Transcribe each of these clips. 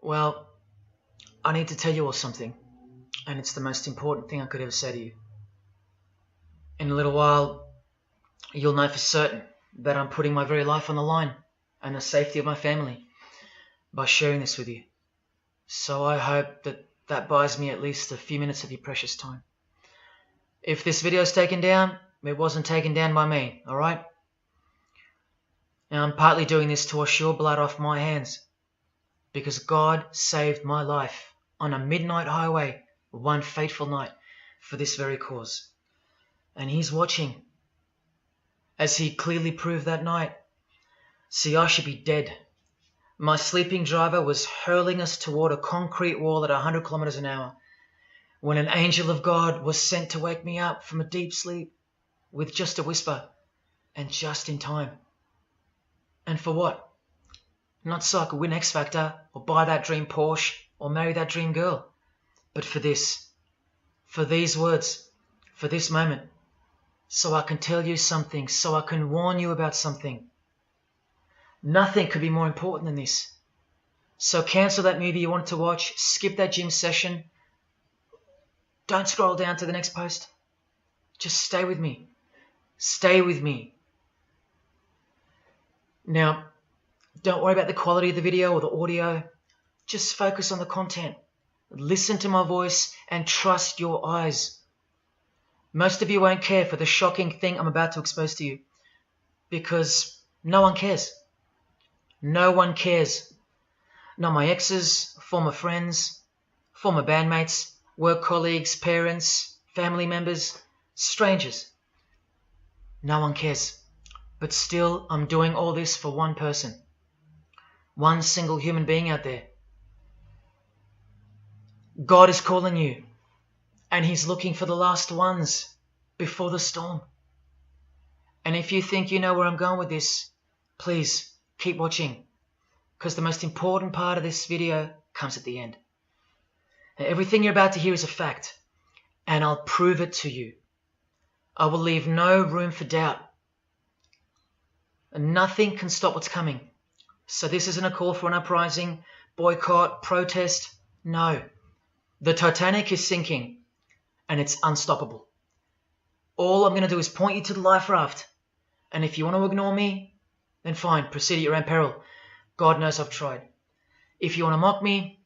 Well, I need to tell you all something, and it's the most important thing I could ever say to you. In a little while, you'll know for certain that I'm putting my very life on the line and the safety of my family by sharing this with you. So I hope that buys me at least a few minutes of your precious time. If this video is taken down, it wasn't taken down by me, alright? Now I'm partly doing this to wash your blood off my hands, because God saved my life on a midnight highway one fateful night for this very cause. And He's watching, as He clearly proved that night. See, I should be dead. My sleeping driver was hurling us toward a concrete wall at 100 kilometers an hour when an angel of God was sent to wake me up from a deep sleep with just a whisper, and just in time. And for what? Not so I could win X Factor or buy that dream Porsche or marry that dream girl, but for this, for these words, for this moment, so I can tell you something, so I can warn you about something. Nothing could be more important than this. So cancel that movie you wanted to watch, skip that gym session. Don't scroll down to the next post. Just stay with me. Stay with me. Now, don't worry about the quality of the video or the audio. Just focus on the content. Listen to my voice and trust your eyes. Most of you won't care for the shocking thing I'm about to expose to you, because no one cares. No one cares. Not my exes, former friends, former bandmates, work colleagues, parents, family members, strangers. No one cares. But still, I'm doing all this for one person. One single human being out there. God is calling you, and He's looking for the last ones before the storm. And if you think you know where I'm going with this, please keep watching, because the most important part of this video comes at the end. Now, everything you're about to hear is a fact, and I'll prove it to you. I will leave no room for doubt. And nothing can stop what's coming. So this isn't a call for an uprising, boycott, protest. No. The Titanic is sinking, and it's unstoppable. All I'm going to do is point you to the life raft. And if you want to ignore me, then fine, proceed at your own peril. God knows I've tried. If you want to mock me,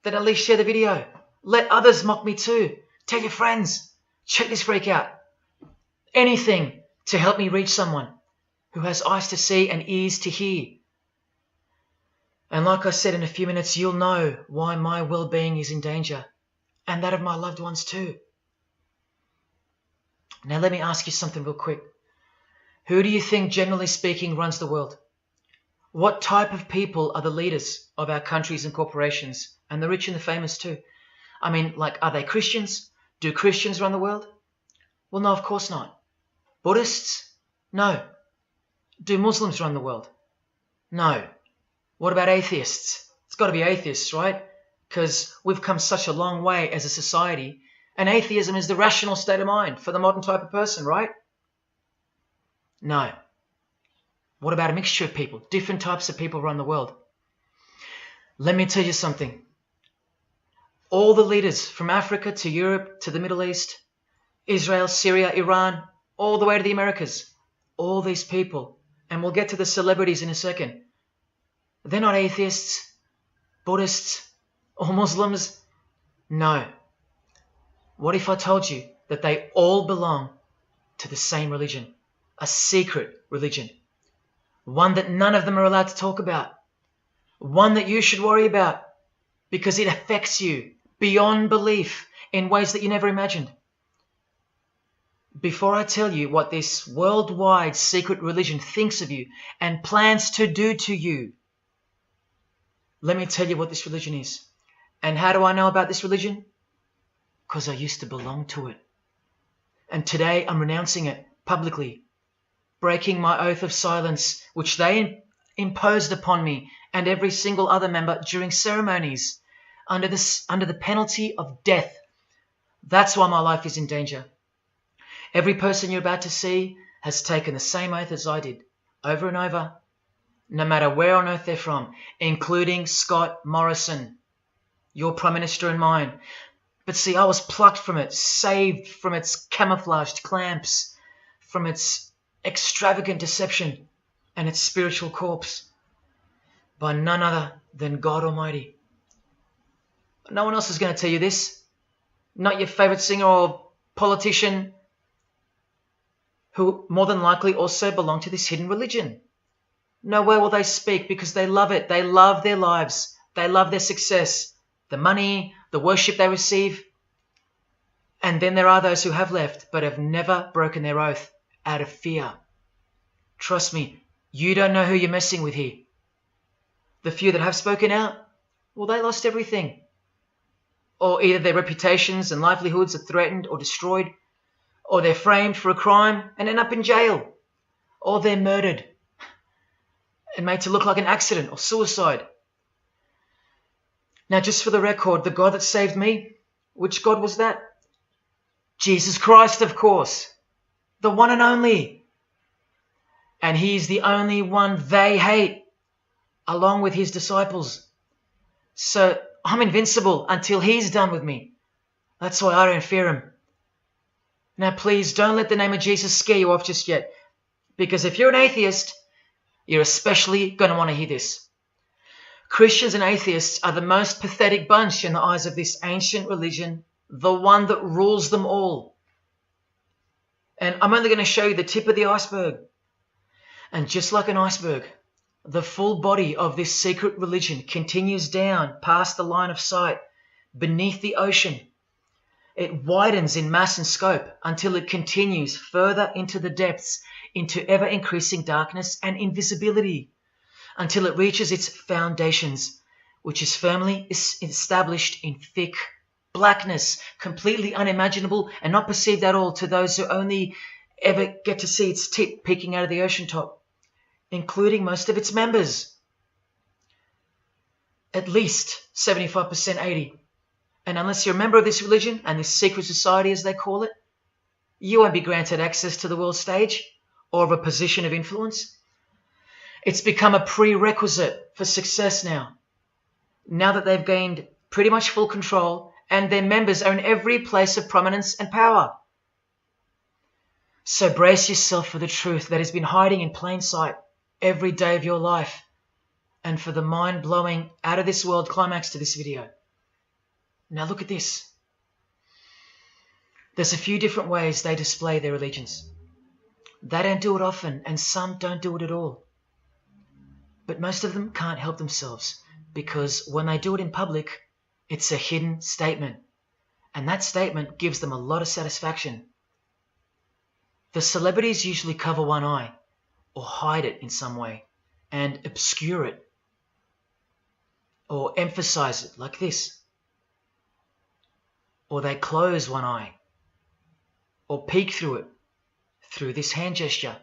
then at least share the video. Let others mock me too. Tell your friends. Check this freak out. Anything to help me reach someone who has eyes to see and ears to hear. And like I said, in a few minutes, you'll know why my well-being is in danger, and that of my loved ones too. Now let me ask you something real quick. Who do you think, generally speaking, runs the world? What type of people are the leaders of our countries and corporations, and the rich and the famous too? I mean, like, are they Christians? Do Christians run the world? Well, no, of course not. Buddhists? No. Do Muslims run the world? No. What about atheists? It's got to be atheists, right? Because we've come such a long way as a society, and atheism is the rational state of mind for the modern type of person, right? No. What about a mixture of people? Different types of people run the world. Let me tell you something. All the leaders from Africa to Europe to the Middle East, Israel, Syria, Iran, all the way to the Americas, all these people, and we'll get to the celebrities in a second, they're not atheists, Buddhists, or Muslims. No. What if I told you that they all belong to the same religion? A secret religion. One that none of them are allowed to talk about. One that you should worry about because it affects you beyond belief in ways that you never imagined. Before I tell you what this worldwide secret religion thinks of you and plans to do to you, let me tell you what this religion is. And how do I know about this religion? Because I used to belong to it. And today I'm renouncing it publicly, breaking my oath of silence, which they imposed upon me and every single other member during ceremonies under the penalty of death. That's why my life is in danger. Every person you're about to see has taken the same oath as I did, over and over, no matter where on earth they're from, including Scott Morrison, your Prime Minister and mine. But see, I was plucked from it, saved from its camouflaged clamps, from its extravagant deception and its spiritual corpse, by none other than God Almighty. No one else is going to tell you this. Not your favorite singer or politician, who more than likely also belong to this hidden religion. Nowhere will they speak because they love it. They love their lives. They love their success, the money, the worship they receive. And then there are those who have left but have never broken their oath out of fear. Trust me, you don't know who you're messing with here. The few that have spoken out, well, they lost everything. Or either their reputations and livelihoods are threatened or destroyed, or they're framed for a crime and end up in jail, or they're murdered and made to look like an accident or suicide. Now, just for the record, the God that saved me, which God was that? Jesus Christ, of course, the one and only. And he's the only one they hate, along with his disciples. So I'm invincible until he's done with me. That's why I don't fear him. Now, please don't let the name of Jesus scare you off just yet, because if you're an atheist, you're especially going to want to hear this. Christians and atheists are the most pathetic bunch in the eyes of this ancient religion, the one that rules them all. And I'm only going to show you the tip of the iceberg. And just like an iceberg, the full body of this secret religion continues down past the line of sight, beneath the ocean. It widens in mass and scope until it continues further into the depths, into ever-increasing darkness and invisibility, until it reaches its foundations, which is firmly established in thick blackness, completely unimaginable and not perceived at all to those who only ever get to see its tip peeking out of the ocean top, including most of its members. At least 75%, 80%. And unless you're a member of this religion and this secret society, as they call it, you won't be granted access to the world stage or of a position of influence. It's become a prerequisite for success now that they've gained pretty much full control and their members own every place of prominence and power. So brace yourself for the truth that has been hiding in plain sight every day of your life, and for the mind-blowing, out-of-this-world climax to this video. Now look at this. There's a few different ways they display their allegiance. They don't do it often, and some don't do it at all. But most of them can't help themselves, because when they do it in public, it's a hidden statement, and that statement gives them a lot of satisfaction. The celebrities usually cover one eye, or hide it in some way, and obscure it, or emphasize it like this. Or they close one eye, or peek through it, through this hand gesture,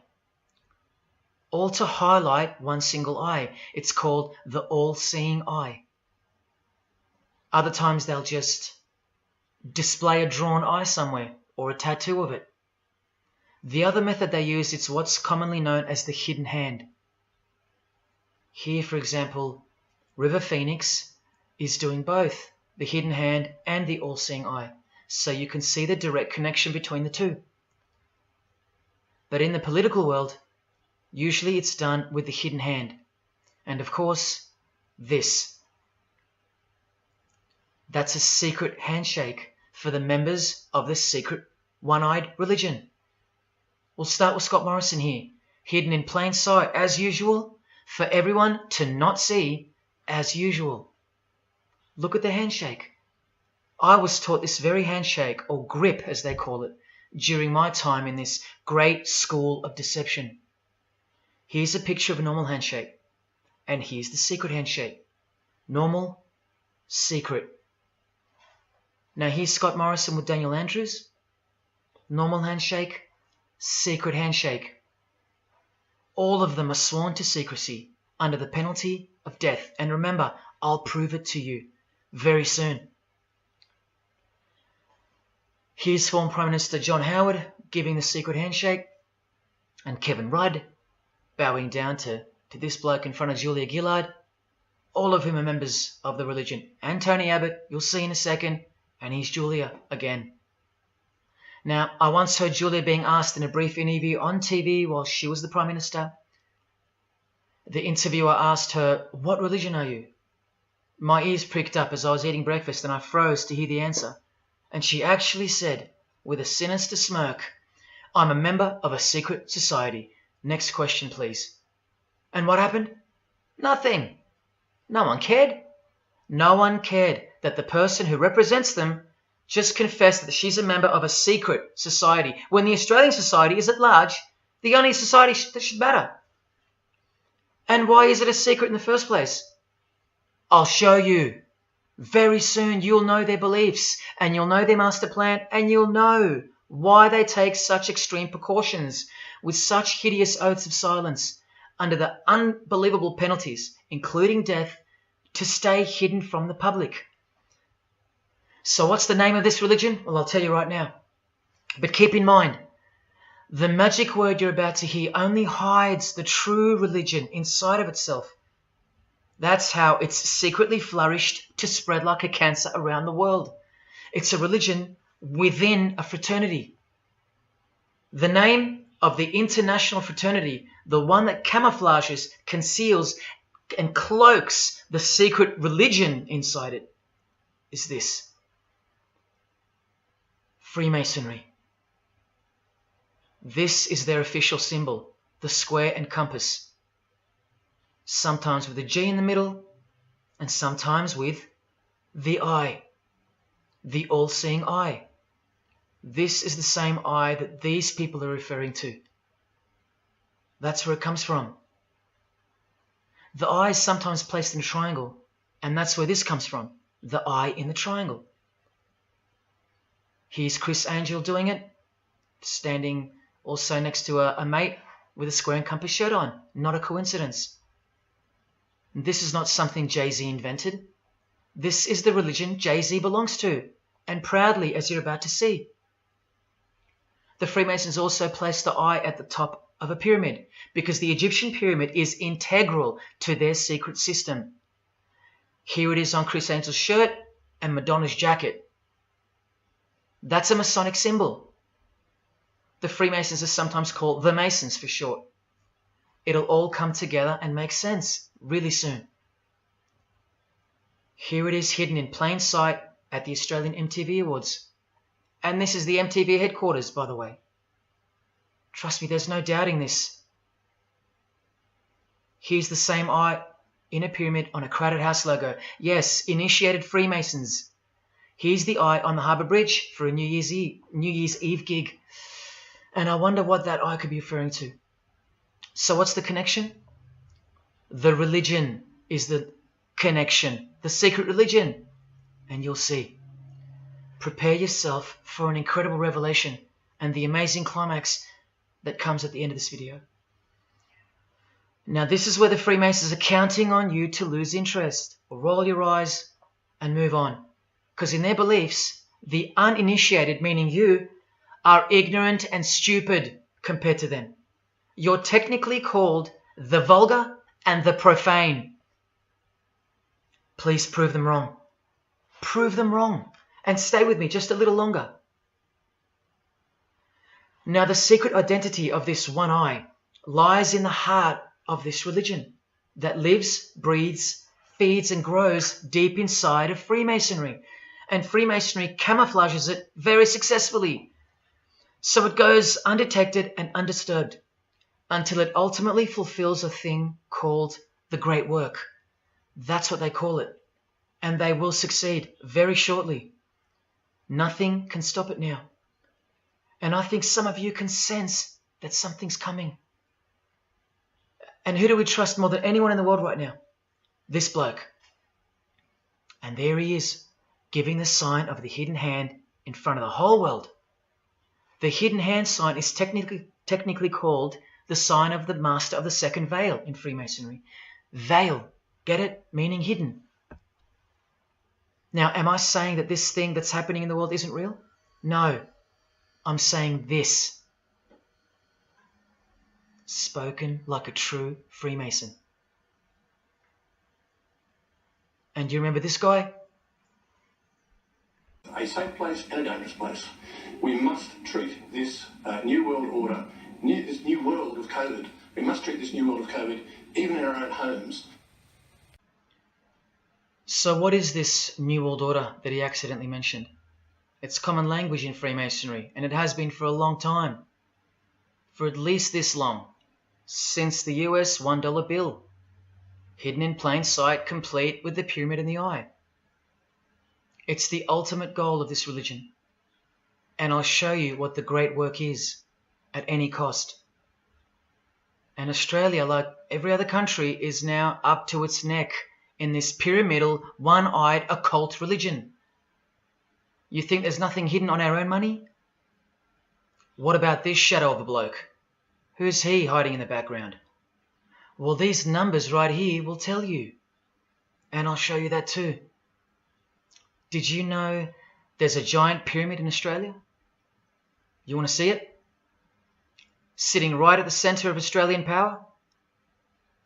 all to highlight one single eye. It's called the all-seeing eye. Other times they'll just display a drawn eye somewhere, or a tattoo of it. The other method they use is what's commonly known as the hidden hand. Here, for example, River Phoenix is doing both the hidden hand and the all-seeing eye, so you can see the direct connection between the two. But in the political world, usually it's done with the hidden hand, and of course, this. That's a secret handshake for the members of this secret one-eyed religion. We'll start with Scott Morrison here, hidden in plain sight as usual, for everyone to not see as usual. Look at the handshake. I was taught this very handshake, or grip as they call it, during my time in this great school of deception. Here's a picture of a normal handshake, and here's the secret handshake. Normal, secret. Now here's Scott Morrison with Daniel Andrews. Normal handshake, secret handshake. All of them are sworn to secrecy under the penalty of death. And remember, I'll prove it to you very soon. Here's former Prime Minister John Howard giving the secret handshake, and Kevin Rudd bowing down to to this bloke in front of Julia Gillard, all of whom are members of the religion. And Tony Abbott, you'll see in a second, and he's Julia again. Now, I once heard Julia being asked in a brief interview on TV while she was the Prime Minister. The interviewer asked her, "What religion are you?" My ears pricked up as I was eating breakfast and I froze to hear the answer. And she actually said, with a sinister smirk, "I'm a member of a secret society. Next question, please." And what happened? Nothing. No one cared. No one cared that the person who represents them just confessed that she's a member of a secret society, when the Australian society is at large the only society that should matter. And why is it a secret in the first place? I'll show you. Very soon you'll know their beliefs, and you'll know their master plan, and you'll know why they take such extreme precautions with such hideous oaths of silence under the unbelievable penalties, including death, to stay hidden from the public. So what's the name of this religion? Well, I'll tell you right now. But keep in mind, the magic word you're about to hear only hides the true religion inside of itself. That's how it's secretly flourished to spread like a cancer around the world. It's a religion within a fraternity. The name of the international fraternity, the one that camouflages, conceals, and cloaks the secret religion inside it, is this: Freemasonry. This is their official symbol, the square and compass. Sometimes with a G in the middle, and sometimes with the eye, the all-seeing eye. This is the same eye that these people are referring to. That's where it comes from. The eye is sometimes placed in a triangle, and that's where this comes from, the eye in the triangle. Here's Chris Angel doing it, standing also next to a mate with a square and compass shirt on. Not a coincidence. This is not something Jay-Z invented. This is the religion Jay-Z belongs to, and proudly, as you're about to see. The Freemasons also placed the eye at the top of a pyramid, because the Egyptian pyramid is integral to their secret system. Here it is on Chris Angel's shirt and Madonna's jacket. That's a Masonic symbol. The Freemasons are sometimes called the Masons for short. It'll all come together and make sense really soon. Here it is hidden in plain sight at the Australian MTV Awards. And this is the MTV headquarters, by the way. Trust me, there's no doubting this. Here's the same eye in a pyramid on a Crowded House logo. Yes, initiated Freemasons. Here's the eye on the Harbour Bridge for a New Year's Eve gig. And I wonder what that eye could be referring to. So what's the connection? The religion is the connection, the secret religion. And you'll see. Prepare yourself for an incredible revelation and the amazing climax that comes at the end of this video. Now this is where the Freemasons are counting on you to lose interest, or roll your eyes and move on. Because in their beliefs, the uninitiated, meaning you, are ignorant and stupid compared to them. You're technically called the vulgar and the profane. Please prove them wrong. Prove them wrong. And stay with me just a little longer. Now the secret identity of this one eye lies in the heart of this religion that lives, breathes, feeds and grows deep inside of Freemasonry. And Freemasonry camouflages it very successfully. So it goes undetected and undisturbed until it ultimately fulfills a thing called the Great Work. That's what they call it. And they will succeed very shortly. Nothing can stop it now. And I think some of you can sense that something's coming. And who do we trust more than anyone in the world right now? This bloke. And there he is, giving the sign of the hidden hand in front of the whole world. The hidden hand sign is technically called the sign of the Master of the Second Veil in Freemasonry. Veil, get it? Meaning hidden. Now, am I saying that this thing that's happening in the world isn't real? No. I'm saying this. Spoken like a true Freemason. And you remember this guy? A safe place and a dangerous place. We must treat this new world order, this new world of COVID, we must treat this new world of COVID even in our own homes. So what is this new world order that he accidentally mentioned? It's common language in Freemasonry, and it has been for a long time. For at least this long. Since the US $1 bill. Hidden in plain sight, complete with the pyramid in the eye. It's the ultimate goal of this religion. And I'll show you what the great work is, at any cost. And Australia, like every other country, is now up to its neck in this pyramidal, one-eyed, occult religion. You think there's nothing hidden on our own money? What about this shadow of a bloke? Who's he hiding in the background? Well, these numbers right here will tell you. And I'll show you that too. Did you know there's a giant pyramid in Australia? You want to see it? Sitting right at the centre of Australian power?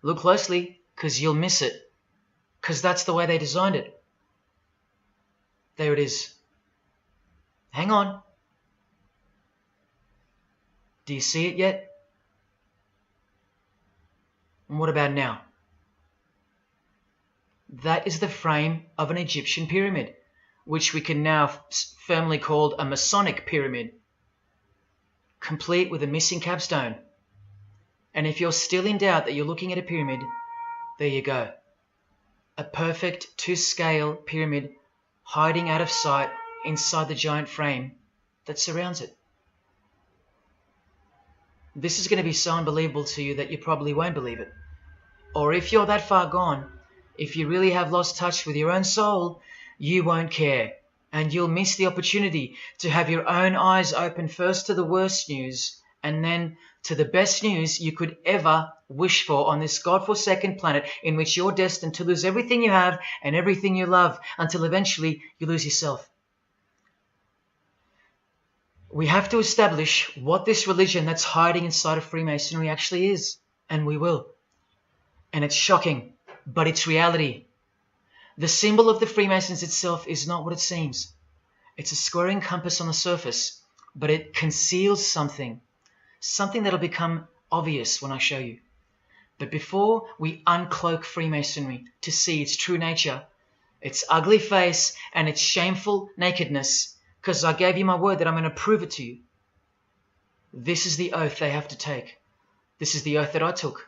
Look closely, because you'll miss it. Because that's the way they designed it. There it is. Hang on. Do you see it yet? And what about now? That is the frame of an Egyptian pyramid, which we can now firmly call a Masonic pyramid, complete with a missing capstone. And if you're still in doubt that you're looking at a pyramid, there you go. A perfect to-scale pyramid hiding out of sight inside the giant frame that surrounds it. This is going to be so unbelievable to you that you probably won't believe it. Or if you're that far gone, if you really have lost touch with your own soul, you won't care. And you'll miss the opportunity to have your own eyes open first to the worst news and then to the best news you could ever wish for on this God-forsaken planet in which you're destined to lose everything you have and everything you love until eventually you lose yourself. We have to establish what this religion that's hiding inside of Freemasonry actually is, and we will. And it's shocking, but it's reality. The symbol of the Freemasons itself is not what it seems. It's a squaring compass on the surface, but it conceals something that'll become obvious when I show you. But before we uncloak Freemasonry to see its true nature, its ugly face and its shameful nakedness, because I gave you my word that I'm going to prove it to you. This is the oath they have to take. This is the oath that I took.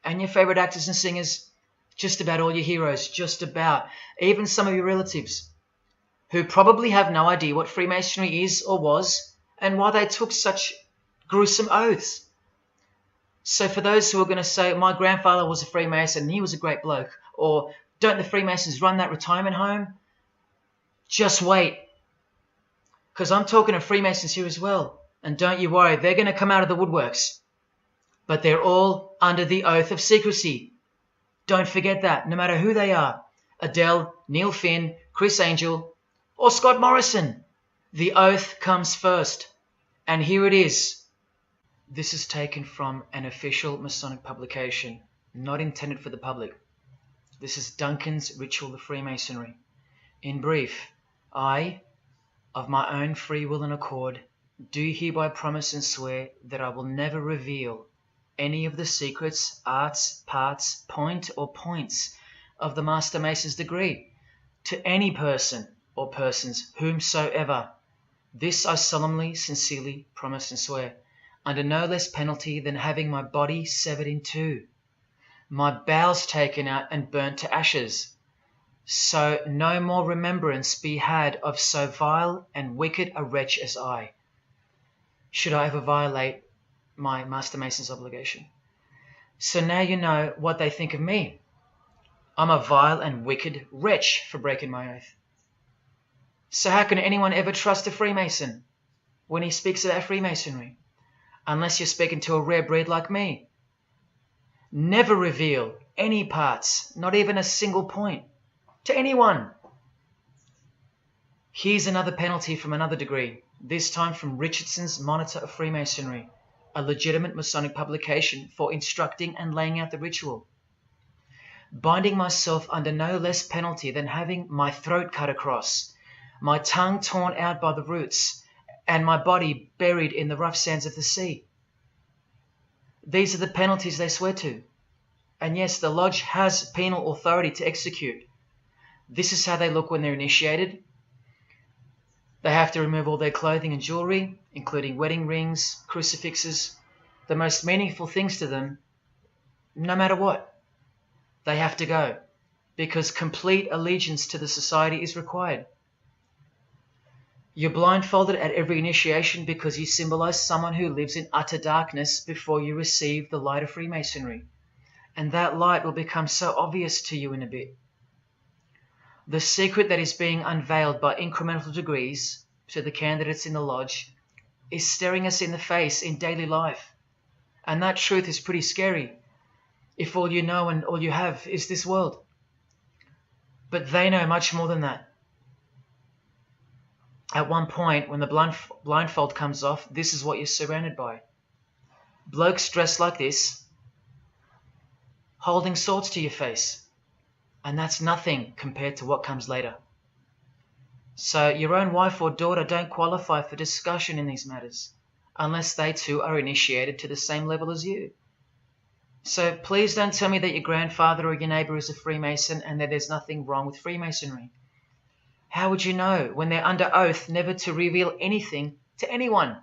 And your favorite actors and singers, just about all your heroes, just about, even some of your relatives, who probably have no idea what Freemasonry is or was, and why they took such gruesome oaths. So for those who are going to say, my grandfather was a Freemason and he was a great bloke, or don't the Freemasons run that retirement home? Just wait. Because I'm talking to Freemasons here as well. And don't you worry, they're going to come out of the woodworks. But they're all under the oath of secrecy. Don't forget that, no matter who they are. Adele, Neil Finn, Chris Angel, or Scott Morrison. The oath comes first. And here it is. This is taken from an official Masonic publication, not intended for the public. This is Duncan's Ritual of Freemasonry. In brief, I, of my own free will and accord, do hereby promise and swear that I will never reveal any of the secrets, arts, parts, point or points of the Master Mason's degree to any person or persons whomsoever. This I solemnly, sincerely promise and swear, under no less penalty than having my body severed in two, my bowels taken out and burnt to ashes, so no more remembrance be had of so vile and wicked a wretch as I, should I ever violate my Master Mason's obligation. So now you know what they think of me. I'm a vile and wicked wretch for breaking my oath. So how can anyone ever trust a Freemason when he speaks about Freemasonry? Unless you're speaking to a rare breed like me. Never reveal any parts, not even a single point, to anyone. Here's another penalty from another degree, this time from Richardson's Monitor of Freemasonry, a legitimate Masonic publication for instructing and laying out the ritual. binding myself under no less penalty than having my throat cut across, my tongue torn out by the roots, and my body buried in the rough sands of the sea. These are the penalties they swear to. And yes, the lodge has penal authority to execute. This is how they look when they're initiated. They have to remove all their clothing and jewelry, including wedding rings, crucifixes, the most meaningful things to them, no matter what. They have to go, because complete allegiance to the society is required. You're blindfolded at every initiation because you symbolize someone who lives in utter darkness before you receive the light of Freemasonry. And that light will become so obvious to you in a bit. The secret that is being unveiled by incremental degrees to the candidates in the lodge is staring us in the face in daily life. And that truth is pretty scary if all you know and all you have is this world. But they know much more than that. At one point, when the blindfold comes off, this is what you're surrounded by. Blokes dressed like this, holding swords to your face. And that's nothing compared to what comes later. So your own wife or daughter don't qualify for discussion in these matters, unless they too are initiated to the same level as you. So please don't tell me that your grandfather or your neighbour is a Freemason and that there's nothing wrong with Freemasonry. How would you know when they're under oath never to reveal anything to anyone?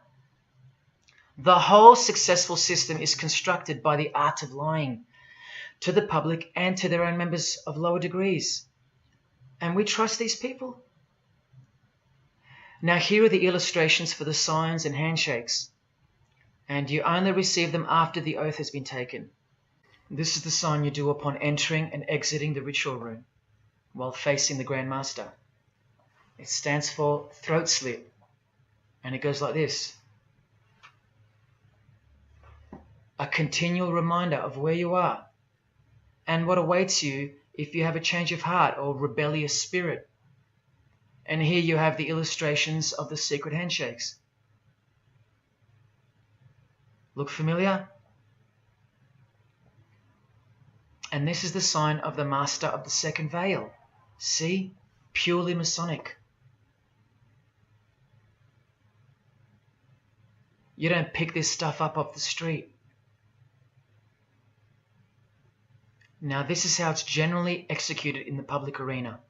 The whole successful system is constructed by the art of lying to the public and to their own members of lower degrees. And we trust these people. Now here are the illustrations for the signs and handshakes. And you only receive them after the oath has been taken. This is the sign you do upon entering and exiting the ritual room while facing the Grand Master. It stands for throat slit, and it goes like this. A continual reminder of where you are and what awaits you if you have a change of heart or rebellious spirit. And here you have the illustrations of the secret handshakes. Look familiar? And this is the sign of the Master of the Second Veil. See? Purely Masonic. You don't pick this stuff up off the street. Now this is how it's generally executed in the public arena.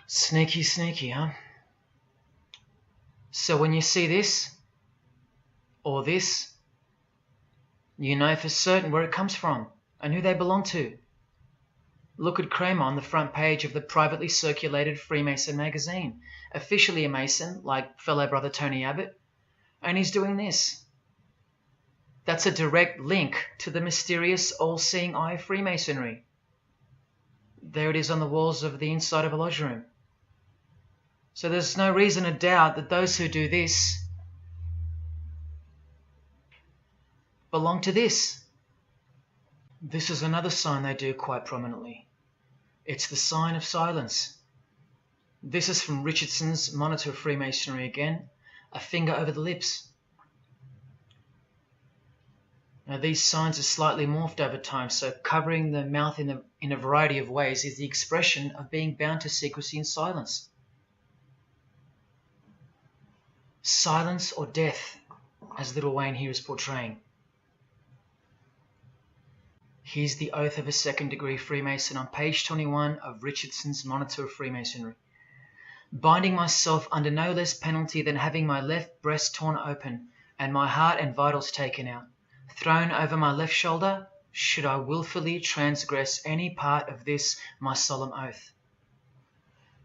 Sneaky, sneaky, huh? So when you see this, or this, you know for certain where it comes from and who they belong to. Look at Kramer on the front page of the privately circulated Freemason magazine, officially a Mason, like fellow brother Tony Abbott, and he's doing this. That's a direct link to the mysterious all-seeing eye of Freemasonry. There it is on the walls of the inside of a lodge room. So there's no reason to doubt that those who do this belong to this. This is another sign they do quite prominently. It's the sign of silence. This is from Richardson's Monitor of Freemasonry again, a finger over the lips. Now these signs are slightly morphed over time, so covering the mouth in a variety of ways is the expression of being bound to secrecy and silence. Silence or death, as Little Wayne here is portraying. Here's the oath of a second-degree Freemason on page 21 of Richardson's Monitor of Freemasonry. Binding myself under no less penalty than having my left breast torn open and my heart and vitals taken out, thrown over my left shoulder, should I wilfully transgress any part of this my solemn oath.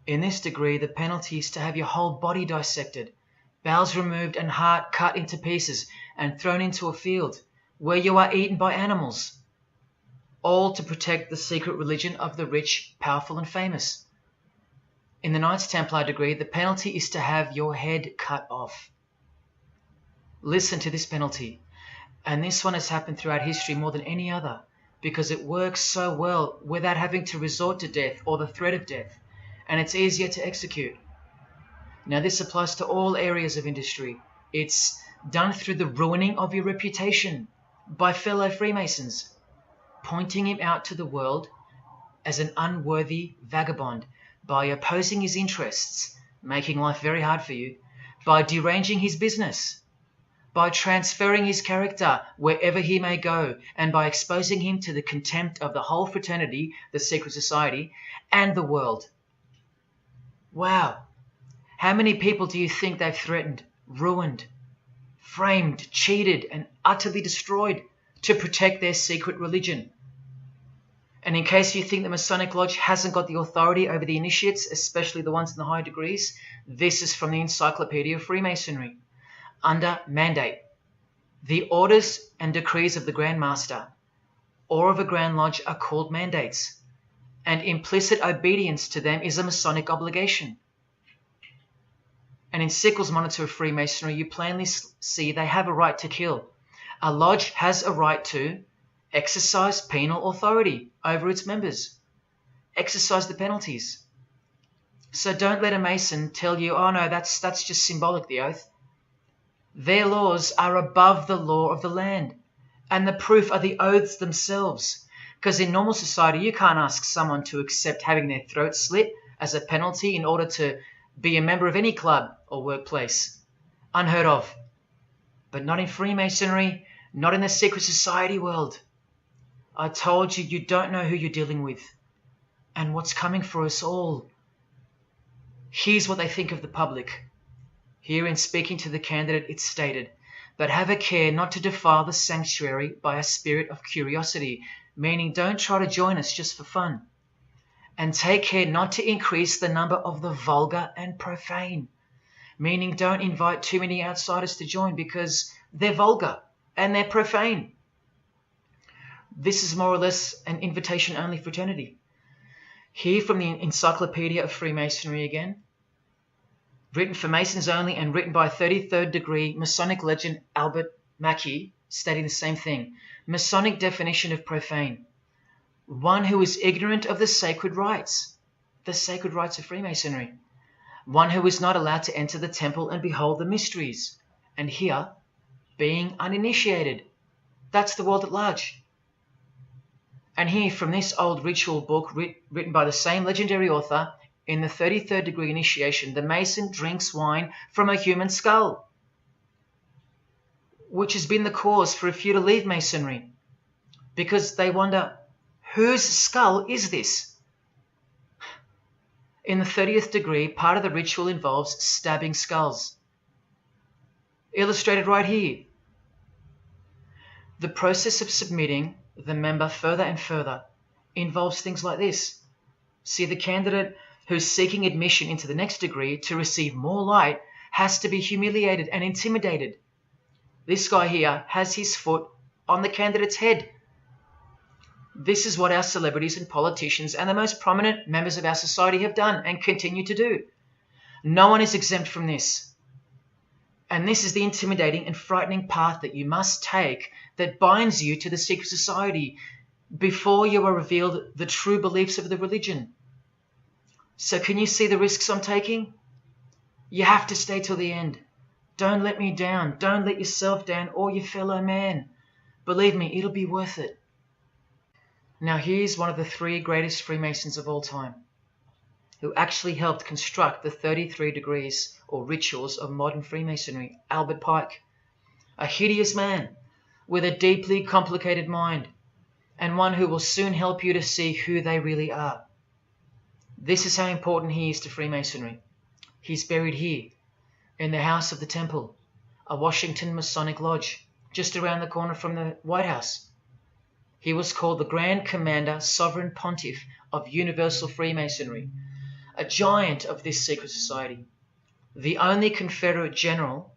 In this degree, the penalty is to have your whole body dissected, bowels removed and heart cut into pieces and thrown into a field where you are eaten by animals, all to protect the secret religion of the rich, powerful and famous. In the Knights Templar degree, the penalty is to have your head cut off. Listen to this penalty. And this one has happened throughout history more than any other, because it works so well without having to resort to death or the threat of death, and it's easier to execute. Now this applies to all areas of industry. It's done through the ruining of your reputation by fellow Freemasons, pointing him out to the world as an unworthy vagabond, by opposing his interests, making life very hard for you, by deranging his business, by transferring his character wherever he may go, and by exposing him to the contempt of the whole fraternity, the secret society, and the world. Wow! How many people do you think they've threatened, ruined, framed, cheated, and utterly destroyed to protect their secret religion? And in case you think the Masonic Lodge hasn't got the authority over the initiates, especially the ones in the high degrees, this is from the Encyclopedia of Freemasonry. Under mandate, the orders and decrees of the Grand Master or of a Grand Lodge are called mandates, and implicit obedience to them is a Masonic obligation. And in Sickles' Monitor of Freemasonry, you plainly see they have a right to kill. A lodge has a right to exercise penal authority over its members. Exercise the penalties. So don't let a Mason tell you, oh no, that's just symbolic, the oath. Their laws are above the law of the land, and the proof are the oaths themselves. Because in normal society, you can't ask someone to accept having their throat slit as a penalty in order to be a member of any club or workplace. Unheard of. But not in Freemasonry, not in the secret society world. I told you, you don't know who you're dealing with and what's coming for us all. Here's what they think of the public. Here in speaking to the candidate, it's stated, but have a care not to defile the sanctuary by a spirit of curiosity, meaning don't try to join us just for fun. And take care not to increase the number of the vulgar and profane, meaning don't invite too many outsiders to join because they're vulgar and they're profane. This is more or less an invitation-only fraternity. Here from the Encyclopedia of Freemasonry again, written for Masons only and written by 33rd degree Masonic legend Albert Mackey, stating the same thing. Masonic definition of profane. One who is ignorant of the sacred rites of Freemasonry. One who is not allowed to enter the temple and behold the mysteries. And here, being uninitiated. That's the world at large. And here from this old ritual book written by the same legendary author, in the 33rd degree initiation, the Mason drinks wine from a human skull, which has been the cause for a few to leave Masonry, because they wonder, whose skull is this? In the 30th degree, part of the ritual involves stabbing skulls. Illustrated right here. The process of submitting the member further and further involves things like this. See, the candidate who's seeking admission into the next degree to receive more light has to be humiliated and intimidated. This guy here has his foot on the candidate's head. This is what our celebrities and politicians and the most prominent members of our society have done and continue to do. No one is exempt from this. And this is the intimidating and frightening path that you must take that binds you to the secret society before you are revealed the true beliefs of the religion. So can you see the risks I'm taking? You have to stay till the end. Don't let me down. Don't let yourself down or your fellow man. Believe me, it'll be worth it. Now here's one of the 3 greatest Freemasons of all time, who actually helped construct the 33 degrees or rituals of modern Freemasonry, Albert Pike. A hideous man with a deeply complicated mind, and one who will soon help you to see who they really are. This is how important he is to Freemasonry. He's buried here, in the House of the Temple, a Washington Masonic Lodge, just around the corner from the White House. He was called the Grand Commander, Sovereign Pontiff of Universal Freemasonry, a giant of this secret society, the only Confederate general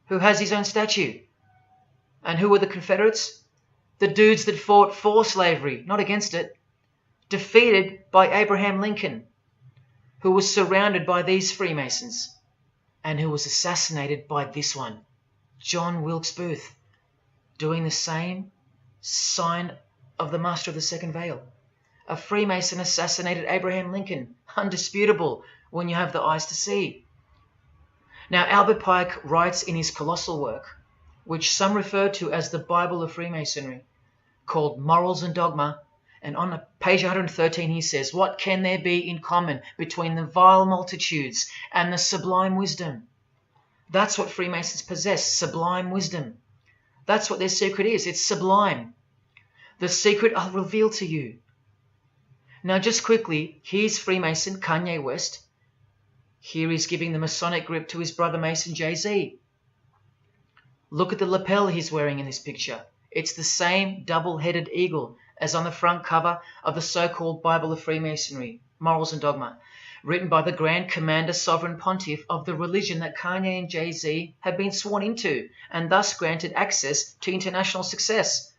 who has his own statue. And who were the Confederates? The dudes that fought for slavery, not against it, defeated by Abraham Lincoln, who was surrounded by these Freemasons, and who was assassinated by this one, John Wilkes Booth. doing the same sign of the master of the second veil. A Freemason assassinated Abraham Lincoln. Undisputable when you have the eyes to see. Now, Albert Pike writes in his colossal work, which some refer to as the Bible of Freemasonry, called Morals and Dogma, and on page 113 he says, "What can there be in common between the vile multitudes and the sublime wisdom?" That's what Freemasons possess, sublime wisdom. That's what their secret is. It's sublime. The secret I'll reveal to you. Now, just quickly, here's Freemason Kanye West. Here he's giving the Masonic grip to his brother Mason Jay-Z. Look at the lapel he's wearing in this picture. It's the same double-headed eagle as on the front cover of the so-called Bible of Freemasonry, Morals and Dogma, written by the Grand Commander Sovereign Pontiff of the religion that Kanye and Jay-Z have been sworn into, and thus granted access to international success.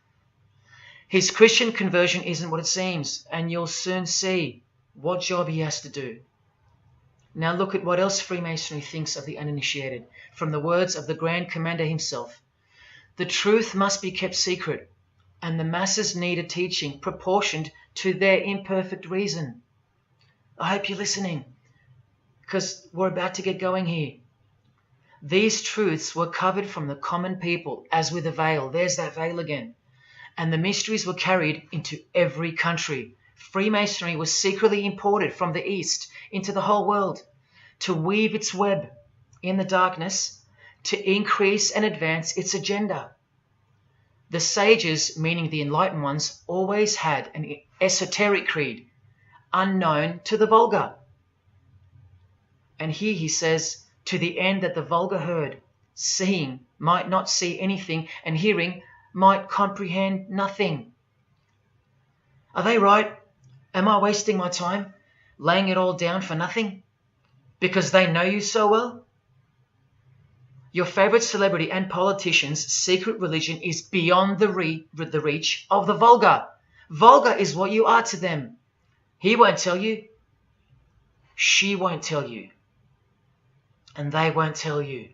His Christian conversion isn't what it seems, and you'll soon see what job he has to do. Now look at what else Freemasonry thinks of the uninitiated, from the words of the Grand Commander himself. The truth must be kept secret, and the masses need a teaching proportioned to their imperfect reason. I hope you're listening, because we're about to get going here. These truths were covered from the common people, as with a veil. There's that veil again. And the mysteries were carried into every country. Freemasonry was secretly imported from the East into the whole world to weave its web in the darkness, to increase and advance its agenda. The sages, meaning the enlightened ones, always had an esoteric creed, unknown to the vulgar. And here he says, to the end that the vulgar herd, seeing, might not see anything, and hearing, might comprehend nothing. Are they right? Am I wasting my time, laying it all down for nothing? Because they know you so well? Your favorite celebrity and politician's secret religion is beyond the reach of the vulgar. Vulgar is what you are to them. He won't tell you. She won't tell you. And they won't tell you.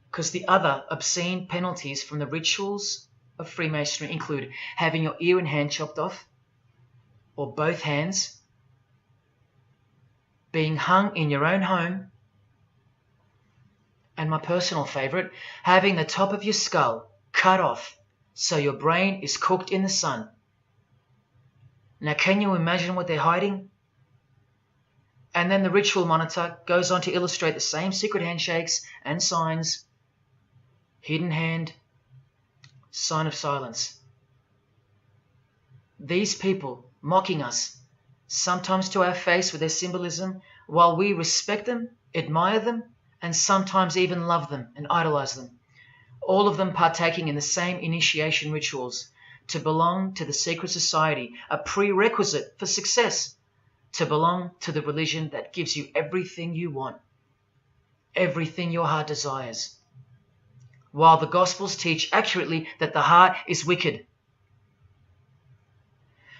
Because the other obscene penalties from the rituals of Freemasonry include having your ear and hand chopped off, or both hands, being hung in your own home, and my personal favorite, having the top of your skull cut off so your brain is cooked in the sun. Now, can you imagine what they're hiding? And then the ritual monitor goes on to illustrate the same secret handshakes and signs. Hidden hand, sign of silence. These people mocking us, sometimes to our face with their symbolism, while we respect them, admire them, and sometimes even love them and idolize them. All of them partaking in the same initiation rituals, to belong to the secret society, a prerequisite for success, to belong to the religion that gives you everything you want, everything your heart desires. While the Gospels teach accurately that the heart is wicked.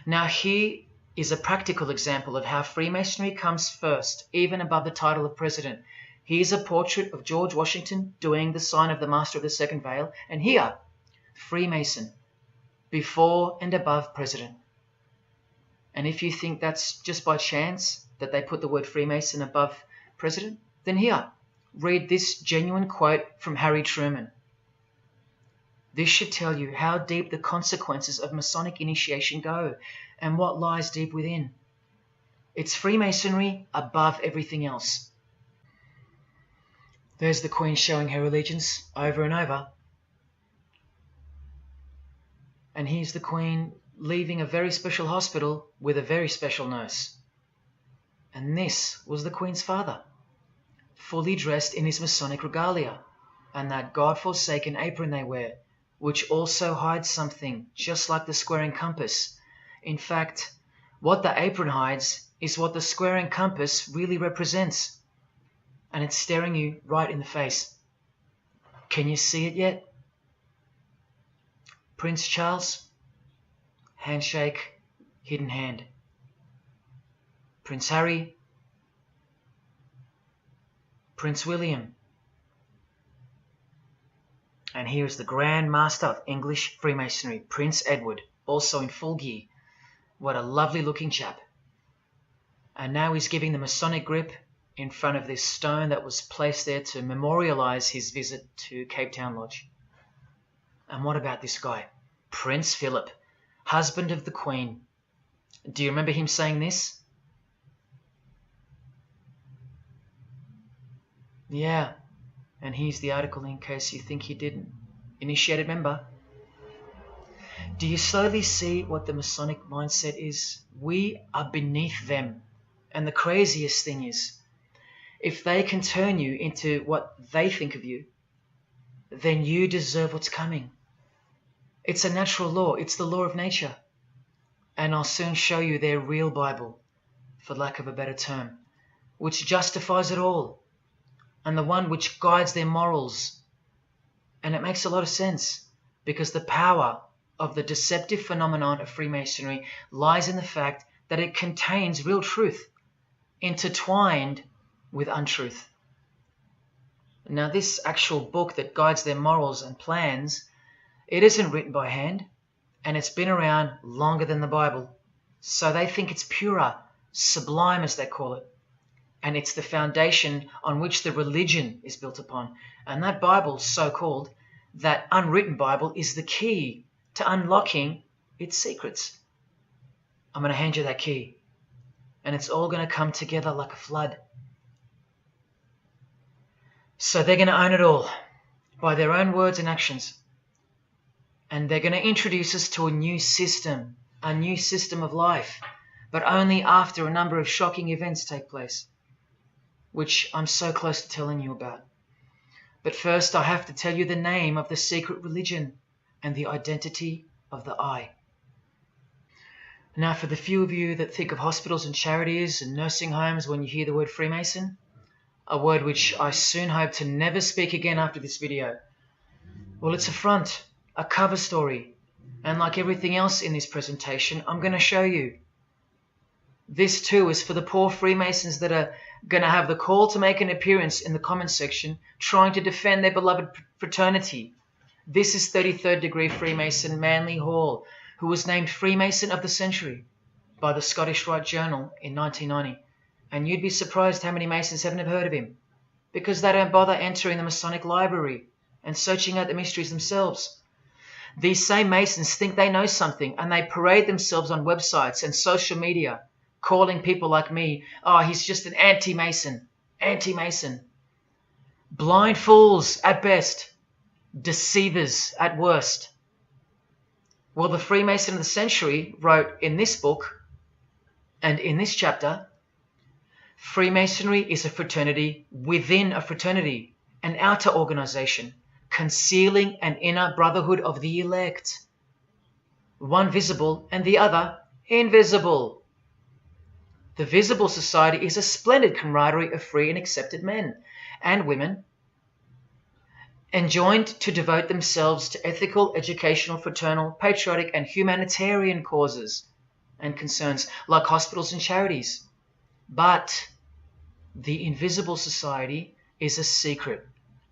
Now here is a practical example of how Freemasonry comes first, even above the title of president. Here's a portrait of George Washington doing the sign of the Master of the Second Veil, and here, Freemason, before and above president. And if you think that's just by chance that they put the word Freemason above president, then here, read this genuine quote from Harry Truman. This should tell you how deep the consequences of Masonic initiation go and what lies deep within. It's Freemasonry above everything else. There's the Queen showing her allegiance over and over. And here's the Queen leaving a very special hospital with a very special nurse. And this was the Queen's father, fully dressed in his Masonic regalia, and that God-forsaken apron they wear, which also hides something, just like the square and compass. In fact, what the apron hides is what the square and compass really represents. And it's staring you right in the face. Can you see it yet? Prince Charles, handshake, hidden hand. Prince Harry, Prince William. And here is the Grand Master of English Freemasonry, Prince Edward, also in full gear. What a lovely looking chap. And now he's giving the Masonic grip in front of this stone that was placed there to memorialize his visit to Cape Town Lodge. And what about this guy? Prince Philip, husband of the Queen. Do you remember him saying this? Yeah, and here's the article in case you think he didn't. Initiated member. Do you slowly see what the Masonic mindset is? We are beneath them. And the craziest thing is, if they can turn you into what they think of you, then you deserve what's coming. It's a natural law. It's the law of nature. And I'll soon show you their real Bible, for lack of a better term, which justifies it all, and the one which guides their morals. And it makes a lot of sense, because the power of the deceptive phenomenon of Freemasonry lies in the fact that it contains real truth, intertwined with untruth. Now, this actual book that guides their morals and plans, it isn't written by hand, and it's been around longer than the Bible. So they think it's purer, sublime as they call it. And it's the foundation on which the religion is built upon. And that Bible, so-called, that unwritten Bible, is the key to unlocking its secrets. I'm going to hand you that key. And it's all going to come together like a flood. So they're going to own it all by their own words and actions. And they're going to introduce us to a new system of life, but only after a number of shocking events take place, which I'm so close to telling you about. But first, I have to tell you the name of the secret religion and the identity of the I. Now, for the few of you that think of hospitals and charities and nursing homes when you hear the word Freemason, a word which I soon hope to never speak again after this video, well, it's a front, a cover story, and like everything else in this presentation, I'm going to show you. This too is for the poor Freemasons that are going to have the call to make an appearance in the comments section trying to defend their beloved fraternity. This is 33rd degree Freemason Manly Hall, who was named Freemason of the Century by the Scottish Rite Journal in 1990. And you'd be surprised how many Masons haven't heard of him, because they don't bother entering the Masonic library and searching out the mysteries themselves. These same Masons think they know something, and they parade themselves on websites and social media, calling people like me, oh, he's just an anti-Mason, anti-Mason. Blind fools at best, deceivers at worst. Well, the Freemason of the Century wrote in this book, and in this chapter, Freemasonry is a fraternity within a fraternity, an outer organization, concealing an inner brotherhood of the elect. One visible and the other invisible. The visible society is a splendid camaraderie of free and accepted men and women, enjoined to devote themselves to ethical, educational, fraternal, patriotic, and humanitarian causes and concerns like hospitals and charities. But the invisible society is a secret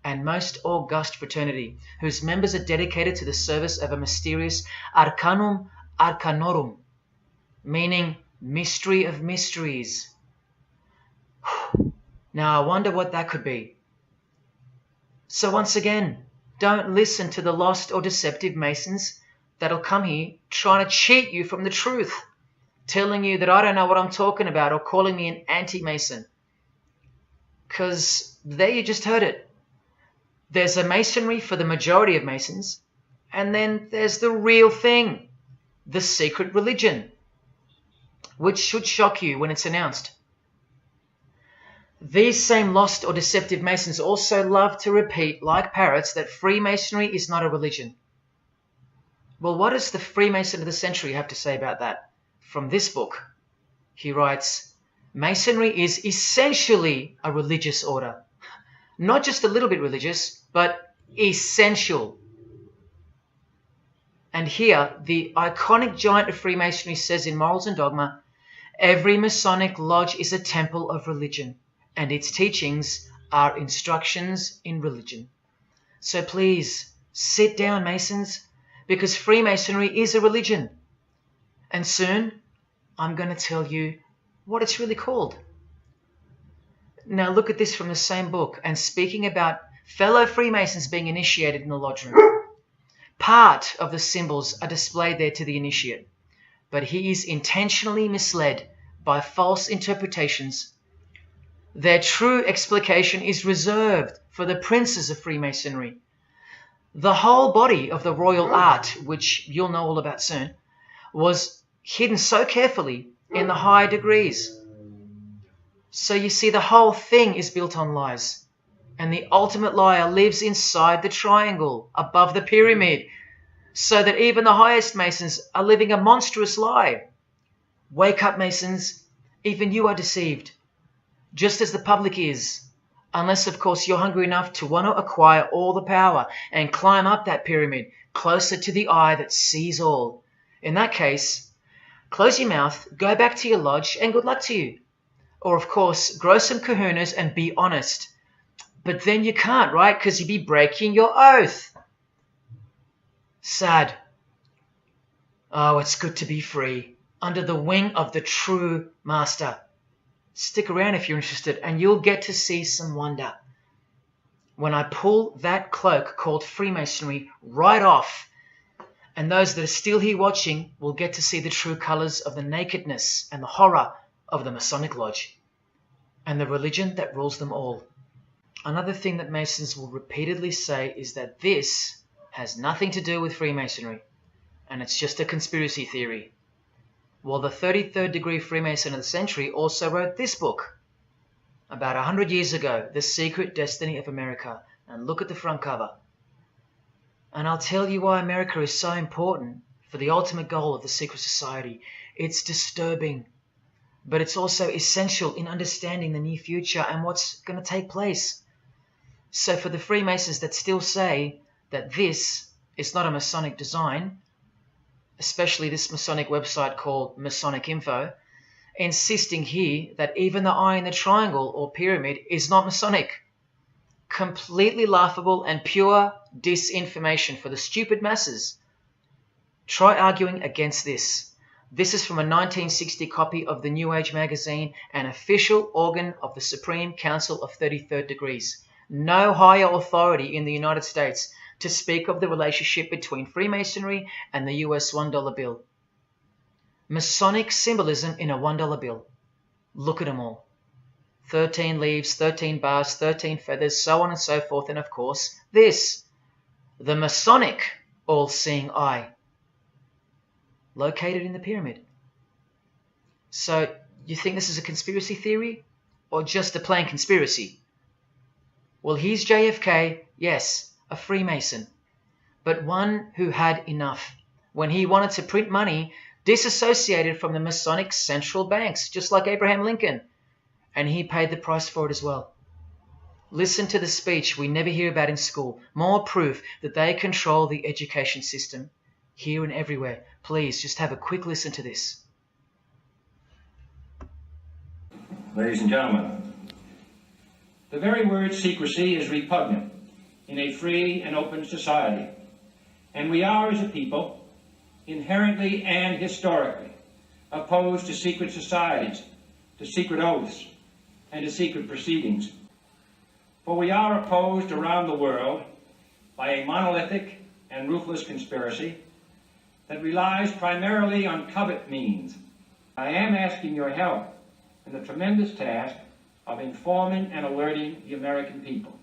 and most august fraternity whose members are dedicated to the service of a mysterious arcanum arcanorum, meaning mystery of mysteries. Now I wonder what that could be. So once again, don't listen to the lost or deceptive Masons that'll come here trying to cheat you from the truth, telling you that I don't know what I'm talking about or calling me an anti-Mason. Because there you just heard it. There's a Masonry for the majority of Masons, and then there's the real thing, the secret religion, which should shock you when it's announced. These same lost or deceptive Masons also love to repeat, like parrots, that Freemasonry is not a religion. Well, what does the Freemason of the Century have to say about that? From this book, he writes, Masonry is essentially a religious order. Not just a little bit religious, but essential. And here, the iconic giant of Freemasonry says in Morals and Dogma, every Masonic lodge is a temple of religion, and its teachings are instructions in religion. So please, sit down, Masons, because Freemasonry is a religion. And soon, I'm going to tell you what it's really called. Now look at this from the same book, and speaking about fellow Freemasons being initiated in the lodge room. Part of the symbols are displayed there to the initiate, but he is intentionally misled by false interpretations. Their true explication is reserved for the princes of Freemasonry. The whole body of the royal art, which you'll know all about soon, was hidden so carefully in the higher degrees. So you see, the whole thing is built on lies. And the ultimate liar lives inside the triangle, above the pyramid, so that even the highest Masons are living a monstrous lie. Wake up, Masons. Even you are deceived, just as the public is. Unless, of course, you're hungry enough to want to acquire all the power and climb up that pyramid closer to the eye that sees all. In that case, close your mouth, go back to your lodge, and good luck to you. Or, of course, grow some kahunas and be honest. But then you can't, right? Because you'd be breaking your oath. Sad. Oh, it's good to be free, under the wing of the true master. Stick around if you're interested, and you'll get to see some wonder. When I pull that cloak called Freemasonry right off, and those that are still here watching will get to see the true colours of the nakedness and the horror of the Masonic Lodge, and the religion that rules them all. Another thing that Masons will repeatedly say is that this has nothing to do with Freemasonry, and it's just a conspiracy theory. Well, the 33rd degree Freemason of the century also wrote this book about 100 years ago, The Secret Destiny of America. And look at the front cover. And I'll tell you why America is so important for the ultimate goal of the secret society. It's disturbing, but it's also essential in understanding the near future and what's going to take place. So for the Freemasons that still say that this is not a Masonic design, especially this Masonic website called Masonic Info, insisting here that even the eye in the triangle or pyramid is not Masonic. Completely laughable and pure disinformation for the stupid masses. Try arguing against this. This is from a 1960 copy of the New Age magazine, an official organ of the Supreme Council of 33rd Degrees. No higher authority in the United States to speak of the relationship between Freemasonry and the US $1 bill. Masonic symbolism in a $1 bill. Look at them all. 13 leaves, 13 bars, 13 feathers, so on and so forth, and of course, this, the Masonic all-seeing eye, located in the pyramid. So, you think this is a conspiracy theory, or just a plain conspiracy? Well, here's JFK, yes, a Freemason, but one who had enough when he wanted to print money disassociated from the Masonic central banks, just like Abraham Lincoln, and he paid the price for it as well. Listen to the speech we never hear about in school, more proof that they control the education system here and everywhere. Please, just have a quick listen to this. Ladies and gentlemen, the very word secrecy is repugnant in a free and open society, and we are, as a people, inherently and historically opposed to secret societies, to secret oaths, and to secret proceedings. For we are opposed around the world by a monolithic and ruthless conspiracy that relies primarily on covert means. I am asking your help in the tremendous task of informing and alerting the American people.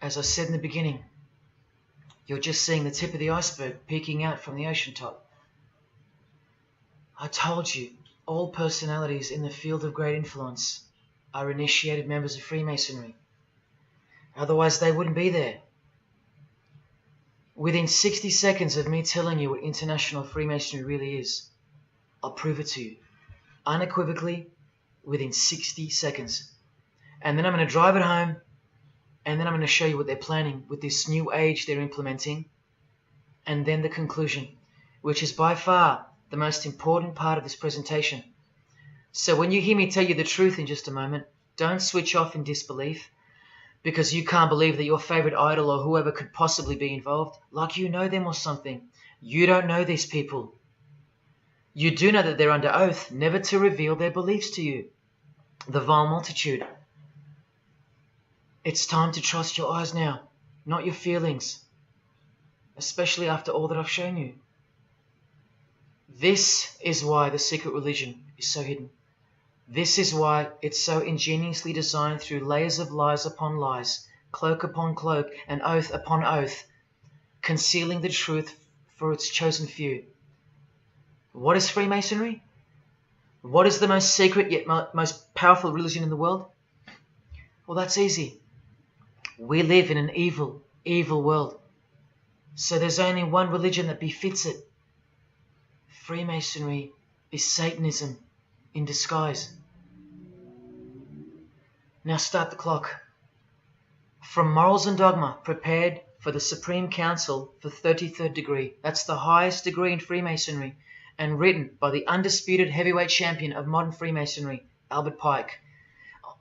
As I said in the beginning, you're just seeing the tip of the iceberg peeking out from the ocean top. I told you, all personalities in the field of great influence are initiated members of Freemasonry. Otherwise, they wouldn't be there. Within 60 seconds of me telling you what international Freemasonry really is, I'll prove it to you. Unequivocally, within 60 seconds. And then I'm going to drive it home, and then I'm going to show you what they're planning with this new age they're implementing, and then the conclusion, which is by far the most important part of this presentation. So when you hear me tell you the truth in just a moment, don't switch off in disbelief because you can't believe that your favorite idol or whoever could possibly be involved, like you know them or something. You don't know these people. You do know that they're under oath never to reveal their beliefs to you. The vile multitude. It's time to trust your eyes now, not your feelings, especially after all that I've shown you. This is why the secret religion is so hidden. This is why it's so ingeniously designed through layers of lies upon lies, cloak upon cloak, and oath upon oath, concealing the truth for its chosen few. What is Freemasonry? What is the most secret yet most powerful religion in the world? Well, that's easy. We live in an evil, evil world. So there's only one religion that befits it. Freemasonry is Satanism in disguise. Now start the clock. From Morals and Dogma, prepared for the Supreme Council for 33rd degree. That's the highest degree in Freemasonry, and written by the undisputed heavyweight champion of modern Freemasonry, Albert Pike.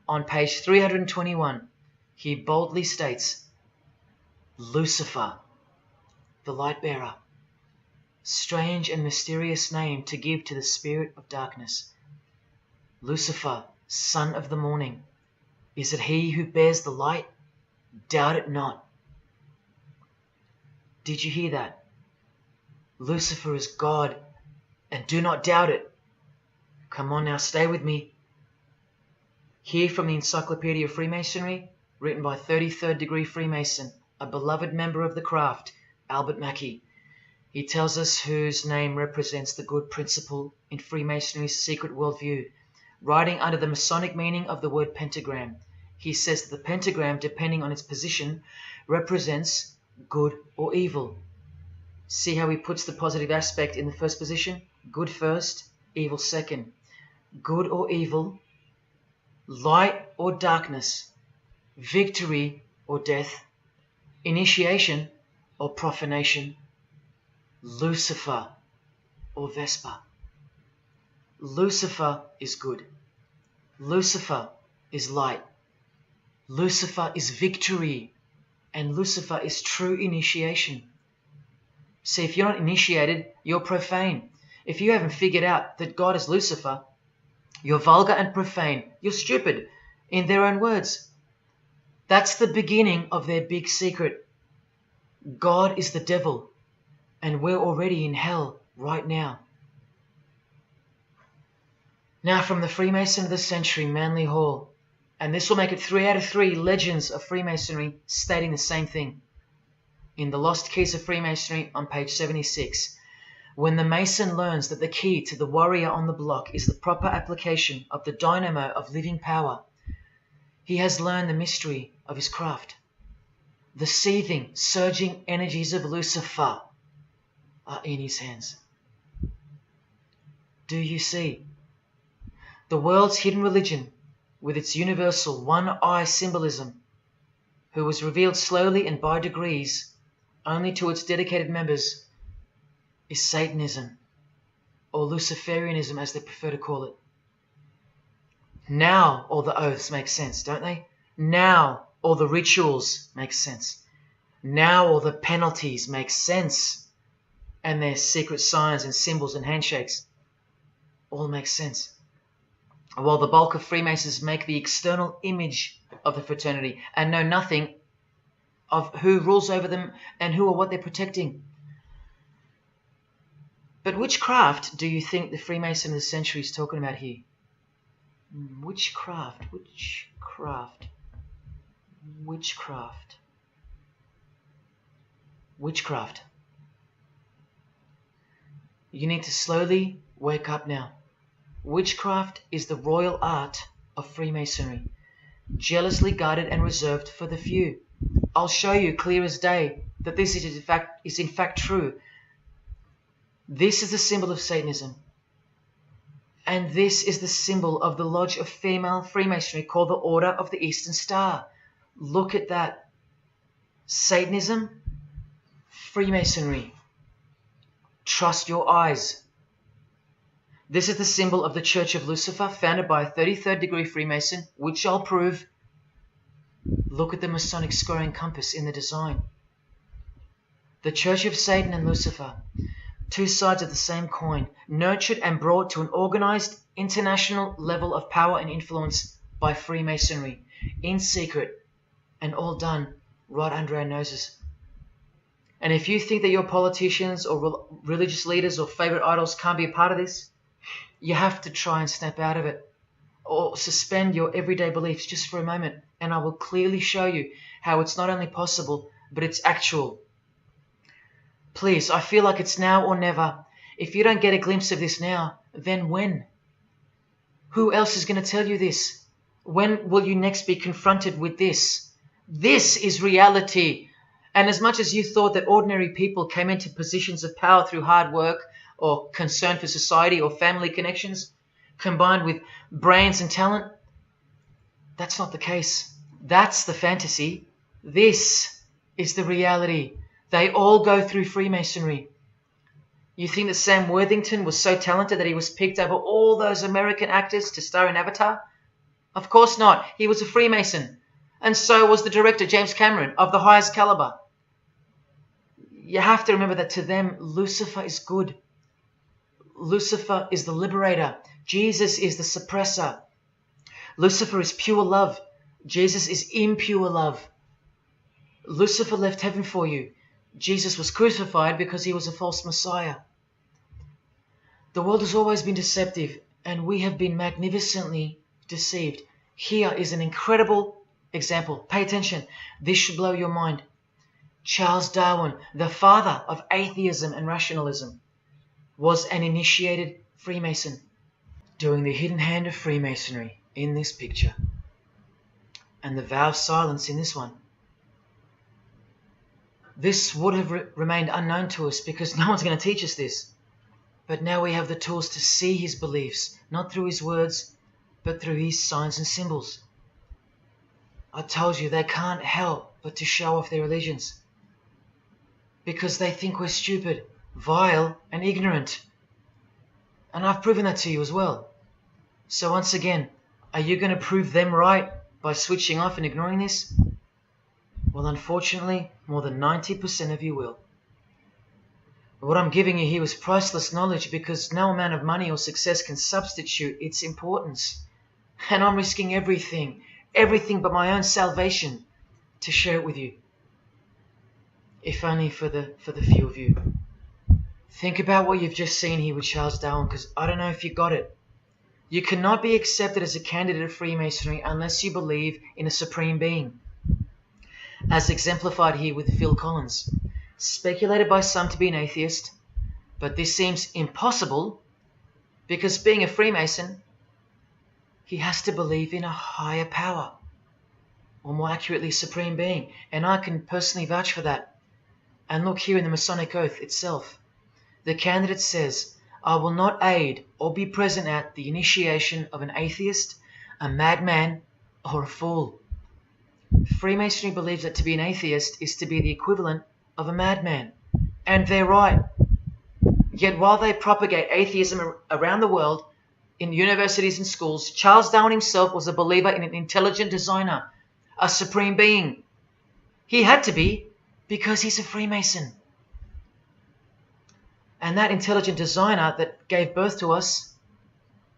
On page 321, he boldly states, Lucifer, the light bearer. Strange and mysterious name to give to the spirit of darkness. Lucifer, son of the morning. Is it he who bears the light? Doubt it not. Did you hear that? Lucifer is God, and do not doubt it. Come on now, stay with me. Here from the Encyclopedia of Freemasonry, written by 33rd degree Freemason, a beloved member of the craft, Albert Mackey. He tells us whose name represents the good principle in Freemasonry's secret worldview. Writing under the Masonic meaning of the word pentagram, he says that the pentagram, depending on its position, represents good or evil. See how he puts the positive aspect in the first position? Good first, evil second. Good or evil, light or darkness, victory or death, initiation or profanation, Lucifer or Vesper. Lucifer is good. Lucifer is light. Lucifer is victory. And Lucifer is true initiation. See, if you're not initiated, you're profane. If you haven't figured out that God is Lucifer, you're vulgar and profane. You're stupid, in their own words. That's the beginning of their big secret. God is the devil, and we're already in hell right now. Now from the Freemason of the Century, Manly Hall, and this will make it 3 out of 3 legends of Freemasonry stating the same thing. In The Lost Keys of Freemasonry on page 76, when the Mason learns that the key to the warrior on the block is the proper application of the dynamo of living power, he has learned the mystery of his craft. The seething, surging energies of Lucifer are in his hands. Do you see? The world's hidden religion, with its universal one-eye symbolism, who was revealed slowly and by degrees only to its dedicated members, is Satanism, or Luciferianism as they prefer to call it. Now all the oaths make sense, don't they? Now all the rituals make sense. Now all the penalties make sense. And their secret signs and symbols and handshakes all make sense. While the bulk of Freemasons make the external image of the fraternity and know nothing of who rules over them and who or what they're protecting. But which craft do you think the Freemason of the Century is talking about here? Which craft? Which craft? Which craft? witchcraft. You need to slowly wake up now. Witchcraft is the royal art of Freemasonry, jealously guarded and reserved for the few. I'll show you clear as day that this is in fact true. This is the symbol of Satanism. And this is the symbol of the lodge of female Freemasonry called the Order of the Eastern Star. Look at that. Satanism, Freemasonry. Trust your eyes. This is the symbol of the Church of Lucifer, founded by a 33rd degree Freemason, which I'll prove. Look at the Masonic squaring compass in the design. The Church of Satan and Lucifer, two sides of the same coin, nurtured and brought to an organized international level of power and influence by Freemasonry, in secret, and all done right under our noses. And if you think that your politicians or religious leaders or favorite idols can't be a part of this, you have to try and snap out of it, or suspend your everyday beliefs just for a moment, and I will clearly show you how it's not only possible, but it's actual. Please, I feel like it's now or never. If you don't get a glimpse of this now, then when? Who else is going to tell you this? When will you next be confronted with this? This is reality. And as much as you thought that ordinary people came into positions of power through hard work or concern for society or family connections, combined with brains and talent, that's not the case. That's the fantasy. This is the reality. They all go through Freemasonry. You think that Sam Worthington was so talented that he was picked over all those American actors to star in Avatar? Of course not. He was a Freemason. And so was the director, James Cameron, of the highest caliber. You have to remember that to them, Lucifer is good. Lucifer is the liberator. Jesus is the suppressor. Lucifer is pure love. Jesus is impure love. Lucifer left heaven for you. Jesus was crucified because he was a false Messiah. The world has always been deceptive, and we have been magnificently deceived. Here is an incredible example. Pay attention. This should blow your mind. Charles Darwin, the father of atheism and rationalism, was an initiated Freemason, doing the hidden hand of Freemasonry in this picture, and the vow of silence in this one. This would have remained unknown to us because no one's going to teach us this. But now we have the tools to see his beliefs, not through his words, but through his signs and symbols. I told you they can't help but to show off their religions because they think we're stupid, vile, and ignorant. And I've proven that to you as well. So once again, are you going to prove them right by switching off and ignoring this? Well, unfortunately, more than 90% of you will. What I'm giving you here is priceless knowledge because no amount of money or success can substitute its importance. And I'm risking everything but my own salvation to share it with you. If only for the few of you. Think about what you've just seen here with Charles Darwin, because I don't know if you got it. You cannot be accepted as a candidate of Freemasonry unless you believe in a supreme being, as exemplified here with Phil Collins, speculated by some to be an atheist, but this seems impossible because being a Freemason, he has to believe in a higher power, or more accurately, supreme being, and I can personally vouch for that. And look here in the Masonic Oath itself. The candidate says, I will not aid or be present at the initiation of an atheist, a madman, or a fool. Freemasonry believes that to be an atheist is to be the equivalent of a madman. And they're right. Yet while they propagate atheism around the world, in universities and schools, Charles Darwin himself was a believer in an intelligent designer, a supreme being. He had to be because he's a Freemason. And that intelligent designer that gave birth to us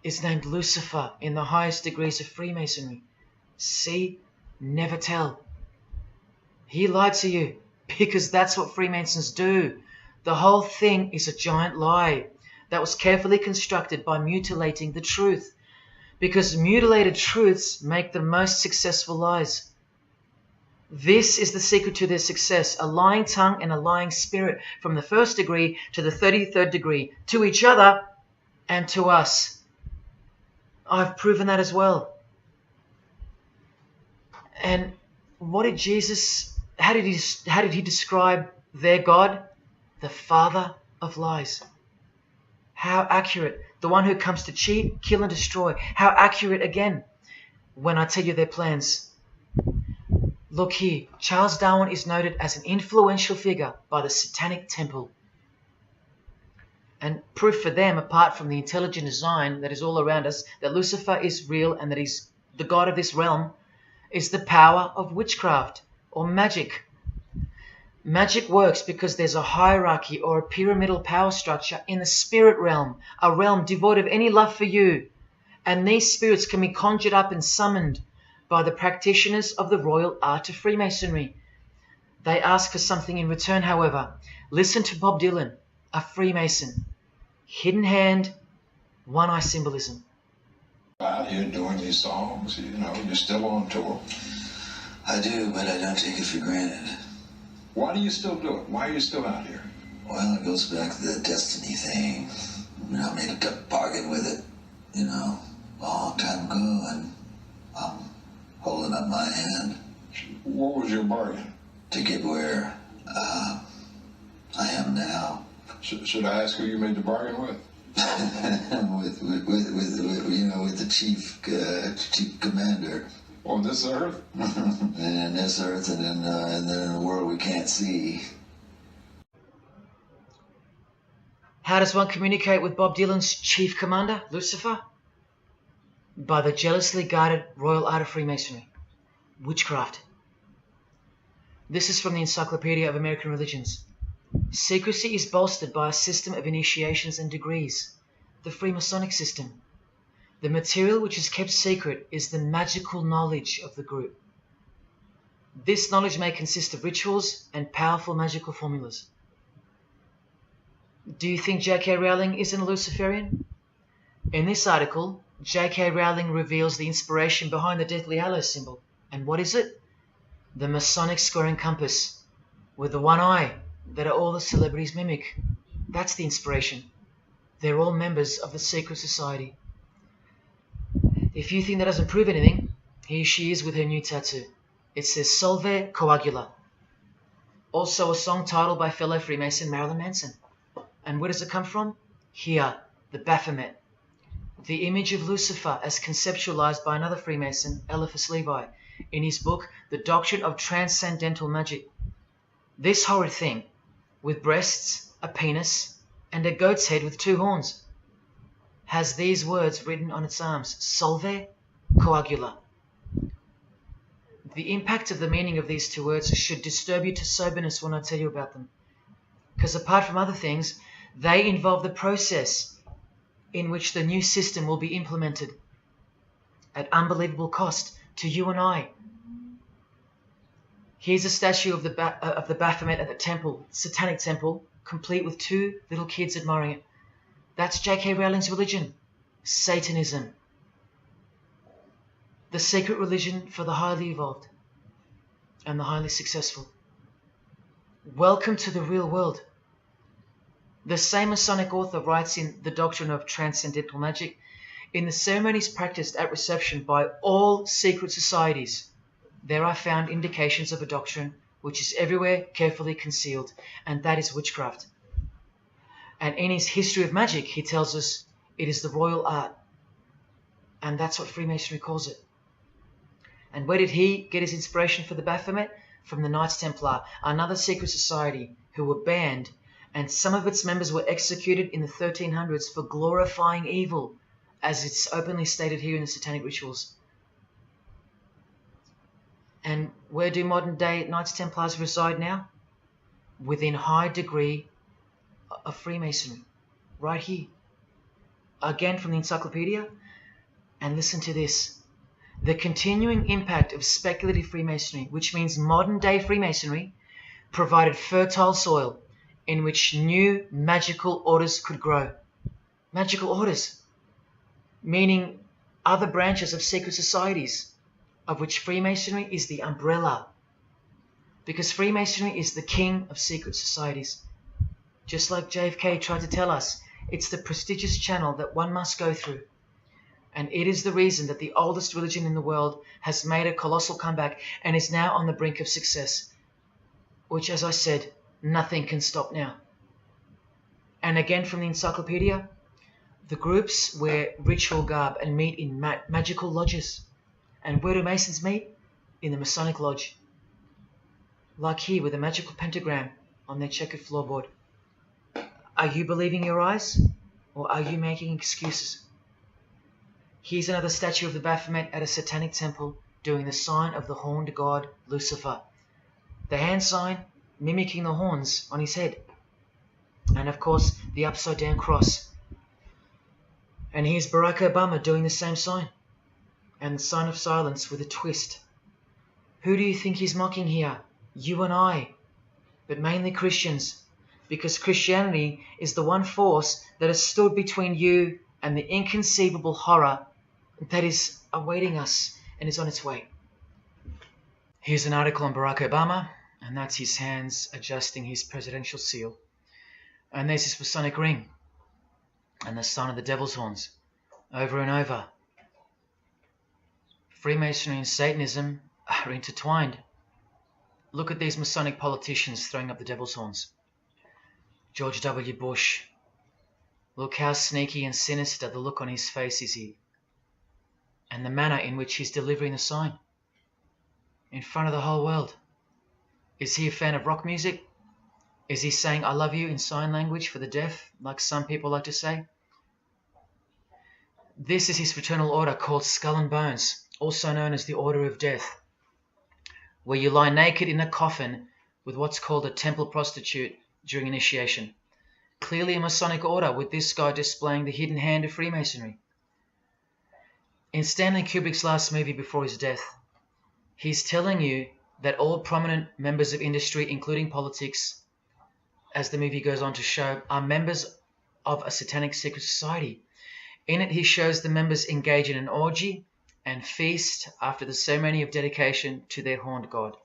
is named Lucifer in the highest degrees of Freemasonry. See? Never tell. He lied to you because that's what Freemasons do. The whole thing is a giant lie that was carefully constructed by mutilating the truth, because mutilated truths make the most successful lies. This is the secret to their success, a lying tongue and a lying spirit from the 1st degree to the 33rd degree, to each other and to us. I've proven that as well. And what did Jesus, how did he describe their God? The father of lies. How accurate. The one who comes to cheat, kill and destroy. How accurate again when I tell you their plans. Look here, Charles Darwin is noted as an influential figure by the Satanic Temple. And proof for them, apart from the intelligent design that is all around us, that Lucifer is real and that he's the god of this realm, is the power of witchcraft or magic. Magic works because there's a hierarchy or a pyramidal power structure in the spirit realm, a realm devoid of any love for you. And these spirits can be conjured up and summoned by the practitioners of the royal art of Freemasonry. They ask for something in return, however. Listen to Bob Dylan, a Freemason. Hidden hand, one eye symbolism. Out here doing these songs, you're still on tour. I do, but I don't take it for granted. Why do you still do it? Why are you still out here? Well, it goes back to the destiny thing. I made a bargain with it, a long time ago, and I'm holding up my hand. What was your bargain? To get where I am now. Should I ask who you made the bargain with? with the chief commander. On this earth? And in this earth, and then in the world we can't see. How does one communicate with Bob Dylan's chief commander, Lucifer? By the jealously guarded royal art of Freemasonry, witchcraft. This is from the Encyclopedia of American Religions. Secrecy is bolstered by a system of initiations and degrees, the Freemasonic system. The material which is kept secret is the magical knowledge of the group. This knowledge may consist of rituals and powerful magical formulas. Do you think J.K. Rowling isn't a Luciferian? In this article, J.K. Rowling reveals the inspiration behind the Deathly Hallows symbol. And what is it? The Masonic squaring compass, with the one eye that all the celebrities mimic. That's the inspiration. They're all members of the secret society. If you think that doesn't prove anything, here she is with her new tattoo. It says Solve Coagula. Also a song title by fellow Freemason Marilyn Manson. And where does it come from? Here, the Baphomet. The image of Lucifer as conceptualized by another Freemason, Eliphas Levi, in his book, The Doctrine of Transcendental Magic. This horrid thing, with breasts, a penis, and a goat's head with 2 horns, has these words written on its arms, Solve Coagula. The impact of the meaning of these 2 words should disturb you to soberness when I tell you about them. Because apart from other things, they involve the process in which the new system will be implemented at unbelievable cost to you and I. Here's a statue of the Baphomet at the temple, Satanic Temple, complete with 2 little kids admiring it. That's J.K. Rowling's religion, Satanism. The secret religion for the highly evolved and the highly successful. Welcome to the real world. The same Masonic author writes in The Doctrine of Transcendental Magic, in the ceremonies practiced at reception by all secret societies, there are found indications of a doctrine which is everywhere carefully concealed, and that is witchcraft. And in his History of Magic, he tells us it is the royal art, and that's what Freemasonry calls it. And where did he get his inspiration for the Baphomet? From the Knights Templar, another secret society who were banned, and some of its members were executed in the 1300s for glorifying evil, as it's openly stated here in the Satanic Rituals. And where do modern day Knights Templars reside now? Within high degree of Freemasonry, right here. Again from the encyclopedia, and listen to this. The continuing impact of speculative Freemasonry, which means modern day Freemasonry, provided fertile soil in which new magical orders could grow. Magical orders, meaning other branches of secret societies, of which Freemasonry is the umbrella. Because Freemasonry is the king of secret societies. Just like JFK tried to tell us, it's the prestigious channel that one must go through. And it is the reason that the oldest religion in the world has made a colossal comeback and is now on the brink of success. Which, as I said, nothing can stop now. And again from the encyclopedia, the groups wear ritual garb and meet in magical lodges. And where do Masons meet? In the Masonic Lodge. Like here with a magical pentagram on their checkered floorboard. Are you believing your eyes? Or are you making excuses? Here's another statue of the Baphomet at a satanic temple doing the sign of the horned god Lucifer. The hand sign mimicking the horns on his head. And of course the upside down cross. And here's Barack Obama doing the same sign. And the sign of silence with a twist. Who do you think he's mocking here? You and I. But mainly Christians. Because Christianity is the one force that has stood between you and the inconceivable horror that is awaiting us and is on its way. Here's an article on Barack Obama, and that's his hands adjusting his presidential seal. And there's his Masonic ring, and the sign of the devil's horns, over and over. Freemasonry and Satanism are intertwined. Look at these Masonic politicians throwing up the devil's horns. George W. Bush. Look how sneaky and sinister the look on his face is here. And the manner in which he's delivering the sign. In front of the whole world. Is he a fan of rock music? Is he saying I love you in sign language for the deaf, like some people like to say? This is his fraternal order called Skull and Bones, also known as the Order of Death, where you lie naked in a coffin with what's called a temple prostitute during initiation. Clearly a Masonic order, with this guy displaying the hidden hand of Freemasonry. In Stanley Kubrick's last movie before his death, he's telling you that all prominent members of industry, including politics, as the movie goes on to show, are members of a satanic secret society. In it, he shows the members engage in an orgy and feast after the ceremony of dedication to their horned god.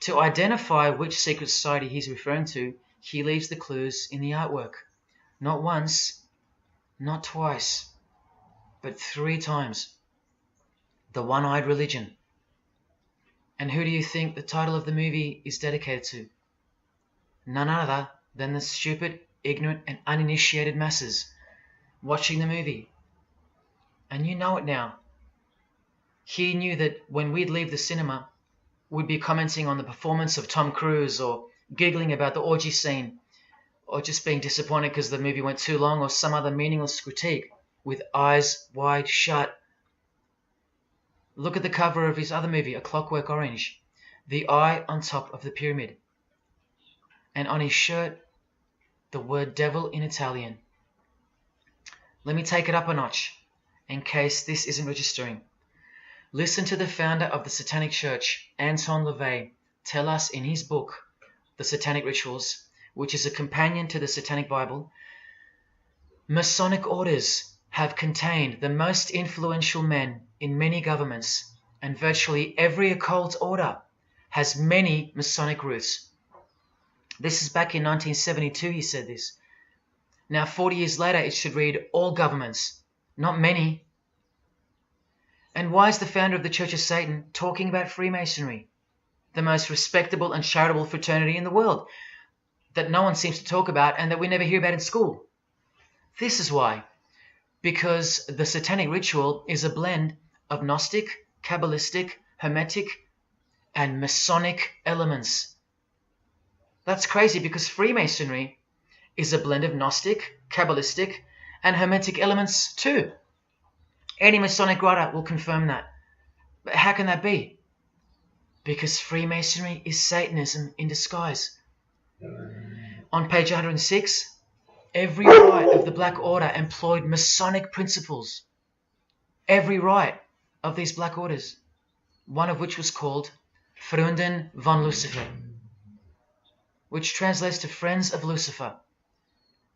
To identify which secret society he's referring to, he leaves the clues in the artwork. Not once, not twice, but 3 times. The One-Eyed Religion. And who do you think the title of the movie is dedicated to? None other than the stupid, ignorant, and uninitiated masses watching the movie. And you know it now. He knew that when we'd leave the cinema, we'd be commenting on the performance of Tom Cruise, or giggling about the orgy scene, or just being disappointed because the movie went too long, or some other meaningless critique, with eyes wide shut. Look at the cover of his other movie, A Clockwork Orange. The eye on top of the pyramid. And on his shirt, the word devil in Italian. Let me take it up a notch, in case this isn't registering. Listen to the founder of the Satanic Church, Anton LaVey, tell us in his book, The Satanic Rituals, which is a companion to the Satanic Bible, Masonic orders have contained the most influential men in many governments, and virtually every occult order has many Masonic roots. This is back in 1972 he said this. Now 40 years later it should read all governments, not many. And why is the founder of the Church of Satan talking about Freemasonry, the most respectable and charitable fraternity in the world, that no one seems to talk about and that we never hear about in school? This is why. Because the Satanic Ritual is a blend of Gnostic, Kabbalistic, Hermetic, and Masonic elements. That's crazy, because Freemasonry is a blend of Gnostic, Kabbalistic, and Hermetic elements too. Any Masonic writer will confirm that. But how can that be? Because Freemasonry is Satanism in disguise. On page 106, every rite of the Black Order employed Masonic principles. Every rite of these Black Orders, one of which was called Freunden von Lucifer, which translates to Friends of Lucifer.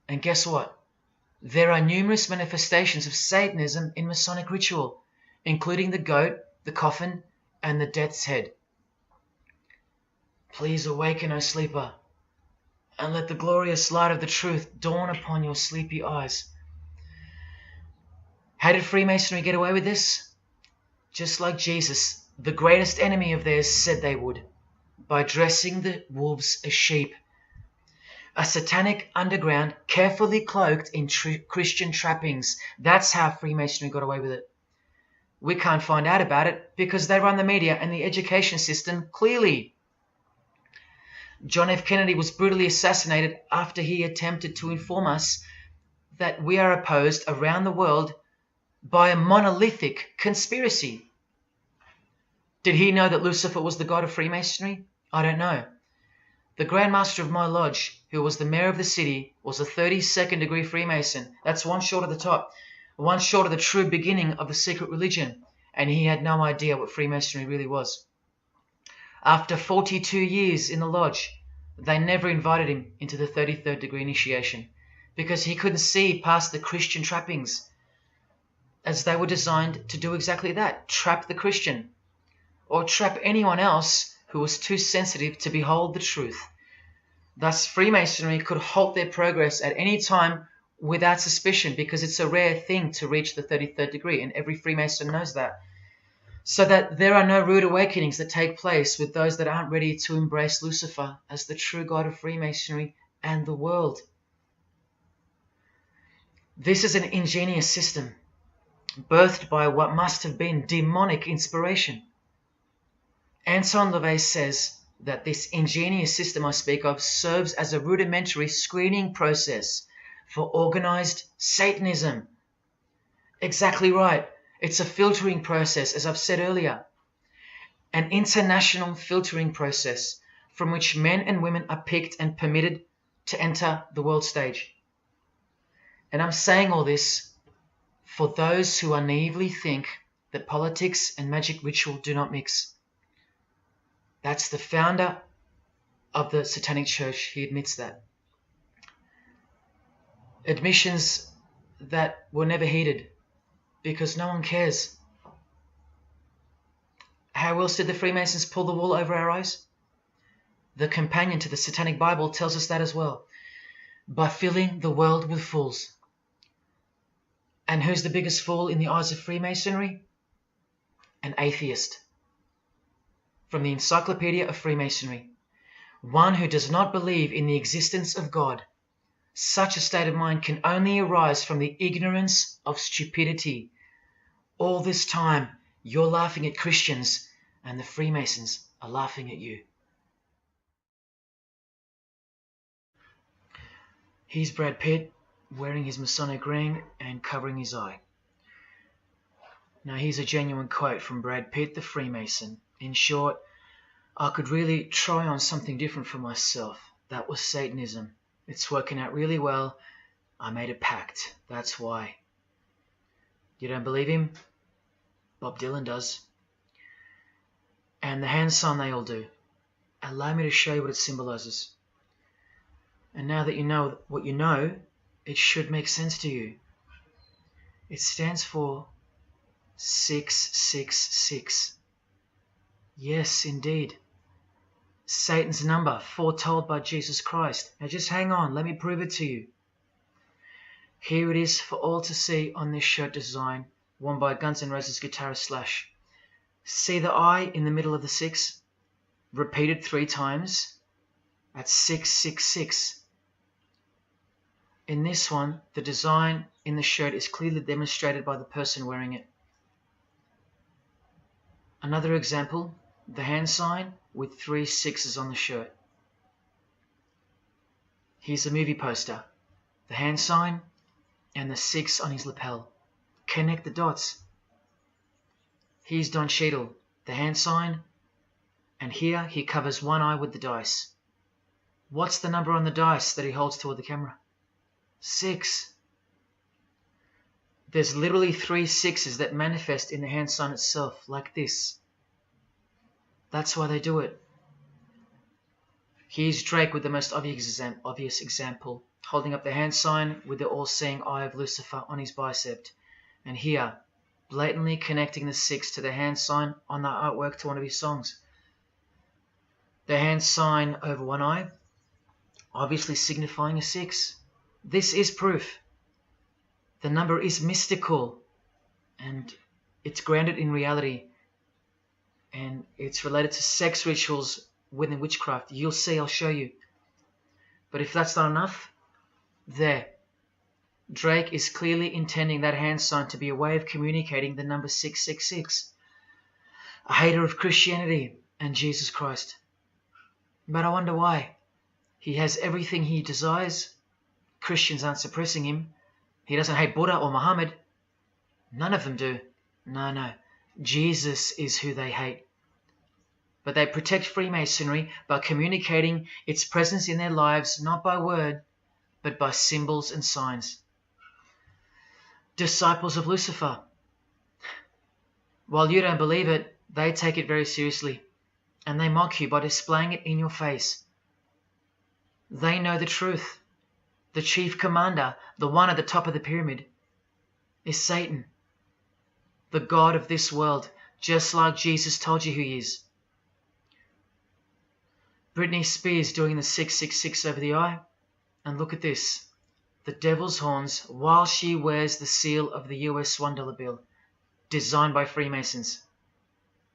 And guess what? There are numerous manifestations of Satanism in Masonic ritual, including the goat, the coffin, and the death's head. Please awaken, O sleeper, and let the glorious light of the truth dawn upon your sleepy eyes. How did Freemasonry get away with this? Just like Jesus, the greatest enemy of theirs, said they would, by dressing the wolves as sheep. A satanic underground carefully cloaked in Christian trappings. That's how Freemasonry got away with it. We can't find out about it because they run the media and the education system clearly. John F. Kennedy was brutally assassinated after he attempted to inform us that we are opposed around the world by a monolithic conspiracy. Did he know that Lucifer was the god of Freemasonry? I don't know. The Grand Master of my lodge, who was the mayor of the city, was a 32nd degree Freemason. That's one short of the top, one short of the true beginning of the secret religion, and he had no idea what Freemasonry really was. After 42 years in the lodge, they never invited him into the 33rd degree initiation because he couldn't see past the Christian trappings, as they were designed to do exactly that, trap the Christian, or trap anyone else who was too sensitive to behold the truth. Thus, Freemasonry could halt their progress at any time without suspicion because it's a rare thing to reach the 33rd degree, and every Freemason knows that. So that there are no rude awakenings that take place with those that aren't ready to embrace Lucifer as the true god of Freemasonry and the world. This is an ingenious system, birthed by what must have been demonic inspiration. Anton LaVey says that this ingenious system I speak of serves as a rudimentary screening process for organized Satanism. Exactly right. It's a filtering process, as I've said earlier. An international filtering process from which men and women are picked and permitted to enter the world stage. And I'm saying all this for those who naively think that politics and magic ritual do not mix. That's the founder of the Satanic Church. He admits that. Admissions that were never heeded because no one cares. How else did the Freemasons pull the wool over our eyes? The companion to the Satanic Bible tells us that as well. By filling the world with fools. And who's the biggest fool in the eyes of Freemasonry? An atheist. From the Encyclopedia of Freemasonry. One who does not believe in the existence of God. Such a state of mind can only arise from the ignorance of stupidity. All this time, you're laughing at Christians, and the Freemasons are laughing at you. Here's Brad Pitt, wearing his Masonic ring and covering his eye. Now here's a genuine quote from Brad Pitt, the Freemason. In short, I could really try on something different for myself. That was Satanism. It's working out really well. I made a pact. That's why. You don't believe him? Bob Dylan does. And the hand sign they all do. Allow me to show you what it symbolizes. And now that you know what you know, it should make sense to you. It stands for 666. Yes, indeed. Satan's number, foretold by Jesus Christ. Now just hang on, let me prove it to you. Here it is for all to see on this shirt design, worn by Guns N' Roses guitarist Slash. See the I in the middle of the 6? Repeated 3 times. That's 666. In this one, the design in the shirt is clearly demonstrated by the person wearing it. Another example, the hand sign with 3 6s on the shirt. Here's a movie poster, the hand sign and the 6 on his lapel. Connect the dots. Here's Don Cheadle, the hand sign, and here he covers one eye with the dice. What's the number on the dice that he holds toward the camera? 6. There's literally 3 6s that manifest in the hand sign itself, like this. That's why they do it. Here's Drake with the most obvious example, holding up the hand sign with the all-seeing eye of Lucifer on his bicep. And here, blatantly connecting the 6 to the hand sign on the artwork to one of his songs. The hand sign over one eye, obviously signifying a 6. This is proof. The number is mystical and it's grounded in reality, and it's related to sex rituals within witchcraft. You'll see, I'll show you. But if that's not enough, there. Drake is clearly intending that hand sign to be a way of communicating the number 666. A hater of Christianity and Jesus Christ. But I wonder why. He has everything he desires. Christians aren't suppressing him. He doesn't hate Buddha or Muhammad. None of them do. No. Jesus is who they hate. But they protect Freemasonry by communicating its presence in their lives, not by word, but by symbols and signs. Disciples of Lucifer. While you don't believe it, they take it very seriously, and they mock you by displaying it in your face. They know the truth. The chief commander, the one at the top of the pyramid, is Satan, the god of this world, just like Jesus told you who he is. Britney Spears doing the 666 over the eye, and look at this. The devil's horns while she wears the seal of the US $1 bill, designed by Freemasons.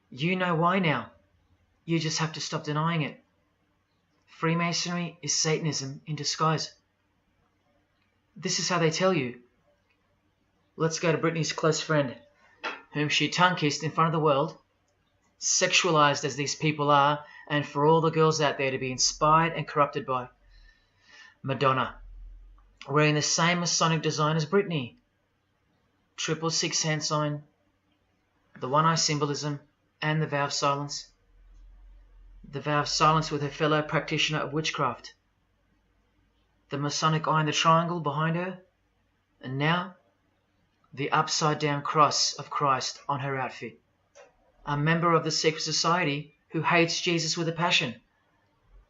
You know why now. You just have to stop denying it. Freemasonry is Satanism in disguise. This is how they tell you. Let's go to Britney's close friend, whom she tongue-kissed in front of the world, sexualized as these people are, and for all the girls out there to be inspired and corrupted by. Madonna, wearing the same Masonic design as Britney. 666 hand sign, the one eye symbolism, and the vow of silence. The vow of silence with her fellow practitioner of witchcraft. The Masonic eye in the triangle behind her, and now the upside down cross of Christ on her outfit. A member of the secret society who hates Jesus with a passion,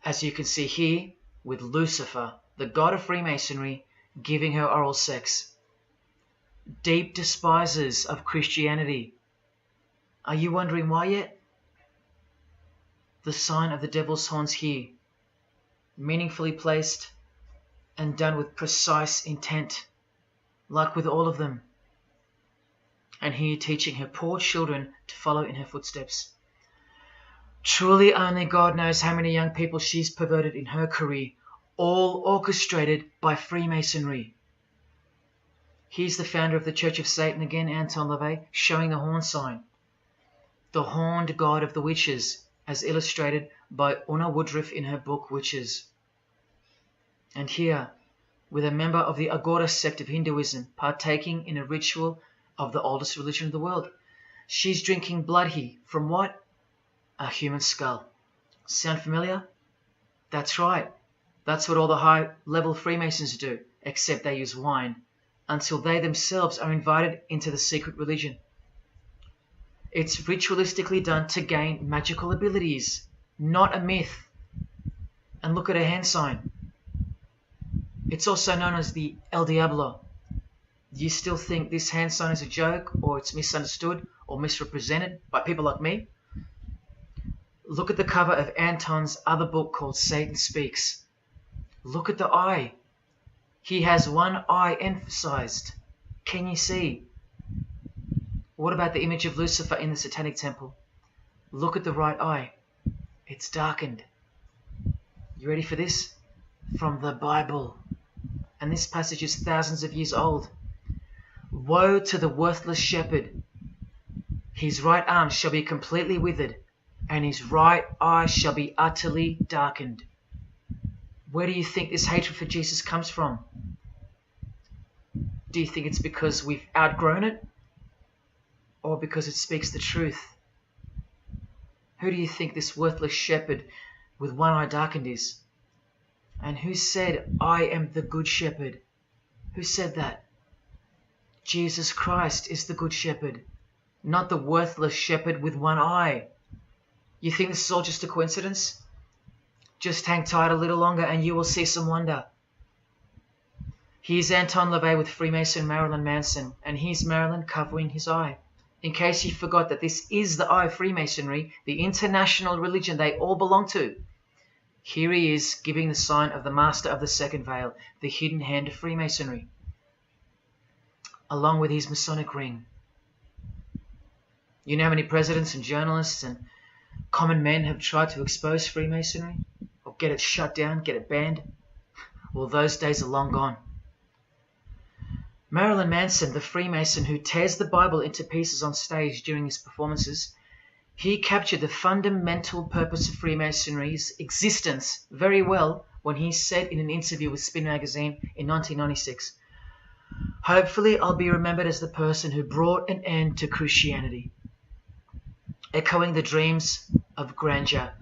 as you can see here with Lucifer, the god of Freemasonry, giving her oral sex. Deep despisers of Christianity. Are you wondering why yet? The sign of the devil's horns here, meaningfully placed and done with precise intent, like with all of them. And here teaching her poor children to follow in her footsteps. Truly only God knows how many young people she's perverted in her career, all orchestrated by Freemasonry. Here's the founder of the Church of Satan again, Anton LaVey, showing the horn sign. The horned god of the witches, as illustrated by Una Woodruff in her book Witches. And here, with a member of the Agora sect of Hinduism partaking in a ritual of the oldest religion of the world. She's drinking blood here from what? A human skull. Sound familiar? That's right. That's what all the high-level Freemasons do, except they use wine, until they themselves are invited into the secret religion. It's ritualistically done to gain magical abilities, not a myth. And look at her hand sign. It's also known as the El Diablo. Do you still think this hand sign is a joke, or it's misunderstood or misrepresented by people like me? Look at the cover of Anton's other book called Satan Speaks. Look at the eye. He has one eye emphasized. Can you see? What about the image of Lucifer in the Satanic Temple? Look at the right eye. It's darkened. You ready for this? From the Bible. And this passage is thousands of years old. Woe to the worthless shepherd. His right arm shall be completely withered, and his right eye shall be utterly darkened. Where do you think this hatred for Jesus comes from? Do you think it's because we've outgrown it? Or because it speaks the truth? Who do you think this worthless shepherd with one eye darkened is? And who said, I am the good shepherd? Who said that? Jesus Christ is the good shepherd, not the worthless shepherd with one eye. You think this is all just a coincidence? Just hang tight a little longer and you will see some wonder. Here's Anton LaVey with Freemason Marilyn Manson, and here's Marilyn covering his eye. In case you forgot that this is the eye of Freemasonry, the international religion they all belong to. Here he is giving the sign of the master of the second veil, the hidden hand of Freemasonry, along with his Masonic ring. You know how many presidents and journalists and common men have tried to expose Freemasonry or get it shut down, get it banned? Well, those days are long gone. Marilyn Manson, the Freemason who tears the Bible into pieces on stage during his performances, he captured the fundamental purpose of Freemasonry's existence very well when he said in an interview with Spin magazine in 1996, "Hopefully I'll be remembered as the person who brought an end to Christianity," echoing the dreams of grandeur,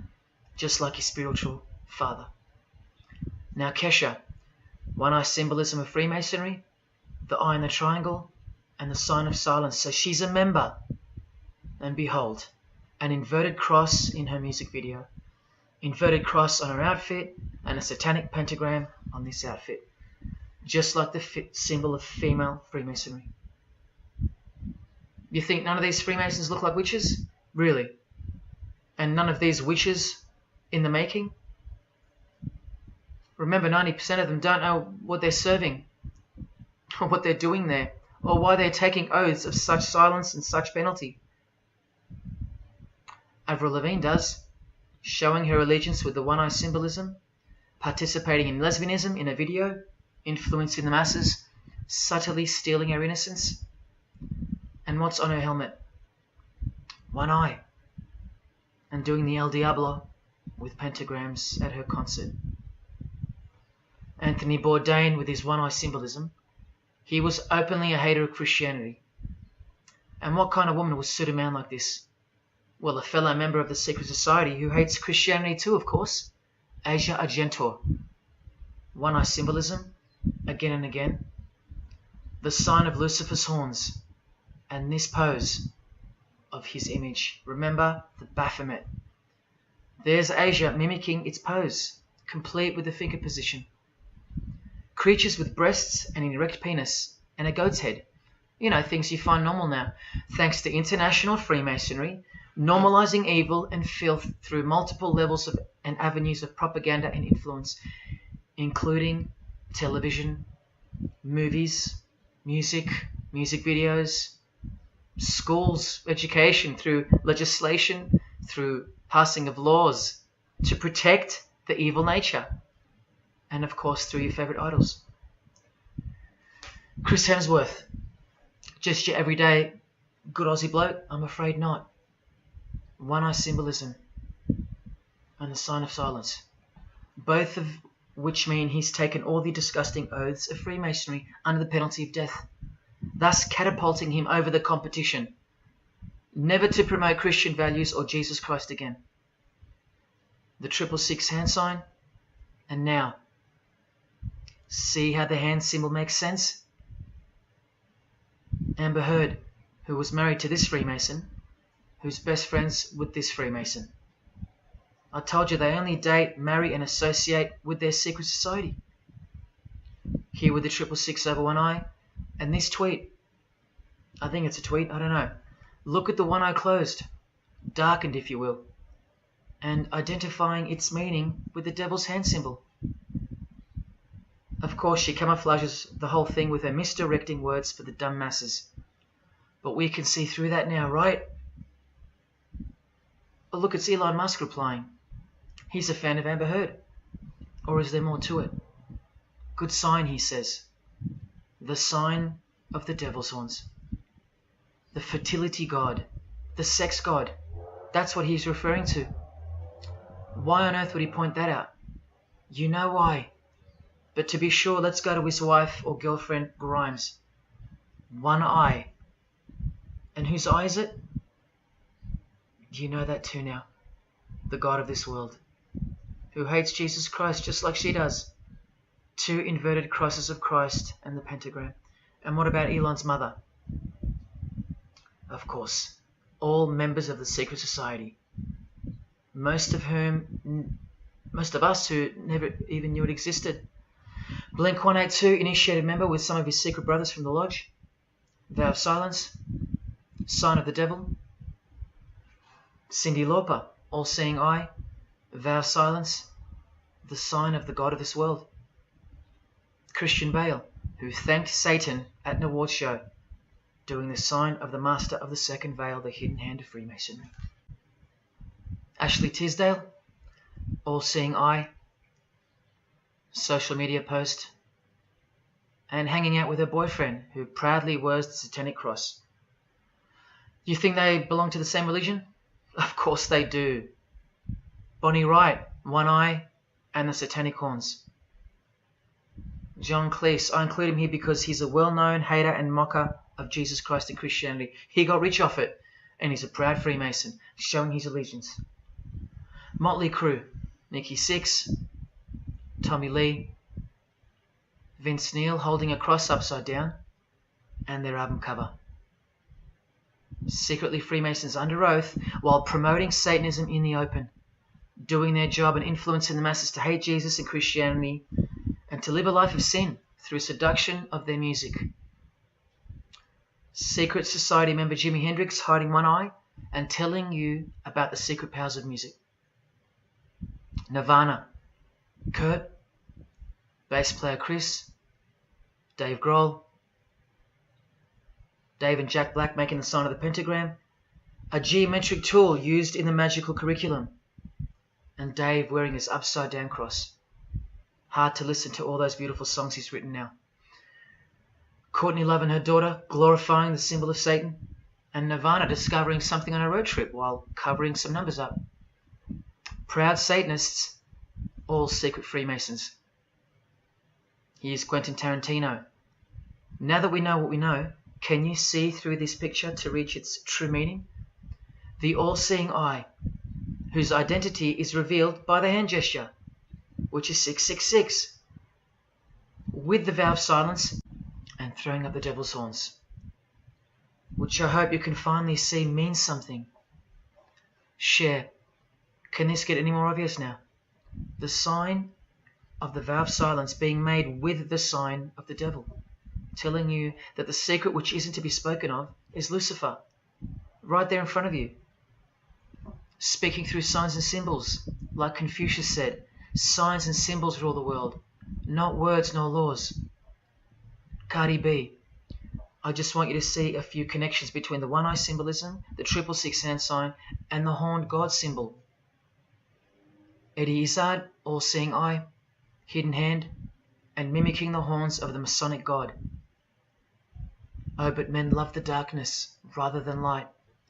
just like his spiritual father. Now Kesha, one-eye symbolism of Freemasonry, the eye in the triangle, and the sign of silence. So she's a member. And behold, an inverted cross in her music video. Inverted cross on her outfit, and a satanic pentagram on this outfit. Just like the symbol of female Freemasonry. You think none of these Freemasons look like witches? Really? And none of these witches in the making? Remember, 90% of them don't know what they're serving, or what they're doing there, or why they're taking oaths of such silence and such penalty. Avril Lavigne does, showing her allegiance with the one-eye symbolism, participating in lesbianism in a video, influencing the masses, subtly stealing her innocence. And what's on her helmet? One eye. And doing the El Diablo with pentagrams at her concert. Anthony Bourdain with his one-eye symbolism. He was openly a hater of Christianity. And what kind of woman would suit a man like this? Well, a fellow member of the secret society who hates Christianity too, of course. Asia Argento. One-eye symbolism, again and again. The sign of Lucifer's horns. And this pose of his image. Remember the Baphomet. There's Asia mimicking its pose, complete with the finger position. Creatures with breasts and an erect penis and a goat's head. You know, things you find normal now. Thanks to international Freemasonry, normalizing evil and filth through multiple levels of and avenues of propaganda and influence, including television, movies, music videos, schools, education, through legislation, through passing of laws to protect the evil nature. And of course, through your favourite idols. Chris Hemsworth, just your everyday good Aussie bloke? I'm afraid not. One-eye symbolism and the sign of silence. Both of which mean he's taken all the disgusting oaths of Freemasonry under the penalty of death, thus catapulting him over the competition, never to promote Christian values or Jesus Christ again. The 666 hand sign, and now, see how the hand symbol makes sense? Amber Heard, who was married to this Freemason, who's best friends with this Freemason. I told you they only date, marry and associate with their secret society. Here with the 666 over one eye, and this tweet. I think it's a tweet, I don't know. Look at the one eye closed, darkened if you will, and identifying its meaning with the devil's hand symbol. Of course, she camouflages the whole thing with her misdirecting words for the dumb masses. But we can see through that now, right? But look, it's Elon Musk replying. He's a fan of Amber Heard. Or is there more to it? Good sign, he says. The sign of the devil's horns. The fertility god. The sex god. That's what he's referring to. Why on earth would he point that out? You know why. But to be sure, let's go to his wife or girlfriend, Grimes. One eye. And whose eye is it? You know that too now. The God of this world. Who hates Jesus Christ just like she does. 2 inverted crosses of Christ and the pentagram. And what about Elon's mother? Of course, all members of the secret society. Most of us who never even knew it existed. Blink-182, initiated member with some of his secret brothers from the lodge. Vow of silence. Sign of the devil. Cyndi Lauper, all-seeing eye. Vow of silence. the sign of the god of this world. Christian Bale, who thanked Satan at an award show, doing the sign of the master of the second veil, the hidden hand of Freemasonry. Ashley Tisdale, all-seeing eye, social media post, and hanging out with her boyfriend, who proudly wears the satanic cross. You think they belong to the same religion? Of course they do. Bonnie Wright, one eye and the satanic horns. John Cleese, I include him here because he's a well-known hater and mocker of Jesus Christ and Christianity. He got rich off it, and he's a proud Freemason, showing his allegiance. Motley Crue, Nikki Sixx, Tommy Lee, Vince Neil holding a cross upside down, and their album cover. Secretly Freemasons under oath while promoting Satanism in the open, doing their job and influencing the masses to hate Jesus and Christianity and to live a life of sin through seduction of their music. Secret Society member Jimi Hendrix hiding one eye and telling you about the secret powers of music. Nirvana, Kurt, bass player Chris, Dave Grohl, Dave and Jack Black making the sign of the pentagram, a geometric tool used in the magical curriculum, and Dave wearing his upside down cross. Hard to listen to all those beautiful songs he's written now. Courtney Love and her daughter glorifying the symbol of Satan, and Nirvana discovering something on a road trip while covering some numbers up. Proud Satanists, all secret Freemasons. Here's Quentin Tarantino. Now that we know what we know, can you see through this picture to reach its true meaning? The all-seeing eye, whose identity is revealed by the hand gesture, which is 666, with the vow of silence and throwing up the devil's horns, which I hope you can finally see means something. Share. Can this get any more obvious now? The sign of the vow of silence being made with the sign of the devil, telling you that the secret which isn't to be spoken of is Lucifer, right there in front of you. Speaking through signs and symbols, like Confucius said, signs and symbols rule the world, not words nor laws. Cardi B, I just want you to see a few connections between the one-eye symbolism, the 666 hand sign, and the horned God symbol. Eddie Izzard, all-seeing eye, hidden hand, and mimicking the horns of the Masonic God. Oh, but men love the darkness rather than light,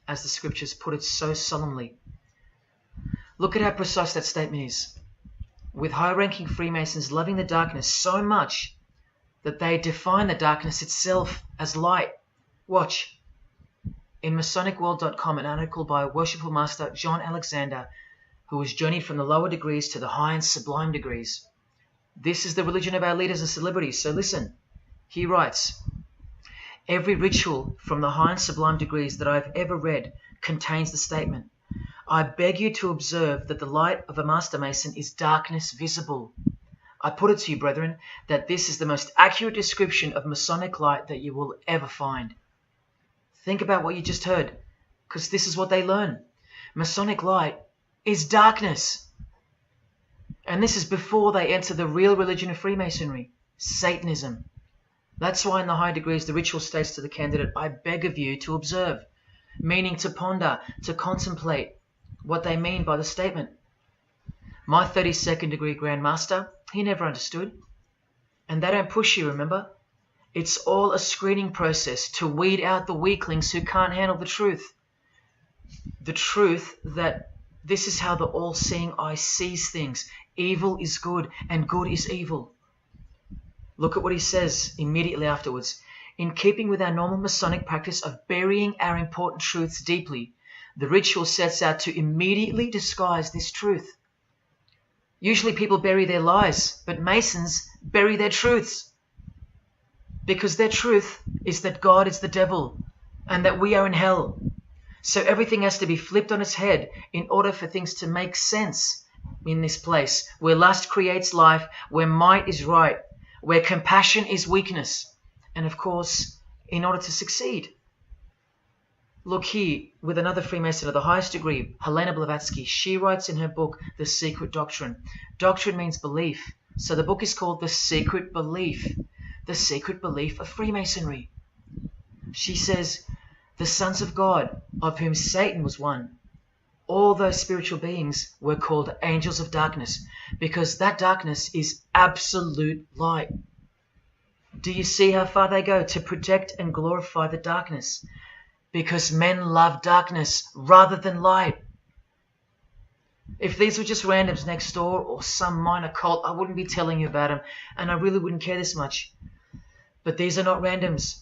as the scriptures put it so solemnly. Look at how precise that statement is. With high-ranking Freemasons loving the darkness so much that they define the darkness itself as light. Watch. In MasonicWorld.com, an article by Worshipful Master John Alexander, who has journeyed from the lower degrees to the high and sublime degrees. This is the religion of our leaders and celebrities, so listen. He writes, every ritual from the high and sublime degrees that I've ever read contains the statement, I beg you to observe that the light of a Master Mason is darkness visible. I put it to you, brethren, that this is the most accurate description of Masonic light that you will ever find. Think about what you just heard, because this is what they learn. Masonic light is darkness. And this is before they enter the real religion of Freemasonry, Satanism. That's why in the high degrees the ritual states to the candidate, I beg of you to observe, meaning to ponder, to contemplate what they mean by the statement. My 32nd degree Grand Master, he never understood. And they don't push you, remember? It's all a screening process to weed out the weaklings who can't handle the truth. The truth that this is how the all-seeing eye sees things. Evil is good and good is evil. Look at what he says immediately afterwards. In keeping with our normal Masonic practice of burying our important truths deeply, the ritual sets out to immediately disguise this truth. Usually people bury their lies, but Masons bury their truths. Because their truth is that God is the devil and that we are in hell. So everything has to be flipped on its head in order for things to make sense in this place where lust creates life, where might is right, where compassion is weakness, and of course, in order to succeed. Look here, with another Freemason of the highest degree, Helena Blavatsky. She writes in her book, The Secret Doctrine. Doctrine means belief. So the book is called The Secret Belief. The Secret Belief of Freemasonry. She says, the sons of God, of whom Satan was one, all those spiritual beings were called angels of darkness, because that darkness is absolute light. Do you see how far they go to protect and glorify the darkness? Because men love darkness rather than light. If these were just randoms next door or some minor cult, I wouldn't be telling you about them, and I really wouldn't care this much. But these are not randoms.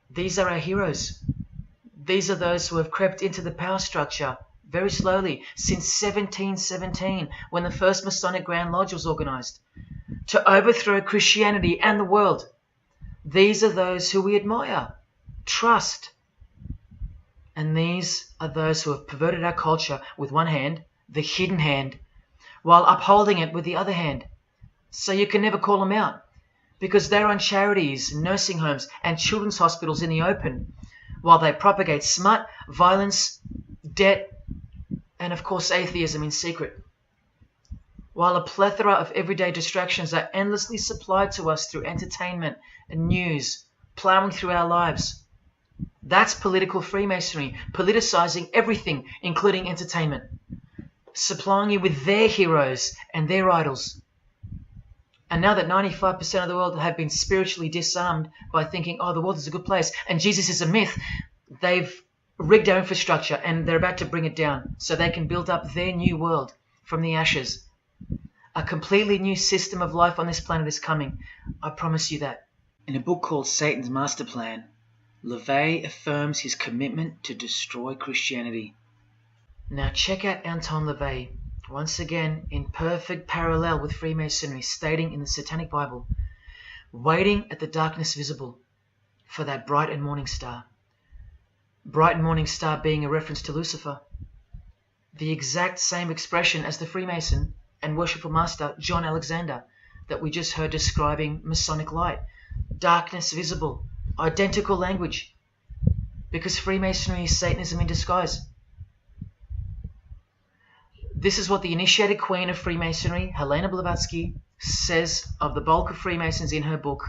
These are our heroes. These are those who have crept into the power structure very slowly since 1717, when the first Masonic Grand Lodge was organized, to overthrow Christianity and the world. These are those who we admire, trust. And these are those who have perverted our culture with one hand, the hidden hand, while upholding it with the other hand. So you can never call them out, because they run charities, nursing homes, and children's hospitals in the open, while they propagate smut, violence, debt, and of course atheism in secret. While a plethora of everyday distractions are endlessly supplied to us through entertainment and news, plowing through our lives. That's political Freemasonry, politicizing everything, including entertainment, supplying you with their heroes and their idols. And now that 95% of the world have been spiritually disarmed by thinking, oh, the world is a good place and Jesus is a myth, they've rigged our infrastructure and they're about to bring it down so they can build up their new world from the ashes. A completely new system of life on this planet is coming. I promise you that. In a book called Satan's Master Plan, LaVey affirms his commitment to destroy Christianity. Now check out Anton LaVey, once again in perfect parallel with Freemasonry, stating in the Satanic Bible, waiting at the darkness visible for that bright and morning star. Bright and morning star being a reference to Lucifer. The exact same expression as the Freemason and worshipful master John Alexander that we just heard describing Masonic light. Darkness visible. Identical language. Because Freemasonry is Satanism in disguise. This is what the initiated queen of Freemasonry, Helena Blavatsky, says of the bulk of Freemasons in her book.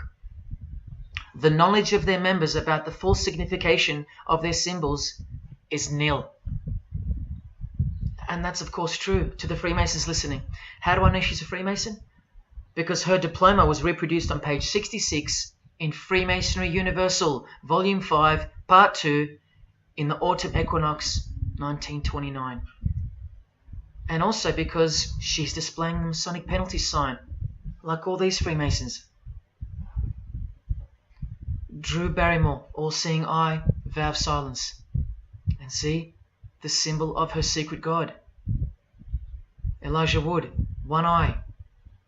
The knowledge of their members about the full signification of their symbols is nil. And that's of course true to the Freemasons listening. How do I know she's a Freemason? Because her diploma was reproduced on page 66 in Freemasonry Universal, Volume 5, Part 2, in the Autumn Equinox, 1929. And also because she's displaying the Masonic penalty sign, like all these Freemasons. Drew Barrymore, all-seeing eye, vow of silence. And see, the symbol of her secret God. Elijah Wood, one eye,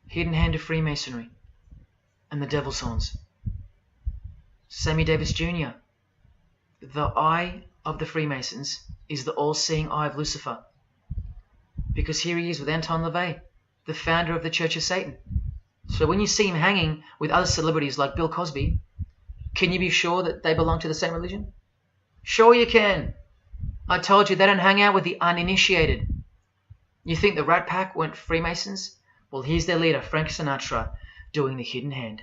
hidden hand of Freemasonry, and the devil's horns. Sammy Davis Jr., the eye of the Freemasons is the all-seeing eye of Lucifer. Because here he is with Anton LaVey, the founder of the Church of Satan. So when you see him hanging with other celebrities like Bill Cosby, can you be sure that they belong to the same religion? Sure you can. I told you they don't hang out with the uninitiated. You think the Rat Pack weren't Freemasons? Well, here's their leader, Frank Sinatra, doing the hidden hand.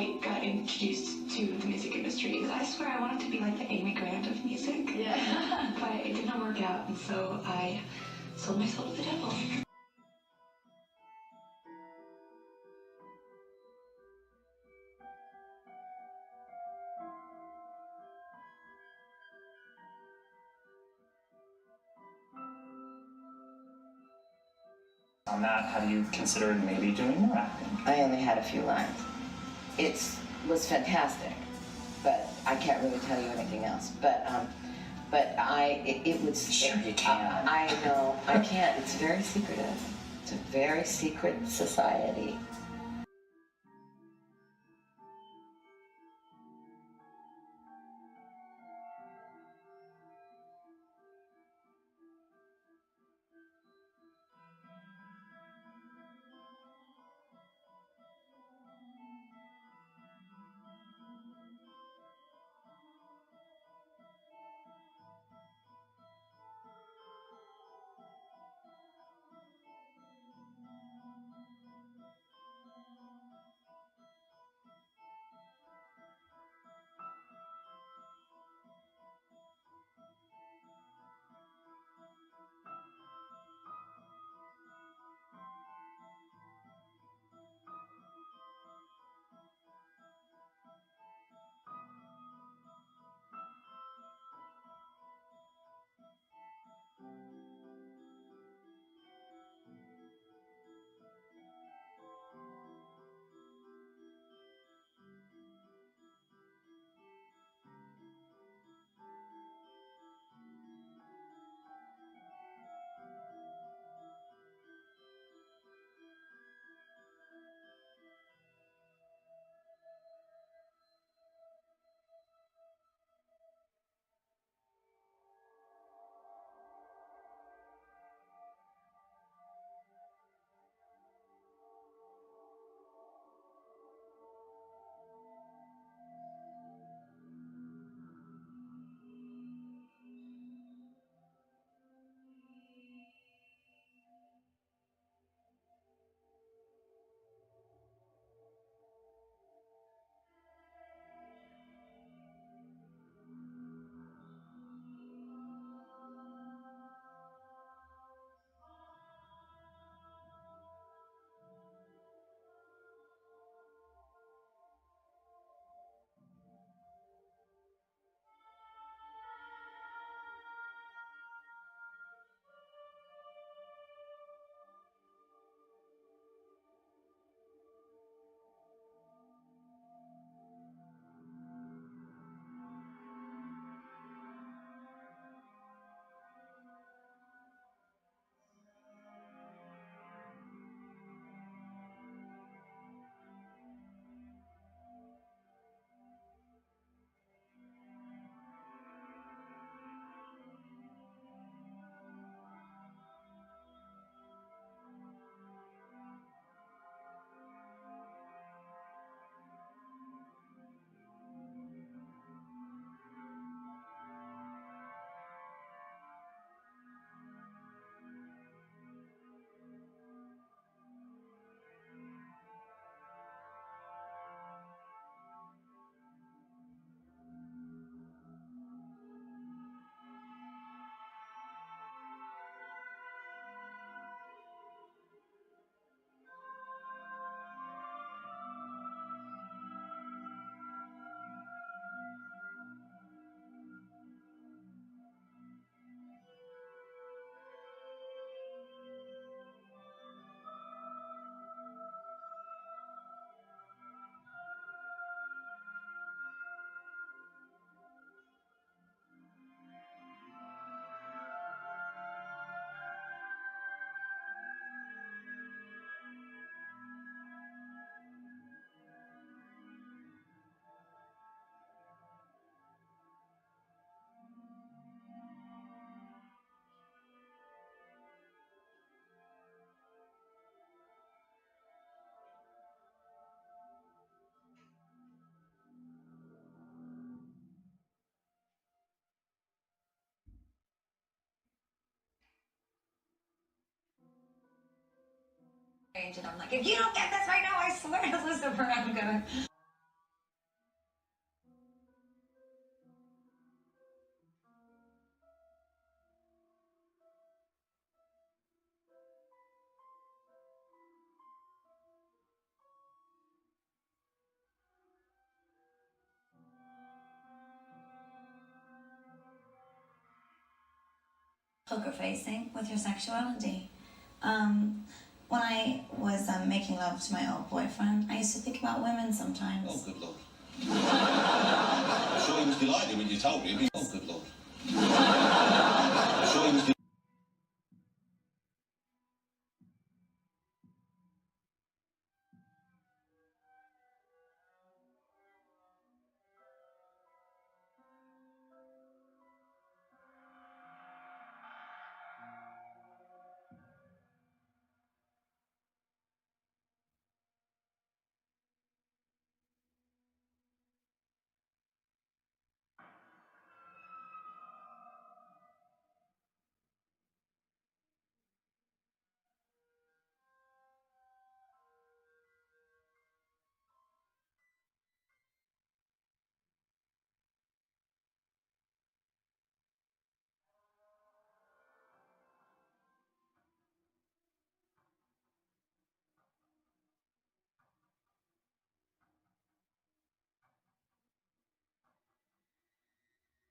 I got introduced to the music industry because I swear I wanted to be like the Amy Grant of music. Yeah. But it did not work out, and so I sold my soul to the devil. On that, have you considered maybe doing more acting? I only had a few lines. It was fantastic, but I can't really tell you anything else. But it was. Sure you can. I know I can't. It's very secretive. It's a very secret society. And I'm like, if you don't get this right now, I swear to Lucifer, I'm gonna. poker facing with your sexuality. When I was making love to my old boyfriend, I used to think about women sometimes. Oh, good Lord. I'm sure he was delighted when you told him. Oh, good Lord. I'm sure he was delighted.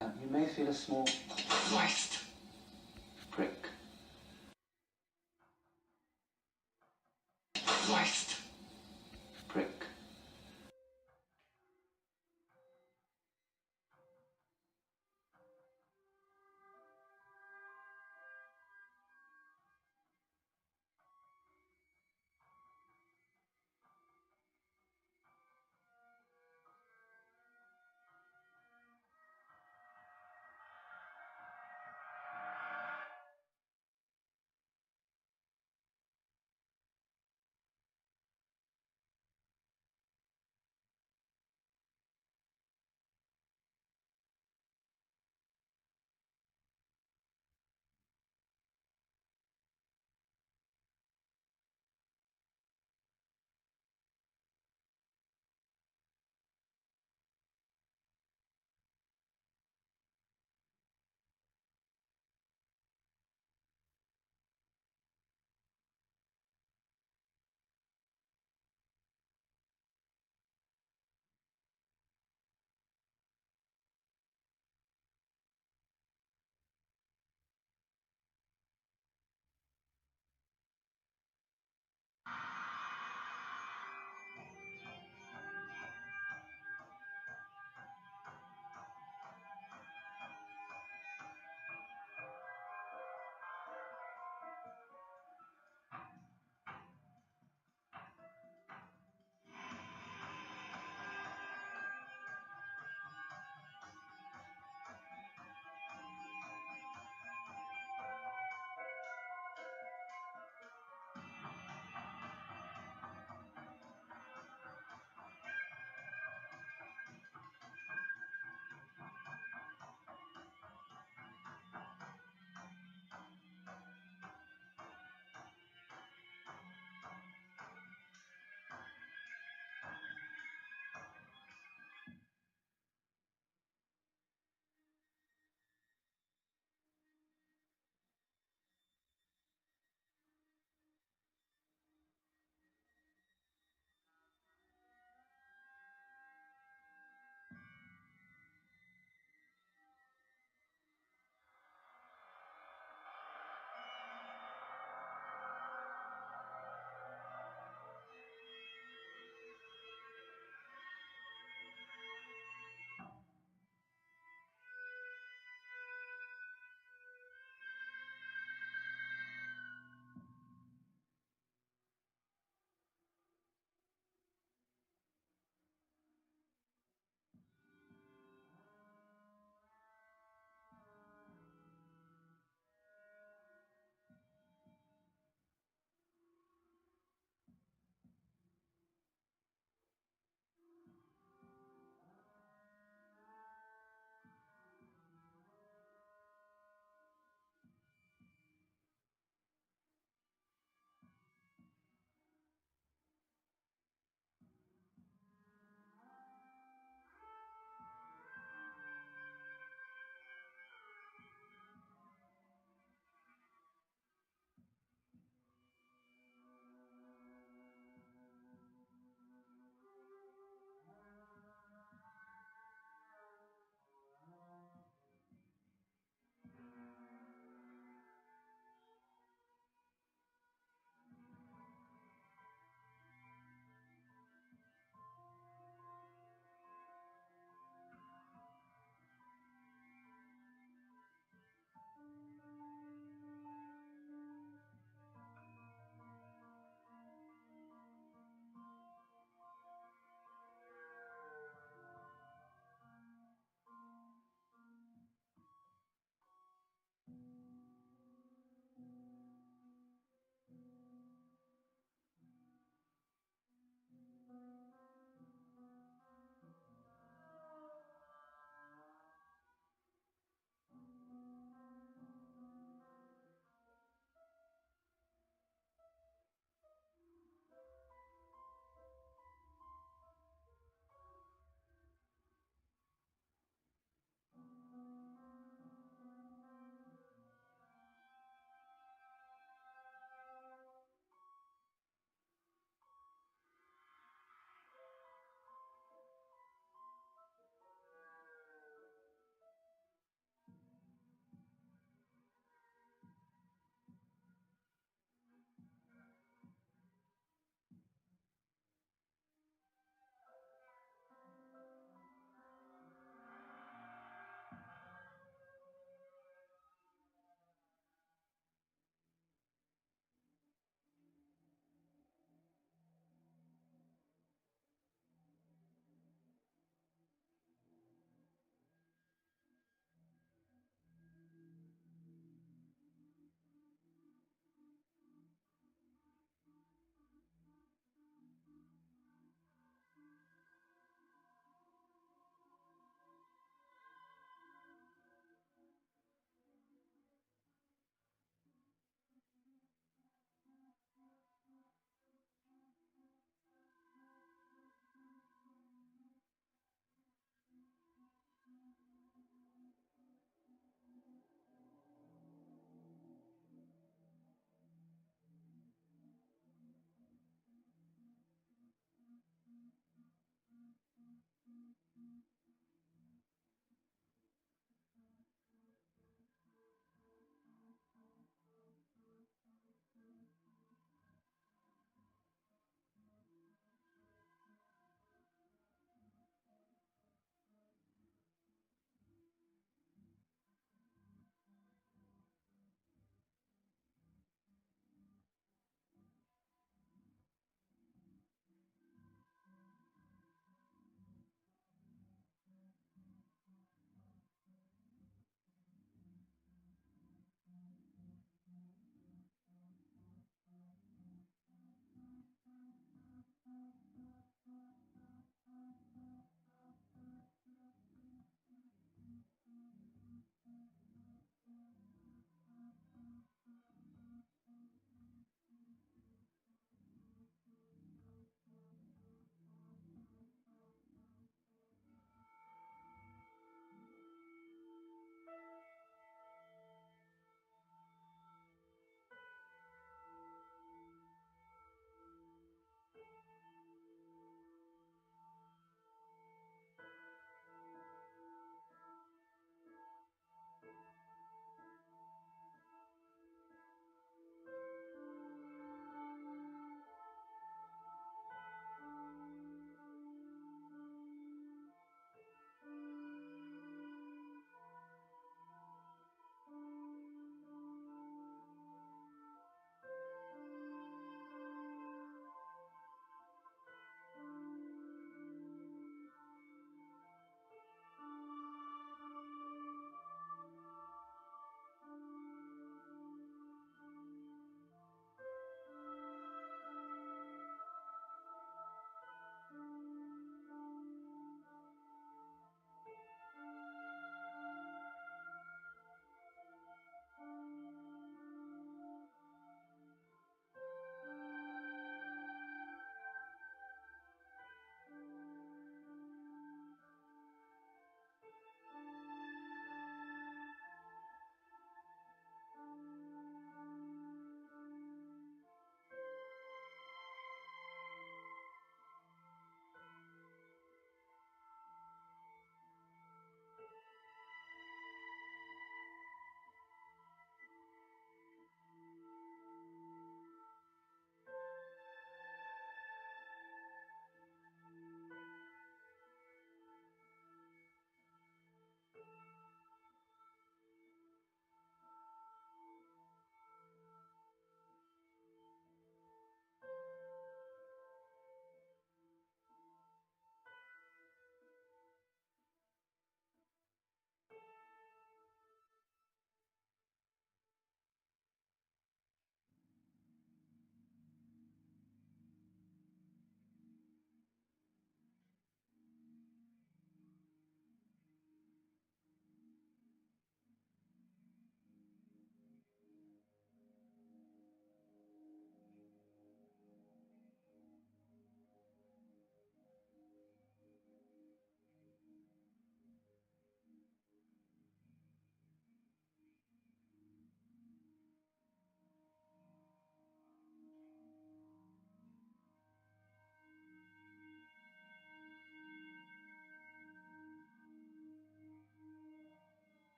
You may feel a small Christ. prick. Christ. Prick.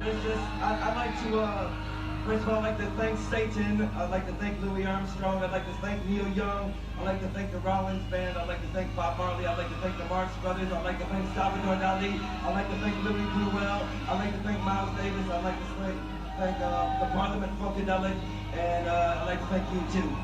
I'd like to, first of all, I'd like to thank Satan. I'd like to thank Louis Armstrong. I'd like to thank Neil Young. I'd like to thank the Rollins Band. I'd like to thank Bob Marley. I'd like to thank the Marx Brothers. I'd like to thank Salvador Dali. I'd like to thank Louis Bruel. I'd like to thank Miles Davis. I'd like to thank the Parliament Funkadelic. And I'd like to thank you, too.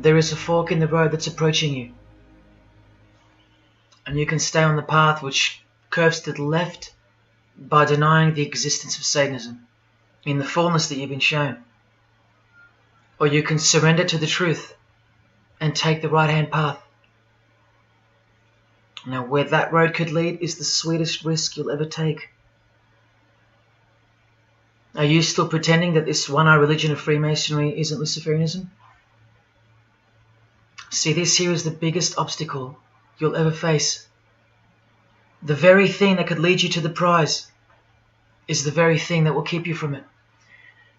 there is a fork in the road that's approaching you. And you can stay on the path which curves to the left by denying the existence of Satanism in the fullness that you've been shown. Or you can surrender to the truth and take the right-hand path. Now, where that road could lead is the sweetest risk you'll ever take. Are you still pretending that this one-eye religion of Freemasonry isn't Luciferianism? See, this here is the biggest obstacle you'll ever face. The very thing that could lead you to the prize is the very thing that will keep you from it.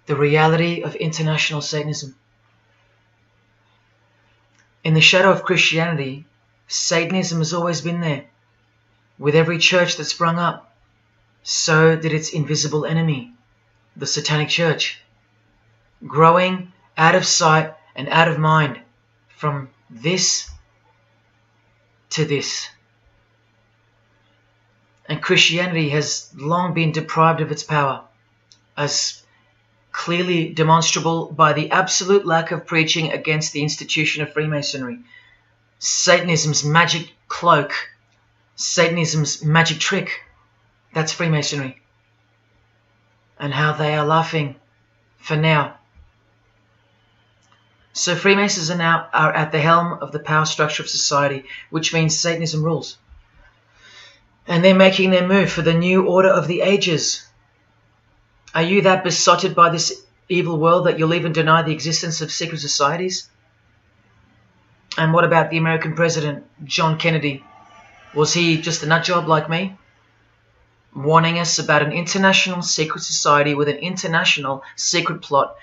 The reality of international Satanism. In the shadow of Christianity, Satanism has always been there. With every church that sprung up, so did its invisible enemy, the Satanic Church, growing out of sight and out of mind from this to this. And Christianity has long been deprived of its power, as clearly demonstrable by the absolute lack of preaching against the institution of Freemasonry. Satanism's magic cloak, Satanism's magic trick, that's Freemasonry. And how they are laughing for now. So Freemasons are at the helm of the power structure of society, which means Satanism rules. And they're making their move for the new order of the ages. Are you that besotted by this evil world that you'll even deny the existence of secret societies? And what about the American president, John Kennedy? Was he just a nutjob like me? Warning us about an international secret society with an international secret plot.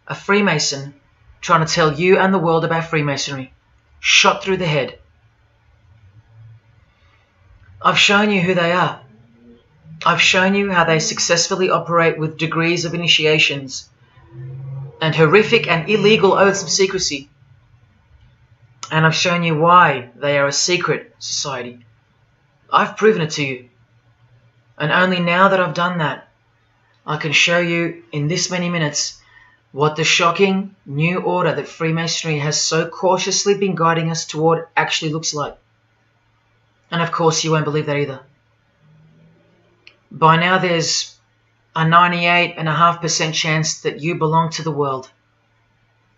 A Freemason trying to tell you and the world about Freemasonry. Shot through the head. I've shown you who they are. I've shown you how they successfully operate with degrees of initiations and horrific and illegal oaths of secrecy. And I've shown you why they are a secret society. I've proven it to you. And only now that I've done that, I can show you in this many minutes what the shocking new order that Freemasonry has so cautiously been guiding us toward actually looks like. And of course you won't believe that either. By now there's a 98.5% chance that you belong to the world.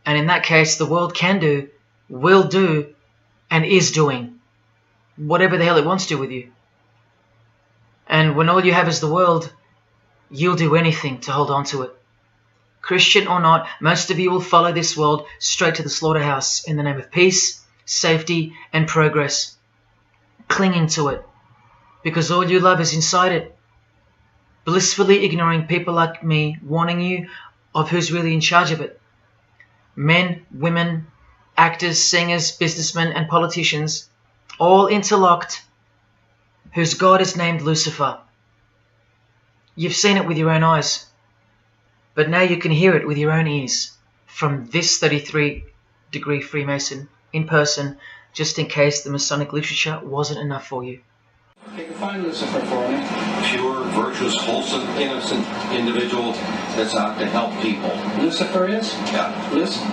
And in that case, the world can do, will do, and is doing whatever the hell it wants to with you. And when all you have is the world, you'll do anything to hold on to it. Christian or not, most of you will follow this world straight to the slaughterhouse in the name of peace, safety, and progress. Clinging to it, because all you love is inside it. Blissfully ignoring people like me warning you of who's really in charge of it. Men, women, actors, singers, businessmen, and politicians, all interlocked, whose God is named Lucifer. You've seen it with your own eyes, but now you can hear it with your own ears from this 33-degree Freemason in person, just in case the Masonic literature wasn't enough for you. Define Lucifer for me. Pure, virtuous, wholesome, innocent individual that's out to help people. Lucifer is? Yeah.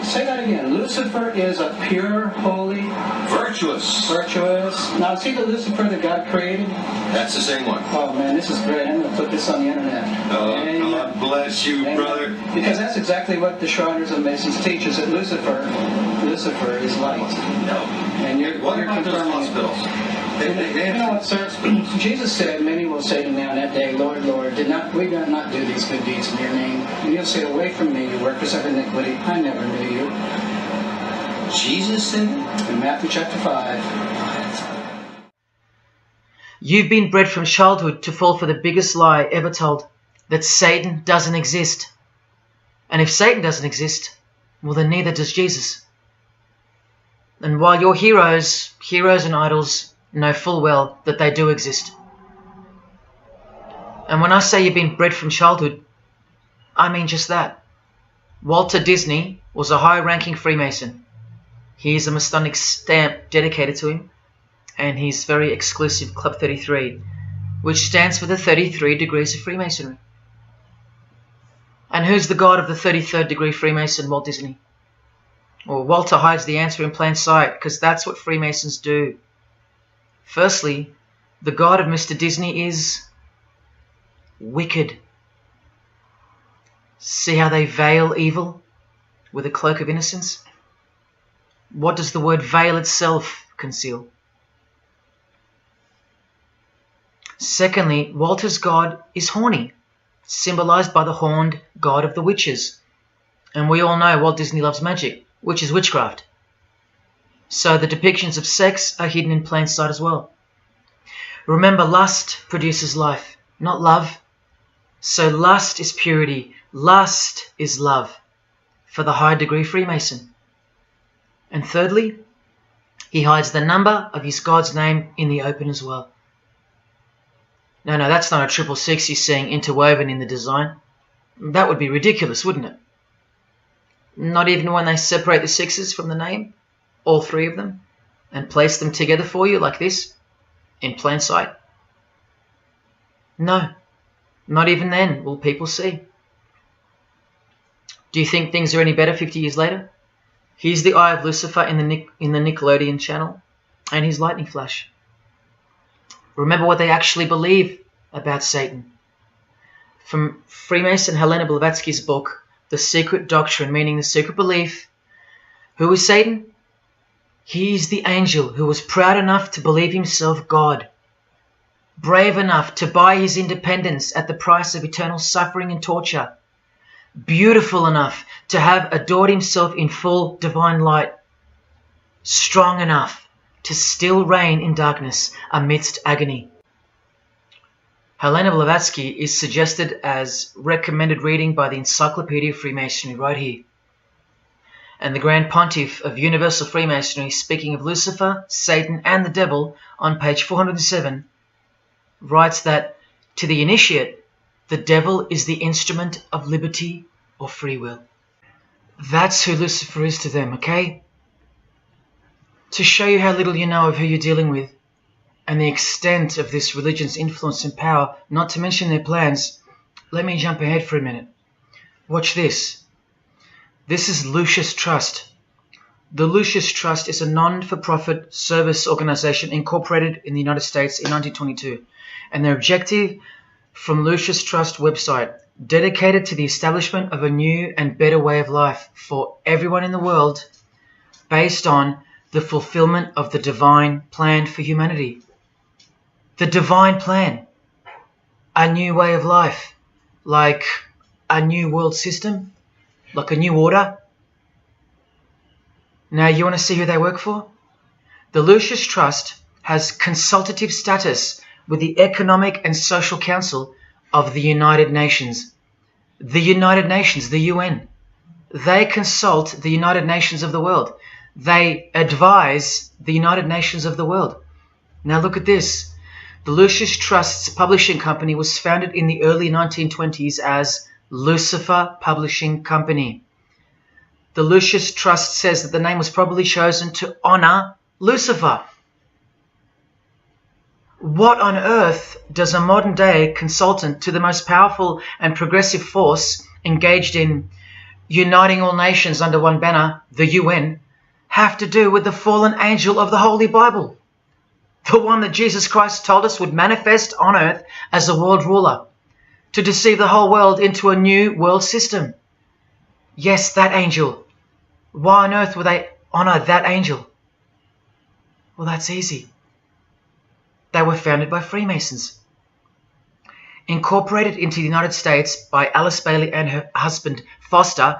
Say that again. Lucifer is a pure, holy... Virtuous. Virtuous. Now, is he the Lucifer that God created? That's the same one. Oh, man, this is great. I'm going to put this on the internet. Oh, God bless you, brother. Because that's exactly what the Shriners and Masons teach, is that Lucifer is light. No. And you're about those confirming hospitals? You know what, sir? Jesus said, many will say to me on that day, Lord, Lord, we did not do these good deeds in your name. And you'll say, away from me, you workers of iniquity. I never knew you. Jesus said it? In Matthew chapter 5. You've been bred from childhood to fall for the biggest lie ever told, that Satan doesn't exist. And if Satan doesn't exist, well then neither does Jesus. And while your heroes and idols know full well that they do exist. And when I say you've been bred from childhood, I mean just that. Walter Disney was a high-ranking Freemason. Here's a Masonic stamp dedicated to him, and his very exclusive Club 33, which stands for the 33 degrees of Freemasonry. And who's the god of the 33rd degree Freemason, Walt Disney? Or Walter hides the answer in plain sight, because that's what Freemasons do. Firstly, the God of Mr. Disney is wicked. See how they veil evil with a cloak of innocence? What does the word veil itself conceal? Secondly, Walter's God is horny, symbolized by the horned god of the witches. And we all know Walt Disney loves magic, which is witchcraft. So the depictions of sex are hidden in plain sight as well. Remember, lust produces life, not love. So lust is purity, lust is love, for the high degree Freemason. And thirdly, he hides the number of his God's name in the open as well. No, that's not a 666 he's seeing interwoven in the design. That would be ridiculous, wouldn't it? Not even when they separate the sixes from the name, all three of them, and place them together for you like this, in plain sight. No, not even then will people see. Do you think things are any better 50 years later? Here's the Eye of Lucifer in the Nickelodeon channel, and his lightning flash. Remember what they actually believe about Satan. From Freemason Helena Blavatsky's book, The Secret Doctrine, meaning the secret belief. Who is Satan? He is the angel who was proud enough to believe himself God, brave enough to buy his independence at the price of eternal suffering and torture, beautiful enough to have adored himself in full divine light, strong enough to still reign in darkness amidst agony. Helena Blavatsky is suggested as recommended reading by the Encyclopedia of Freemasonry right here. And the Grand Pontiff of Universal Freemasonry, speaking of Lucifer, Satan and the Devil on page 407, writes that to the initiate, the devil is the instrument of liberty or free will. That's who Lucifer is to them, okay? To show you how little you know of who you're dealing with and the extent of this religion's influence and power, not to mention their plans, let me jump ahead for a minute. Watch this. This is Lucius Trust. The Lucius Trust is a non-for-profit service organization incorporated in the United States in 1922, and their objective from Lucius Trust website, dedicated to the establishment of a new and better way of life for everyone in the world based on the fulfillment of the divine plan for humanity. The divine plan. A new way of life, like a new world system, like a new order. Now you want to see who they work for? The Lucius Trust has consultative status with the Economic and Social Council of the United Nations. The United Nations, the UN. They consult the United Nations of the world. They advise the United Nations of the world. Now look at this. The Lucius Trust's publishing company was founded in the early 1920s as Lucifer Publishing Company. The Lucius Trust says that the name was probably chosen to honor Lucifer. What on earth does a modern-day consultant to the most powerful and progressive force engaged in uniting all nations under one banner, the UN, have to do with the fallen angel of the Holy Bible? The one that Jesus Christ told us would manifest on earth as a world ruler, to deceive the whole world into a new world system. Yes, that angel. Why on earth would they honor that angel? Well, that's easy. They were founded by Freemasons. Incorporated into the United States by Alice Bailey and her husband Foster.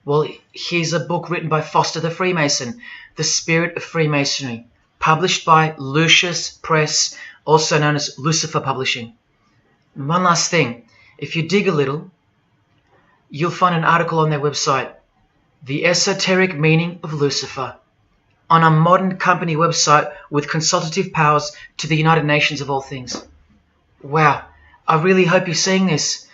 Well, here's a book written by Foster the Freemason, The Spirit of Freemasonry, published by Lucius Press, also known as Lucifer Publishing. And one last thing, if you dig a little, you'll find an article on their website, The Esoteric Meaning of Lucifer, on a modern company website with consultative powers to the United Nations of all things. Wow, I really hope you're seeing this.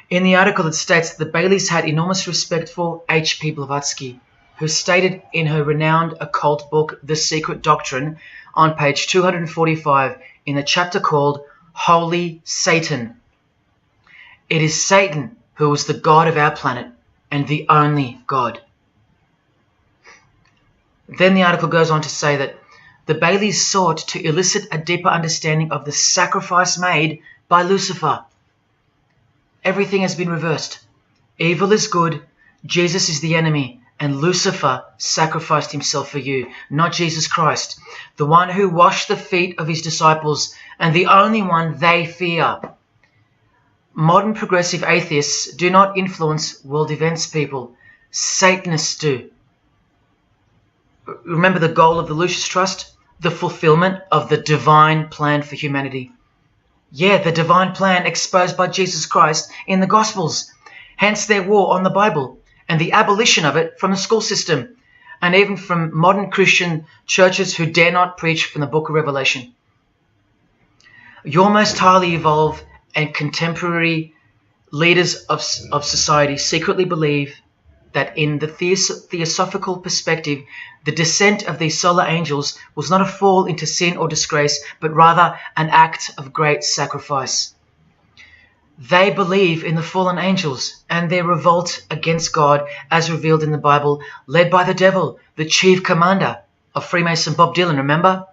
In the article it states that the Baileys had enormous respect for H.P. Blavatsky, who stated in her renowned occult book, The Secret Doctrine, on page 245 in the chapter called Holy Satan. It is Satan who is the God of our planet and the only God. Then the article goes on to say that the Baileys sought to elicit a deeper understanding of the sacrifice made by Lucifer. Everything has been reversed. Evil is good, Jesus is the enemy, and Lucifer sacrificed himself for you, not Jesus Christ, the one who washed the feet of his disciples and the only one they fear. Modern progressive atheists do not influence world events, people. Satanists do. Remember the goal of the Lucis Trust? The fulfillment of the divine plan for humanity. Yeah, the divine plan exposed by Jesus Christ in the Gospels. Hence their war on the Bible and the abolition of it from the school system and even from modern Christian churches who dare not preach from the book of Revelation. Your most highly evolved and contemporary leaders of society secretly believe that in the theosophical perspective, the descent of these solar angels was not a fall into sin or disgrace, but rather an act of great sacrifice. They believe in the fallen angels and their revolt against God as revealed in the Bible, led by the devil, the chief commander of Freemason Bob Dylan, remember?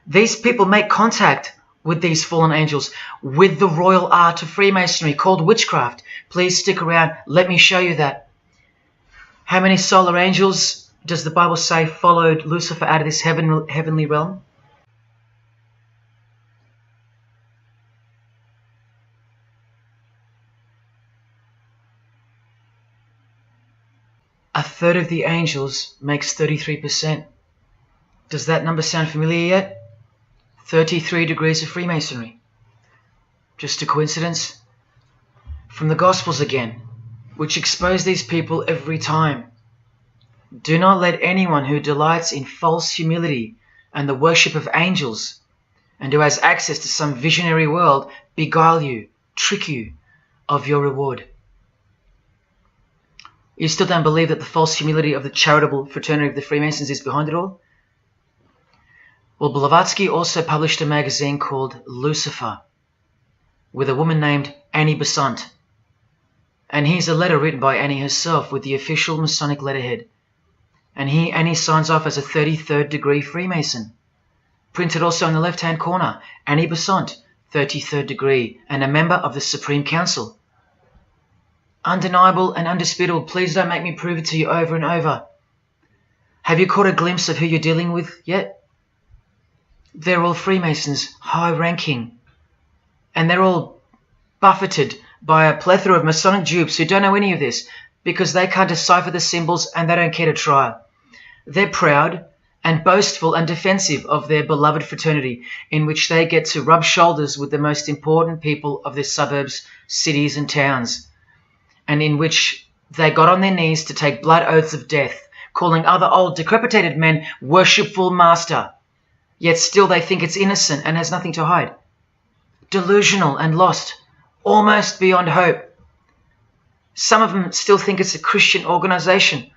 These people make contact with these fallen angels, with the royal art of Freemasonry called witchcraft. Please stick around, let me show you that. How many solar angels does the Bible say followed Lucifer out of this heavenly realm? A third of the angels makes 33%. Does that number sound familiar yet? 33 degrees of Freemasonry. Just a coincidence? From the Gospels again, which expose these people every time. Do not let anyone who delights in false humility and the worship of angels and who has access to some visionary world beguile you, trick you of your reward. You still don't believe that the false humility of the charitable fraternity of the Freemasons is behind it all? Well, Blavatsky also published a magazine called Lucifer with a woman named Annie Besant. And here's a letter written by Annie herself with the official Masonic letterhead. And here Annie signs off as a 33rd degree Freemason. Printed also in the left-hand corner, Annie Besant, 33rd degree, and a member of the Supreme Council. Undeniable and undisputable. Please don't make me prove it to you over and over. Have you caught a glimpse of who you're dealing with yet? They're all Freemasons, high-ranking. And they're all buffeted by a plethora of Masonic dupes who don't know any of this because they can't decipher the symbols and they don't care to try. They're proud and boastful and defensive of their beloved fraternity in which they get to rub shoulders with the most important people of their suburbs, cities and towns, and in which they got on their knees to take blood oaths of death, calling other old decrepitated men worshipful master, yet still they think it's innocent and has nothing to hide. Delusional and lost, almost beyond hope. Some of them still think it's a Christian organization,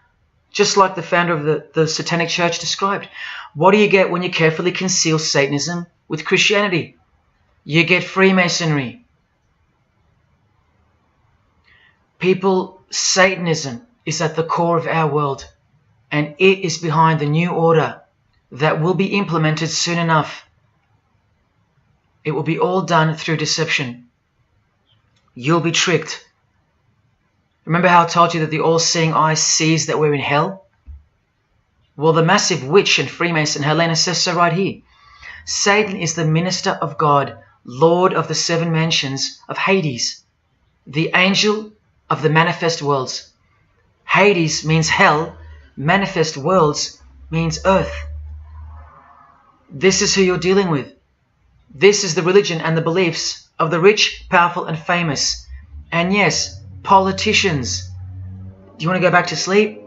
just like the founder of the Satanic Church described. What do you get when you carefully conceal Satanism with Christianity? You get Freemasonry. People, Satanism is at the core of our world, and it is behind the new order that will be implemented soon enough. It will be all done through deception. You'll be tricked. Remember how I told you that the all-seeing eye sees that we're in hell? Well, the massive witch and Freemason Helena says so right here. Satan is the minister of God, Lord of the seven mansions of Hades, the angel of the manifest worlds. Hades means hell, manifest worlds means earth. This is who you're dealing with. This is the religion and the beliefs of the rich, powerful and famous. And yes, politicians. Do you want to go back to sleep?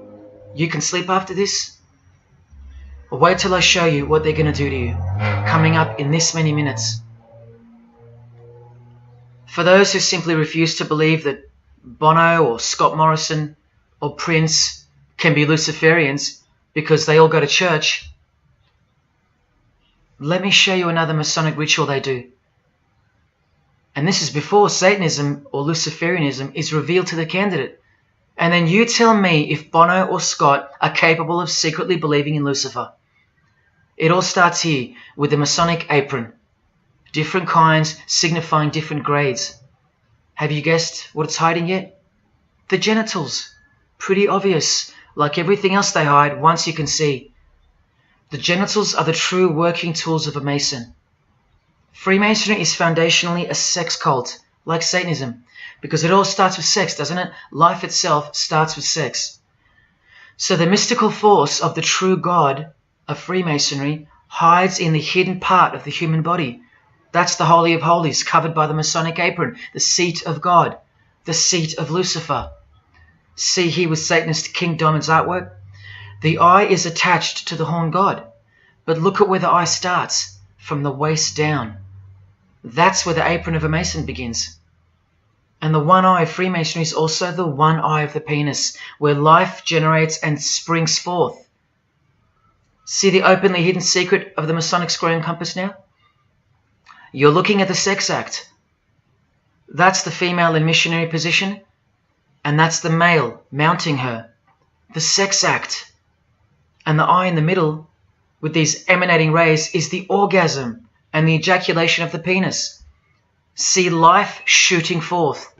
You can sleep after this. Well, wait till I show you what they're going to do to you, coming up in this many minutes. For those who simply refuse to believe that Bono or Scott Morrison or Prince can be Luciferians because they all go to church, let me show you another Masonic ritual they do. And this is before Satanism or Luciferianism is revealed to the candidate. And then you tell me if Bono or Scott are capable of secretly believing in Lucifer. It all starts here with the Masonic apron. Different kinds signifying different grades. Have you guessed what it's hiding yet? The genitals. Pretty obvious. Like everything else they hide, once you can see. The genitals are the true working tools of a Mason. Freemasonry is foundationally a sex cult, like Satanism, because it all starts with sex, doesn't it? Life itself starts with sex. So the mystical force of the true God of Freemasonry hides in the hidden part of the human body. That's the Holy of Holies, covered by the Masonic apron, the seat of God, the seat of Lucifer. See here with Satanist King Diamond's artwork? The eye is attached to the horn god, but look at where the eye starts, from the waist down. That's where the apron of a Mason begins. And the one eye of Freemasonry is also the one eye of the penis, where life generates and springs forth. See the openly hidden secret of the Masonic square and compass now? You're looking at the sex act. That's the female in missionary position, and that's the male mounting her. The sex act. And the eye in the middle, with these emanating rays, is the orgasm and the ejaculation of the penis. See life shooting forth.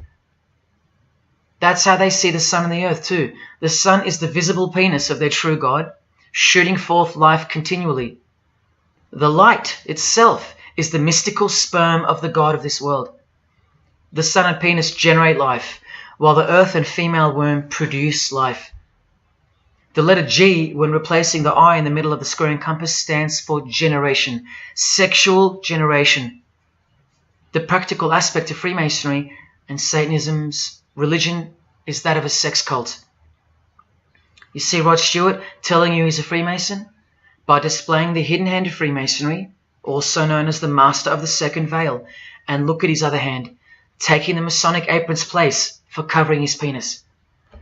That's how they see the sun and the earth too. The sun is the visible penis of their true God, shooting forth life continually. The light itself is the mystical sperm of the God of this world. The sun and penis generate life, while the earth and female womb produce life. The letter G, when replacing the I in the middle of the square and compass, stands for generation, sexual generation. The practical aspect of Freemasonry and Satanism's religion is that of a sex cult. You see Rod Stewart telling you he's a Freemason? By displaying the hidden hand of Freemasonry, also known as the Master of the Second Veil, and look at his other hand, taking the Masonic apron's place for covering his penis,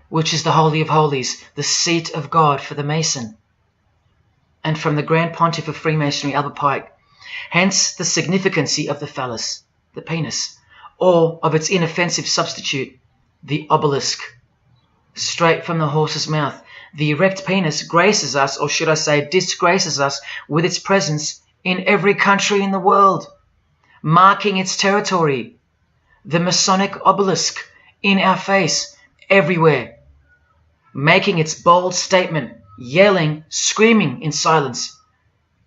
which is the Holy of Holies, the seat of God for the Mason. And from the Grand Pontiff of Freemasonry, Albert Pike, hence the significancy of the phallus, the penis, or of its inoffensive substitute, the obelisk. Straight from the horse's mouth, the erect penis graces us, or should I say disgraces us, with its presence in every country in the world, marking its territory. The Masonic obelisk in our face, everywhere, making its bold statement, yelling, screaming in silence.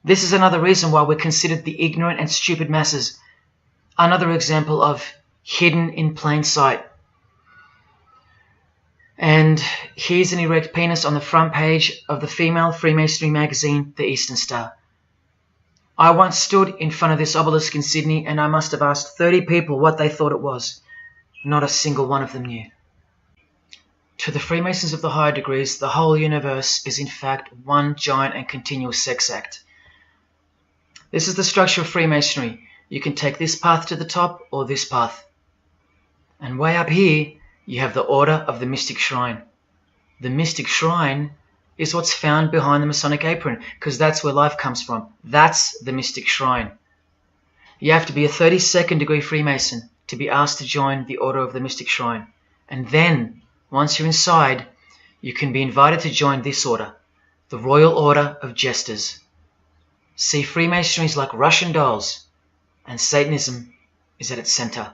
This is another reason why we're considered the ignorant and stupid masses. Another example of hidden in plain sight. And here's an erect penis on the front page of the female Freemasonry magazine, The Eastern Star. I once stood in front of this obelisk in Sydney, and I must have asked 30 people what they thought it was. Not a single one of them knew. To the Freemasons of the higher degrees, the whole universe is in fact one giant and continuous sex act. This is the structure of Freemasonry. You can take this path to the top or this path. And way up here, you have the Order of the Mystic Shrine. The Mystic Shrine is what's found behind the Masonic apron, because that's where life comes from. That's the Mystic Shrine. You have to be a 32nd degree Freemason to be asked to join the Order of the Mystic Shrine. And then, once you're inside, you can be invited to join this order, the Royal Order of Jesters. See, Freemasonry is like Russian dolls, and Satanism is at its center.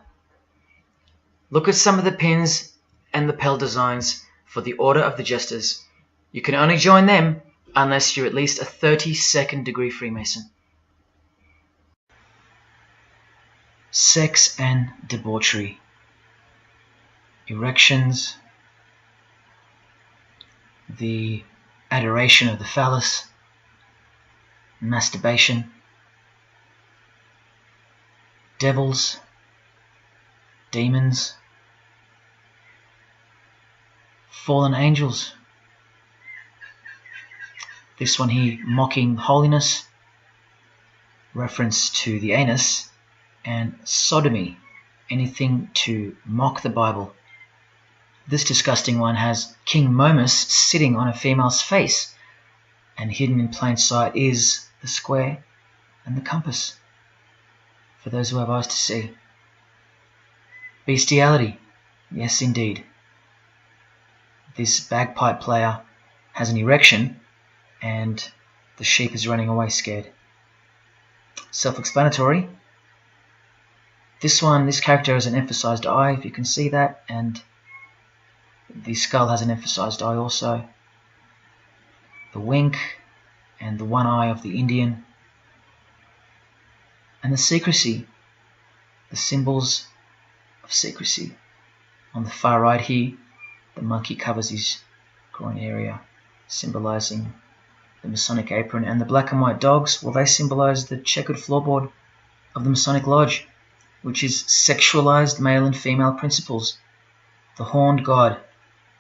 Look at some of the pins and lapel designs for the Order of the Jesters. You can only join them unless you're at least a 32nd degree Freemason. Sex and debauchery. Erections. The adoration of the phallus. Masturbation. Devils. Demons. Fallen angels. This one here, mocking holiness, reference to the anus, and sodomy, anything to mock the Bible. This disgusting one has King Momus sitting on a female's face, and hidden in plain sight is the square and the compass, for those who have eyes to see. Bestiality, yes indeed. this bagpipe player has an erection and the sheep is running away scared. Self-explanatory. This character has an emphasized eye, if you can see that, and the skull has an emphasized eye also. The wink and the one eye of the Indian. And the secrecy, the symbols of secrecy. On the far right here, the monkey covers his groin area, symbolizing the Masonic apron, and the black and white dogs, well, they symbolize the checkered floorboard of the Masonic Lodge, which is sexualized male and female principles, the horned god,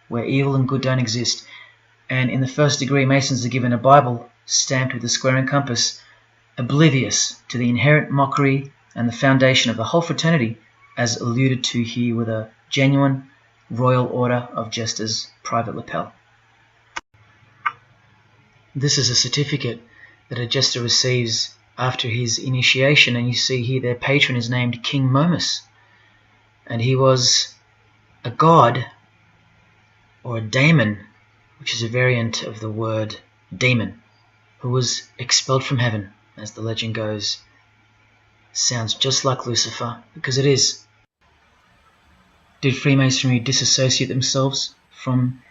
where evil and good don't exist. And in the first degree, Masons are given a Bible stamped with a square and compass, oblivious to the inherent mockery and the foundation of the whole fraternity, as alluded to here with a genuine Royal Order of Jesters private lapel. This is a certificate that a jester receives after his initiation, and you see here their patron is named King Momus, and he was a god, or a daemon, which is a variant of the word demon, who was expelled from heaven, as the legend goes. Sounds just like Lucifer, because it is. Did Freemasonry disassociate themselves from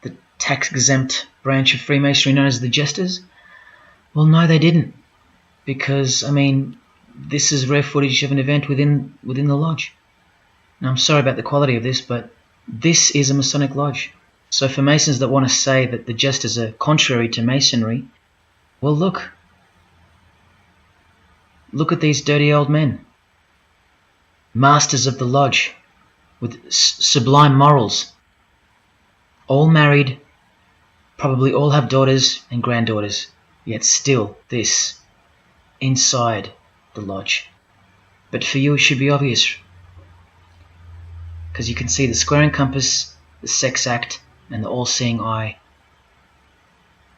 the tax-exempt branch of Freemasonry known as the Jesters? Well, no, they didn't. Because, I mean, this is rare footage of an event within the lodge. Now, I'm sorry about the quality of this, but this is a Masonic lodge. So for Masons that want to say that the Jesters are contrary to Masonry, well, look. Look at these dirty old men. Masters of the lodge, with sublime morals. All married, probably all have daughters and granddaughters, yet still this, inside the lodge. But for you it should be obvious, because you can see the square and compass, the sex act, and the all-seeing eye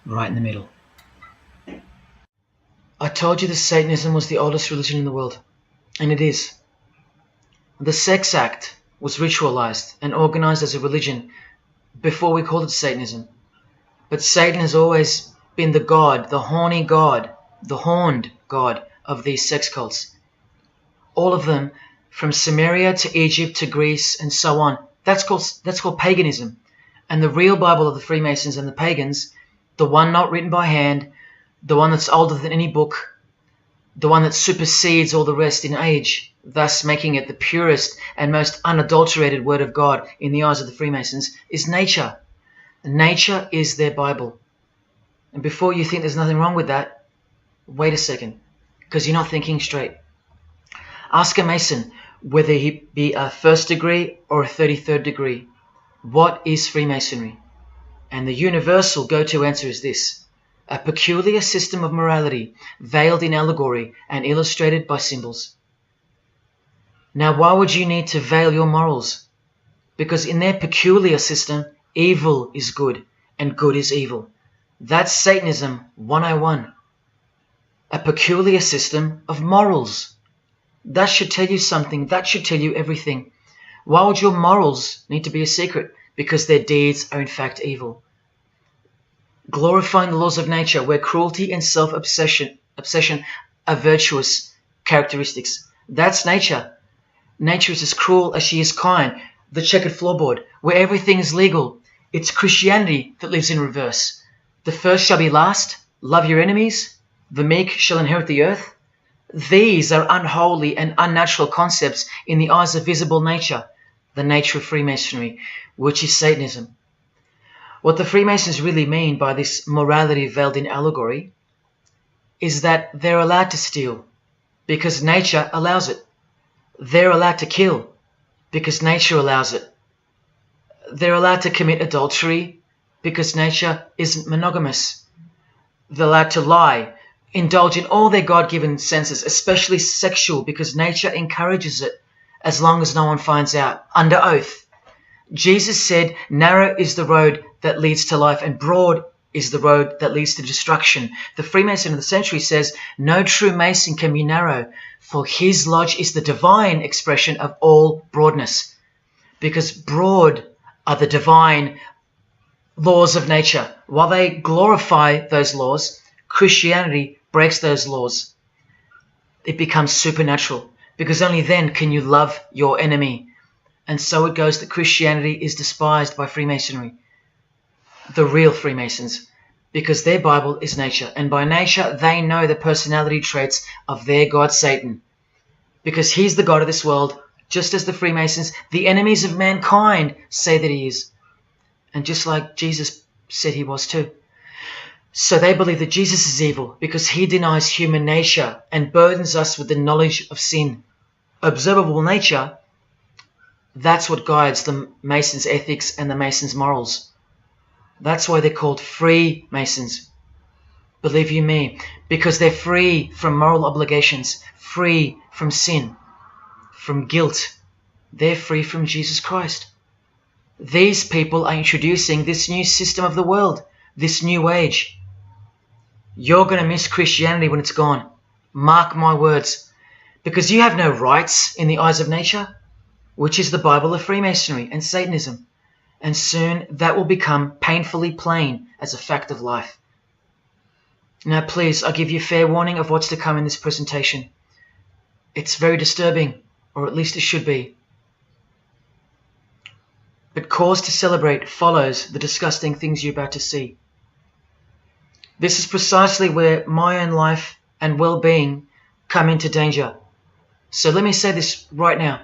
right in the middle. I told you that Satanism was the oldest religion in the world, and it is. The sex act was ritualized and organized as a religion before we called it Satanism. But Satan has always been the god, the horny god, the horned god of these sex cults. All of them, from Samaria to Egypt to Greece and so on, that's called paganism. And the real Bible of the Freemasons and the pagans, the one not written by hand, the one that's older than any book, the one that supersedes all the rest in age, thus making it the purest and most unadulterated word of God in the eyes of the Freemasons, is nature. Nature is their Bible. And before you think there's nothing wrong with that, wait a second, because you're not thinking straight. Ask a Mason, whether he be a first degree or a 33rd degree, what is Freemasonry? And the universal go-to answer is this: a peculiar system of morality, veiled in allegory and illustrated by symbols. Now, why would you need to veil your morals? Because in their peculiar system, evil is good and good is evil. That's Satanism 101. A peculiar system of morals. That should tell you something. That should tell you everything. Why would your morals need to be a secret? Because their deeds are in fact evil. Glorifying the laws of nature, where cruelty and self-obsession are virtuous characteristics. That's nature. Nature is as cruel as she is kind. The checkered floorboard, where everything is legal. It's Christianity that lives in reverse. The first shall be last. Love your enemies. The meek shall inherit the earth. These are unholy and unnatural concepts in the eyes of visible nature, the nature of Freemasonry, which is Satanism. What the Freemasons really mean by this morality veiled in allegory is that they're allowed to steal because nature allows it. They're allowed to kill because nature allows it. They're allowed to commit adultery because nature isn't monogamous. They're allowed to lie, indulge in all their God-given senses, especially sexual, because nature encourages it, as long as no one finds out, under oath. Jesus said, narrow is the road that leads to life, and broad is the road that leads to destruction. The Freemason of the century says, no true Mason can be narrow, for his lodge is the divine expression of all broadness. Because broad are the divine laws of nature. While they glorify those laws, Christianity breaks those laws. It becomes supernatural, because only then can you love your enemy. And so it goes that Christianity is despised by Freemasonry, the real Freemasons, because their Bible is nature, and by nature they know the personality traits of their God Satan, because he's the God of this world, just as the Freemasons, the enemies of mankind, say that he is, and just like Jesus said he was too. So they believe that Jesus is evil because he denies human nature and burdens us with the knowledge of sin. Observable nature, that's what guides the Masons' ethics and the Masons' morals. That's why they're called Freemasons. Believe you me, because they're free from moral obligations, free from sin, from guilt. They're free from Jesus Christ. These people are introducing this new system of the world, this new age. You're going to miss Christianity when it's gone. Mark my words. Because you have no rights in the eyes of nature, which is the Bible of Freemasonry and Satanism. And soon that will become painfully plain as a fact of life. Now please, I give you fair warning of what's to come in this presentation. It's very disturbing, or at least it should be. But cause to celebrate follows the disgusting things you're about to see. This is precisely where my own life and well-being come into danger. So let me say this right now.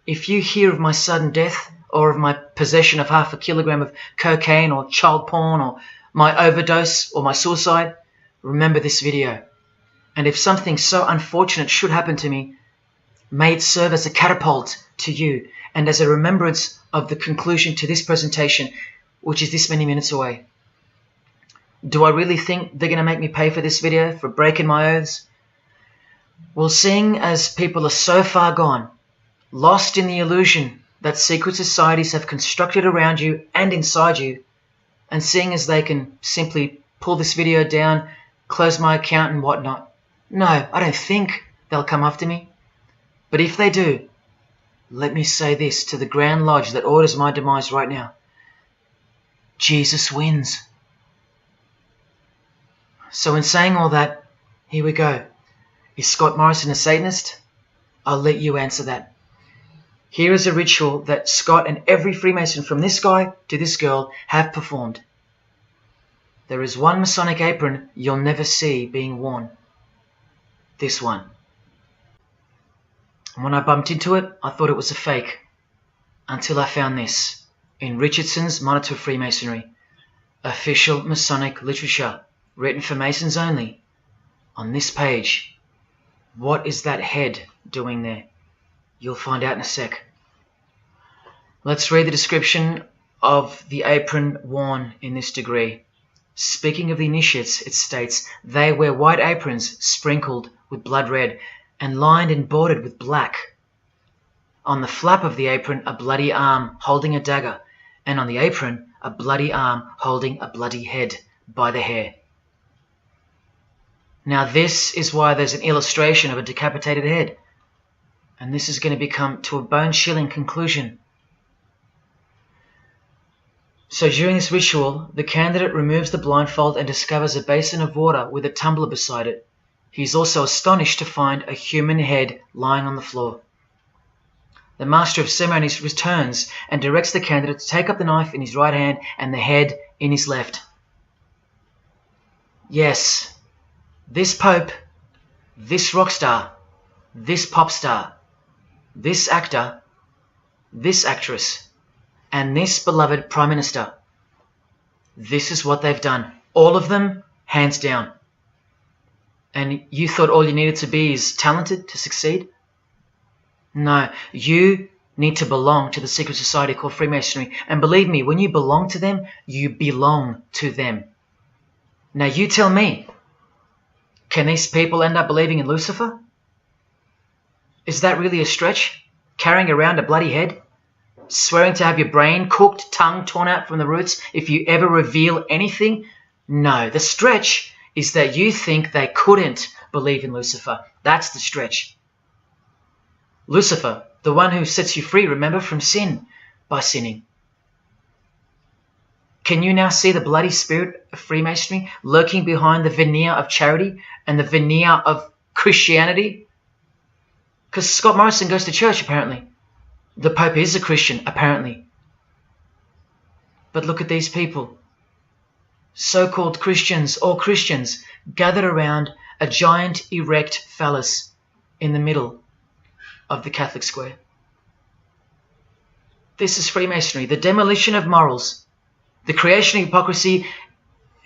If you hear of my sudden death, or of my possession of 0.5 kilogram of cocaine or child porn or my overdose or my suicide, remember this video. And if something so unfortunate should happen to me, may it serve as a catapult to you and as a remembrance of the conclusion to this presentation, which is this many minutes away. Do I really think they're going to make me pay for this video, for breaking my oaths? Well, seeing as people are so far gone, lost in the illusion that secret societies have constructed around you and inside you, and seeing as they can simply pull this video down, close my account and whatnot, no, I don't think they'll come after me. But if they do, let me say this to the Grand Lodge that orders my demise right now. Jesus wins. So in saying all that, here we go. Is Scott Morrison a Satanist? I'll let you answer that. Here is a ritual that Scott and every Freemason from this guy to this girl have performed. There is one Masonic apron you'll never see being worn. This one. And when I bumped into it, I thought it was a fake. Until I found this in Richardson's Monitor of Freemasonry, official Masonic literature, written for Masons only. On this page, what is that head doing there? You'll find out in a sec. Let's read the description of the apron worn in this degree. Speaking of the initiates, it states, they wear white aprons sprinkled with blood red and lined and bordered with black. On the flap of the apron, a bloody arm holding a dagger, and on the apron, a bloody arm holding a bloody head by the hair. Now this is why there's an illustration of a decapitated head. And this is going to become to a bone-chilling conclusion. So during this ritual, the candidate removes the blindfold and discovers a basin of water with a tumbler beside it. He is also astonished to find a human head lying on the floor. The Master of Ceremonies returns and directs the candidate to take up the knife in his right hand and the head in his left. Yes, this Pope, this rock star, this pop star, this actor, this actress, and this beloved Prime Minister. This is what they've done. All of them, hands down. And you thought all you needed to be is talented to succeed? No, you need to belong to the secret society called Freemasonry. And believe me, when you belong to them, you belong to them. Now you tell me, can these people end up believing in Lucifer? Is that really a stretch? Carrying around a bloody head? Swearing to have your brain cooked, tongue torn out from the roots if you ever reveal anything? No, the stretch is that you think they couldn't believe in Lucifer. That's the stretch. Lucifer, the one who sets you free, remember, from sin by sinning. Can you now see the bloody spirit of Freemasonry lurking behind the veneer of charity and the veneer of Christianity? Because Scott Morrison goes to church, apparently. The Pope is a Christian, apparently. But look at these people. So-called Christians or Christians gathered around a giant erect phallus in the middle of the Catholic square. This is Freemasonry, the demolition of morals, the creation of hypocrisy,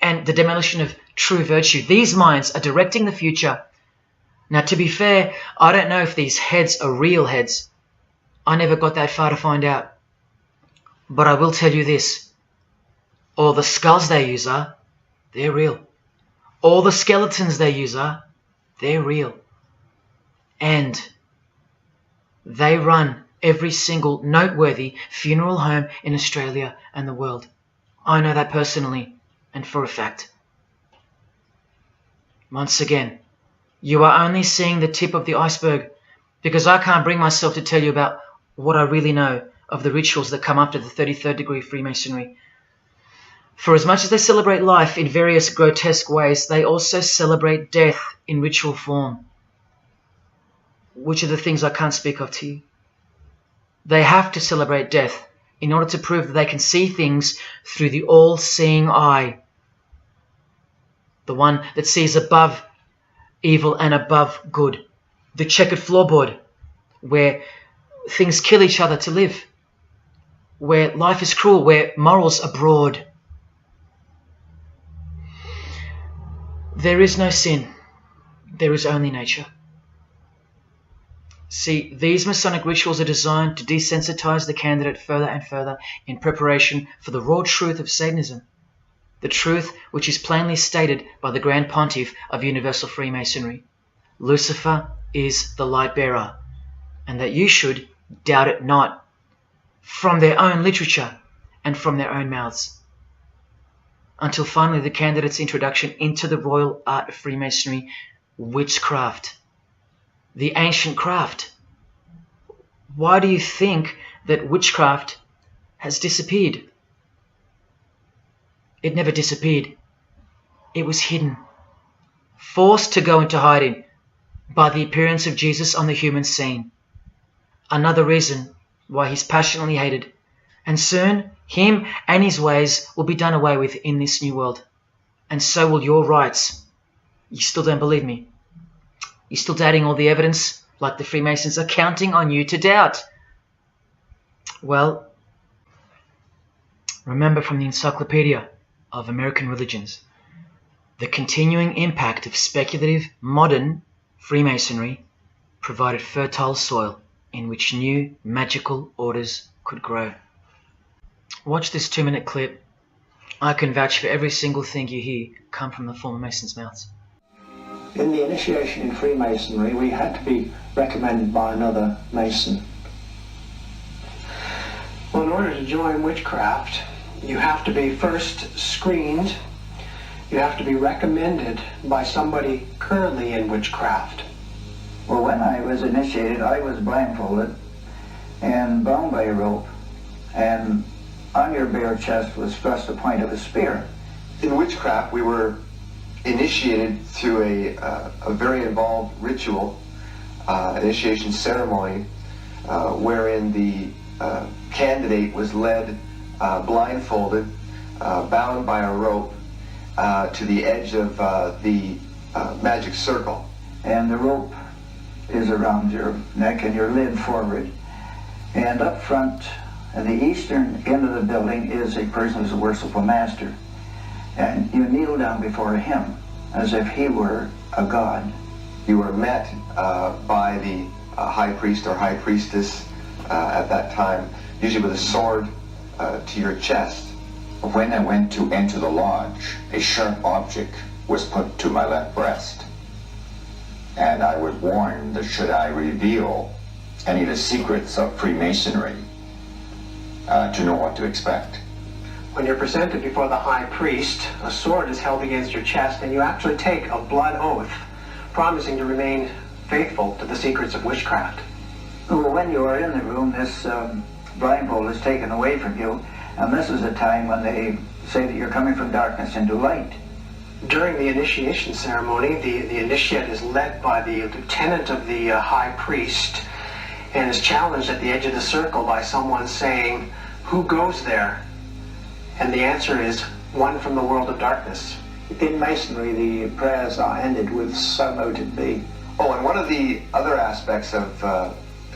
and the demolition of true virtue. These minds are directing the future. Now, to be fair, I don't know if these heads are real heads. I never got that far to find out. But I will tell you this. All the skulls they use they're real. All the skeletons they use they're real. And they run every single noteworthy funeral home in Australia and the world. I know that personally and for a fact. Once again, you are only seeing the tip of the iceberg, because I can't bring myself to tell you about what I really know of the rituals that come after the 33rd degree Freemasonry. For as much as they celebrate life in various grotesque ways, they also celebrate death in ritual form, which are the things I can't speak of to you. They have to celebrate death in order to prove that they can see things through the all-seeing eye, the one that sees above evil and above good, the checkered floorboard where things kill each other to live, where life is cruel, where morals are broad. There is no sin, there is only nature. See, these Masonic rituals are designed to desensitize the candidate further and further in preparation for the raw truth of Satanism, the truth which is plainly stated by the Grand Pontiff of Universal Freemasonry. Lucifer is the light bearer, and that you should doubt it not, from their own literature and from their own mouths. Until finally the candidate's introduction into the royal art of Freemasonry, witchcraft. The ancient craft. Why do you think that witchcraft has disappeared? It never disappeared. It was hidden, forced to go into hiding by the appearance of Jesus on the human scene. Another reason why he's passionately hated, and soon him and his ways will be done away with in this new world, and so will your rights. You still don't believe me? You're still doubting all the evidence, like the Freemasons are counting on you to doubt. Well, remember from the Encyclopedia of American Religions, the continuing impact of speculative modern Freemasonry provided fertile soil in which new magical orders could grow. Watch this 2-minute clip. I can vouch for every single thing you hear come from the former Masons' mouths. In the initiation in Freemasonry, we had to be recommended by another Mason. Well, in order to join witchcraft, you have to be first screened. You have to be recommended by somebody currently in witchcraft. Well, when I was initiated, I was blindfolded and bound by a rope, and on your bare chest was thrust the point of a spear. In witchcraft, we were initiated through a very involved ritual, initiation ceremony, wherein the candidate was led blindfolded, bound by a rope to the edge of the magic circle. And the rope is around your neck and you're led forward. And up front, at the eastern end of the building, is a person who's a worshipful master. And you kneel down before him as if he were a god. You were met by the high priest or high priestess at that time, usually with a sword to your chest. When I went to enter the lodge, a sharp object was put to my left breast. And I was warned that should I reveal any of the secrets of Freemasonry, to know what to expect. When you're presented before the high priest, a sword is held against your chest, and you actually take a blood oath, promising to remain faithful to the secrets of witchcraft. Well, when you are in the room, this blindfold is taken away from you, and this is a time when they say that you're coming from darkness into light. During the initiation ceremony, the initiate is led by the lieutenant of the high priest and is challenged at the edge of the circle by someone saying, "Who goes there?" And the answer is, "One from the world of darkness." In Masonry, the prayers are ended with "So mote it be." Oh, and one of the other aspects of,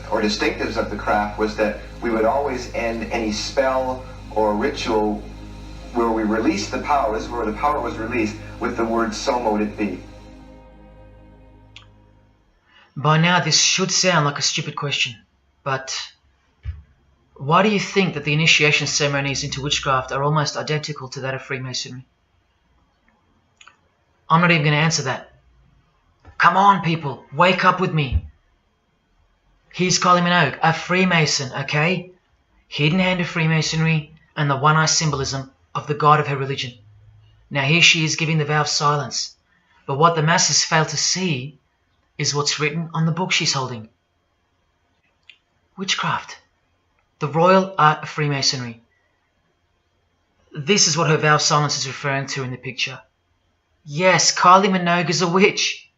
or distinctives of the craft was that we would always end any spell or ritual where we released the power, this is where the power was released, with the word "So mote it be." By now this should sound like a stupid question, but why do you think that the initiation ceremonies into witchcraft are almost identical to that of Freemasonry? I'm not even going to answer that. Come on, people, wake up with me. Here's Kylie Minogue, a Freemason, okay? Hidden hand of Freemasonry and the one-eye symbolism of the god of her religion. Now here she is giving the vow of silence, but what the masses fail to see is what's written on the book she's holding. Witchcraft, the royal art of Freemasonry. This is what her vow of silence is referring to in the picture. Yes, Kylie Minogue is a witch.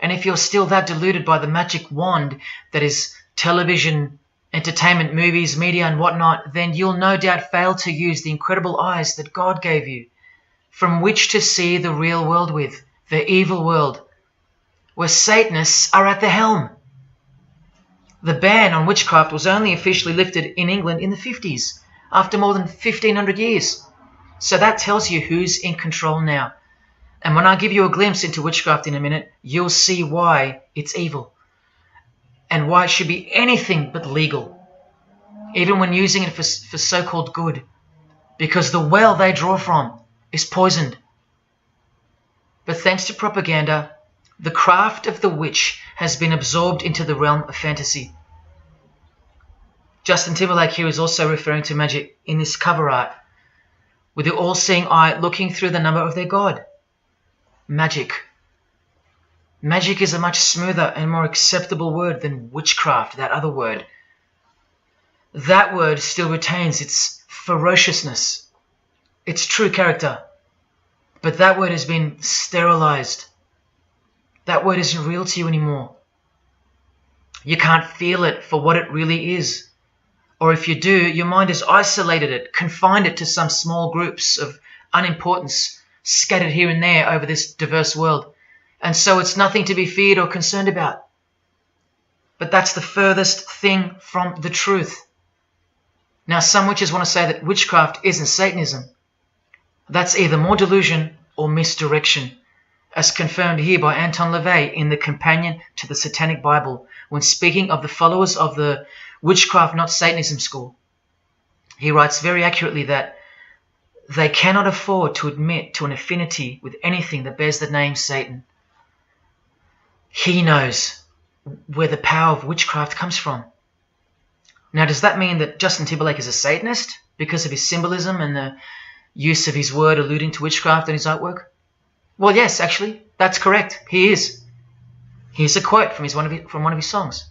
And if you're still that deluded by the magic wand that is television, entertainment, movies, media and whatnot, then you'll no doubt fail to use the incredible eyes that God gave you, from which to see the real world with, the evil world, where Satanists are at the helm. The ban on witchcraft was only officially lifted in England in the 50s, after more than 1,500 years. So that tells you who's in control now. And when I give you a glimpse into witchcraft in a minute, you'll see why it's evil and why it should be anything but legal, even when using it for so-called good, because the well they draw from is poisoned. But thanks to propaganda, the craft of the witch has been absorbed into the realm of fantasy. Justin Timberlake here is also referring to magic in this cover art, with the all-seeing eye looking through the number of their god. Magic. Magic is a much smoother and more acceptable word than witchcraft, that other word. That word still retains its ferociousness, its true character, but that word has been sterilized. That word isn't real to you anymore. You can't feel it for what it really is. Or if you do, your mind has isolated it, confined it to some small groups of unimportance scattered here and there over this diverse world. And so it's nothing to be feared or concerned about. But that's the furthest thing from the truth. Now, some witches want to say that witchcraft isn't Satanism. That's either more delusion or misdirection, as confirmed here by Anton LaVey in the Companion to the Satanic Bible, when speaking of the followers of the Witchcraft Not Satanism school. He writes very accurately that they cannot afford to admit to an affinity with anything that bears the name Satan. He knows where the power of witchcraft comes from. Now, does that mean that Justin Timberlake is a Satanist because of his symbolism and the use of his word alluding to witchcraft in his artwork? Well, yes, actually, that's correct. He is. Here's a quote from one of his songs.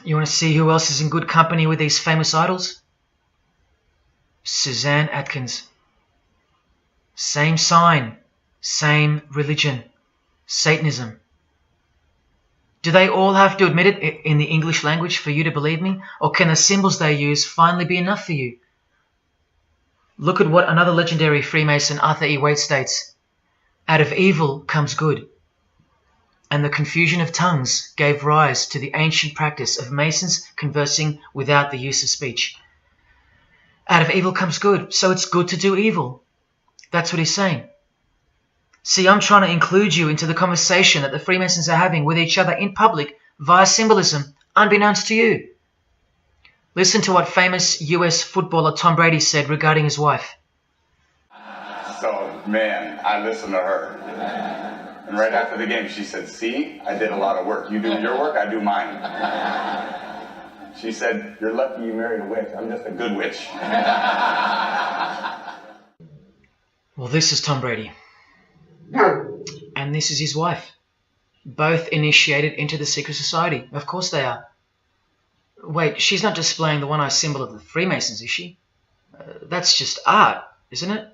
You want to see who else is in good company with these famous idols? Suzanne Atkins. Same sign, same religion, Satanism. Do they all have to admit it in the English language for you to believe me? Or can the symbols they use finally be enough for you? Look at what another legendary Freemason, Arthur E. Waite, states. Out of evil comes good. And the confusion of tongues gave rise to the ancient practice of Masons conversing without the use of speech. Out of evil comes good, so it's good to do evil. That's what he's saying. See, I'm trying to include you into the conversation that the Freemasons are having with each other in public via symbolism, unbeknownst to you. Listen to what famous US footballer Tom Brady said regarding his wife. So, man, I listened to her. And right after the game, she said, "See, I did a lot of work. You do your work, I do mine." She said, "You're lucky you married a witch. I'm just a good witch." Well, this is Tom Brady. And this is his wife. Both initiated into the secret society. Of course they are. Wait, she's not displaying the one-eye symbol of the Freemasons, is she? That's just art, isn't it?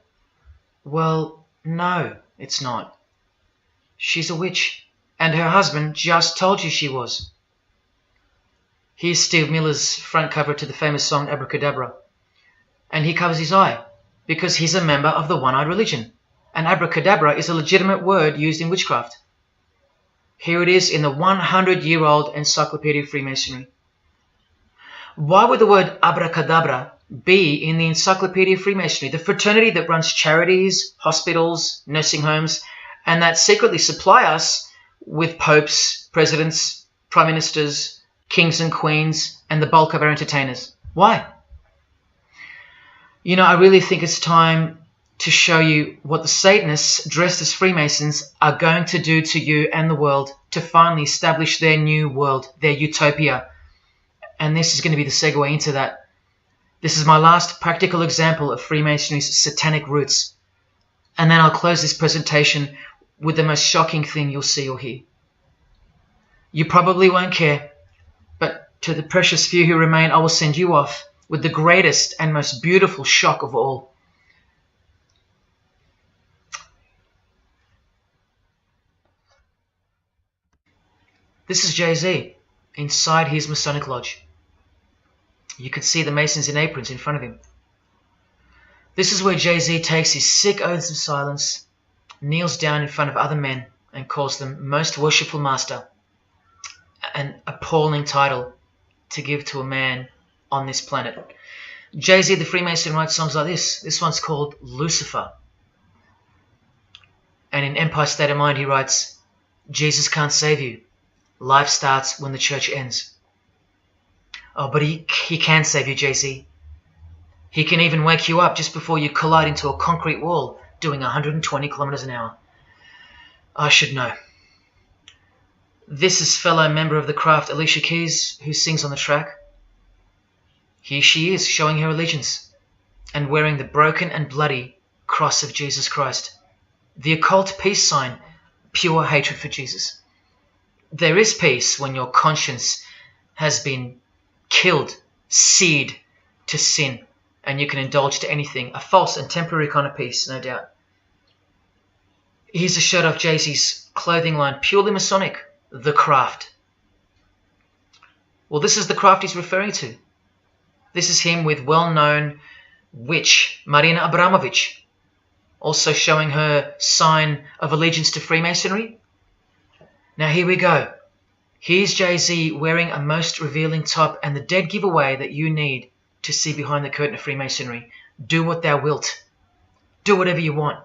Well, no, it's not. She's a witch, and her husband just told you she was. Here's Steve Miller's front cover to the famous song Abracadabra, and he covers his eye because he's a member of the one-eyed religion, and abracadabra is a legitimate word used in witchcraft. Here it is in the 100-year-old Encyclopedia of Freemasonry. Why would the word abracadabra be in the Encyclopedia of Freemasonry, the fraternity that runs charities, hospitals, nursing homes, and that secretly supply us with popes, presidents, prime ministers, kings and queens, and the bulk of our entertainers? Why? You know, I really think it's time to show you what the Satanists dressed as Freemasons are going to do to you and the world to finally establish their new world, their utopia. And this is going to be the segue into that. This is my last practical example of Freemasonry's satanic roots. And then I'll close this presentation with the most shocking thing you'll see or hear. You probably won't care, but to the precious few who remain, I will send you off with the greatest and most beautiful shock of all. This is Jay-Z inside his Masonic Lodge. You could see the Masons in aprons in front of him. This is where Jay-Z takes his sick oaths of silence, kneels down in front of other men, and calls them Most Worshipful Master, an appalling title to give to a man on this planet. Jay-Z the Freemason writes songs like this. This one's called Lucifer. And in Empire State of Mind he writes, Jesus can't save you. Life starts when the church ends. Oh, but he can save you, Jay-Z. He can even wake you up just before you collide into a concrete wall doing 120 kilometers an hour. I should know. This is fellow member of the craft Alicia Keys, who sings on the track. Here she is, showing her allegiance and wearing the broken and bloody cross of Jesus Christ, the occult peace sign, pure hatred for Jesus. There is peace when your conscience has been killed, seared to sin, and you can indulge to anything, a false and temporary kind of peace, no doubt. Here's a shot of Jay-Z's clothing line, purely Masonic, The Craft. Well, this is the craft he's referring to. This is him with well-known witch Marina Abramovich, also showing her sign of allegiance to Freemasonry. Now here we go. Here's Jay-Z wearing a most revealing top and the dead giveaway that you need to see behind the curtain of Freemasonry. Do what thou wilt. Do whatever you want.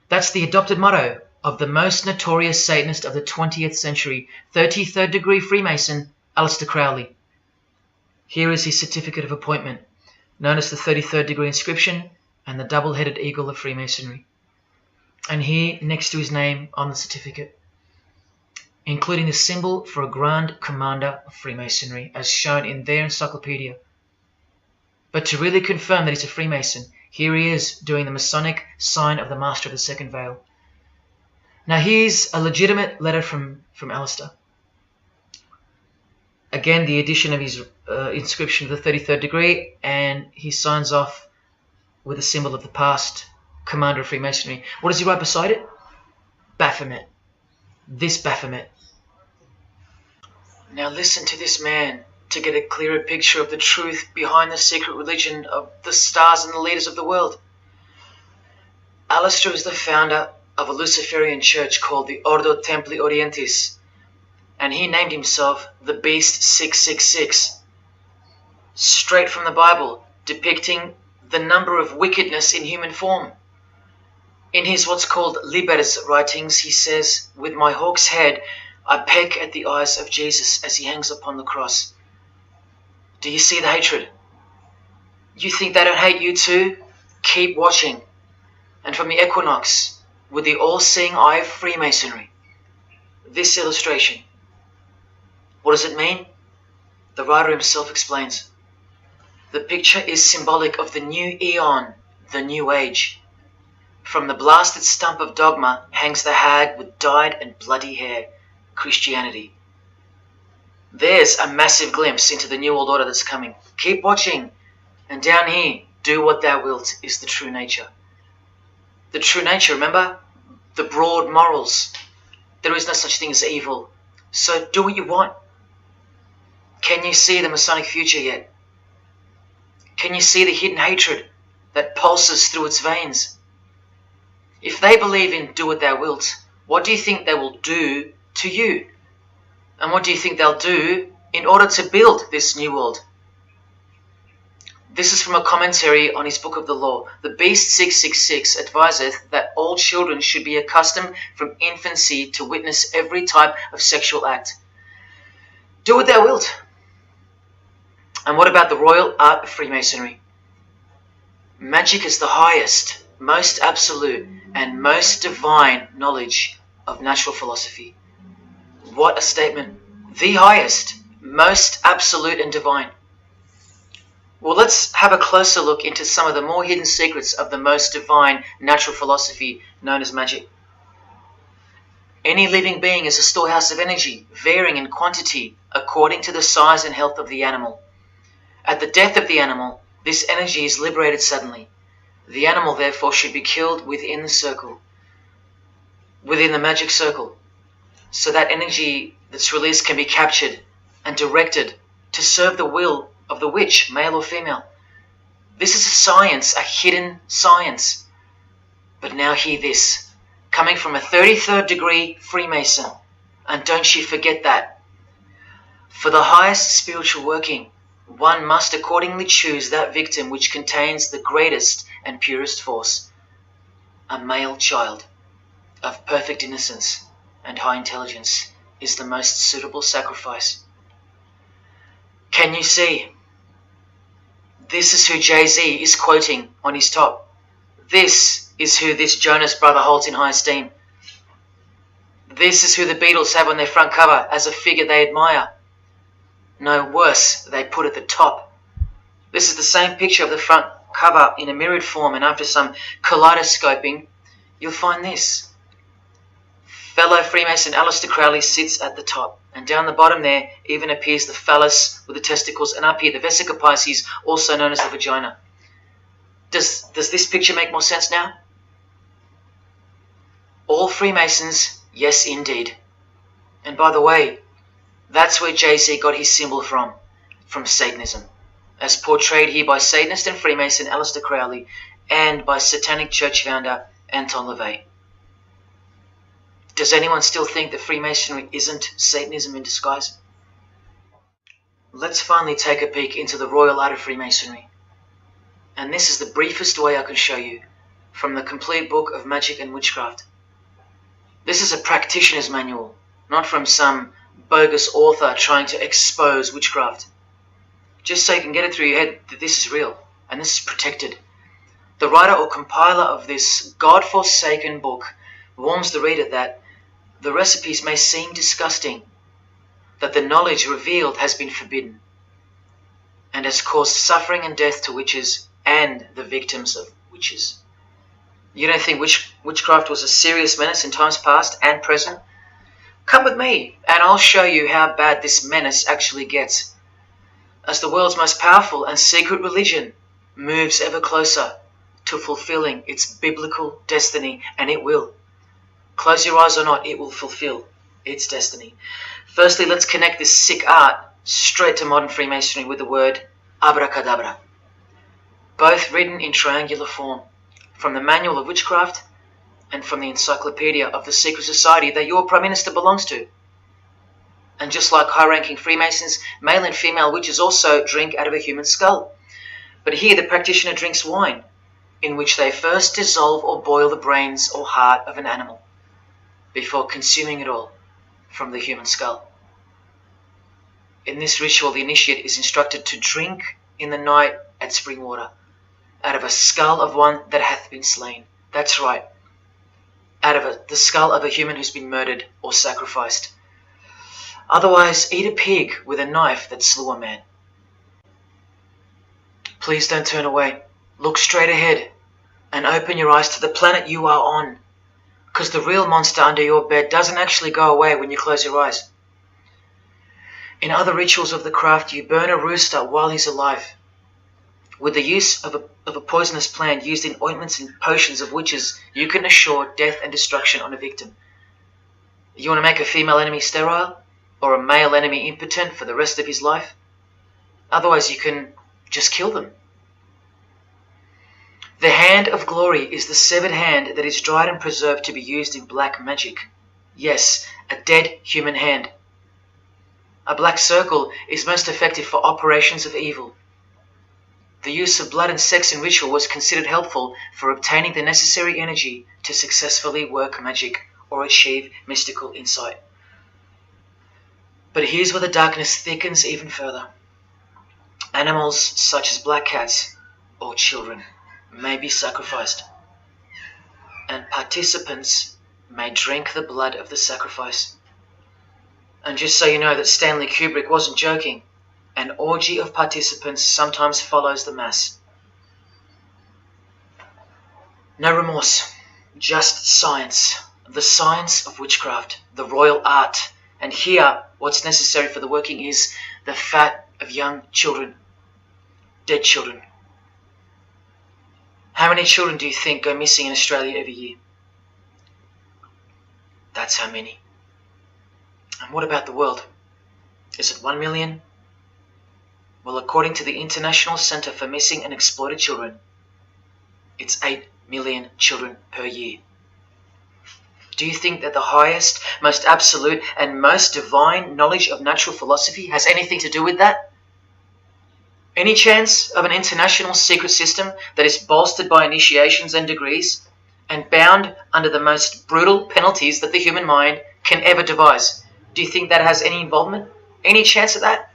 That's the adopted motto of the most notorious Satanist of the 20th century, 33rd degree Freemason, Aleister Crowley. Here is his certificate of appointment, known as the 33rd degree inscription and the double-headed eagle of Freemasonry. And here, next to his name on the certificate, including the symbol for a Grand Commander of Freemasonry, as shown in their encyclopedia. But to really confirm that he's a Freemason, here he is doing the Masonic sign of the Master of the Second Veil. Now here's a legitimate letter from Aleister. Again, the addition of his inscription of the 33rd degree, and he signs off with a symbol of the past Commander of Freemasonry. What does he write beside it? Baphomet. This Baphomet. Now listen to this man to get a clearer picture of the truth behind the secret religion of the stars and the leaders of the world. Aleister is the founder of a Luciferian church called the Ordo Templi Orientis, and he named himself the Beast 666, straight from the Bible, depicting the number of wickedness in human form. In his what's called Liber's writings, he says, "With my hawk's head, I peck at the eyes of Jesus as he hangs upon the cross." Do you see the hatred? You think they don't hate you too? Keep watching. And from the equinox, with the all-seeing eye of Freemasonry, this illustration. What does it mean? The writer himself explains. The picture is symbolic of the new eon, the new age. From the blasted stump of dogma hangs the hag with dyed and bloody hair, Christianity. There's a massive glimpse into the New World Order that's coming. Keep watching. And down here, do what thou wilt is the true nature. The true nature, remember? The broad morals. There is no such thing as evil. So do what you want. Can you see the Masonic future yet? Can you see the hidden hatred that pulses through its veins? If they believe in do what thou wilt, what do you think they will do to you? And what do you think they'll do in order to build this new world? This is from a commentary on his book of the law. The Beast 666 adviseth that all children should be accustomed from infancy to witness every type of sexual act. Do what thou wilt. And what about the royal art of Freemasonry? Magic is the highest, most absolute, and most divine knowledge of natural philosophy. What a statement. The highest, most absolute and divine. Well, let's have a closer look into some of the more hidden secrets of the most divine natural philosophy known as magic. Any living being is a storehouse of energy, varying in quantity according to the size and health of the animal. At the death of the animal, this energy is liberated suddenly. The animal, therefore, should be killed within the circle, within the magic circle, so that energy that's released can be captured and directed to serve the will of the witch, male or female. This is a science, a hidden science. But now hear this, coming from a 33rd degree Freemason, and don't you forget that. For the highest spiritual working, one must accordingly choose that victim which contains the greatest and purest force, a male child of perfect innocence and high intelligence is the most suitable sacrifice. Can you see? This is who Jay-Z is quoting on his top. This is who this Jonas brother holds in high esteem. This is who the Beatles have on their front cover as a figure they admire. No, worse, they put at the top. This is the same picture of the front cover in a mirrored form, and after some kaleidoscoping, you'll find this. Fellow Freemason Aleister Crowley sits at the top, and down the bottom there even appears the phallus with the testicles, and up here the vesica Pisces, also known as the vagina. Does this picture make more sense now? All Freemasons, yes indeed. And by the way, that's where Jay-Z got his symbol from Satanism, as portrayed here by Satanist and Freemason Aleister Crowley and by Satanic Church founder Anton LaVey. Does anyone still think that Freemasonry isn't Satanism in disguise? Let's finally take a peek into the royal art of Freemasonry. And this is the briefest way I can show you from the complete book of magic and witchcraft. This is a practitioner's manual, not from some bogus author trying to expose witchcraft. Just so you can get it through your head that this is real and this is protected. The writer or compiler of this God-forsaken book warns the reader that the recipes may seem disgusting, that the knowledge revealed has been forbidden, and has caused suffering and death to witches and the victims of witches. You don't think witchcraft was a serious menace in times past and present? Come with me, and I'll show you how bad this menace actually gets, as the world's most powerful and secret religion moves ever closer to fulfilling its biblical destiny, and it will. Close your eyes or not, it will fulfill its destiny. Firstly, let's connect this sick art straight to modern Freemasonry with the word abracadabra, both written in triangular form, from the Manual of Witchcraft and from the Encyclopedia of the Secret Society that your Prime Minister belongs to. And just like high-ranking Freemasons, male and female witches also drink out of a human skull. But here the practitioner drinks wine, in which they first dissolve or boil the brains or heart of an animal, before consuming it all from the human skull. In this ritual, the initiate is instructed to drink in the night at spring water, out of a skull of one that hath been slain. That's right, out of the skull of a human who's been murdered or sacrificed. Otherwise, eat a pig with a knife that slew a man. Please don't turn away. Look straight ahead and open your eyes to the planet you are on, because the real monster under your bed doesn't actually go away when you close your eyes. In other rituals of the craft, you burn a rooster while he's alive. With the use of a poisonous plant used in ointments and potions of witches, you can assure death and destruction on a victim. You want to make a female enemy sterile or a male enemy impotent for the rest of his life? Otherwise, you can just kill them. The hand of glory is the severed hand that is dried and preserved to be used in black magic. Yes, a dead human hand. A black circle is most effective for operations of evil. The use of blood and sex in ritual was considered helpful for obtaining the necessary energy to successfully work magic or achieve mystical insight. But here's where the darkness thickens even further. Animals such as black cats or children may be sacrificed, and participants may drink the blood of the sacrifice. And just so you know that Stanley Kubrick wasn't joking, an orgy of participants sometimes follows the mass. No remorse, just science, the science of witchcraft, the royal art. And here, what's necessary for the working is the fat of young children, dead children. How many children do you think go missing in Australia every year? That's how many. And what about the world? Is it 1 million? Well, according to the International Centre for Missing and Exploited Children, it's 8 million children per year. Do you think that the highest, most absolute, and most divine knowledge of natural philosophy has anything to do with that? Any chance of an international secret system that is bolstered by initiations and degrees and bound under the most brutal penalties that the human mind can ever devise? Do you think that has any involvement? Any chance of that?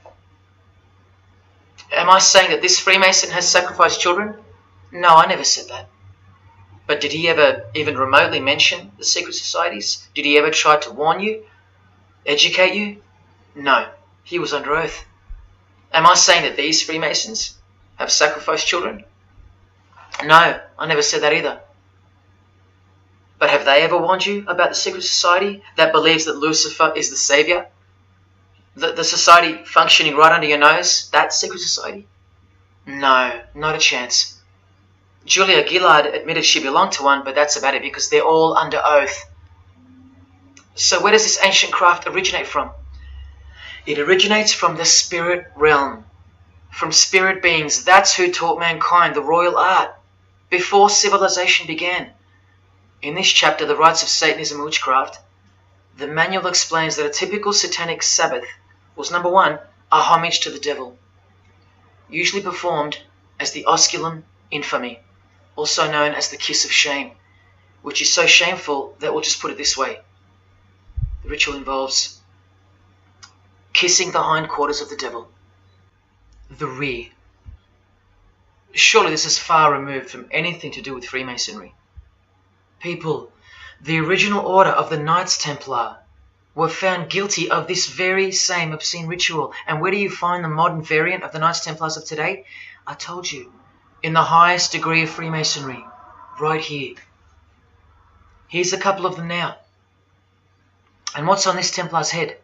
Am I saying that this Freemason has sacrificed children? No, I never said that. But did he ever even remotely mention the secret societies? Did he ever try to warn you? Educate you? No, he was under oath. Am I saying that these Freemasons have sacrificed children? No, I never said that either. But have they ever warned you about the secret society that believes that Lucifer is the savior? The society functioning right under your nose, that secret society? No, not a chance. Julia Gillard admitted she belonged to one, but that's about it because they're all under oath. So where does this ancient craft originate from? It originates from the spirit realm, from spirit beings. That's who taught mankind the royal art before civilization began. In this chapter, The Rites of Satanism and Witchcraft, the manual explains that a typical satanic Sabbath was, number one, a homage to the devil, usually performed as the osculum infami, also known as the kiss of shame, which is so shameful that we'll just put it this way. The ritual involves kissing the hindquarters of the devil, the rear. Surely this is far removed from anything to do with Freemasonry. People, the original order of the Knights Templar were found guilty of this very same obscene ritual. And where do you find the modern variant of the Knights Templars of today? I told you, in the highest degree of Freemasonry, right here. Here's a couple of them now. And what's on this Templar's head?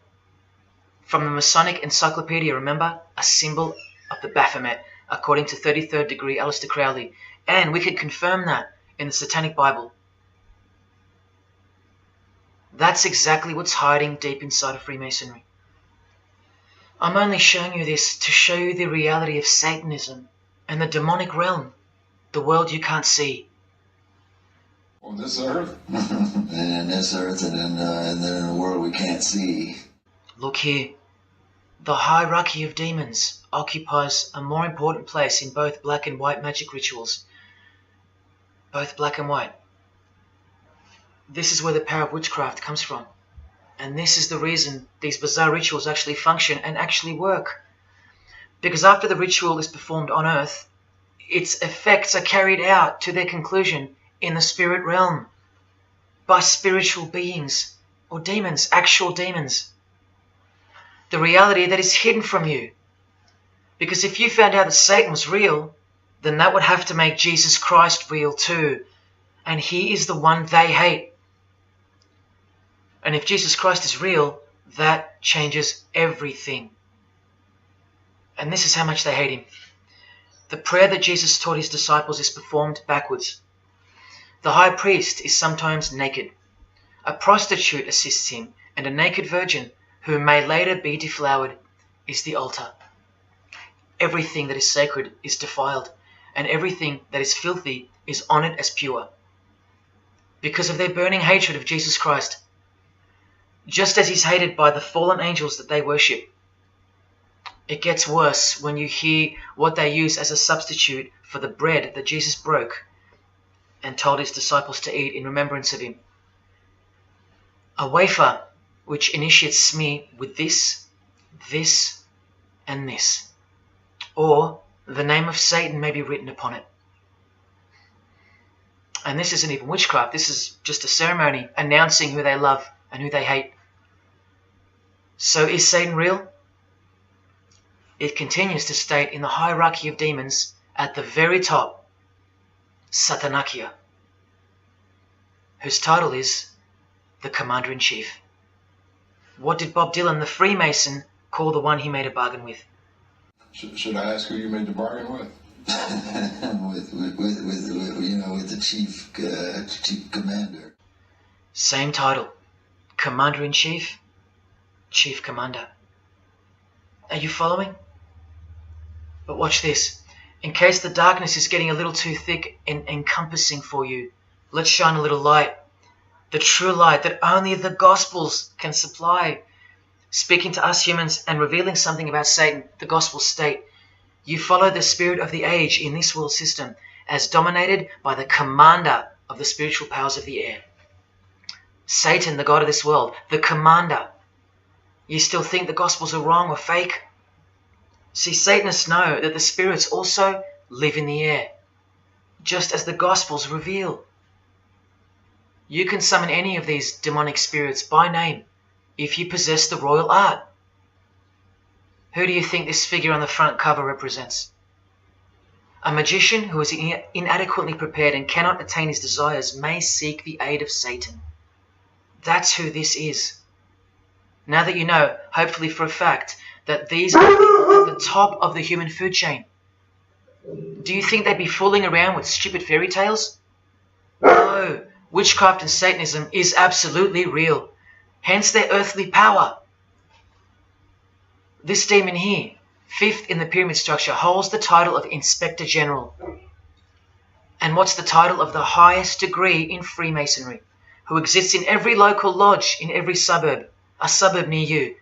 From the Masonic Encyclopedia, remember? A symbol of the Baphomet, according to 33rd degree Aleister Crowley. And we can confirm that in the Satanic Bible. That's exactly what's hiding deep inside of Freemasonry. I'm only showing you this to show you the reality of Satanism and the demonic realm, the world you can't see. On this earth? And in this earth and then in a world we can't see. Look here. The hierarchy of demons occupies a more important place in both black and white magic rituals. Both black and white. This is where the power of witchcraft comes from. And this is the reason these bizarre rituals actually function and actually work. Because after the ritual is performed on earth, its effects are carried out to their conclusion in the spirit realm by spiritual beings or demons, actual demons. The reality that is hidden from you. Because if you found out that Satan was real, then that would have to make Jesus Christ real too. And he is the one they hate. And if Jesus Christ is real, that changes everything. And this is how much they hate him. The prayer that Jesus taught his disciples is performed backwards. The high priest is sometimes naked. A prostitute assists him, and a naked virgin, who may later be deflowered, is the altar. Everything that is sacred is defiled, and everything that is filthy is honored as pure. Because of their burning hatred of Jesus Christ, just as he's hated by the fallen angels that they worship. It gets worse when you hear what they use as a substitute for the bread that Jesus broke and told his disciples to eat in remembrance of him. A wafer which initiates me with this, this, and this. Or the name of Satan may be written upon it. And this isn't even witchcraft. This is just a ceremony announcing who they love and who they hate. So is Satan real? It continues to state in the hierarchy of demons at the very top, Satanakia, whose title is the Commander-in-Chief. What did Bob Dylan, the Freemason, call the one he made a bargain with? Should I ask who you made the bargain with? with the chief commander. Same title, Commander-in-Chief, Chief Commander. Are you following? But watch this. In case the darkness is getting a little too thick and encompassing for you, let's shine a little light. The true light that only the Gospels can supply. Speaking to us humans and revealing something about Satan, the Gospels state, you follow the spirit of the age in this world system as dominated by the commander of the spiritual powers of the air. Satan, the god of this world, the commander. You still think the Gospels are wrong or fake? See, Satanists know that the spirits also live in the air, just as the Gospels reveal. You can summon any of these demonic spirits by name if you possess the royal art. Who do you think this figure on the front cover represents? A magician who is inadequately prepared and cannot attain his desires may seek the aid of Satan. That's who this is. Now that you know, hopefully for a fact, that these are people at the top of the human food chain, do you think they'd be fooling around with stupid fairy tales? No, witchcraft and Satanism is absolutely real, hence their earthly power. This demon here, fifth in the pyramid structure, holds the title of Inspector General. And what's the title of the highest degree in Freemasonry, who exists in every local lodge in every suburb, a suburb near you?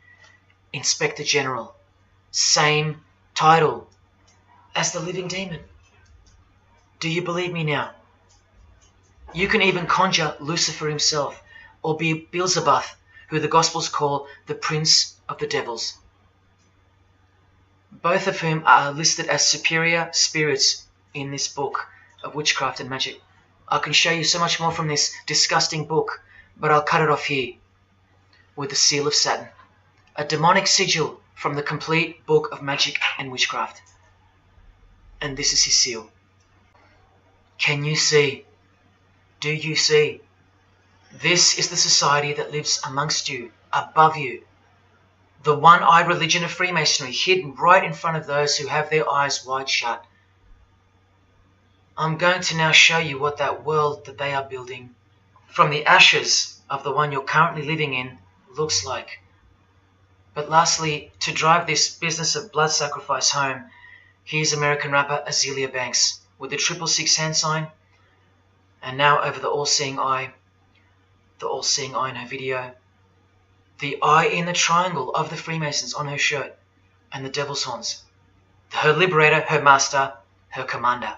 Inspector General. Same title as the living demon. Do you believe me now? You can even conjure Lucifer himself, or be Beelzebub, who the Gospels call the Prince of the Devils. Both of whom are listed as superior spirits in this book of witchcraft and magic. I can show you so much more from this disgusting book, but I'll cut it off here with the seal of Saturn, a demonic sigil from the complete book of magic and witchcraft. And this is his seal. Can you see? Do you see? This is the society that lives amongst you, above you. The one-eyed religion of Freemasonry, hidden right in front of those who have their eyes wide shut. I'm going to now show you what that world that they are building from the ashes of the one you're currently living in looks like. But lastly, to drive this business of blood sacrifice home, here's American rapper Azealia Banks with the 666 hand sign, and now over the all-seeing eye in her video, the eye in the triangle of the Freemasons on her shirt, and the devil's horns, her liberator, her master, her commander.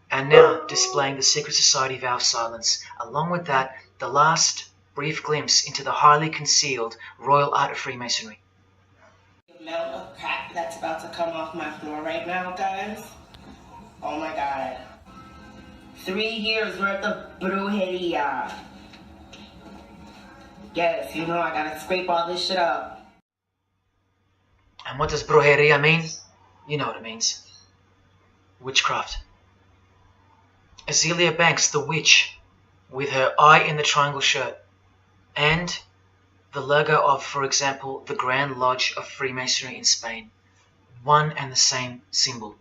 And now displaying the secret society vow of silence. Along with that, the last brief glimpse into the highly concealed royal art of Freemasonry. The amount of crap that's about to come off my floor right now, guys. Oh my god. 3 years worth of brujeria. Yes, you know I gotta scrape all this shit up. And what does brujeria mean? You know what it means. Witchcraft. Azealia Banks, the witch, with her eye in the triangle shirt, and the logo of, for example, the Grand Lodge of Freemasonry in Spain. one and the same symbol.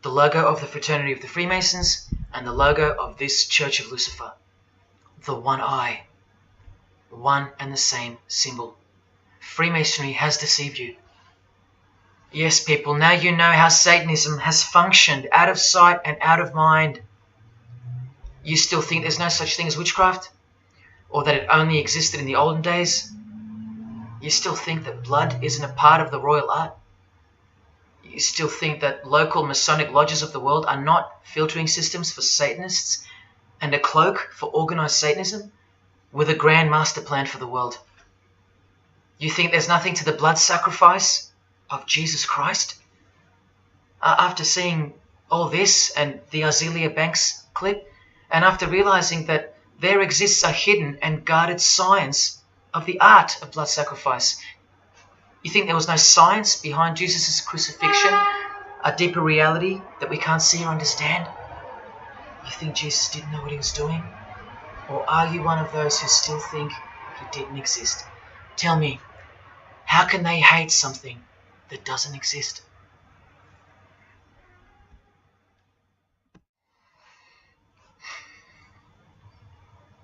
The logo of the Fraternity of the Freemasons and the logo of this Church of Lucifer. The one eye. One and the same symbol. Freemasonry has deceived you. Yes, people, now you know how Satanism has functioned out of sight and out of mind. You still think there's no such thing as witchcraft? Or that it only existed in the olden days? You still think that blood isn't a part of the royal art? You still think that local Masonic lodges of the world are not filtering systems for Satanists and a cloak for organized Satanism with a grand master plan for the world? You think there's nothing to the blood sacrifice of Jesus Christ? After seeing all this and the Azealia Banks clip, and after realizing that there exists a hidden and guarded science of the art of blood sacrifice, you think there was no science behind Jesus' crucifixion, a deeper reality that we can't see or understand? You think Jesus didn't know what he was doing? Or are you one of those who still think he didn't exist? Tell me, how can they hate something that doesn't exist?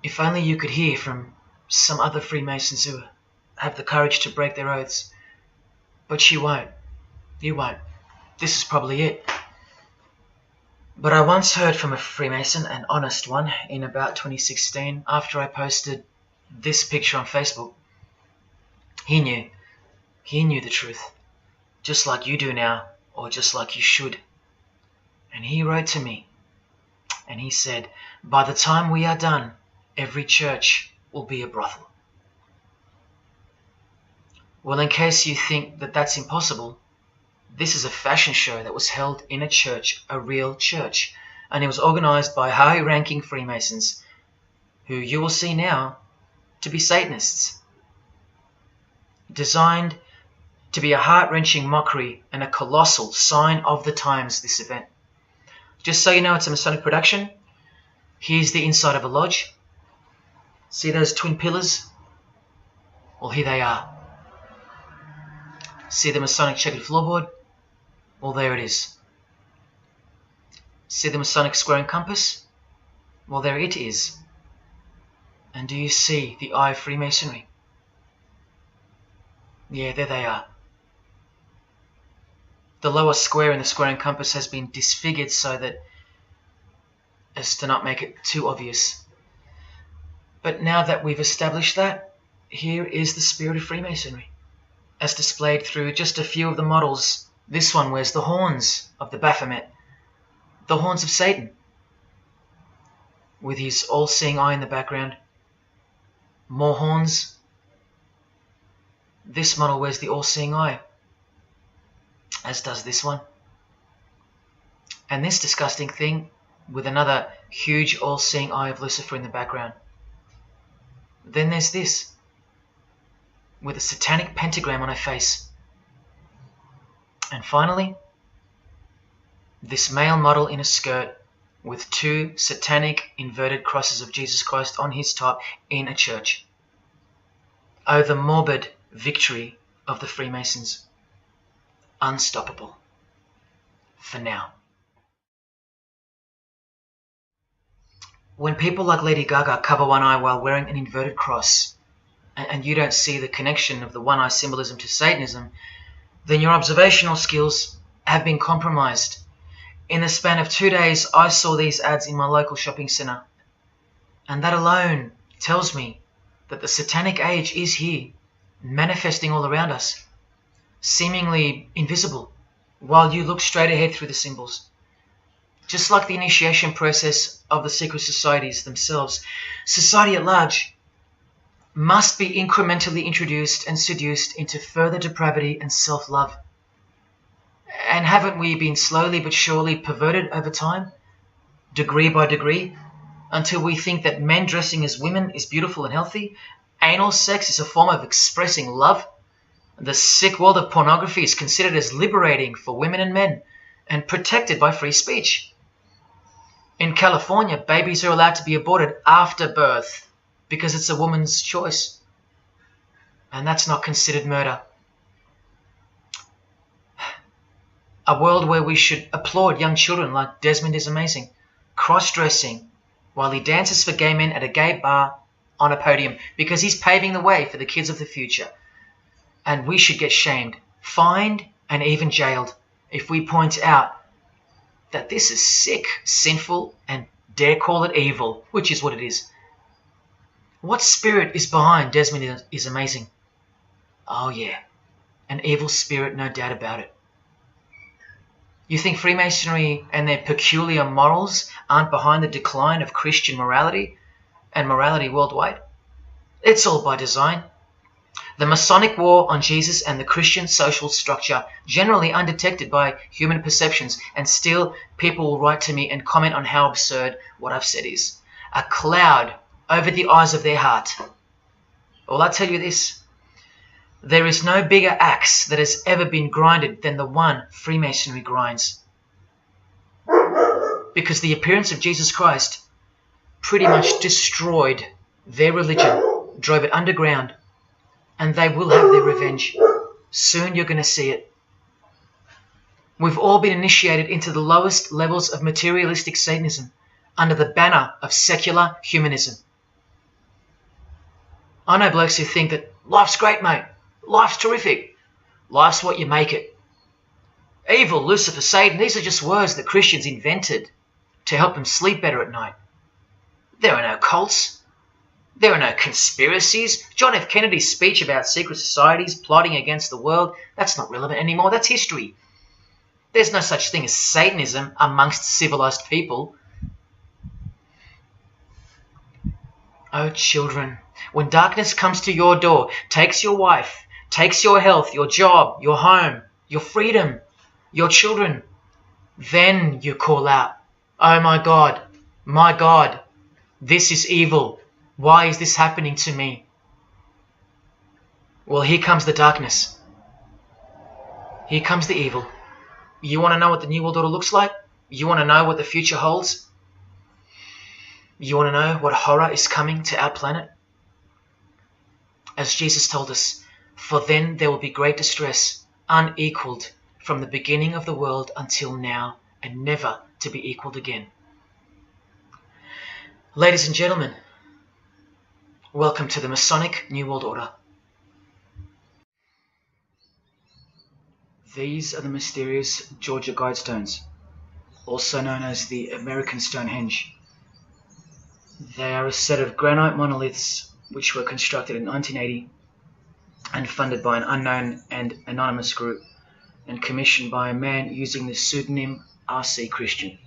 If only you could hear from some other Freemasons who have the courage to break their oaths. But you won't. You won't. This is probably it. But I once heard from a Freemason, an honest one, in about 2016, after I posted this picture on Facebook. He knew. He knew the truth. Just like you do now, or just like you should. And he wrote to me, and he said, by the time we are done, every church will be a brothel. Well, in case you think that that's impossible, this is a fashion show that was held in a church, a real church, and it was organized by high-ranking Freemasons, who you will see now to be Satanists. Designed to be a heart-wrenching mockery and a colossal sign of the times, this event. Just so you know, it's a Masonic production. Here's the inside of a lodge. See those twin pillars? Well, here they are. See the Masonic checkered floorboard? Well, there it is. See the Masonic square and compass? Well, there it is. And do you see the eye of Freemasonry? Yeah, there they are. The lower square in the square and compass has been disfigured so that as to not make it too obvious. But now that we've established that, here is the spirit of Freemasonry, as displayed through just a few of the models. This one wears the horns of the Baphomet, the horns of Satan, with his all-seeing eye in the background. More horns. This model wears the all-seeing eye, as does this one. And this disgusting thing with another huge all-seeing eye of Lucifer in the background. Then there's this, with a satanic pentagram on her face. And finally, this male model in a skirt with two satanic inverted crosses of Jesus Christ on his top in a church. Oh, the morbid victory of the Freemasons. Unstoppable. For now. When people like Lady Gaga cover one eye while wearing an inverted cross, and you don't see the connection of the one eye symbolism to Satanism, then your observational skills have been compromised. In the span of 2 days, I saw these ads in my local shopping centre. And that alone tells me that the satanic age is here, manifesting all around us, seemingly invisible, while you look straight ahead through the symbols. Just like the initiation process of the secret societies themselves, society at large must be incrementally introduced and seduced into further depravity and self-love. And haven't we been slowly but surely perverted over time, degree by degree, until we think that men dressing as women is beautiful and healthy, anal sex is a form of expressing love, the sick world of pornography is considered as liberating for women and men, and protected by free speech. In California, babies are allowed to be aborted after birth because it's a woman's choice. And that's not considered murder. A world where we should applaud young children like Desmond is amazing, cross-dressing while he dances for gay men at a gay bar on a podium because he's paving the way for the kids of the future. And we should get shamed, fined, and even jailed if we point out that this is sick, sinful, and dare call it evil, which is what it is. What spirit is behind Desmond is amazing? Oh yeah, an evil spirit, no doubt about it. You think Freemasonry and their peculiar morals aren't behind the decline of Christian morality and morality worldwide? It's all by design. The Masonic war on Jesus and the Christian social structure, generally undetected by human perceptions, and still people will write to me and comment on how absurd what I've said is. A cloud over the eyes of their heart. Well, I'll tell you this. There is no bigger axe that has ever been grinded than the one Freemasonry grinds. Because the appearance of Jesus Christ pretty much destroyed their religion, drove it underground, and they will have their revenge. Soon you're going to see it. We've all been initiated into the lowest levels of materialistic Satanism under the banner of secular humanism. I know blokes who think that life's great, mate. Life's terrific. Life's what you make it. Evil, Lucifer, Satan, these are just words that Christians invented to help them sleep better at night. There are no cults. There are no conspiracies. John F. Kennedy's speech about secret societies plotting against the world, that's not relevant anymore. That's history. There's no such thing as Satanism amongst civilized people. Oh, children, when darkness comes to your door, takes your wife, takes your health, your job, your home, your freedom, your children, then you call out, oh my God, this is evil. Why is this happening to me? Well, here comes the darkness. Here comes the evil. You want to know what the New World Order looks like? You want to know what the future holds? You want to know what horror is coming to our planet? As Jesus told us, for then there will be great distress, unequaled from the beginning of the world until now, and never to be equaled again. Ladies and gentlemen, welcome to the Masonic New World Order. These are the mysterious Georgia Guidestones, also known as the American Stonehenge. They are a set of granite monoliths which were constructed in 1980 and funded by an unknown and anonymous group and commissioned by a man using the pseudonym R.C. Christian.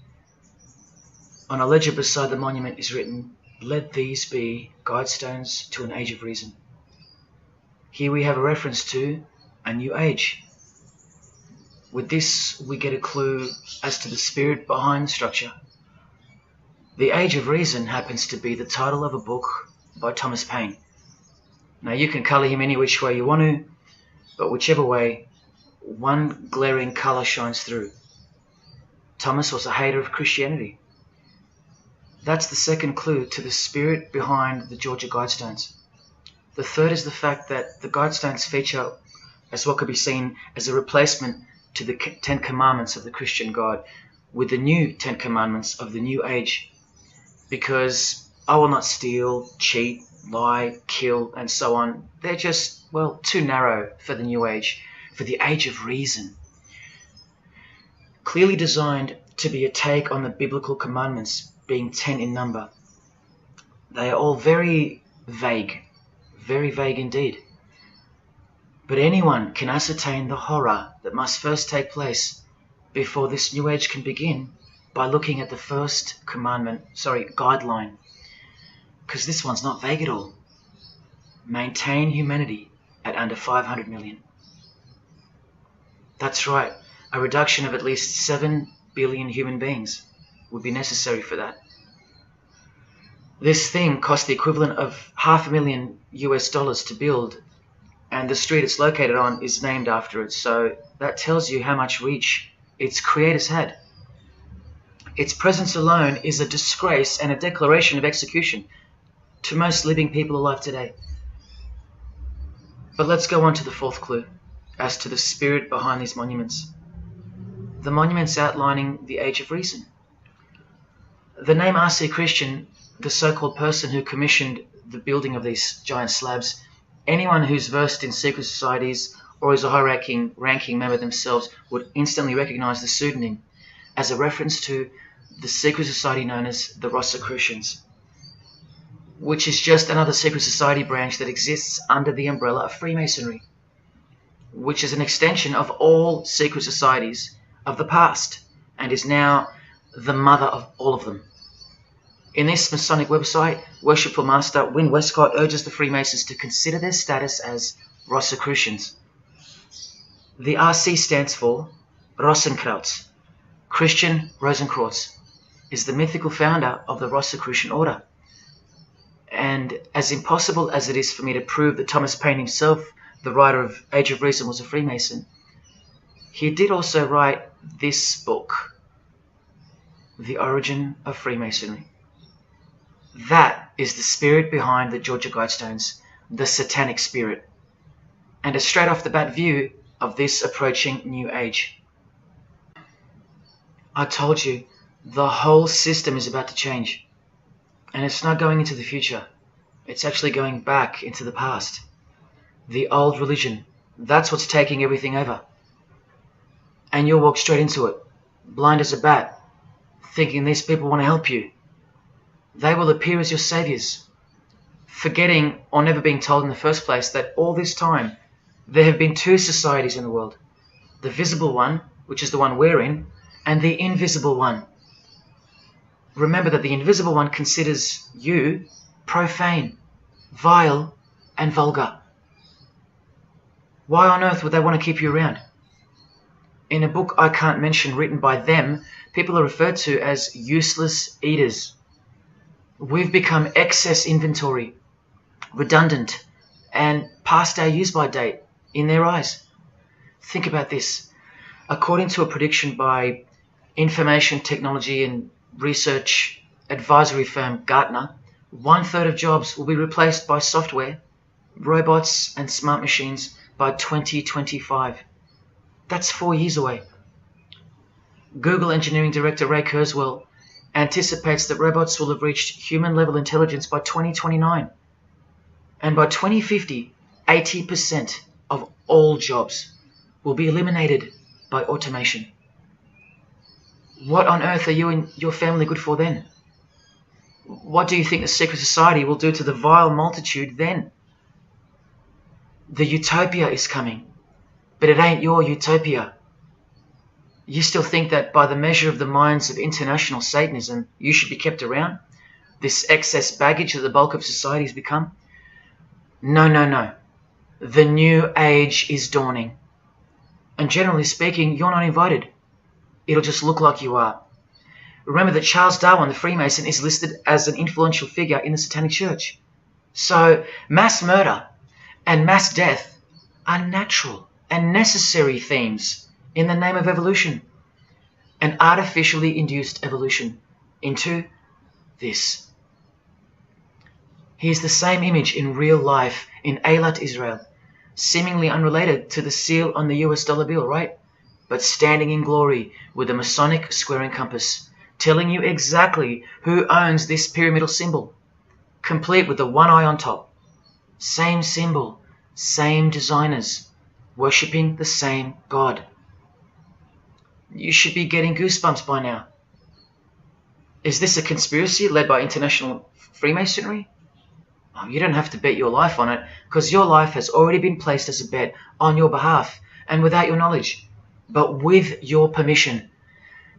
On a ledger beside the monument is written, "Let these be guidestones to an age of reason." Here we have a reference to a new age. With this, we get a clue as to the spirit behind the structure. The Age of Reason happens to be the title of a book by Thomas Paine. Now, you can colour him any which way you want to, but whichever way, one glaring colour shines through. Thomas was a hater of Christianity. That's the second clue to the spirit behind the Georgia Guidestones. The third is the fact that the Guidestones feature as what could be seen as a replacement to the Ten Commandments of the Christian God with the new Ten Commandments of the New Age. Because I will not steal, cheat, lie, kill, and so on. They're just, well, too narrow for the New Age, for the Age of Reason. Clearly designed to be a take on the biblical commandments, being 10 in number. They are all very vague indeed. But anyone can ascertain the horror that must first take place before this New Age can begin by looking at the first guideline. Because this one's not vague at all. Maintain humanity at under 500 million. That's right, a reduction of at least 7 billion human beings would be necessary for that. This thing cost the equivalent of $500,000 to build, and the street it's located on is named after it, so that tells you how much reach its creators had. Its presence alone is a disgrace and a declaration of execution to most living people alive today. But let's go on to the fourth clue as to the spirit behind these monuments. the monuments outlining the Age of Reason. The name R.C. Christian, the so-called person who commissioned the building of these giant slabs, anyone who's versed in secret societies or is a high-ranking member themselves would instantly recognize the pseudonym as a reference to the secret society known as the Rosicrucians, which is just another secret society branch that exists under the umbrella of Freemasonry, which is an extension of all secret societies of the past and is now the mother of all of them. In this Masonic website, Worshipful Master Win Westcott urges the Freemasons to consider their status as Rosicrucians. The RC stands for Rosenkreuz. Christian Rosenkreuz is the mythical founder of the Rosicrucian order. And as impossible as it is for me to prove that Thomas Paine himself, the writer of Age of Reason, was a Freemason, he did also write this book, The Origin of Freemasonry. That is the spirit behind the Georgia Guidestones, the satanic spirit, and a straight off the bat view of this approaching new age. I told you, the whole system is about to change. And it's not going into the future. It's actually going back into the past. The old religion, that's what's taking everything over. And you'll walk straight into it, blind as a bat, thinking these people want to help you. They will appear as your saviors, forgetting or never being told in the first place that all this time there have been two societies in the world. The visible one, which is the one we're in, and the invisible one. Remember that the invisible one considers you profane, vile, and vulgar. Why on earth would they want to keep you around? In a book I can't mention written by them, people are referred to as useless eaters. We've become excess inventory, redundant, and past our use-by date in their eyes. Think about this. According to a prediction by information technology and research advisory firm Gartner, 1/3 of jobs will be replaced by software, robots, and smart machines by 2025. That's 4 years away. Google engineering director Ray Kurzweil anticipates that robots will have reached human-level intelligence by 2029. And by 2050, 80% of all jobs will be eliminated by automation. What on earth are you and your family good for then? What do you think the secret society will do to the vile multitude then? The utopia is coming, but it ain't your utopia. You still think that by the measure of the minds of international Satanism, you should be kept around? This excess baggage that the bulk of society has become? No, no, no. The new age is dawning. And generally speaking, you're not invited. It'll just look like you are. Remember that Charles Darwin, the Freemason, is listed as an influential figure in the Satanic Church. So mass murder and mass death are natural and necessary themes in the name of evolution, an artificially induced evolution into this. He is the same image in real life in Eilat, Israel, seemingly unrelated to the seal on the US dollar bill, right? But standing in glory with a Masonic square and compass, telling you exactly who owns this pyramidal symbol, complete with the one eye on top. Same symbol, same designers, worshipping the same God. You should be getting goosebumps by now. Is this a conspiracy led by international Freemasonry? Oh, you don't have to bet your life on it, because your life has already been placed as a bet on your behalf and without your knowledge, but with your permission,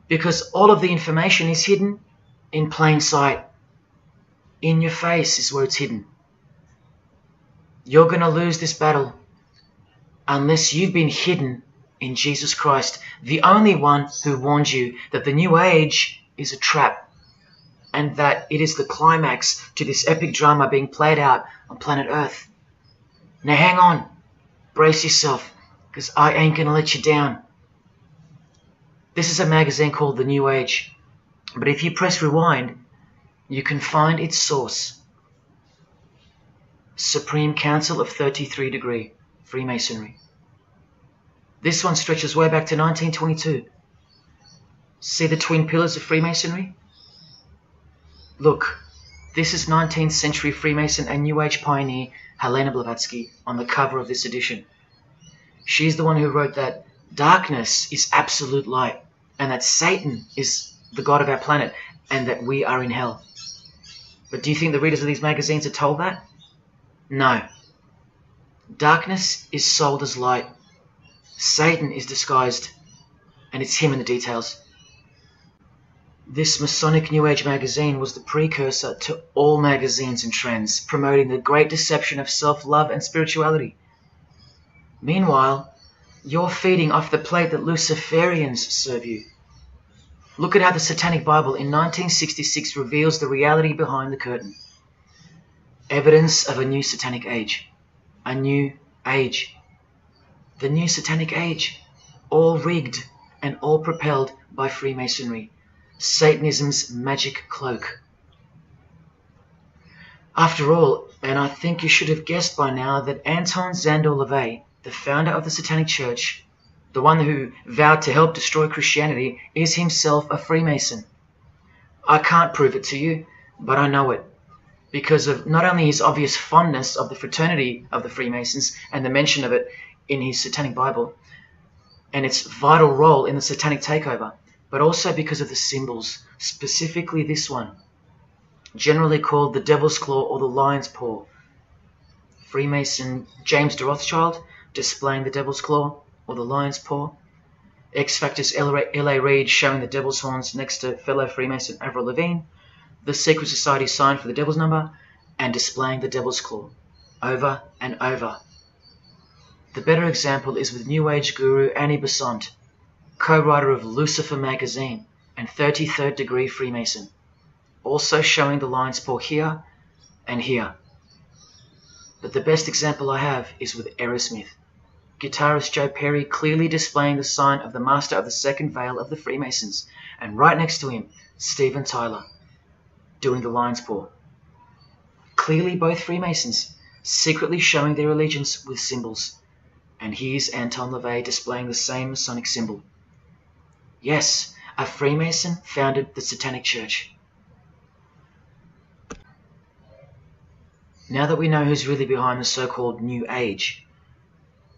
because all of the information is hidden in plain sight. In your face is where it's hidden. You're going to lose this battle unless you've been hidden in Jesus Christ, the only one who warned you that the new age is a trap and that it is the climax to this epic drama being played out on planet Earth. Now hang on, brace yourself, because I ain't going to let you down. This is a magazine called The New Age, but if you press rewind, you can find its source. Supreme Council of 33 Degree, Freemasonry. This one stretches way back to 1922. See the twin pillars of Freemasonry? Look, this is 19th century Freemason and New Age pioneer Helena Blavatsky on the cover of this edition. She's the one who wrote that darkness is absolute light, and that Satan is the god of our planet, and that we are in hell. But do you think the readers of these magazines are told that? No. Darkness is sold as light. Satan is disguised, and it's him in the details. This Masonic New Age magazine was the precursor to all magazines and trends, promoting the great deception of self-love and spirituality. Meanwhile, you're feeding off the plate that Luciferians serve you. Look at how the Satanic Bible in 1966 reveals the reality behind the curtain. Evidence of a new Satanic age. A new age. The new Satanic age. All rigged and all propelled by Freemasonry. Satanism's magic cloak. After all, and I think you should have guessed by now that Anton Szandor LaVey, the founder of the Satanic Church, the one who vowed to help destroy Christianity, is himself a Freemason. I can't prove it to you, but I know it, because of not only his obvious fondness of the fraternity of the Freemasons and the mention of it in his Satanic Bible, and its vital role in the Satanic takeover, but also because of the symbols, specifically this one, generally called the Devil's Claw or the Lion's Paw. Freemason James de Rothschild displaying the Devil's Claw or the Lion's Paw. X-Factor's L.A. Reid showing the Devil's Horns next to fellow Freemason Avril Lavigne. The Secret Society sign for the Devil's Number, and displaying the Devil's Claw over and over. The better example is with New Age guru Annie Besant, co-writer of Lucifer magazine and 33rd degree Freemason, also showing the Lion's Paw here and here. But the best example I have is with Aerosmith, guitarist Joe Perry clearly displaying the sign of the Master of the Second Veil of the Freemasons, and right next to him, Steven Tyler, doing the Lion's Paw. Clearly both Freemasons, secretly showing their allegiance with symbols. And here's Anton LaVey displaying the same Masonic symbol. Yes, a Freemason founded the Satanic Church. Now that we know who's really behind the so-called New Age,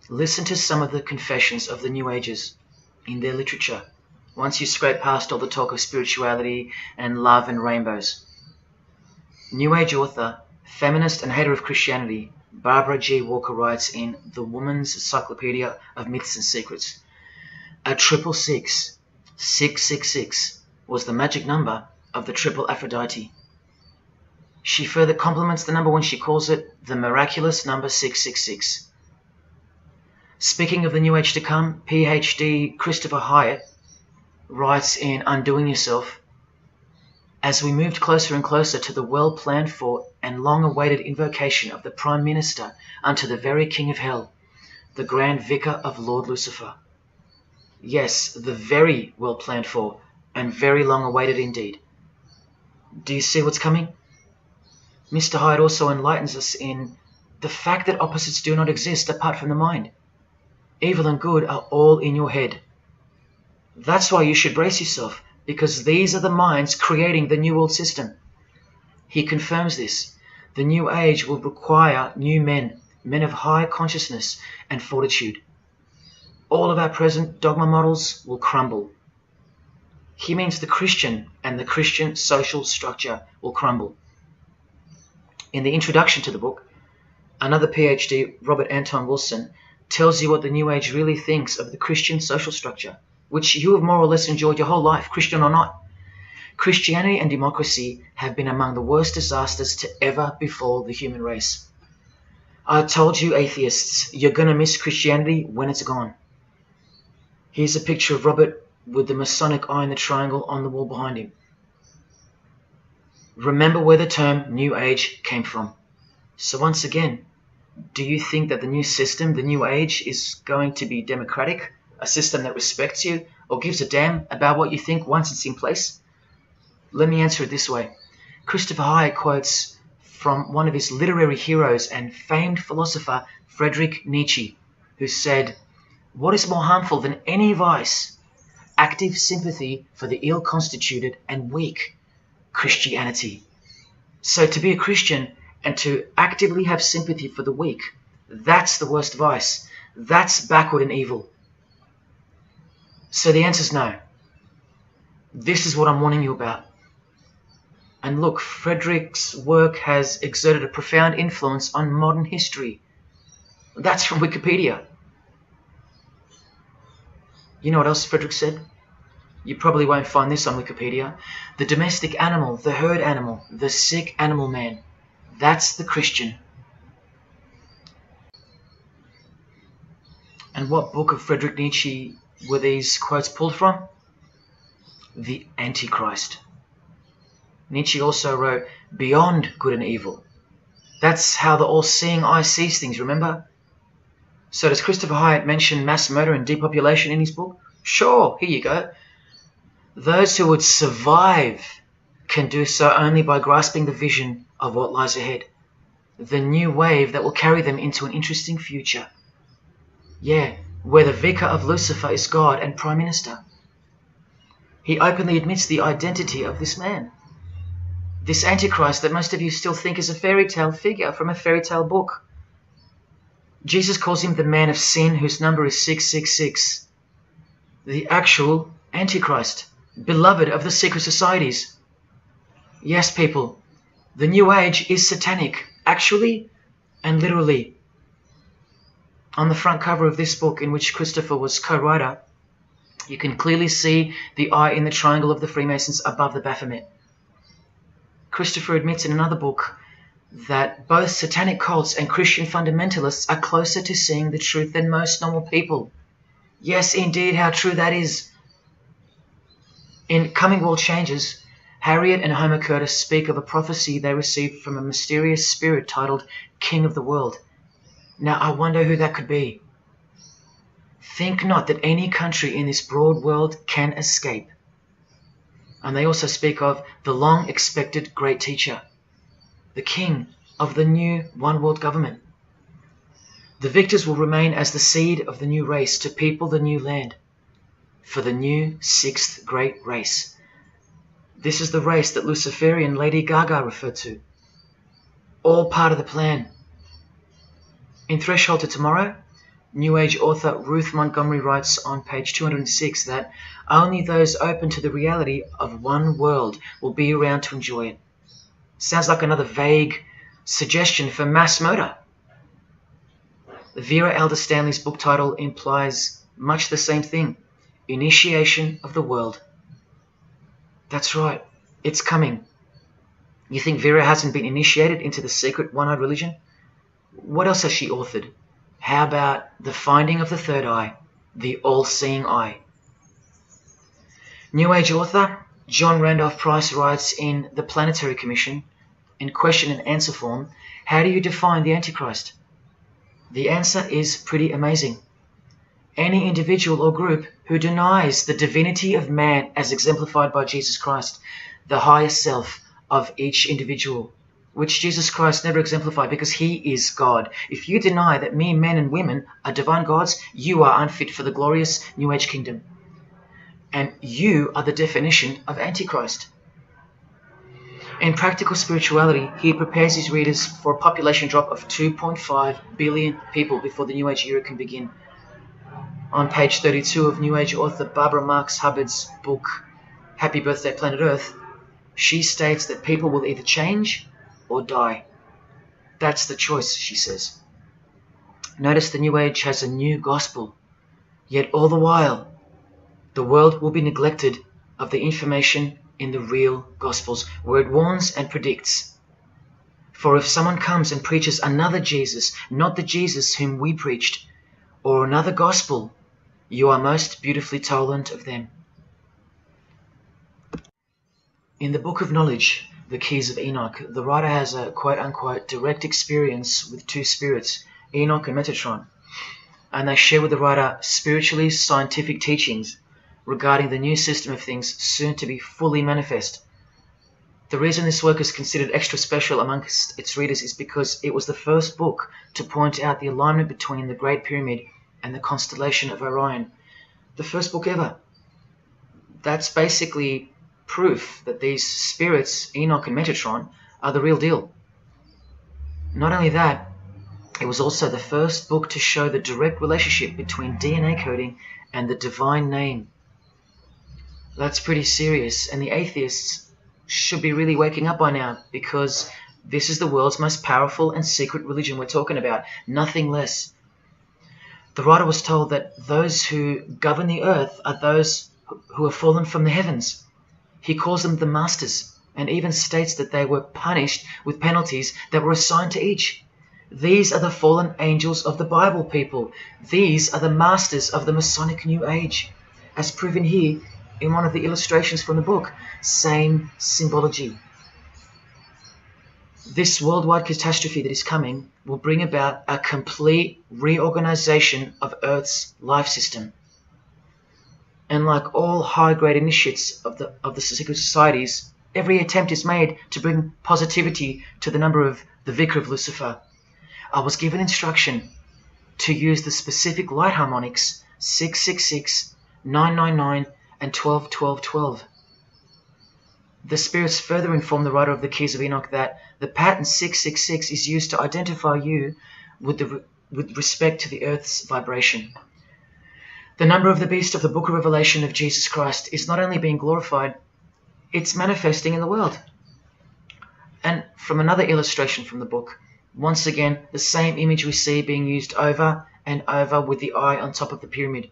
listen to some of the confessions of the New Agers in their literature, once you scrape past all the talk of spirituality and love and rainbows. New Age author, feminist and hater of Christianity, Barbara G. Walker writes in The Woman's Encyclopedia of Myths and Secrets, a 666, 666, was the magic number of the triple Aphrodite. She further compliments the number when she calls it the miraculous number 666. Speaking of the New Age to come, PhD Christopher Hyatt writes in Undoing Yourself, as we moved closer and closer to the well-planned for and long-awaited invocation of the Prime Minister unto the very King of Hell, the Grand Vicar of Lord Lucifer. Yes, the very well-planned for and very long-awaited indeed. Do you see what's coming? Mr. Hyde also enlightens us in the fact that opposites do not exist apart from the mind. Evil and good are all in your head. That's why you should brace yourself, because these are the minds creating the New World System. He confirms this. The New Age will require new men, men of high consciousness and fortitude. All of our present dogma models will crumble. He means the Christian and the Christian social structure will crumble. In the introduction to the book, another PhD, Robert Anton Wilson, tells you what the New Age really thinks of the Christian social structure, which you have more or less enjoyed your whole life, Christian or not. Christianity and democracy have been among the worst disasters to ever befall the human race. I told you, atheists, you're going to miss Christianity when it's gone. Here's a picture of Robert with the Masonic eye in the triangle on the wall behind him. Remember where the term New Age came from. So once again, do you think that the new system, the New Age, is going to be democratic, a system that respects you or gives a damn about what you think once it's in place? Let me answer it this way. Christopher Hyatt quotes from one of his literary heroes and famed philosopher, Friedrich Nietzsche, who said, "What is more harmful than any vice? active sympathy for the ill-constituted and weak. Christianity. So to be a Christian and to actively have sympathy for the weak, that's the worst vice. That's backward and evil. So the answer is no. This is what I'm warning you about. And look, Frederick's work has exerted a profound influence on modern history. That's from Wikipedia. You know what else Frederick said? You probably won't find this on Wikipedia. The domestic animal, the herd animal, the sick animal man. That's the Christian. And what book of Friedrich Nietzsche were these quotes pulled from? The Antichrist. Nietzsche also wrote Beyond Good and Evil. That's how the all-seeing eye sees things, remember? So does Christopher Hyatt mention mass murder and depopulation in his book? Sure, here you go. Those who would survive can do so only by grasping the vision of what lies ahead. The new wave that will carry them into an interesting future. Yeah, where the vicar of Lucifer is God and Prime Minister. He openly admits the identity of this man. This Antichrist that most of you still think is a fairy tale figure from a fairy tale book. Jesus calls him the man of sin whose number is 666. The actual Antichrist, beloved of the secret societies. Yes, people, the New Age is satanic, actually and literally. On the front cover of this book, in which Christopher was co-writer, you can clearly see the eye in the triangle of the Freemasons above the Baphomet. Christopher admits in another book that both satanic cults and Christian fundamentalists are closer to seeing the truth than most normal people. Yes, indeed, how true that is. In Coming World Changes, Harriet and Homer Curtis speak of a prophecy they received from a mysterious spirit titled King of the World. Now, I wonder who that could be. Think not that any country in this broad world can escape. And they also speak of the long-expected great teacher, the king of the new one-world government. The victors will remain as the seed of the new race to people the new land, for the new sixth great race. This is the race that Luciferian Lady Gaga referred to. All part of the plan. In Threshold to Tomorrow, New Age author Ruth Montgomery writes on page 206 that only those open to the reality of one world will be around to enjoy it. Sounds like another vague suggestion for mass murder. Vera Elder Stanley's book title implies much the same thing. Initiation of the world. That's right, it's coming. You think Vera hasn't been initiated into the secret one-eyed religion? What else has she authored? How about The Finding of the Third Eye, the all-seeing eye? New Age author John Randolph Price writes in The Planetary Commission, in question and answer form, how do you define the Antichrist? The answer is pretty amazing. Any individual or group who denies the divinity of man as exemplified by Jesus Christ, the highest self of each individual, which Jesus Christ never exemplified because he is God. If you deny that mere men and women are divine gods, you are unfit for the glorious New Age kingdom. And you are the definition of Antichrist. In Practical Spirituality, he prepares his readers for a population drop of 2.5 billion people before the New Age era can begin. On page 32 of New Age author Barbara Marx Hubbard's book, Happy Birthday Planet Earth, she states that people will either change or die. That's the choice, she says. Notice the New Age has a new gospel, yet all the while, the world will be neglected of the information in the real Gospels, where it warns and predicts. For if someone comes and preaches another Jesus, not the Jesus whom we preached, or another gospel, you are most beautifully tolerant of them. In the Book of Knowledge, The Keys of Enoch, the writer has a quote-unquote direct experience with two spirits, Enoch and Metatron, and they share with the writer spiritually scientific teachings regarding the new system of things soon to be fully manifest. The reason this work is considered extra special amongst its readers is because it was the first book to point out the alignment between the Great Pyramid and the constellation of Orion. The first book ever. That's basically proof that these spirits, Enoch and Metatron, are the real deal. Not only that, it was also the first book to show the direct relationship between DNA coding and the divine name. That's pretty serious, and the atheists should be really waking up by now, because this is the world's most powerful and secret religion we're talking about, nothing less. The writer was told that those who govern the earth are those who have fallen from the heavens. He calls them the masters, and even states that they were punished with penalties that were assigned to each. These are the fallen angels of the Bible, people. These are the masters of the Masonic New Age, as proven here in one of the illustrations from the book. Same symbology. This worldwide catastrophe that is coming will bring about a complete reorganization of Earth's life system. And like all high-grade initiates of the secret societies, every attempt is made to bring positivity to the number of the Vicar of Lucifer. I was given instruction to use the specific light harmonics 666, 999, and 121212. The spirits further inform the writer of the Keys of Enoch that the pattern 666 is used to identify you with respect to the Earth's vibration. The number of the beast of the Book of Revelation of Jesus Christ is not only being glorified, it's manifesting in the world. And from another illustration from the book, once again, the same image we see being used over and over with the eye on top of the pyramid.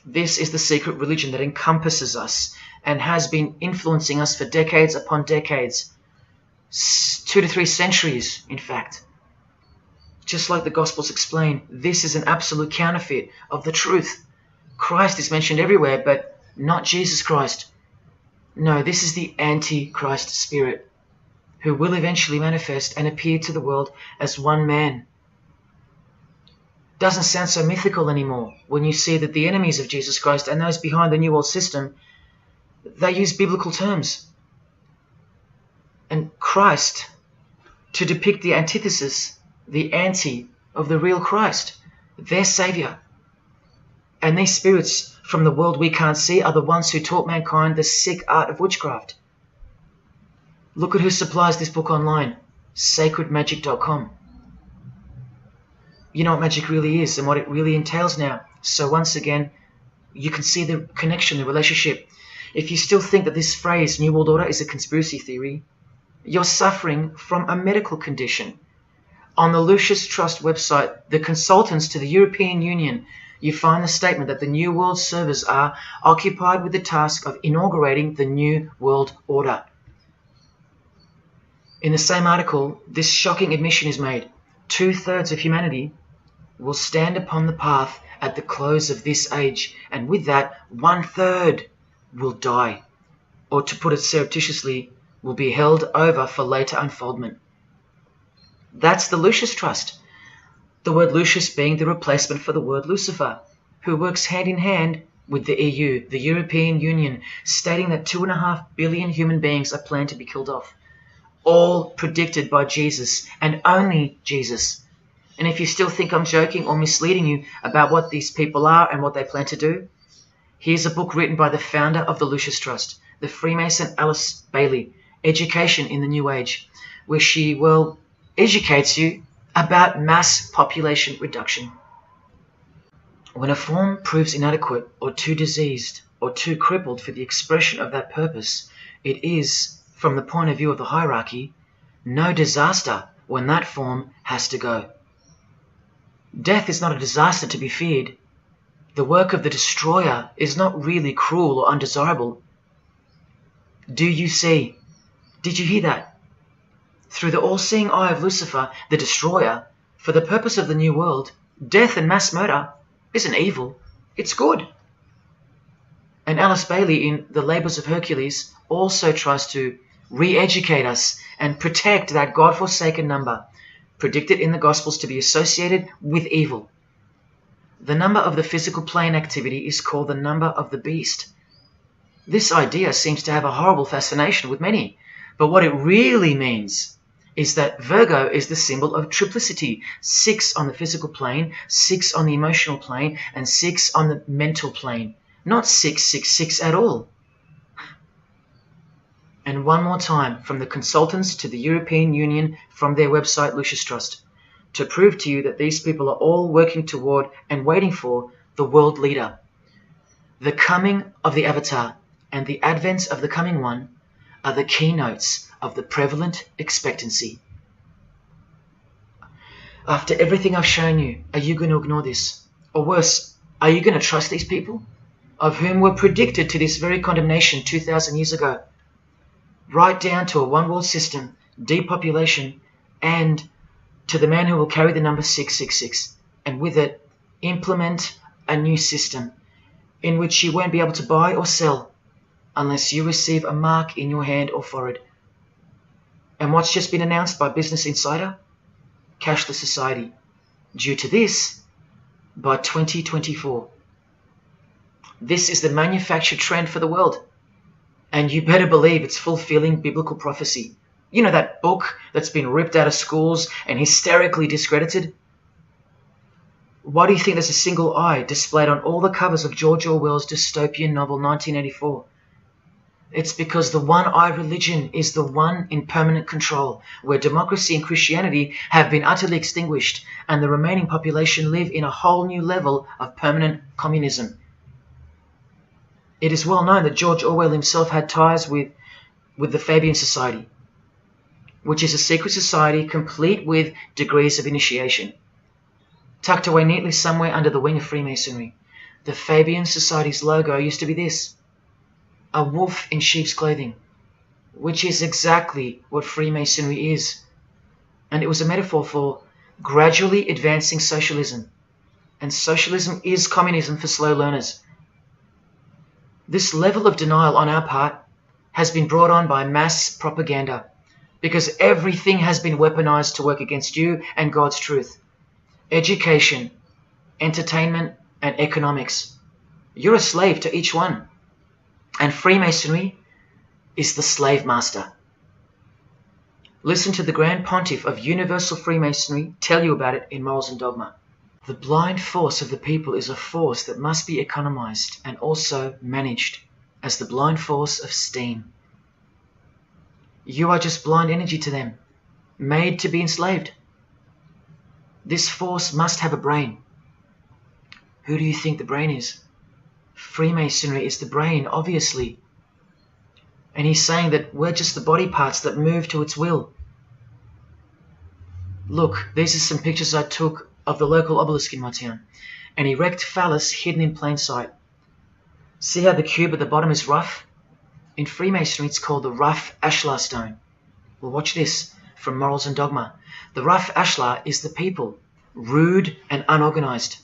This is the secret religion that encompasses us and has been influencing us for decades upon decades, 2 to 3 centuries, in fact. Just like the Gospels explain, this is an absolute counterfeit of the truth. Christ is mentioned everywhere, but not Jesus Christ. No, this is the Antichrist spirit, who will eventually manifest and appear to the world as one man. Doesn't sound so mythical anymore when you see that the enemies of Jesus Christ and those behind the New World System, they use biblical terms. And Christ, to depict the antithesis, the anti of the real Christ, their Savior. And these spirits from the world we can't see are the ones who taught mankind the sick art of witchcraft. Look at who supplies this book online, sacredmagic.com. You know what magic really is and what it really entails now. So once again, you can see the connection, the relationship. If you still think that this phrase, New World Order, is a conspiracy theory, you're suffering from a medical condition. On the Lucius Trust website, the consultants to the European Union, you find the statement that the New World servers are occupied with the task of inaugurating the New World Order. In the same article, this shocking admission is made. 2/3 of humanity will stand upon the path at the close of this age, and with that, 1/3 will die, or to put it surreptitiously, will be held over for later unfoldment. That's the Lucius Trust. The word Lucius being the replacement for the word Lucifer, who works hand in hand with the EU, the European Union, stating that 2.5 billion human beings are planned to be killed off. All predicted by Jesus, and only Jesus. And if you still think I'm joking or misleading you about what these people are and what they plan to do, here's a book written by the founder of the Lucius Trust, the Freemason Alice Bailey, Education in the New Age, where she, educates you about mass population reduction. When a form proves inadequate or too diseased or too crippled for the expression of that purpose, it is, from the point of view of the hierarchy, no disaster when that form has to go. Death is not a disaster to be feared. The work of the destroyer is not really cruel or undesirable. Do you see? Did you hear that? Through the all-seeing eye of Lucifer, the destroyer, for the purpose of the new world, death and mass murder isn't evil, it's good. And Alice Bailey in The Labours of Hercules also tries to re-educate us and protect that God-forsaken number, predicted in the Gospels to be associated with evil. The number of the physical plane activity is called the number of the beast. This idea seems to have a horrible fascination with many, but what it really means is that Virgo is the symbol of triplicity, 6 on the physical plane, 6 on the emotional plane, and 6 on the mental plane. not 666 at all. And one more time, from the consultants to the European Union, from their website Lucius Trust, to prove to you that these people are all working toward and waiting for the world leader. The coming of the Avatar and the advent of the coming one are the keynotes of the prevalent expectancy. After everything I've shown you, are you going to ignore this? Or worse, are you going to trust these people, of whom were predicted to this very condemnation 2,000 years ago, right down to a one-world system, depopulation, and to the man who will carry the number 666, and with it implement a new system in which you won't be able to buy or sell unless you receive a mark in your hand or forehead. And what's just been announced by Business Insider? Cashless society. Due to this, by 2024. This is the manufactured trend for the world. And you better believe it's fulfilling biblical prophecy. You know that book that's been ripped out of schools and hysterically discredited? Why do you think there's a single eye displayed on all the covers of George Orwell's dystopian novel 1984? It's because the one-eye religion is the one in permanent control, where democracy and Christianity have been utterly extinguished and the remaining population live in a whole new level of permanent communism. It is well known that George Orwell himself had ties with the Fabian Society, which is a secret society complete with degrees of initiation. Tucked away neatly somewhere under the wing of Freemasonry, the Fabian Society's logo used to be this: a wolf in sheep's clothing, which is exactly what Freemasonry is. And it was a metaphor for gradually advancing socialism. And socialism is communism for slow learners. This level of denial on our part has been brought on by mass propaganda, because everything has been weaponized to work against you and God's truth. Education, entertainment, and economics. You're a slave to each one. And Freemasonry is the slave master. Listen to the Grand Pontiff of Universal Freemasonry tell you about it in Morals and Dogma. The blind force of the people is a force that must be economized and also managed as the blind force of steam. You are just blind energy to them, made to be enslaved. This force must have a brain. Who do you think the brain is? Freemasonry is the brain, obviously. And he's saying that we're just the body parts that move to its will. Look, these are some pictures I took of the local obelisk in my town. An erect phallus hidden in plain sight. See how the cube at the bottom is rough? In Freemasonry it's called the rough ashlar stone. Well, watch this from Morals and Dogma. The rough ashlar is the people, rude and unorganized.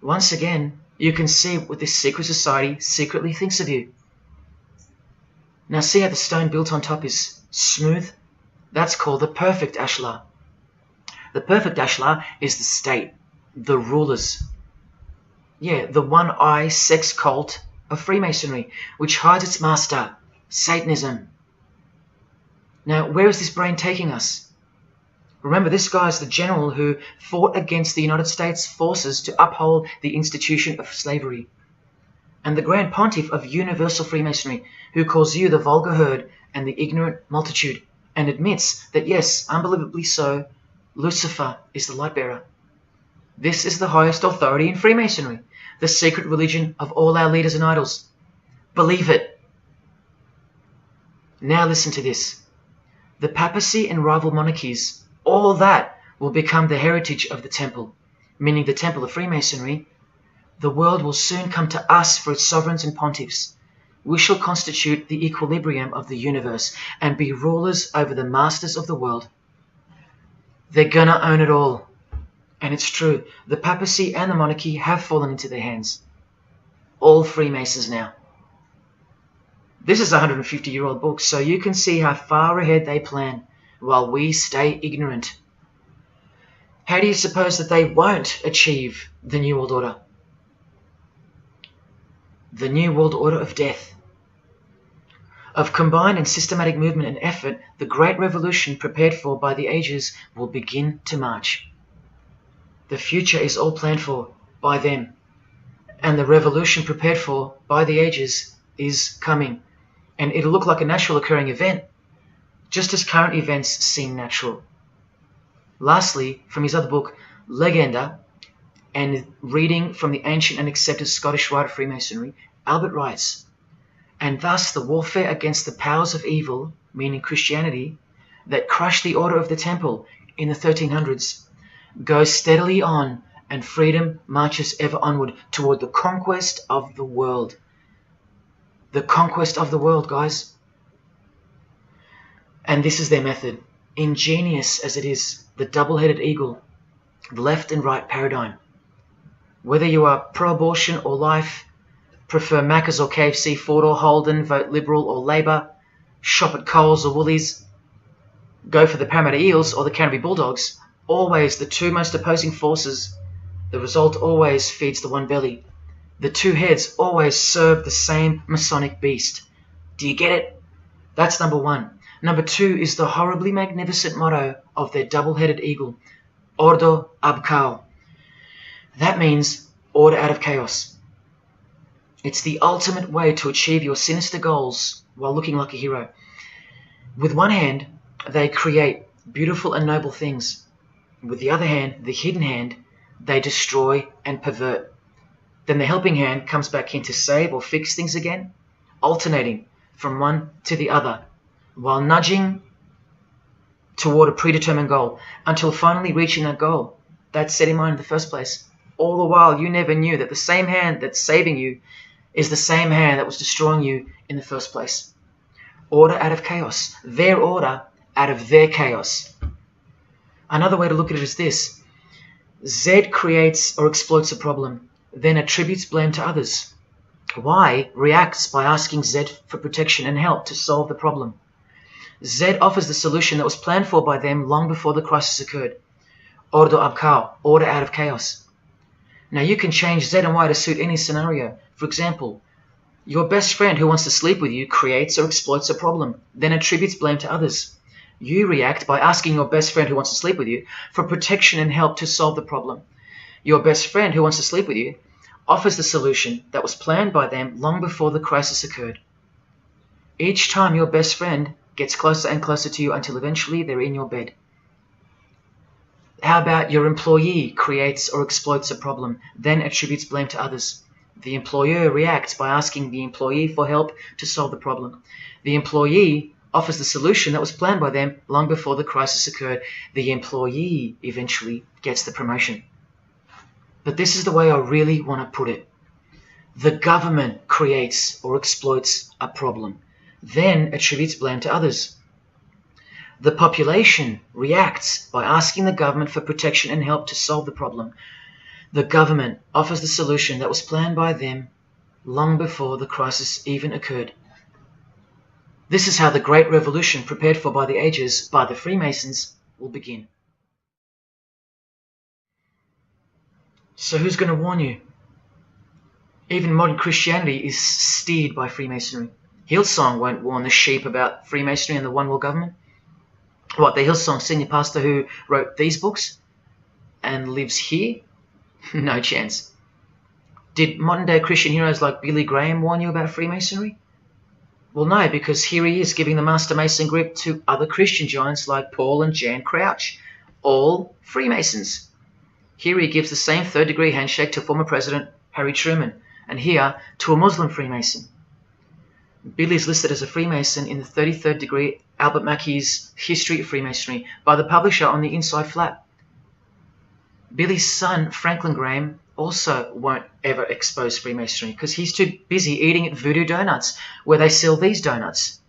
Once again, you can see what this secret society secretly thinks of you. Now see how the stone built on top is smooth? That's called the perfect ashlar. The perfect ashlar is the state, the rulers. Yeah, the one-eye sex cult of Freemasonry, which hides its master, Satanism. Now, where is this brain taking us? Remember, this guy is the general who fought against the United States forces to uphold the institution of slavery. And the Grand Pontiff of Universal Freemasonry, who calls you the vulgar herd and the ignorant multitude, and admits that, yes, unbelievably so, Lucifer is the light bearer. This is the highest authority in Freemasonry, the secret religion of all our leaders and idols. Believe it. Now listen to this. The papacy and rival monarchies, all that will become the heritage of the temple, meaning the temple of Freemasonry. The world will soon come to us for its sovereigns and pontiffs. We shall constitute the equilibrium of the universe and be rulers over the masters of the world. They're gonna own it all. And it's true, the papacy and the monarchy have fallen into their hands. All Freemasons now. This is a 150-year-old book, so you can see how far ahead they plan, while we stay ignorant. How do you suppose that they won't achieve the New World Order? The New World Order of death. Of combined and systematic movement and effort, the great revolution prepared for by the ages will begin to march. The future is all planned for by them, And the revolution prepared for by the ages is coming. And it'll look like a natural occurring event, just as current events seem natural. Lastly, from his other book, Legenda, and reading from the ancient and accepted Scottish rite of Freemasonry, Albert writes, "And thus the warfare against the powers of evil, meaning Christianity, that crushed the order of the temple in the 1300s, goes steadily on, and freedom marches ever onward toward the conquest of the world." The conquest of the world, guys. And this is their method. Ingenious as it is, the double-headed eagle, the left and right paradigm. Whether you are pro-abortion or life, prefer Macca's or KFC, Ford or Holden, vote Liberal or Labour, shop at Coles or Woolies, go for the Parramatta Eels or the Canterbury Bulldogs, always the two most opposing forces, the result always feeds the one belly. The two heads always serve the same Masonic beast. Do you get it? That's number one. Number two is the horribly magnificent motto of their double-headed eagle, Ordo ab Chaos. That means order out of chaos. It's the ultimate way to achieve your sinister goals while looking like a hero. With one hand, they create beautiful and noble things. With the other hand, the hidden hand, they destroy and pervert. Then the helping hand comes back in to save or fix things again, alternating from one to the other, while nudging toward a predetermined goal, until finally reaching that goal that's set in mind in the first place. All the while, you never knew that the same hand that's saving you is the same hand that was destroying you in the first place. Order out of chaos. Their order out of their chaos. Another way to look at it is this. Z creates or exploits a problem, then attributes blame to others. Y reacts by asking Z for protection and help to solve the problem. Z offers the solution that was planned for by them long before the crisis occurred. Ordo ab Chaos, order out of chaos. Now you can change Z and Y to suit any scenario. For example, your best friend who wants to sleep with you creates or exploits a problem, then attributes blame to others. You react by asking your best friend who wants to sleep with you for protection and help to solve the problem. Your best friend who wants to sleep with you offers the solution that was planned by them long before the crisis occurred. Each time your best friend gets closer and closer to you until eventually they're in your bed. How about your employee creates or exploits a problem, then attributes blame to others? The employer reacts by asking the employee for help to solve the problem. The employee offers the solution that was planned by them long before the crisis occurred. The employee eventually gets the promotion. But this is the way I really want to put it. The government creates or exploits a problem, then attributes blame to others. The population reacts by asking the government for protection and help to solve the problem. The government offers the solution that was planned by them long before the crisis even occurred. This is how the Great Revolution, prepared for by the ages by the Freemasons, will begin. So who's going to warn you? Even modern Christianity is steered by Freemasonry. Hillsong won't warn the sheep about Freemasonry and the One World Government. What, the Hillsong senior pastor who wrote these books and lives here? No chance. Did modern day Christian heroes like Billy Graham warn you about Freemasonry? Well, no, because here he is giving the Master Mason grip to other Christian giants like Paul and Jan Crouch, all Freemasons. Here he gives the same third-degree handshake to former President Harry Truman, and here to a Muslim Freemason. Billy is listed as a Freemason in the 33rd degree Albert Mackey's History of Freemasonry by the publisher on the inside flap. Billy's son, Franklin Graham, also won't ever expose Freemasonry because he's too busy eating at Voodoo Donuts, where they sell these donuts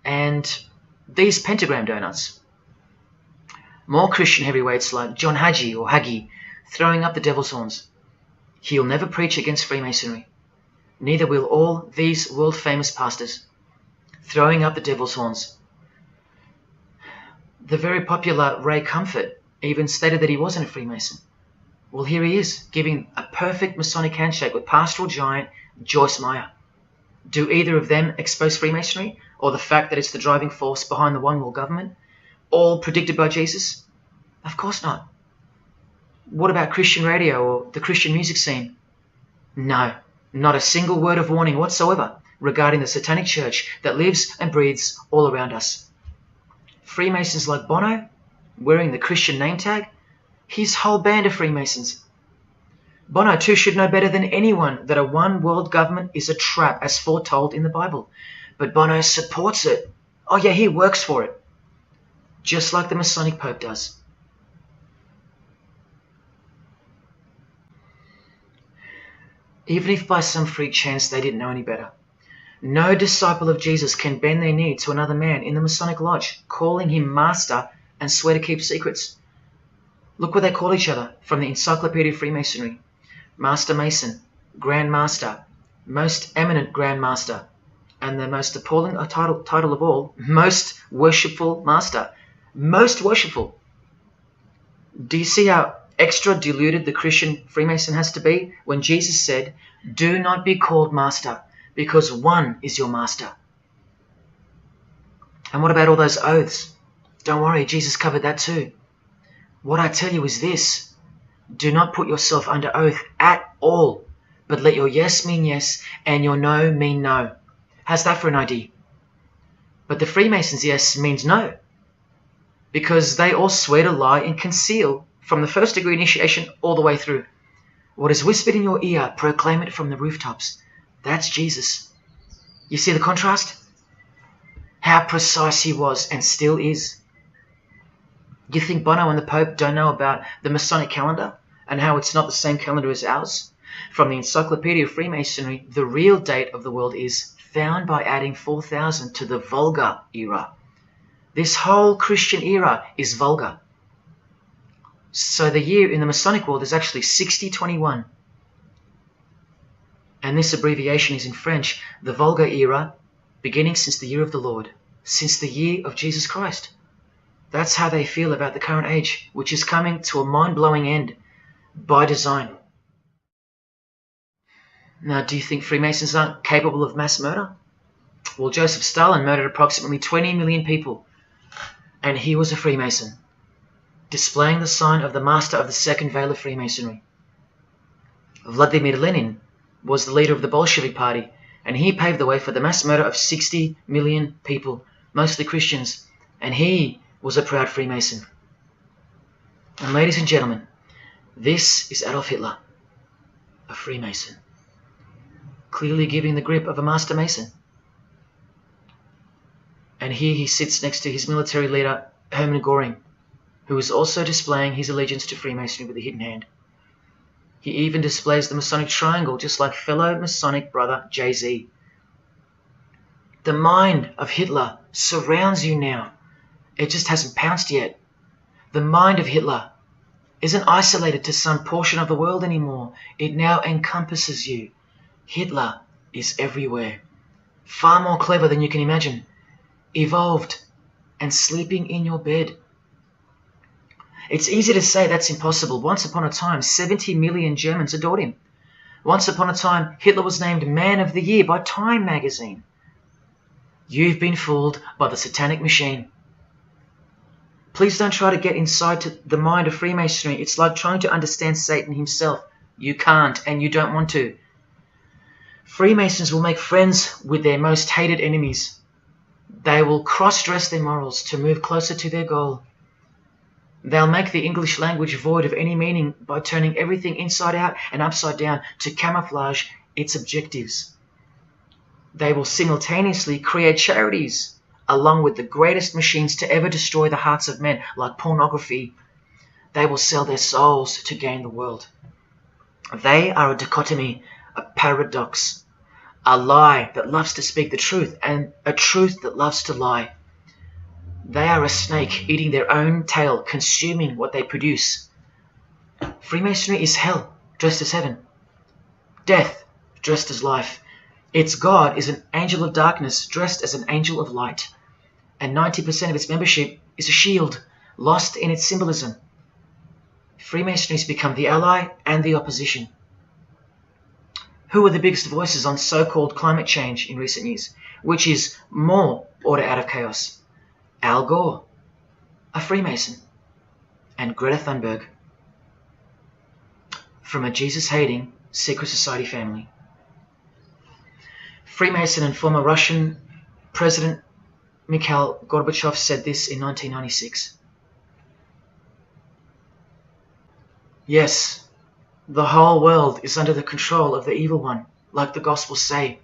and these pentagram donuts. More Christian heavyweights like John Hagee or Hagee throwing up the devil's horns. He'll never preach against Freemasonry. Neither will all these world-famous pastors throwing up the devil's horns. The very popular Ray Comfort even stated that he wasn't a Freemason. Well, here he is, giving a perfect Masonic handshake with pastoral giant Joyce Meyer. Do either of them expose Freemasonry, or the fact that it's the driving force behind the One World Government, all predicted by Jesus? Of course not. What about Christian radio or the Christian music scene? No, not a single word of warning whatsoever regarding the satanic church that lives and breathes all around us. Freemasons like Bono, wearing the Christian name tag, his whole band of Freemasons. Bono too should know better than anyone that a one world government is a trap as foretold in the Bible. But Bono supports it. Oh yeah, he works for it. Just like the Masonic Pope does. Even if by some freak chance they didn't know any better. No disciple of Jesus can bend their knee to another man in the Masonic Lodge, calling him master and swear to keep secrets. Look what they call each other from the Encyclopedia of Freemasonry. Master Mason, Grand Master, Most Eminent Grand Master, and the most appalling title of all, Most Worshipful Master. Most worshipful. Do you see how extra deluded the Christian Freemason has to be when Jesus said, "Do not be called master, because one is your master"? And what about all those oaths? Don't worry, Jesus covered that too. What I tell you is this: do not put yourself under oath at all, but let your yes mean yes and your no mean no. How's that for an idea? But the Freemasons' yes means no, because they all swear to lie and conceal from the first degree initiation all the way through. What is whispered in your ear, proclaim it from the rooftops. That's Jesus. You see the contrast? How precise he was and still is. You think Bono and the Pope don't know about the Masonic calendar and how it's not the same calendar as ours? From the Encyclopedia of Freemasonry, the real date of the world is found by adding 4000 to the Vulgar era. This whole Christian era is vulgar. So the year in the Masonic world is actually 6021. And this abbreviation is in French, the Vulgar era, beginning since the year of the Lord, since the year of Jesus Christ. That's how they feel about the current age, which is coming to a mind-blowing end by design. Now, do you think Freemasons aren't capable of mass murder? Well, Joseph Stalin murdered approximately 20 million people, and he was a Freemason, displaying the sign of the master of the second veil of Freemasonry. Vladimir Lenin was the leader of the Bolshevik Party, and he paved the way for the mass murder of 60 million people, mostly Christians, and he was a proud Freemason. And ladies and gentlemen, this is Adolf Hitler, a Freemason, clearly giving the grip of a Master Mason. And here he sits next to his military leader, Hermann Göring, who is also displaying his allegiance to Freemasonry with a hidden hand. He even displays the Masonic triangle, just like fellow Masonic brother Jay-Z. The mind of Hitler surrounds you now. It just hasn't pounced yet. The mind of Hitler isn't isolated to some portion of the world anymore. It now encompasses you. Hitler is everywhere. Far more clever than you can imagine. Evolved and sleeping in your bed. It's easy to say that's impossible. Once upon a time, 70 million Germans adored him. Once upon a time, Hitler was named Man of the Year by Time magazine. You've been fooled by the satanic machine. Please don't try to get inside to the mind of Freemasonry. It's like trying to understand Satan himself. You can't, and you don't want to. Freemasons will make friends with their most hated enemies. They will cross-dress their morals to move closer to their goal. They'll make the English language void of any meaning by turning everything inside out and upside down to camouflage its objectives. They will simultaneously create charities along with the greatest machines to ever destroy the hearts of men, like pornography. They will sell their souls to gain the world. They are a dichotomy, a paradox, a lie that loves to speak the truth and a truth that loves to lie. They are a snake eating their own tail, consuming what they produce. Freemasonry is hell dressed as heaven, death dressed as life. Its God is an angel of darkness dressed as an angel of light, and 90% of its membership is a shield, lost in its symbolism. Freemasonry has become the ally and the opposition. Who are the biggest voices on so-called climate change in recent years? Which is more order out of chaos? Al Gore, a Freemason, and Greta Thunberg. From a Jesus-hating, secret society family. Freemason and former Russian President Mikhail Gorbachev said this in 1996. Yes, the whole world is under the control of the evil one, like the Gospels say.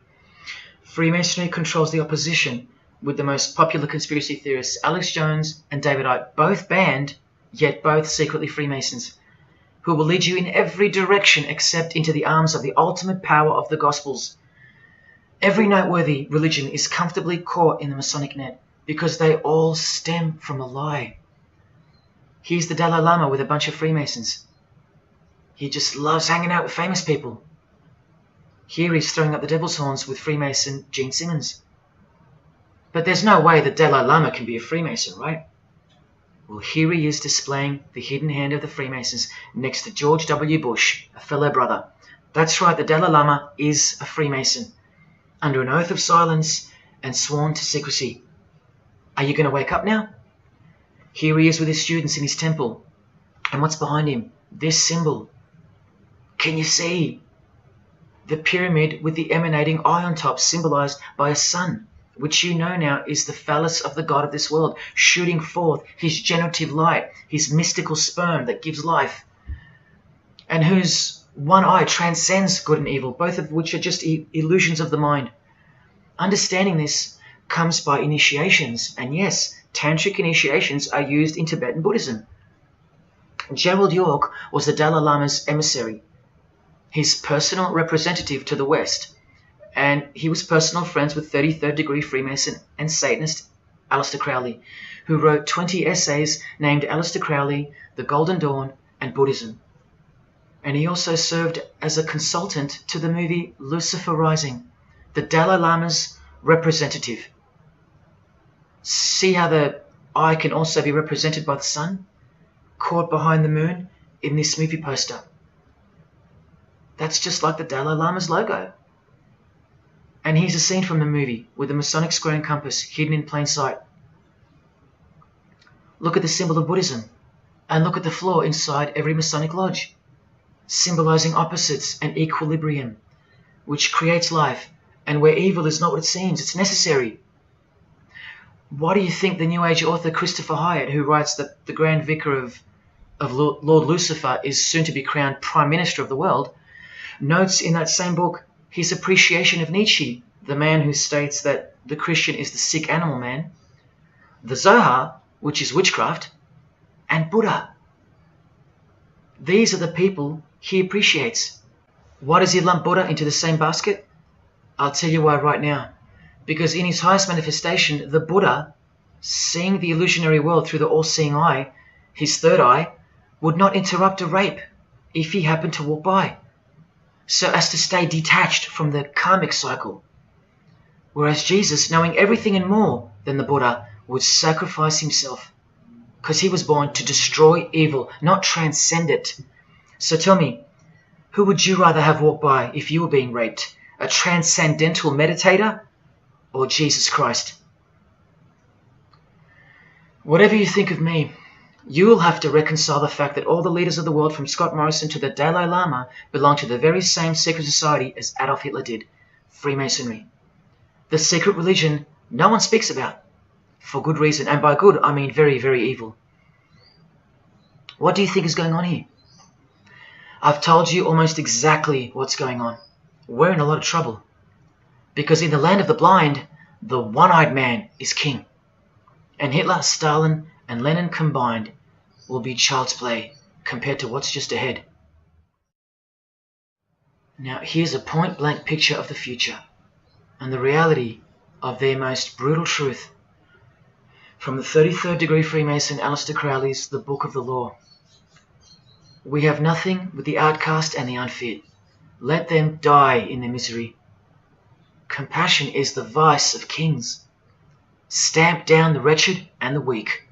Freemasonry controls the opposition, with the most popular conspiracy theorists Alex Jones and David Icke, both banned, yet both secretly Freemasons, who will lead you in every direction except into the arms of the ultimate power of the Gospels. Every noteworthy religion is comfortably caught in the Masonic net, because they all stem from a lie. Here's the Dalai Lama with a bunch of Freemasons. He just loves hanging out with famous people. Here he's throwing up the devil's horns with Freemason Gene Simmons. But there's no way the Dalai Lama can be a Freemason, right? Well, here he is displaying the hidden hand of the Freemasons next to George W. Bush, a fellow brother. That's right, the Dalai Lama is a Freemason, under an oath of silence and sworn to secrecy. Are you going to wake up now? Here he is with his students in his temple. And what's behind him? This symbol. Can you see? The pyramid with the emanating eye on top, symbolized by a sun, which you know now is the phallus of the god of this world, shooting forth his generative light, his mystical sperm that gives life, and whose one eye transcends good and evil, both of which are just illusions of the mind. Understanding this comes by initiations, and yes, tantric initiations are used in Tibetan Buddhism. Gerald York was the Dalai Lama's emissary, his personal representative to the West, and he was personal friends with 33rd degree Freemason and Satanist Aleister Crowley, who wrote 20 essays named Aleister Crowley, The Golden Dawn, and Buddhism. And he also served as a consultant to the movie Lucifer Rising, the Dalai Lama's representative. See how the eye can also be represented by the sun, caught behind the moon in this movie poster. That's just like the Dalai Lama's logo. And here's a scene from the movie with the Masonic square and compass hidden in plain sight. Look at the symbol of Buddhism, and look at the floor inside every Masonic lodge, symbolizing opposites and equilibrium, which creates life, and where evil is not what it seems, it's necessary. Why do you think the New Age author Christopher Hyatt, who writes that the Grand Vicar of Lord Lucifer is soon to be crowned Prime Minister of the world, notes in that same book his appreciation of Nietzsche, the man who states that the Christian is the sick animal man, the Zohar, which is witchcraft, and Buddha. These are the people he appreciates. Why does he lump Buddha into the same basket? I'll tell you why right now. Because in his highest manifestation, the Buddha, seeing the illusionary world through the all-seeing eye, his third eye, would not interrupt a rape if he happened to walk by, so as to stay detached from the karmic cycle. Whereas Jesus, knowing everything and more than the Buddha, would sacrifice himself, because he was born to destroy evil, not transcend it. So tell me, who would you rather have walk by if you were being raped? A transcendental meditator or Jesus Christ? Whatever you think of me, you will have to reconcile the fact that all the leaders of the world, from Scott Morrison to the Dalai Lama, belong to the very same secret society as Adolf Hitler did, Freemasonry. The secret religion no one speaks about, for good reason, and by good I mean very, very evil. What do you think is going on here? I've told you almost exactly what's going on. We're in a lot of trouble, because in the land of the blind, the one-eyed man is king, and Hitler, Stalin, and Lenin combined will be child's play compared to what's just ahead. Now here's a point-blank picture of the future and the reality of their most brutal truth from the 33rd degree Freemason Aleister Crowley's The Book of the Law. We have nothing but the outcast and the unfit. Let them die in their misery. Compassion is the vice of kings. Stamp down the wretched and the weak.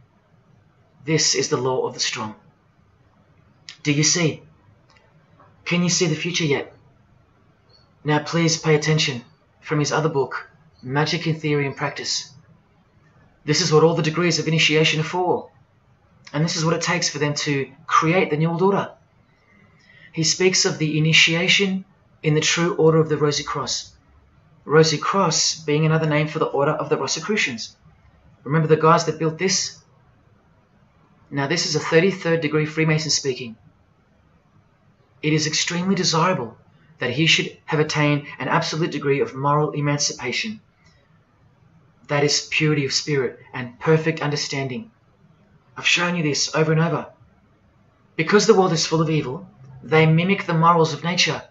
This is the law of the strong. Do you see? Can you see the future yet? Now please pay attention from his other book, Magic in Theory and Practice. This is what all the degrees of initiation are for. And this is what it takes for them to create the New World Order. he speaks of the initiation in the true order of the Rosy Cross. Rosy Cross being another name for the order of the Rosicrucians. Remember the guys that built this? Now this is a 33rd degree Freemason speaking. It is extremely desirable that he should have attained an absolute degree of moral emancipation. That is purity of spirit and perfect understanding. I've shown you this over and over. Because the world is full of evil, they mimic the morals of nature,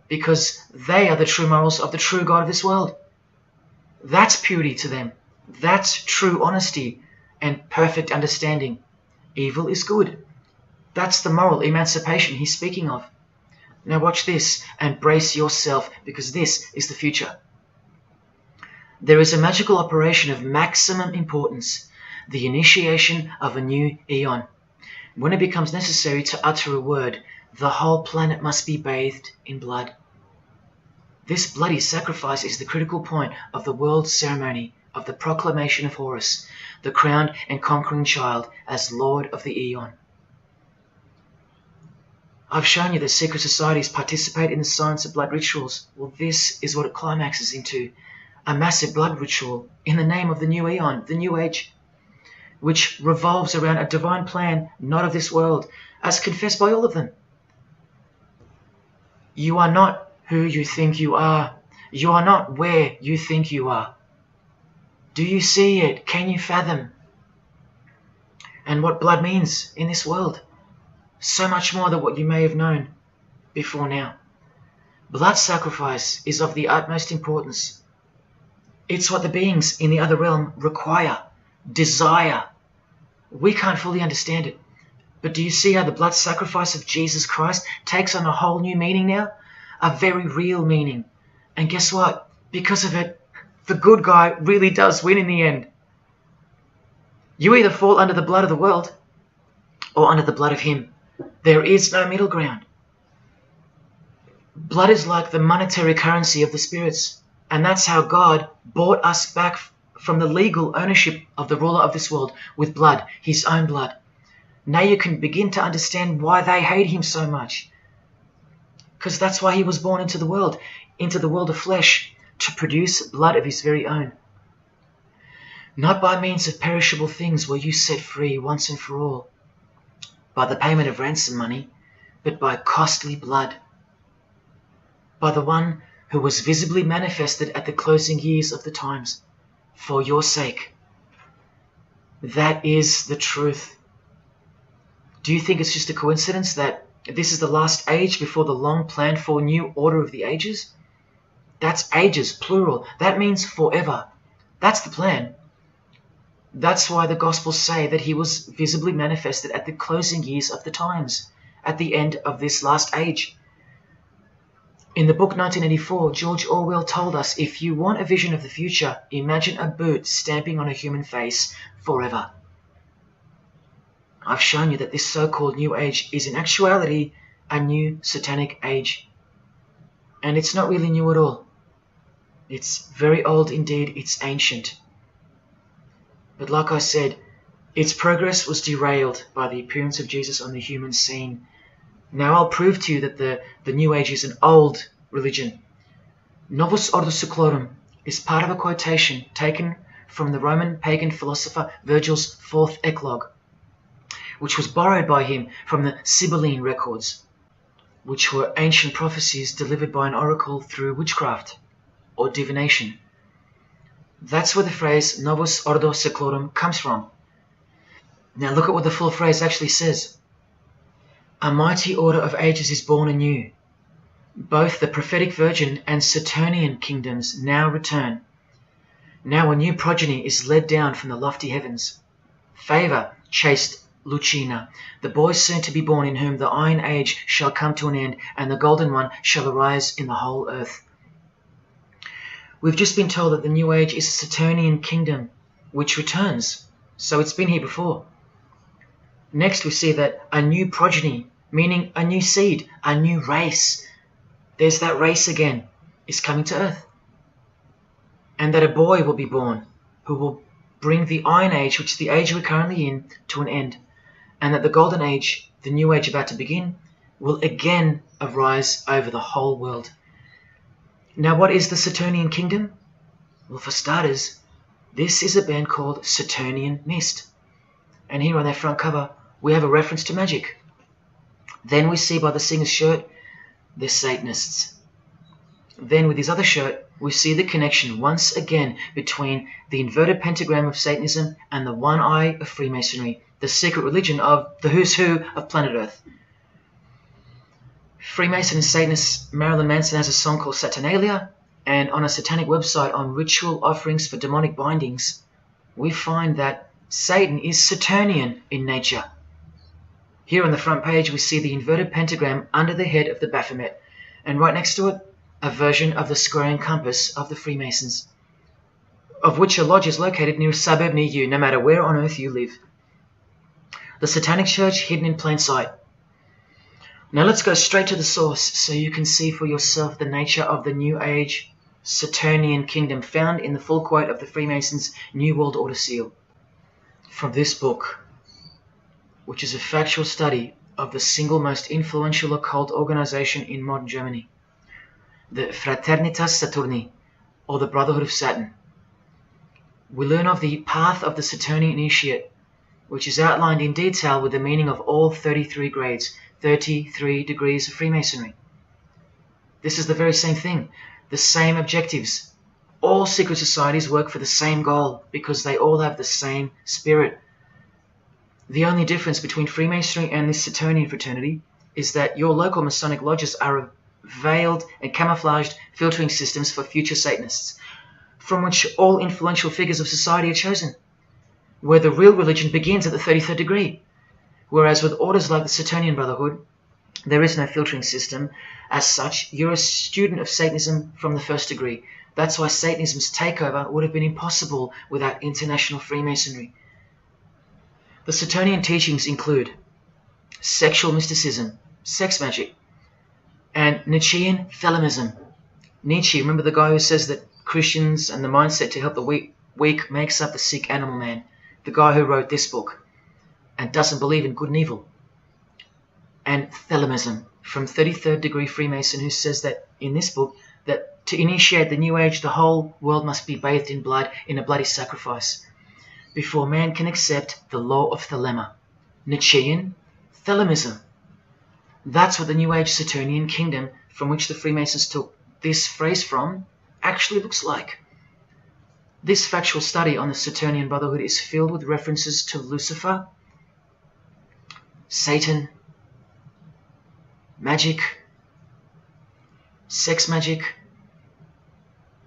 because they are the true morals of the true God of this world. That's purity to them. That's true honesty and perfect understanding. Evil is good. That's the moral emancipation he's speaking of. Now watch this and brace yourself, because this is the future. There is a magical operation of maximum importance, the initiation of a new eon. When it becomes necessary to utter a word, the whole planet must be bathed in blood. This bloody sacrifice is the critical point of the world ceremony of the proclamation of Horus, the crowned and conquering child, as Lord of the Eon. I've shown you that secret societies participate in the science of blood rituals. Well, this is what it climaxes into. A massive blood ritual in the name of the new Eon, the new age, which revolves around a divine plan not of this world, as confessed by all of them. You are not who you think you are. You are not where you think you are. Do you see it? Can you fathom? And what blood means in this world? So much more than what you may have known before now. Blood sacrifice is of the utmost importance. It's what the beings in the other realm require, desire. We can't fully understand it. But do you see how the blood sacrifice of Jesus Christ takes on a whole new meaning now? A very real meaning. And guess what? Because of it, the good guy really does win in the end. You either fall under the blood of the world or under the blood of him. There is no middle ground. Blood is like the monetary currency of the spirits. And that's how God bought us back from the legal ownership of the ruler of this world with blood, his own blood. Now you can begin to understand why they hate him so much. Because that's why he was born into the world of flesh, to produce blood of his very own. Not by means of perishable things were you set free once and for all, by the payment of ransom money, but by costly blood, by the one who was visibly manifested at the closing years of the times, for your sake. That is the truth. Do you think it's just a coincidence that this is the last age before the long planned for new order of the ages? That's ages, plural. That means forever. That's the plan. That's why the Gospels say that he was visibly manifested at the closing years of the times, at the end of this last age. In the book 1984, George Orwell told us, if you want a vision of the future, imagine a boot stamping on a human face forever. I've shown you that this so-called new age is in actuality a new satanic age. And it's not really new at all. It's very old indeed, it's ancient. But like I said, its progress was derailed by the appearance of Jesus on the human scene. Now I'll prove to you that the New Age is an old religion. Novus Ordo Seclorum is part of a quotation taken from the Roman pagan philosopher Virgil's 4th Eclogue, which was borrowed by him from the Sibylline records, which were ancient prophecies delivered by an oracle through witchcraft or divination. That's where the phrase Novus Ordo Seclorum comes from. Now look at what the full phrase actually says. A mighty order of ages is born anew. Both the prophetic virgin and Saturnian kingdoms now return. Now a new progeny is led down from the lofty heavens. Favour, chaste Lucina, the boy soon to be born, in whom the iron age shall come to an end, and the golden one shall arise in the whole earth. We've just been told that the new age is a Saturnian kingdom, which returns. So it's been here before. Next we see that a new progeny, meaning a new seed, a new race, there's that race again, is coming to earth. And that a boy will be born who will bring the Iron Age, which is the age we're currently in, to an end. And that the Golden Age, the new age about to begin, will again arise over the whole world. Now, what is the Saturnian kingdom? Well, for starters, this is a band called Saturnian Mist. And here on their front cover, we have a reference to magic. Then we see by the singer's shirt, they're Satanists. Then with his other shirt, we see the connection once again between the inverted pentagram of Satanism and the one eye of Freemasonry, the secret religion of the who's who of planet Earth. Freemason and Satanist Marilyn Manson has a song called Saturnalia, and on a satanic website on ritual offerings for demonic bindings, we find that Satan is Saturnian in nature. Here on the front page we see the inverted pentagram under the head of the Baphomet, and right next to it, a version of the square and compass of the Freemasons, of which a lodge is located near a suburb near you, no matter where on earth you live. The Satanic Church hidden in plain sight. Now let's go straight to the source so you can see for yourself the nature of the New Age Saturnian kingdom found in the full quote of the Freemasons' New World Order seal. From this book, which is a factual study of the single most influential occult organization in modern Germany, the Fraternitas Saturni, or the Brotherhood of Saturn. We learn of the path of the Saturnian initiate, which is outlined in detail with the meaning of all 33 grades, 33 degrees of Freemasonry. This is the very same thing, the same objectives. All secret societies work for the same goal because they all have the same spirit. The only difference between Freemasonry and this Saturnian fraternity is that your local Masonic lodges are veiled and camouflaged filtering systems for future Satanists, from which all influential figures of society are chosen, where the real religion begins at the 33rd degree. Whereas with orders like the Saturnian Brotherhood, there is no filtering system. As such, you're a student of Satanism from the first degree. That's why Satanism's takeover would have been impossible without international Freemasonry. The Saturnian teachings include sexual mysticism, sex magic, and Nietzschean Thelemism. Nietzsche, remember the guy who says that Christians and the mindset to help the weak makes up the sick animal man? The guy who wrote this book and doesn't believe in good and evil. And Thelemism, from 33rd degree Freemason, who says that in this book that to initiate the New Age, the whole world must be bathed in blood in a bloody sacrifice before man can accept the law of Thelema. Nietzschean Thelemism. That's what the New Age Saturnian kingdom, from which the Freemasons took this phrase from, actually looks like. This factual study on the Saturnian Brotherhood is filled with references to Lucifer, Satan, magic, sex magic,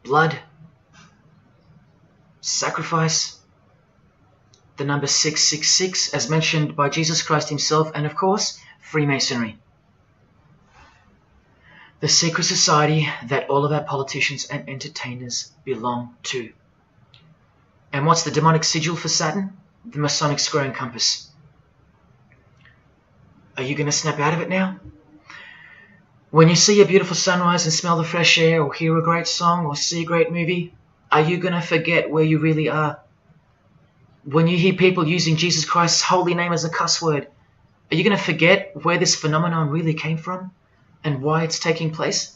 blood, sacrifice, the number 666 as mentioned by Jesus Christ himself, and of course, Freemasonry. The secret society that all of our politicians and entertainers belong to. And what's the demonic sigil for Saturn? The Masonic square and compass. Are you going to snap out of it now? When you see a beautiful sunrise and smell the fresh air, or hear a great song, or see a great movie, are you going to forget where you really are? When you hear people using Jesus Christ's holy name as a cuss word, are you going to forget where this phenomenon really came from and why it's taking place?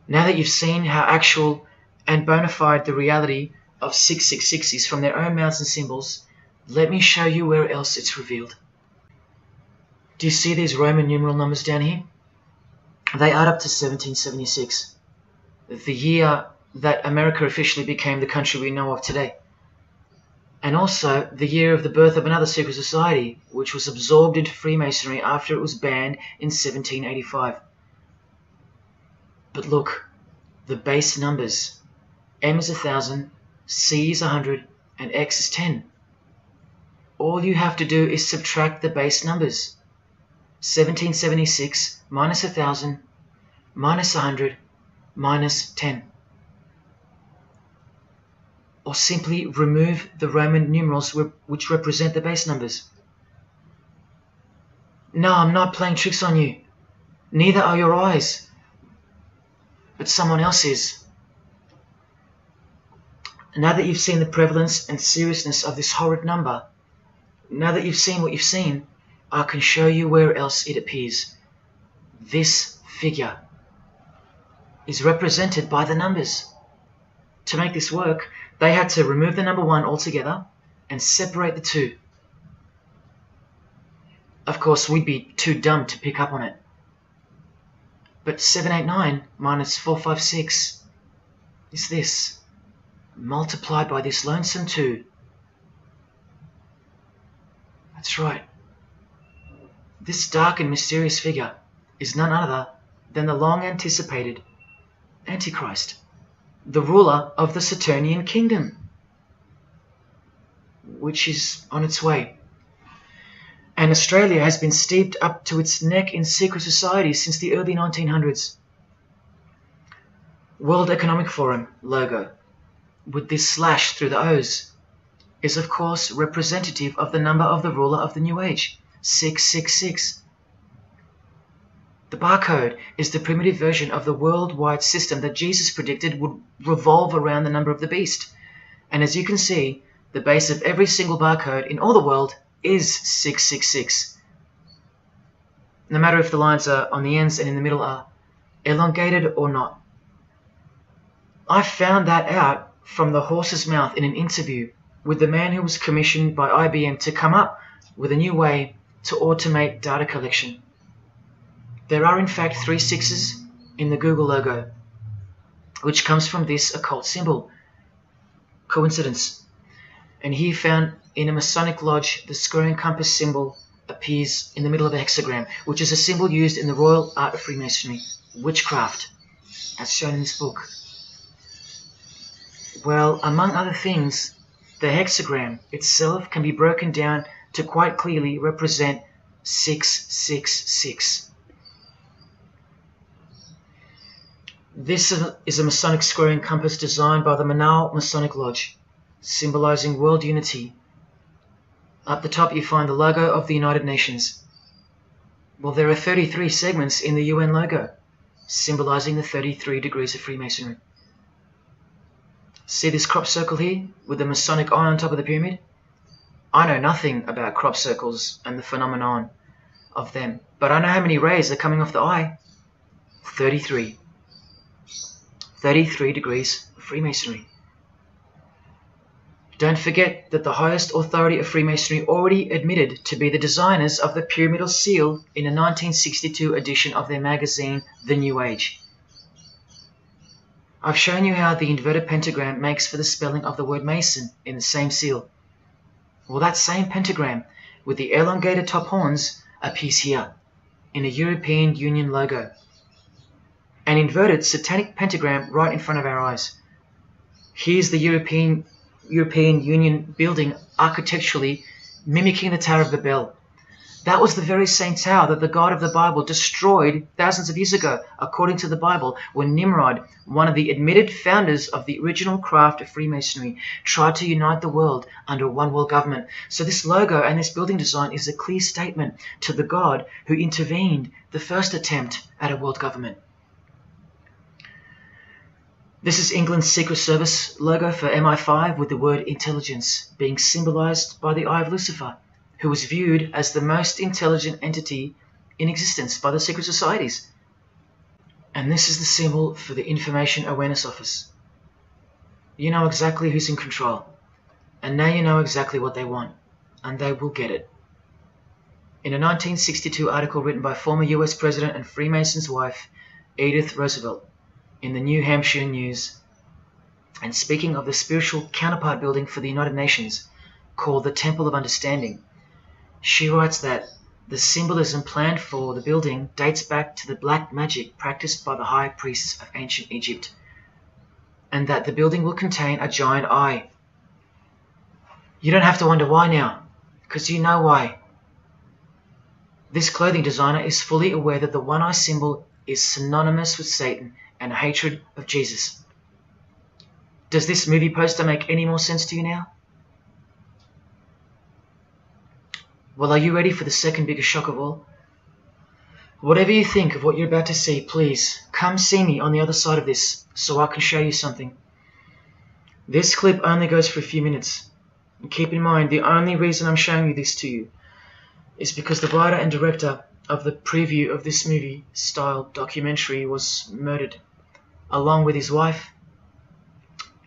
Now that you've seen how actual and bona fide the reality of 666 is from their own mouths and symbols, let me show you where else it's revealed. Do you see these Roman numeral numbers down here? They add up to 1776, the year that America officially became the country we know of today. And also the year of the birth of another secret society, which was absorbed into Freemasonry after it was banned in 1785. But look, the base numbers. M is 1,000, C is 100, and X is 10. All you have to do is subtract the base numbers. 1776 minus 1,000 minus 100 minus 10. Or simply remove the Roman numerals which represent the base numbers. No, I'm not playing tricks on you. Neither are your eyes. But someone else is. Now that you've seen the prevalence and seriousness of this horrid number, now that you've seen what you've seen, I can show you where else it appears. This figure is represented by the numbers. To make this work, they had to remove the number 1 altogether and separate the 2. Of course, we'd be too dumb to pick up on it. But 789 minus 456 is this, multiplied by this lonesome 2. That's right. This dark and mysterious figure is none other than the long-anticipated Antichrist, the ruler of the Saturnian kingdom, which is on its way. And Australia has been steeped up to its neck in secret societies since the early 1900s. World Economic Forum logo, with this slash through the O's, is of course representative of the number of the ruler of the New Age, 666. The barcode is the primitive version of the worldwide system that Jesus predicted would revolve around the number of the beast. And as you can see, the base of every single barcode in all the world is 666. No matter if the lines are on the ends and in the middle are elongated or not. I found that out from the horse's mouth in an interview with the man who was commissioned by IBM to come up with a new way to automate data collection. There are in fact 3 6s in the Google logo, which comes from this occult symbol. Coincidence? And he found in a Masonic lodge the square and compass symbol appears in the middle of a hexagram, which is a symbol used in the royal art of Freemasonry, witchcraft, as shown in this book. Well, among other things, the hexagram itself can be broken down to quite clearly represent 666. This is a Masonic square and compass designed by the Manal Masonic Lodge, symbolizing world unity. Up the top you find the logo of the United Nations. Well, there are 33 segments in the UN logo, symbolizing the 33 degrees of Freemasonry. See this crop circle here with the Masonic eye on top of the pyramid? I know nothing about crop circles and the phenomenon of them, but I know how many rays are coming off the eye. 33. 33 degrees of Freemasonry. Don't forget that the highest authority of Freemasonry already admitted to be the designers of the pyramidal seal in a 1962 edition of their magazine, The New Age. I've shown you how the inverted pentagram makes for the spelling of the word Mason in the same seal. Well, that same pentagram with the elongated top horns appears here in a European Union logo. An inverted satanic pentagram right in front of our eyes. Here's the European Union building architecturally mimicking the Tower of Babel. That was the very same tower that the God of the Bible destroyed thousands of years ago, according to the Bible, when Nimrod, one of the admitted founders of the original craft of Freemasonry, tried to unite the world under one world government. So this logo and this building design is a clear statement to the God who intervened the first attempt at a world government. This is England's Secret Service logo for MI5 with the word intelligence being symbolized by the eye of Lucifer, who was viewed as the most intelligent entity in existence by the secret societies. And this is the symbol for the Information Awareness Office. You know exactly who's in control, and now you know exactly what they want, and they will get it. In a 1962 article written by former US President and Freemason's wife, Edith Roosevelt, in the New Hampshire News, and speaking of the spiritual counterpart building for the United Nations, called the Temple of Understanding, she writes that the symbolism planned for the building dates back to the black magic practiced by the high priests of ancient Egypt, and that the building will contain a giant eye. You don't have to wonder why now, because you know why. This clothing designer is fully aware that the one-eye symbol is synonymous with Satan and hatred of Jesus. Does this movie poster make any more sense to you now? Well, are you ready for the second biggest shock of all? Whatever you think of what you're about to see, please come see me on the other side of this so I can show you something. This clip only goes for a few minutes. And keep in mind, the only reason I'm showing you this to you is because the writer and director of the preview of this movie-style documentary was murdered, along with his wife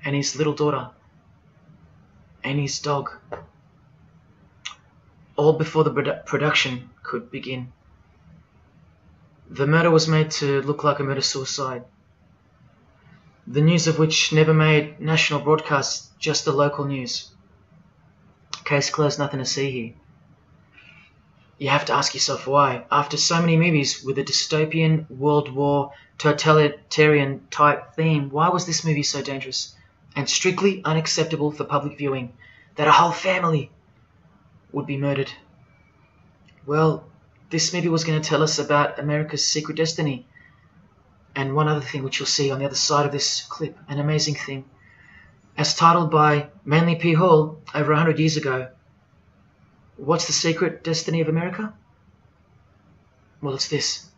and his little daughter and his dog, all before the production could begin. The murder was made to look like a murder-suicide, the news of which never made national broadcasts, just the local news. Case closed, nothing to see here. You have to ask yourself why, after so many movies with a dystopian, World War, totalitarian type theme, why was this movie so dangerous and strictly unacceptable for public viewing, that a whole family would be murdered? Well, this movie was going to tell us about America's secret destiny. And one other thing which you'll see on the other side of this clip, an amazing thing. As titled by Manly P. Hall over 100 years ago, what's the secret destiny of America? Well, it's this.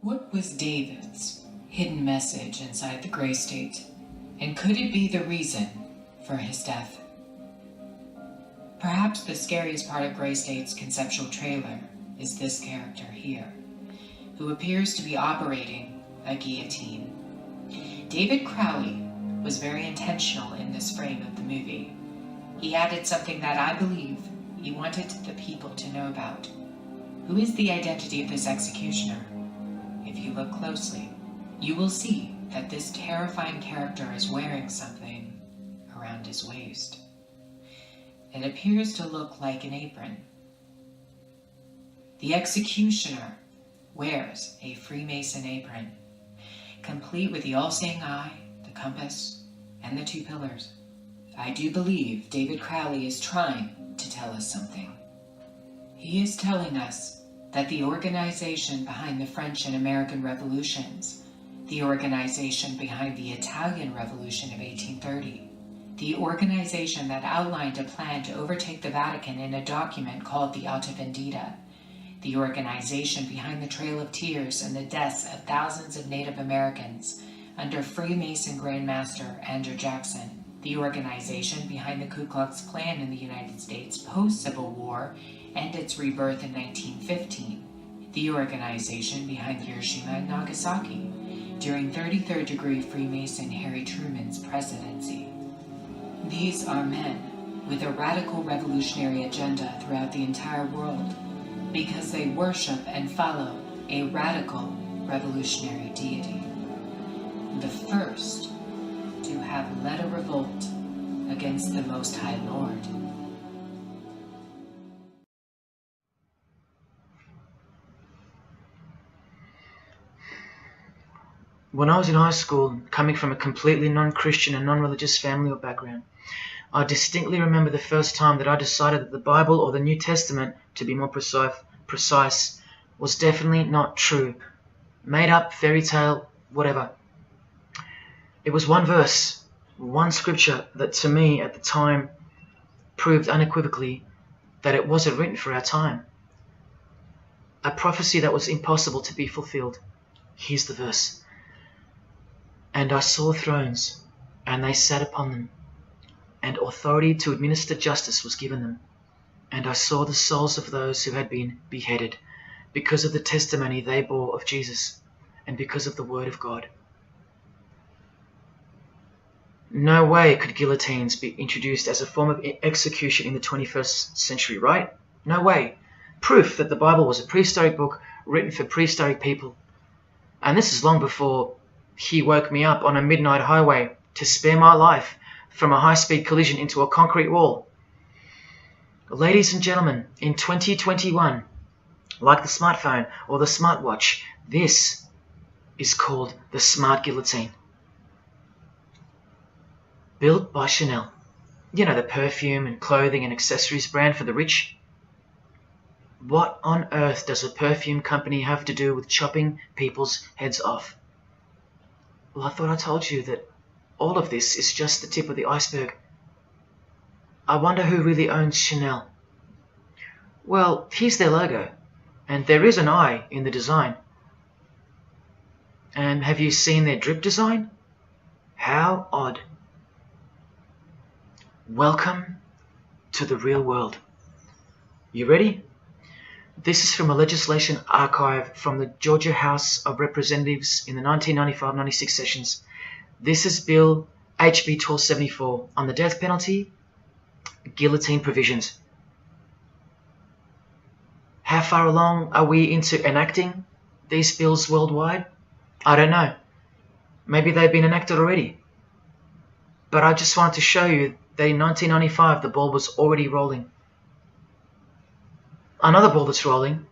What was David's hidden message inside the Grey State? And could it be the reason for his death? Perhaps the scariest part of Grey State's conceptual trailer is this character here, who appears to be operating a guillotine. David Crowley was very intentional in this frame of the movie. He added something that I believe he wanted the people to know about. Who is the identity of this executioner? If you look closely, you will see that this terrifying character is wearing something around his waist. It appears to look like an apron. The executioner wears a Freemason apron, complete with the all-seeing eye, the compass, and the two pillars. I do believe David Crowley is trying to tell us something. He is telling us that the organization behind the French and American revolutions, the organization behind the Italian Revolution of 1830, the organization that outlined a plan to overtake the Vatican in a document called the ALTIYAN, the organization behind the Trail of Tears and the deaths of thousands of Native Americans under Freemason Grandmaster Andrew Jackson, the organization behind the Ku Klux Klan in the United States post-Civil War and its rebirth in 1915, the organization behind Hiroshima and Nagasaki during 33rd degree Freemason Harry Truman's presidency. These are men with a radical revolutionary agenda throughout the entire world because they worship and follow a radical revolutionary deity, the first to have led a revolt against the Most High Lord. When I was in high school, coming from a completely non-Christian and non-religious family or background, I distinctly remember the first time that I decided that the Bible, or the New Testament, to be more precise, was definitely not true. Made up, fairy tale, whatever. It was one verse, one scripture that to me at the time proved unequivocally that it wasn't written for our time. A prophecy that was impossible to be fulfilled. Here's the verse. And I saw thrones, and they sat upon them, and authority to administer justice was given them. And I saw the souls of those who had been beheaded, because of the testimony they bore of Jesus, and because of the word of God. No way could guillotines be introduced as a form of execution in the 21st century, right? No way. Proof that the Bible was a prehistoric book written for prehistoric people. And this is long before he woke me up on a midnight highway to spare my life from a high-speed collision into a concrete wall. Ladies and gentlemen, in 2021, like the smartphone or the smartwatch, this is called the smart guillotine. Built by Chanel. You know, the perfume and clothing and accessories brand for the rich. What on earth does a perfume company have to do with chopping people's heads off? Well, I thought I told you that all of this is just the tip of the iceberg. I wonder who really owns Chanel. Well, here's their logo, and there is an eye in the design. And have you seen their drip design? How odd. Welcome to the real world. You ready? This is from a legislation archive from the Georgia House of Representatives in the 1995-96 sessions. This is Bill HB 1274 on the death penalty, guillotine provisions. How far along are we into enacting these bills worldwide? I don't know. Maybe they've been enacted already. But I just wanted to show you that in 1995 the ball was already rolling. Another ball that's rolling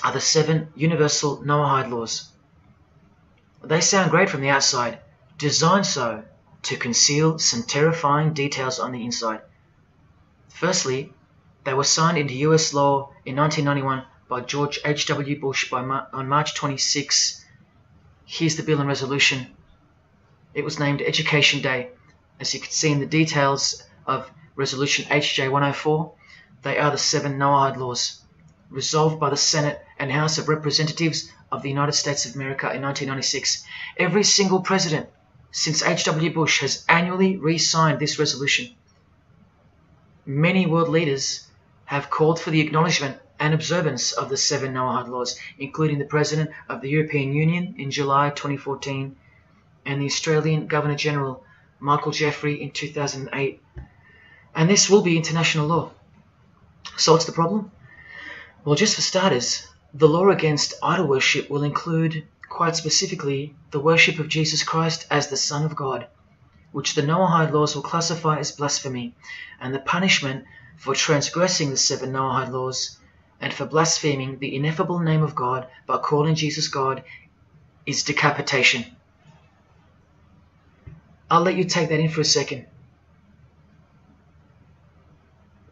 are the 7 universal Noahide laws. They sound great from the outside, designed so to conceal some terrifying details on the inside. Firstly, they were signed into US law in 1991 by George H.W. Bush on March 26. Here's the bill and resolution. It was named Education Day. As you can see in the details of Resolution HJ 104, they are the 7 Noahide laws, resolved by the Senate and House of Representatives of the United States of America in 1996. Every single president since H.W. Bush has annually re-signed this resolution. Many world leaders have called for the acknowledgement and observance of the 7 Noahide laws, including the President of the European Union in July 2014 and the Australian Governor-General Michael Jeffrey in 2008. And this will be international law. So what's the problem? Well, just for starters, the law against idol worship will include, quite specifically, the worship of Jesus Christ as the Son of God, which the Noahide laws will classify as blasphemy, and the punishment for transgressing the 7 Noahide laws and for blaspheming the ineffable name of God by calling Jesus God is decapitation. I'll let you take that in for a second.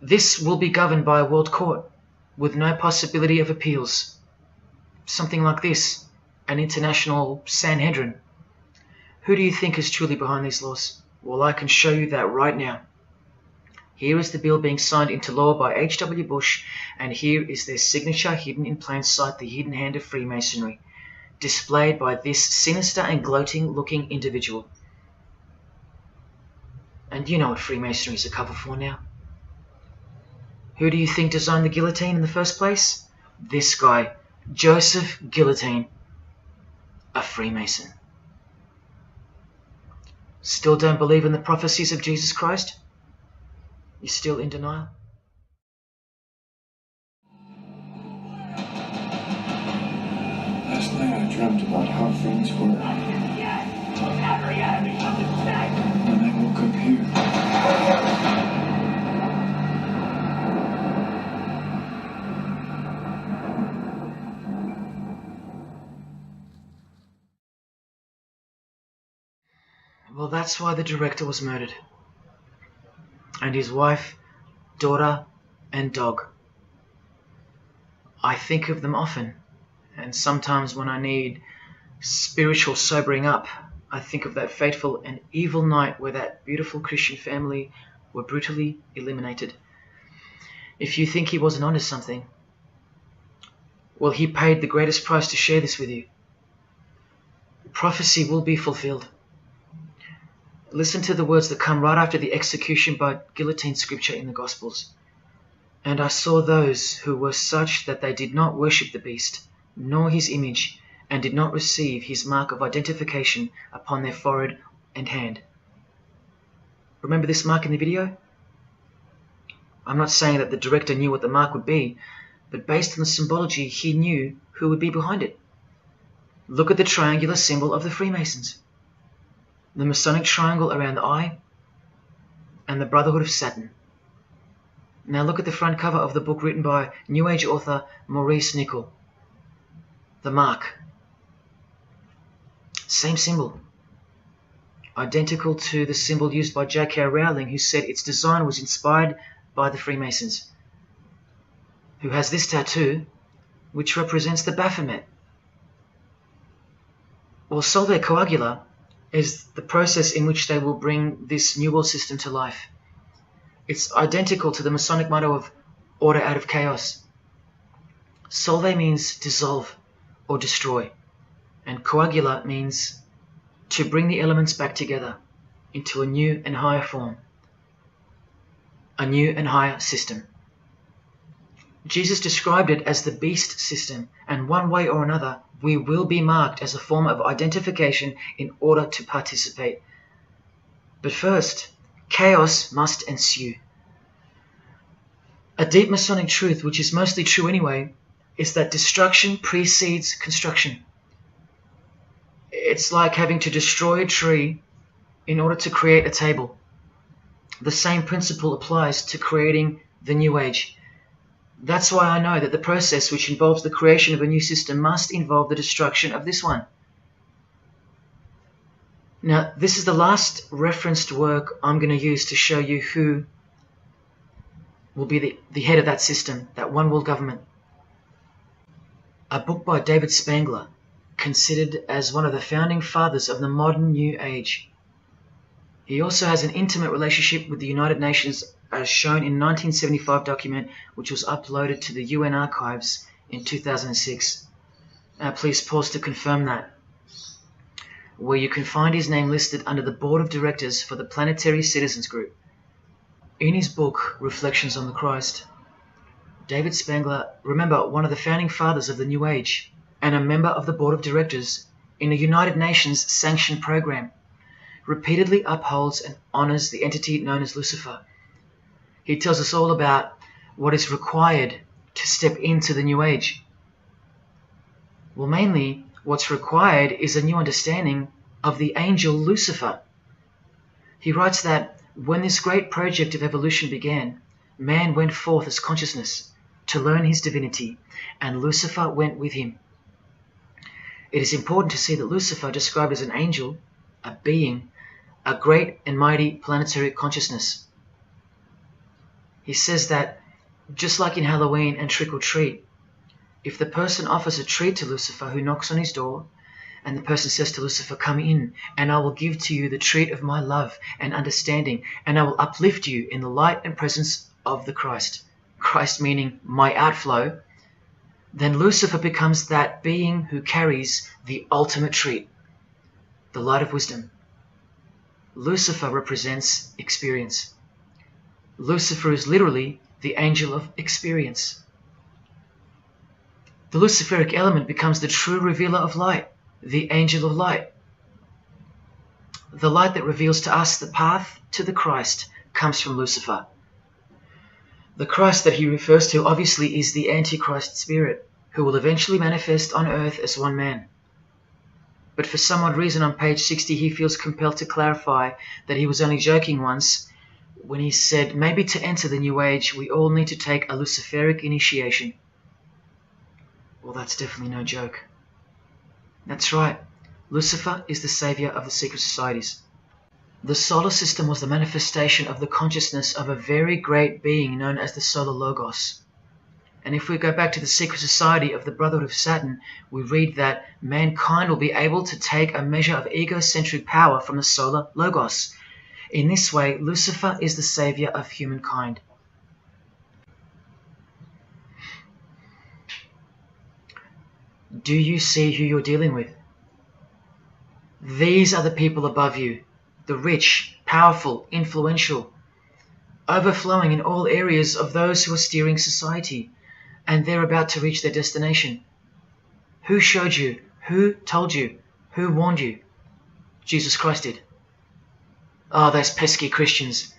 This will be governed by a world court with no possibility of appeals. Something like this, an international Sanhedrin. Who do you think is truly behind these laws? Well, I can show you that right now. Here is the bill being signed into law by H.W. Bush, and here is their signature hidden in plain sight, the hidden hand of Freemasonry, displayed by this sinister and gloating-looking individual. And you know what Freemasonry is a cover for now. Who do you think designed the guillotine in the first place? This guy, Joseph Guillotine, a Freemason. Still don't believe in the prophecies of Jesus Christ? You're still in denial? Last night I dreamt about how things were. When I woke up here. Well, that's why the director was murdered. And his wife, daughter, and dog. I think of them often, and sometimes when I need spiritual sobering up, I think of that fateful and evil night where that beautiful Christian family were brutally eliminated. If you think he wasn't onto something, well, he paid the greatest price to share this with you. Prophecy will be fulfilled. Listen to the words that come right after the execution by guillotine scripture in the Gospels. And I saw those who were such that they did not worship the beast, nor his image, and did not receive his mark of identification upon their forehead and hand. Remember this mark in the video? I'm not saying that the director knew what the mark would be, but based on the symbology, he knew who would be behind it. Look at the triangular symbol of the Freemasons. The Masonic triangle around the eye, and the Brotherhood of Saturn. Now look at the front cover of the book written by New Age author Maurice Nicoll. The mark. Same symbol. Identical to the symbol used by J.K. Rowling, who said its design was inspired by the Freemasons. Who has this tattoo, which represents the Baphomet. Well, Solve Coagula is the process in which they will bring this New World system to life. It's identical to the Masonic motto of order out of chaos. Solve means dissolve or destroy, and coagula means to bring the elements back together into a new and higher form, a new and higher system. Jesus described it as the beast system, and one way or another, we will be marked as a form of identification in order to participate. But first, chaos must ensue. A deep Masonic truth, which is mostly true anyway, is that destruction precedes construction. It's like having to destroy a tree in order to create a table. The same principle applies to creating the New Age. That's why I know that the process which involves the creation of a new system must involve the destruction of this one. Now, this is the last referenced work I'm going to use to show you who will be the head of that system, that one world government. A book by David Spangler, considered as one of the founding fathers of the modern New Age. He also has an intimate relationship with the United Nations, as shown in 1975 document which was uploaded to the UN archives in 2006. Please pause to confirm that, where you can find his name listed under the Board of Directors for the Planetary Citizens Group. In his book, Reflections on the Christ, David Spangler, remember, one of the founding fathers of the New Age and a member of the Board of Directors in a United Nations sanctioned program, repeatedly upholds and honors the entity known as Lucifer. He tells us all about what is required to step into the New Age. Well, mainly, what's required is a new understanding of the angel Lucifer. He writes that when this great project of evolution began, man went forth as consciousness to learn his divinity, and Lucifer went with him. It is important to see that Lucifer, described as an angel, a being, a great and mighty planetary consciousness. He says that, just like in Halloween and trick or treat, if the person offers a treat to Lucifer who knocks on his door, And the person says to Lucifer, "Come in, and I will give to you the treat of my love and understanding, and I will uplift you in the light and presence of the Christ." Christ meaning my outflow. Then Lucifer becomes that being who carries the ultimate treat, the light of wisdom. Lucifer represents experience. Lucifer is literally the angel of experience. The Luciferic element becomes the true revealer of light, the angel of light. The light that reveals to us the path to the Christ comes from Lucifer. The Christ that he refers to obviously is the Antichrist spirit, who will eventually manifest on earth as one man. But for some odd reason on page 60 he feels compelled to clarify that he was only joking once when he said maybe to enter the New Age we all need to take a Luciferic initiation. Well, that's definitely no joke. That's right, Lucifer is the savior of the secret societies. The solar system was the manifestation of the consciousness of a very great being known as the Solar Logos. And if we go back to the secret society of the Brotherhood of Saturn, we read that mankind will be able to take a measure of egocentric power from the Solar Logos. In this way, Lucifer is the savior of humankind. Do you see who you're dealing with? These are the people above you, the rich, powerful, influential, overflowing in all areas of those who are steering society, and they're about to reach their destination. Who showed you? Who told you? Who warned you? Jesus Christ did. Oh, those pesky Christians.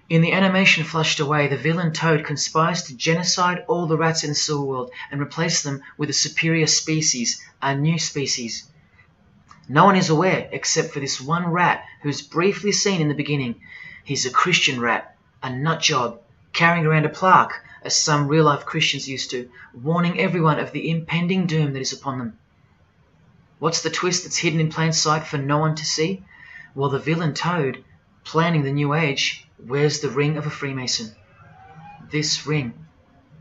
In the animation flushed away, the villain Toad conspires to genocide all the rats in the sewer world and replace them with a superior species, a new species. No one is aware except for this one rat who's briefly seen in the beginning. He's a Christian rat, a nut job, carrying around a plaque, as some real-life Christians used to, warning everyone of the impending doom that is upon them. What's the twist that's hidden in plain sight for no one to see? Well, the villain Toad, planning the New Age, wears the ring of a Freemason. This ring.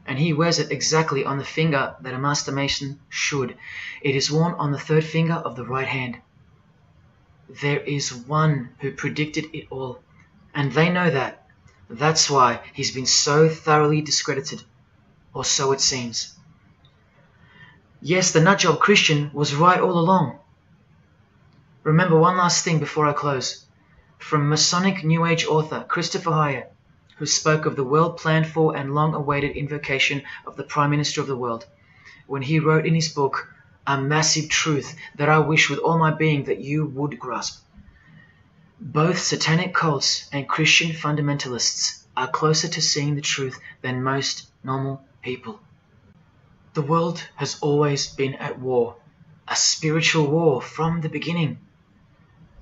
And he wears it exactly on the finger that a Master Mason should. It is worn on the third finger of the right hand. There is one who predicted it all, and they know that. That's why he's been so thoroughly discredited, or so it seems. Yes, the nutjob Christian was right all along. Remember one last thing before I close. From Masonic New Age author Christopher Hyatt, who spoke of the well-planned-for and long-awaited invocation of the Prime Minister of the world, when he wrote in his book, "A massive truth that I wish with all my being that you would grasp. Both satanic cults and Christian fundamentalists are closer to seeing the truth than most normal people. The world has always been at war, a spiritual war from the beginning.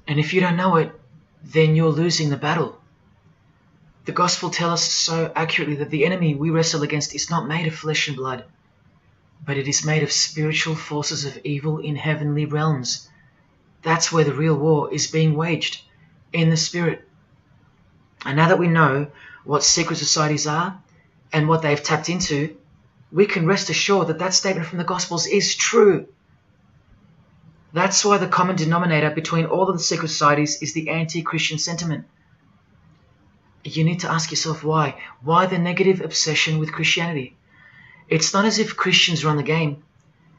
And if you don't know it, then you're losing the battle. The Gospel tells us so accurately that the enemy we wrestle against is not made of flesh and blood, but it is made of spiritual forces of evil in heavenly realms. That's where the real war is being waged, in the spirit. And now that we know what secret societies are and what they've tapped into, we can rest assured that that statement from the Gospels is true. That's why the common denominator between all of the secret societies is the anti-Christian sentiment. You need to ask yourself why. Why the negative obsession with Christianity? It's not as if Christians run the game.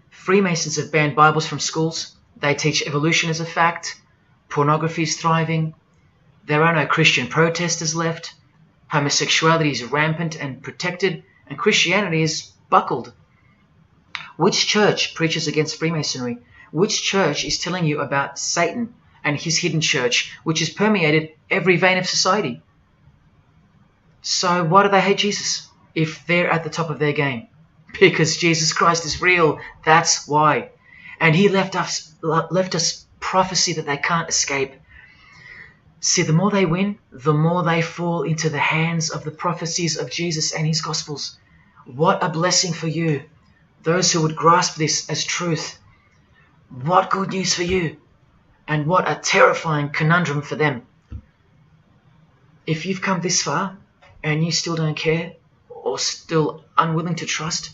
Freemasons have banned Bibles from schools. They teach evolution as a fact. Pornography is thriving. There are no Christian protesters left. Homosexuality is rampant and protected, and Christianity is buckled. Which church preaches against Freemasonry? Which church is telling you about Satan and his hidden church, which has permeated every vein of society? So why do they hate Jesus if they're at the top of their game? Because Jesus Christ is real, that's why. And he left us prophecy that they can't escape. See, the more they win, the more they fall into the hands of the prophecies of Jesus and his Gospels. What a blessing for you, those who would grasp this as truth. What good news for you, and what a terrifying conundrum for them. If you've come this far and you still don't care or still unwilling to trust,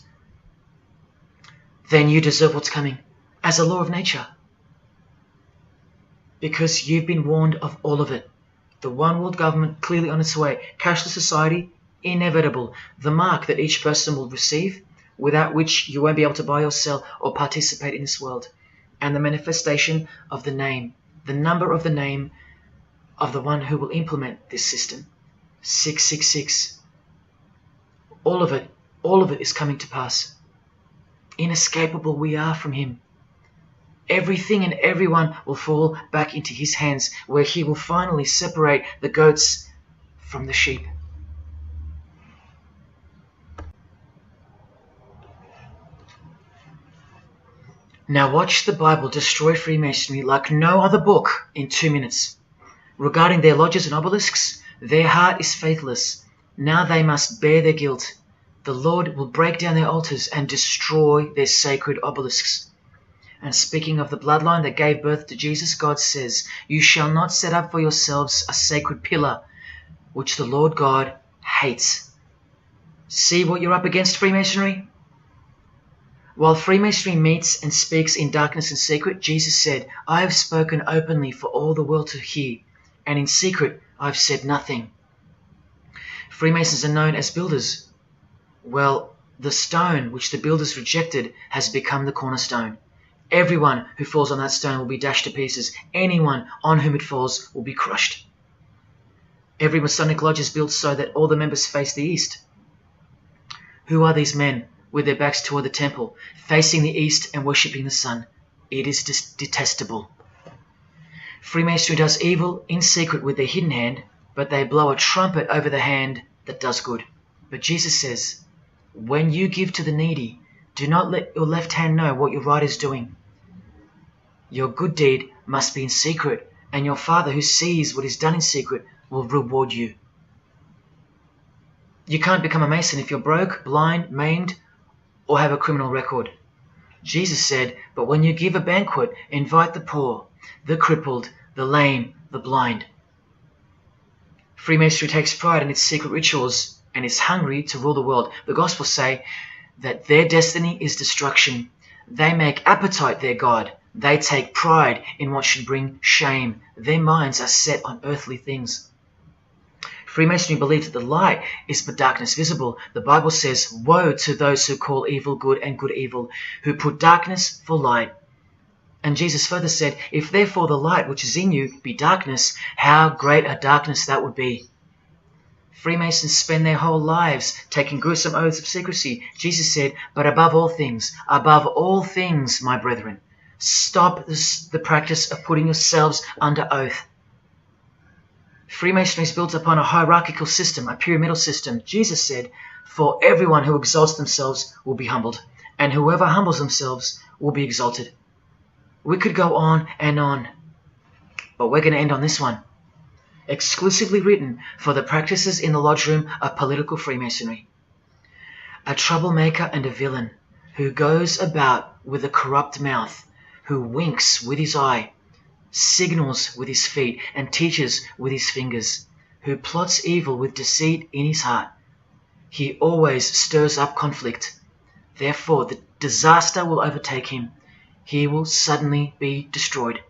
then you deserve what's coming as a law of nature. because you've been warned of all of it. The one world government clearly on its way. Cashless society, inevitable. The mark that each person will receive, without which you won't be able to buy or sell or participate in this world. And the manifestation of the name, the number of the name of the one who will implement this system. 666. All of it is coming to pass. Inescapable we are from him. Everything and everyone will fall back into his hands, where he will finally separate the goats from the sheep. Now watch the Bible destroy Freemasonry like no other book in 2 minutes. Regarding their lodges and obelisks, their heart is faithless. Now they must bear their guilt. The Lord will break down their altars and destroy their sacred obelisks. And speaking of the bloodline that gave birth to Jesus, God says, "You shall not set up for yourselves a sacred pillar, which the Lord God hates." See what you're up against, Freemasonry? While Freemasonry meets and speaks in darkness and secret, Jesus said, "I have spoken openly for all the world to hear, and in secret I've said nothing." Freemasons are known as builders. Well, the stone which the builders rejected has become the cornerstone. Everyone who falls on that stone will be dashed to pieces. Anyone on whom it falls will be crushed. Every Masonic lodge is built so that all the members face the east. Who are these men with their backs toward the temple, facing the east and worshipping the sun? It is detestable. Freemasonry does evil in secret with their hidden hand, but they blow a trumpet over the hand that does good. But Jesus says, when you give to the needy, do not let your left hand know what your right is doing. Your good deed must be in secret, and your Father who sees what is done in secret will reward you. You can't become a Mason if you're broke, blind, maimed, or have a criminal record. Jesus said, but when you give a banquet, invite the poor, the crippled, the lame, the blind. Freemasonry takes pride in its secret rituals and is hungry to rule the world. The Gospels say that their destiny is destruction. They make appetite their God. They take pride in what should bring shame. Their minds are set on earthly things. Freemasonry believes that the light is but darkness visible. The Bible says, woe to those who call evil good and good evil, who put darkness for light. And Jesus further said, if therefore the light which is in you be darkness, how great a darkness that would be. Freemasons spend their whole lives taking gruesome oaths of secrecy. Jesus said, but above all things, my brethren, stop the practice of putting yourselves under oath. Freemasonry is built upon a hierarchical system, a pyramidal system. Jesus said, for everyone who exalts themselves will be humbled, and whoever humbles themselves will be exalted. We could go on and on, but we're going to end on this one. Exclusively written for the practices in the lodge room of political Freemasonry. A troublemaker and a villain who goes about with a corrupt mouth, who winks with his eye, signals with his feet, and teaches with his fingers, who plots evil with deceit in his heart. He always stirs up conflict. Therefore, the disaster will overtake him. He will suddenly be destroyed.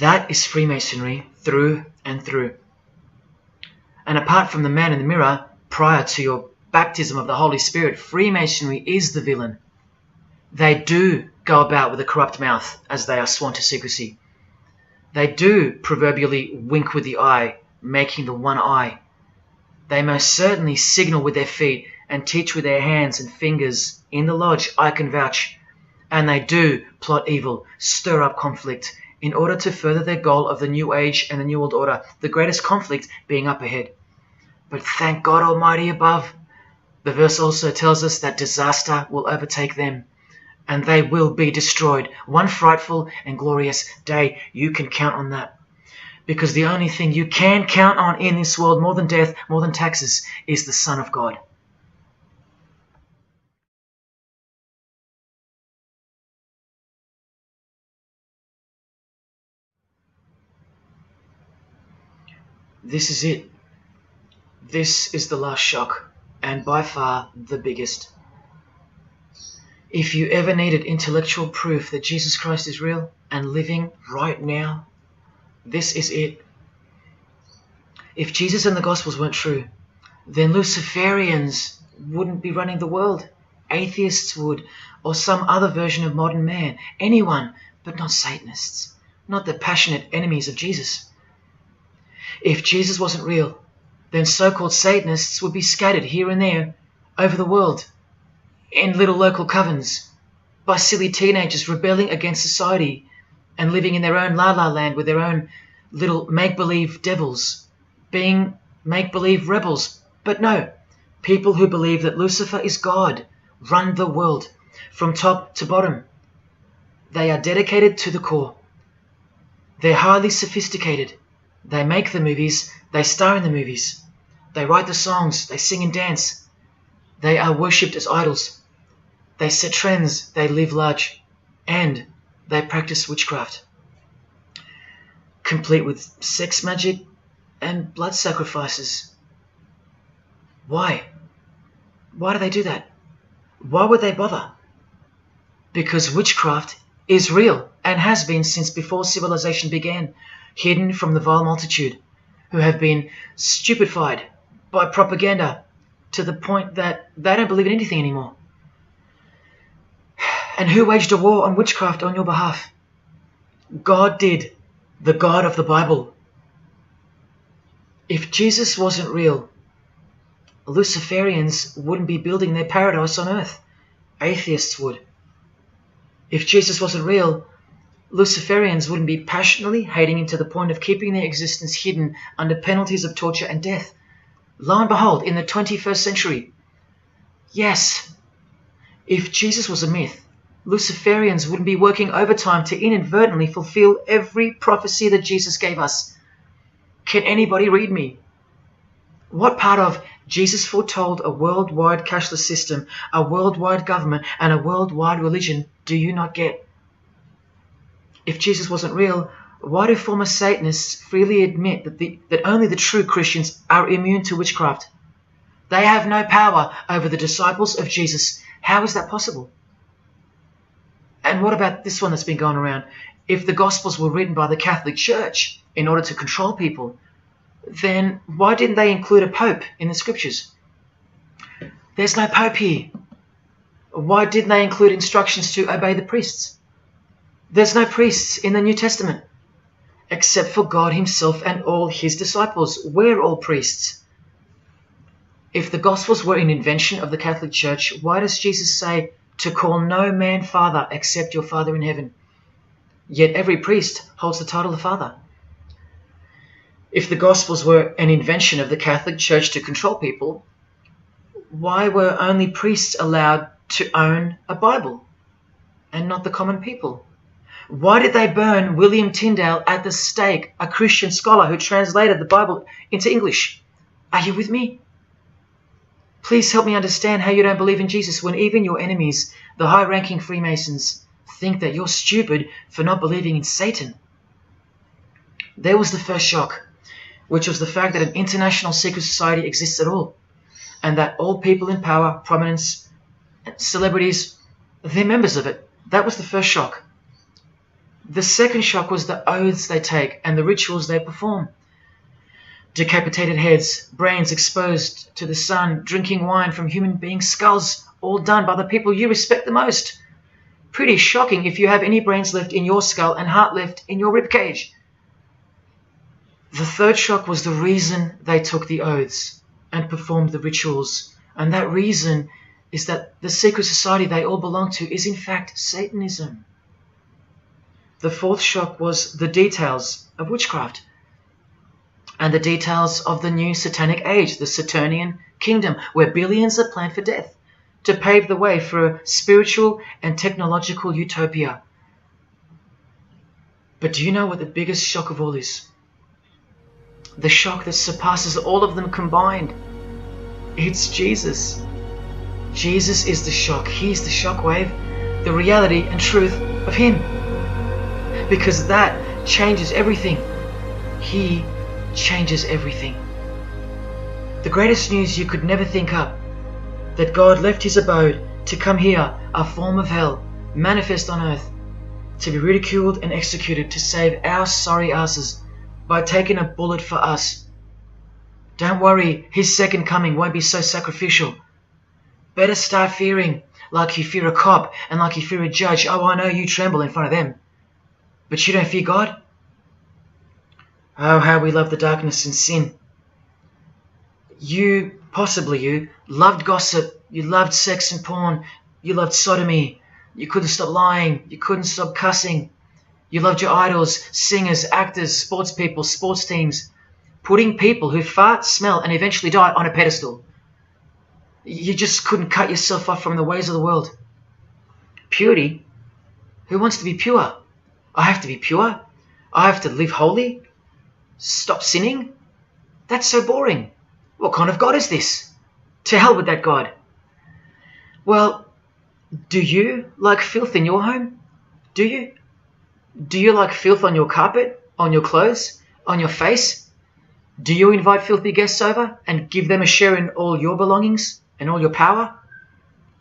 That is Freemasonry through and through. And apart from the man in the mirror, prior to your baptism of the Holy Spirit, Freemasonry is the villain. They do go about with a corrupt mouth as they are sworn to secrecy. They do proverbially wink with the eye, making the one eye. They most certainly signal with their feet and teach with their hands and fingers. In the lodge, I can vouch. And they do plot evil, stir up conflict, in order to further their goal of the New Age and the New World Order, the greatest conflict being up ahead. But thank God Almighty above, the verse also tells us that disaster will overtake them, and they will be destroyed. One frightful and glorious day, you can count on that. Because the only thing you can count on in this world, more than death, more than taxes, is the Son of God. This is it. This is the last shock, and by far the biggest. If you ever needed intellectual proof that Jesus Christ is real and living right now, this is it. If Jesus and the Gospels weren't true, then Luciferians wouldn't be running the world. Atheists would, or some other version of modern man. Anyone, but not Satanists, not the passionate enemies of Jesus. If Jesus wasn't real, then so-called Satanists would be scattered here and there over the world in little local covens by silly teenagers rebelling against society and living in their own la-la land with their own little make-believe devils, being make-believe rebels. But no, people who believe that Lucifer is God run the world from top to bottom. They are dedicated to the core. They're highly sophisticated. They make the movies, they star in the movies. They write the songs, they sing and dance. They are worshipped as idols. They set trends, they live large, and they practice witchcraft, complete with sex magic and blood sacrifices. Why? Why do they do that? Why would they bother? Because witchcraft is real and has been since before civilization began, hidden from the vile multitude who have been stupefied by propaganda to the point that they don't believe in anything anymore. And who waged a war on witchcraft on your behalf? God did, the God of the Bible. If Jesus wasn't real, Luciferians wouldn't be building their paradise on earth. Atheists would. If Jesus wasn't real, Luciferians wouldn't be passionately hating him to the point of keeping their existence hidden under penalties of torture and death. Lo and behold, in the 21st century, yes, if Jesus was a myth, Luciferians wouldn't be working overtime to inadvertently fulfill every prophecy that Jesus gave us. Can anybody read me? What part of Jesus foretold a worldwide cashless system, a worldwide government, and a worldwide religion do you not get? If Jesus wasn't real, why do former Satanists freely admit that only the true Christians are immune to witchcraft? They have no power over the disciples of Jesus. How is that possible? And what about this one that's been going around? If the Gospels were written by the Catholic Church in order to control people, then why didn't they include a pope in the scriptures? There's no pope here. Why didn't they include instructions to obey the priests? There's no priests in the New Testament, except for God himself and all his disciples. We're all priests. If the Gospels were an invention of the Catholic Church, why does Jesus say to call no man Father except your Father in heaven? Yet every priest holds the title of Father. If the Gospels were an invention of the Catholic Church to control people, why were only priests allowed to own a Bible and not the common people? Why did they burn William Tyndale at the stake, a Christian scholar who translated the Bible into English? Are you with me? Please help me understand how you don't believe in Jesus when even your enemies, the high-ranking Freemasons, think that you're stupid for not believing in Satan. There was the first shock, which was the fact that an international secret society exists at all, and that all people in power, prominence, celebrities, they're members of it. That was the first shock. The second shock was the oaths they take and the rituals they perform. Decapitated heads, brains exposed to the sun, drinking wine from human beings' skulls, all done by the people you respect the most. Pretty shocking if you have any brains left in your skull and heart left in your ribcage. The third shock was the reason they took the oaths and performed the rituals. And that reason is that the secret society they all belong to is in fact Satanism. The fourth shock was the details of witchcraft and the details of the new satanic age, the Saturnian kingdom, where billions are planned for death to pave the way for a spiritual and technological utopia. But do you know what the biggest shock of all is? The shock that surpasses all of them combined. It's Jesus. Jesus is the shock. He's the shockwave, the reality and truth of him. Because that changes everything. He changes everything. The greatest news you could never think up, that God left his abode to come here a form of hell, manifest on earth, to be ridiculed and executed to save our sorry asses by taking a bullet for us. Don't worry, his second coming won't be so sacrificial. Better start fearing like you fear a cop and like you fear a judge. Oh, I know you tremble in front of them, but you don't fear God? Oh, how we love the darkness and sin. Possibly you, loved gossip, you loved sex and porn, you loved sodomy, you couldn't stop lying, you couldn't stop cussing, you loved your idols, singers, actors, sports people, sports teams, putting people who fart, smell, and eventually die on a pedestal. You just couldn't cut yourself off from the ways of the world. Purity? Who wants to be pure? I have to be pure? I have to live holy? Stop sinning? That's so boring. What kind of God is this? To hell with that God. Well, do you like filth in your home? Do you? Do you like filth on your carpet, on your clothes, on your face? Do you invite filthy guests over and give them a share in all your belongings and all your power?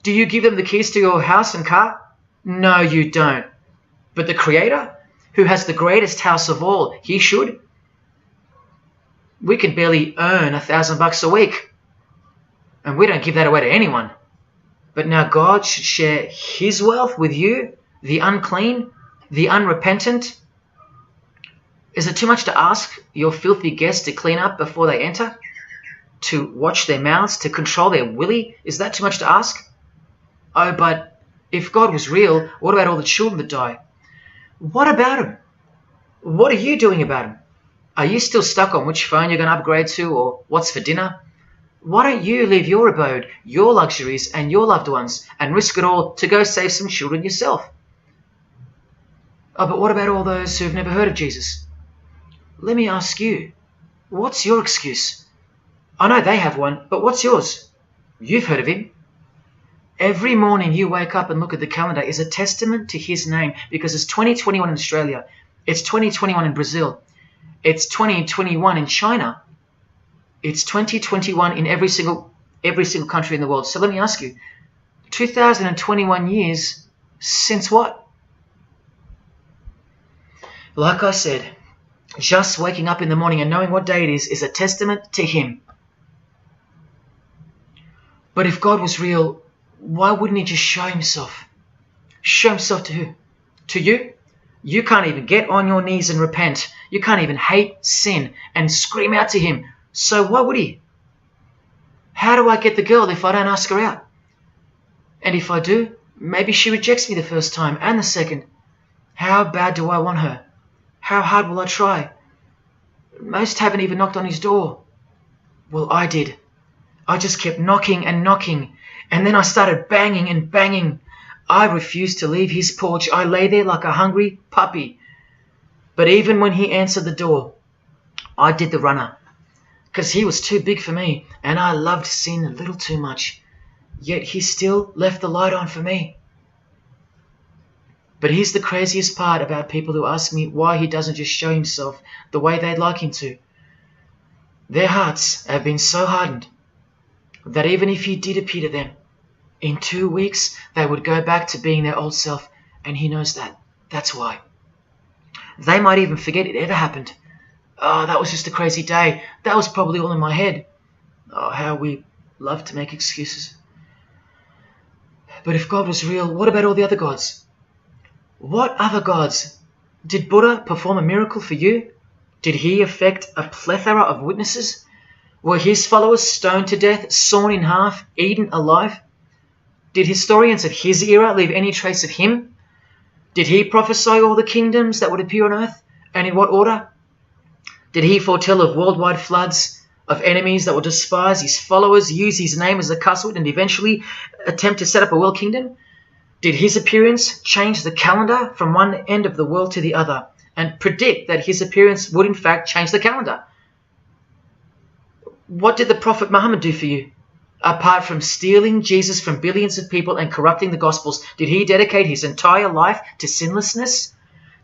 Do you give them the keys to your house and car? No, you don't. But the Creator, who has the greatest house of all, he should. We can barely earn $1,000 a week, and we don't give that away to anyone. But now God should share his wealth with you, the unclean, the unrepentant. Is it too much to ask your filthy guests to clean up before they enter? To watch their mouths, to control their willy? Is that too much to ask? Oh, but if God was real, what about all the children that die? What about them? What are you doing about them? Are you still stuck on which phone you're going to upgrade to or what's for dinner? Why don't you leave your abode, your luxuries and your loved ones and risk it all to go save some children yourself? Oh, but what about all those who've never heard of Jesus? Let me ask you, what's your excuse? I know they have one, but what's yours? You've heard of him. Every morning you wake up and look at the calendar is a testament to his name, because it's 2021 in Australia, it's 2021 in Brazil, it's 2021 in China, it's 2021 in every single country in the world. So let me ask you, 2021 years since what? Like I said, just waking up in the morning and knowing what day it is a testament to him. But if God was real, why wouldn't he just show himself? Show himself to who? To you? You can't even get on your knees and repent. You can't even hate sin and scream out to him. So why would he? How do I get the girl if I don't ask her out? And if I do, maybe she rejects me the first time and the second. How bad do I want her? How hard will I try? Most haven't even knocked on his door. Well, I did. I just kept knocking and knocking, and then I started banging and banging. I refused to leave his porch. I lay there like a hungry puppy. But even when he answered the door, I did the runner, because he was too big for me, and I loved sin a little too much. Yet he still left the light on for me. But here's the craziest part about people who ask me why he doesn't just show himself the way they'd like him to. Their hearts have been so hardened that even if he did appear to them, in 2 weeks they would go back to being their old self, and he knows that. That's why. They might even forget it ever happened. Oh, that was just a crazy day. That was probably all in my head. Oh, how we love to make excuses. But if God was real, what about all the other gods? What other gods? Did Buddha perform a miracle for you? Did he affect a plethora of witnesses? Were his followers stoned to death, sawn in half, eaten alive? Did historians of his era leave any trace of him? Did he prophesy all the kingdoms that would appear on earth, and in what order? Did he foretell of worldwide floods, of enemies that would despise his followers, use his name as a cuss word, and eventually attempt to set up a world kingdom? Did his appearance change the calendar from one end of the world to the other, and predict that his appearance would in fact change the calendar? What did the Prophet Muhammad do for you? Apart from stealing Jesus from billions of people and corrupting the Gospels, did he dedicate his entire life to sinlessness?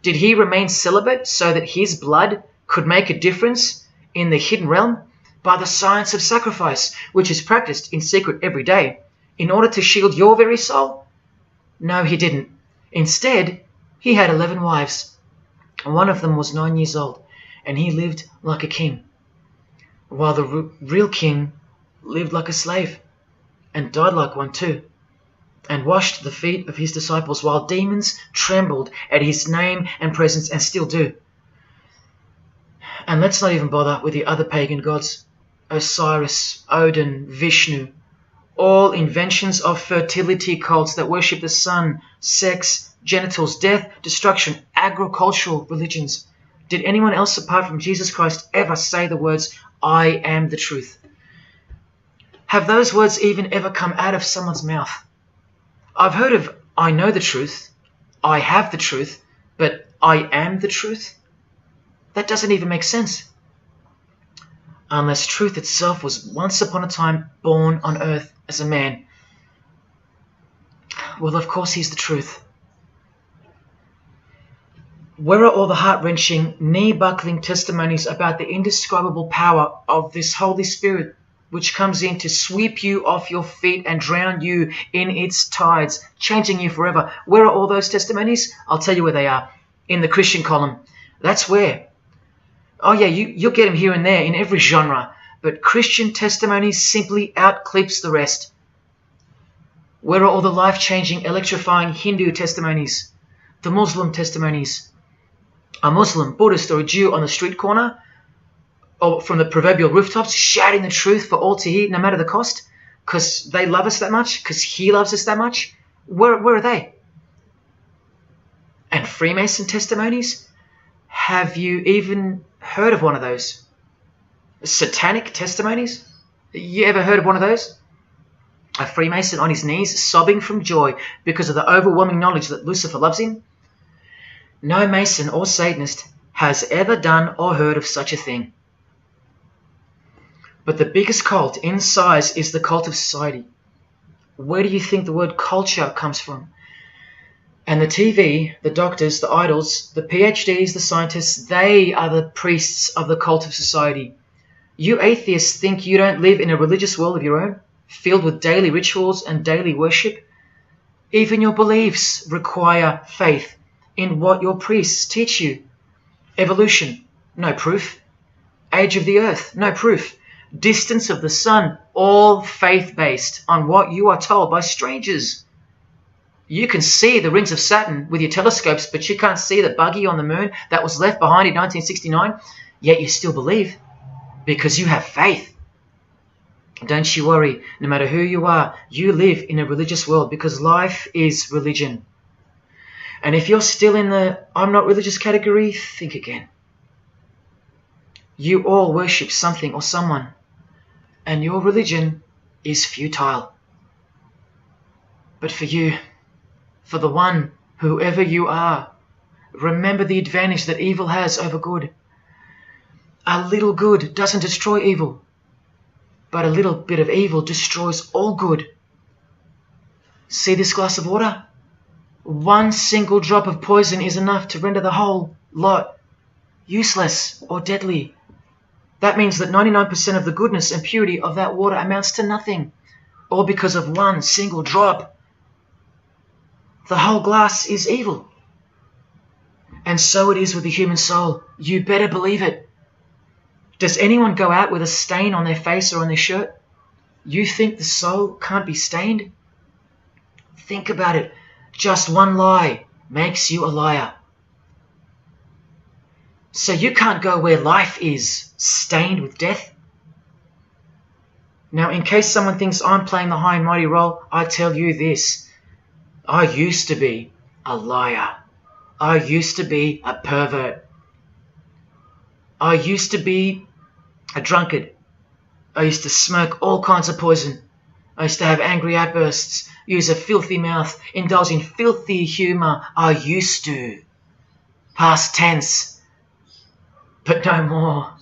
Did he remain celibate so that his blood could make a difference in the hidden realm by the science of sacrifice, which is practiced in secret every day, in order to shield your very soul? No, he didn't. Instead, he had 11 wives. One of them was 9 years old, and he lived like a king, while the real king lived like a slave, and died like one too, and washed the feet of his disciples while demons trembled at his name and presence, and still do. And let's not even bother with the other pagan gods, Osiris, Odin, Vishnu, all inventions of fertility cults that worship the sun, sex, genitals, death, destruction, agricultural religions. Did anyone else apart from Jesus Christ ever say the words, I am the truth? Have those words even ever come out of someone's mouth? I've heard of, I know the truth, I have the truth, but I am the truth? That doesn't even make sense. Unless truth itself was once upon a time born on earth as a man. Well, of course he's the truth. Where are all the heart-wrenching, knee-buckling testimonies about the indescribable power of this Holy Spirit, which comes in to sweep you off your feet and drown you in its tides, changing you forever? Where are all those testimonies? I'll tell you where they are. In the Christian column. That's where. Oh yeah, you'll get them here and there in every genre, but Christian testimonies simply outclips the rest. Where are all the life-changing, electrifying Hindu testimonies? The Muslim testimonies? A Muslim, Buddhist, or a Jew on the street corner, or from the proverbial rooftops, shouting the truth for all to hear, no matter the cost, because they love us that much, because he loves us that much? Where are they? And Freemason testimonies? Have you even heard of one of those? Satanic testimonies? You ever heard of one of those? A Freemason on his knees, sobbing from joy because of the overwhelming knowledge that Lucifer loves him? No Mason or Satanist has ever done or heard of such a thing. But the biggest cult in size is the cult of society. Where do you think the word culture comes from? And the TV, the doctors, the idols, the PhDs, the scientists, they are the priests of the cult of society. You atheists think you don't live in a religious world of your own, filled with daily rituals and daily worship? Even your beliefs require faith in what your priests teach you. Evolution, no proof. Age of the earth, no proof. Distance of the sun, all faith-based on what you are told by strangers. You can see the rings of Saturn with your telescopes, but you can't see the buggy on the moon that was left behind in 1969, yet you still believe, because you have faith. Don't you worry, no matter who you are, you live in a religious world, because life is religion. And if you're still in the I'm not religious category, think again. You all worship something or someone, and your religion is futile. But for you, for the one, whoever you are, remember the advantage that evil has over good. A little good doesn't destroy evil, but a little bit of evil destroys all good. See this glass of water? One single drop of poison is enough to render the whole lot useless or deadly. That means that 99% of the goodness and purity of that water amounts to nothing, all because of one single drop. The whole glass is evil. And so it is with the human soul. You better believe it. Does anyone go out with a stain on their face or on their shirt? You think the soul can't be stained? Think about it. Just one lie makes you a liar. So you can't go where life is, stained with death? Now, in case someone thinks I'm playing the high and mighty role, I tell you this. I used to be a liar. I used to be a pervert. I used to be a drunkard. I used to smoke all kinds of poison. I used to have angry outbursts, use a filthy mouth, indulge in filthy humor. I used to. Past tense. But no more.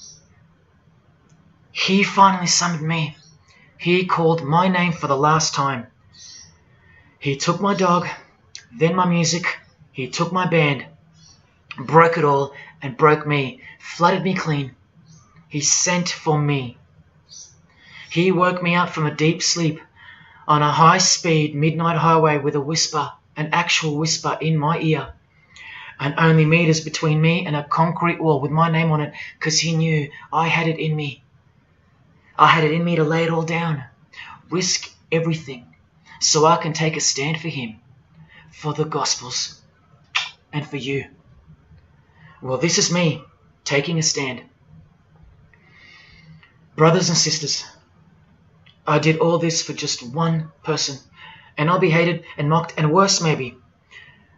He finally summoned me. He called my name for the last time. He took my dog, then my music. He took my band, broke it all, and broke me, flooded me clean. He sent for me. He woke me up from a deep sleep on a high-speed midnight highway with a whisper an actual whisper in my ear, and only meters between me and a concrete wall with my name on it, because he knew I had it in me. I had it in me to lay it all down, risk everything, so I can take a stand for him, for the Gospels, and for you. Well, this is me taking a stand. Brothers and sisters, I did all this for just one person, and I'll be hated and mocked and worse maybe,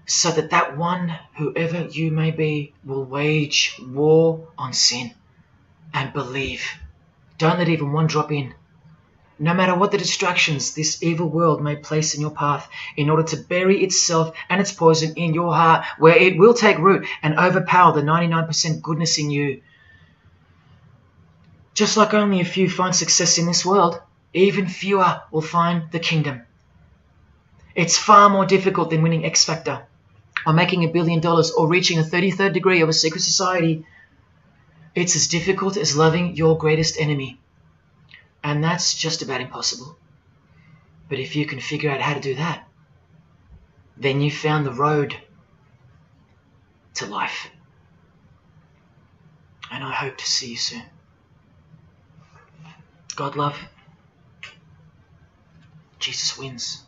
so that that one, whoever you may be, will wage war on sin and believe. Don't let even one drop in. No matter what the distractions this evil world may place in your path, in order to bury itself and its poison in your heart, where it will take root and overpower the 99% goodness in you. Just like only a few find success in this world, even fewer will find the kingdom. It's far more difficult than winning X Factor, or making $1 billion, or reaching a 33rd degree of a secret society. It's as difficult as loving your greatest enemy. And that's just about impossible. But if you can figure out how to do that, then you've found the road to life. And I hope to see you soon. God love. Jesus wins.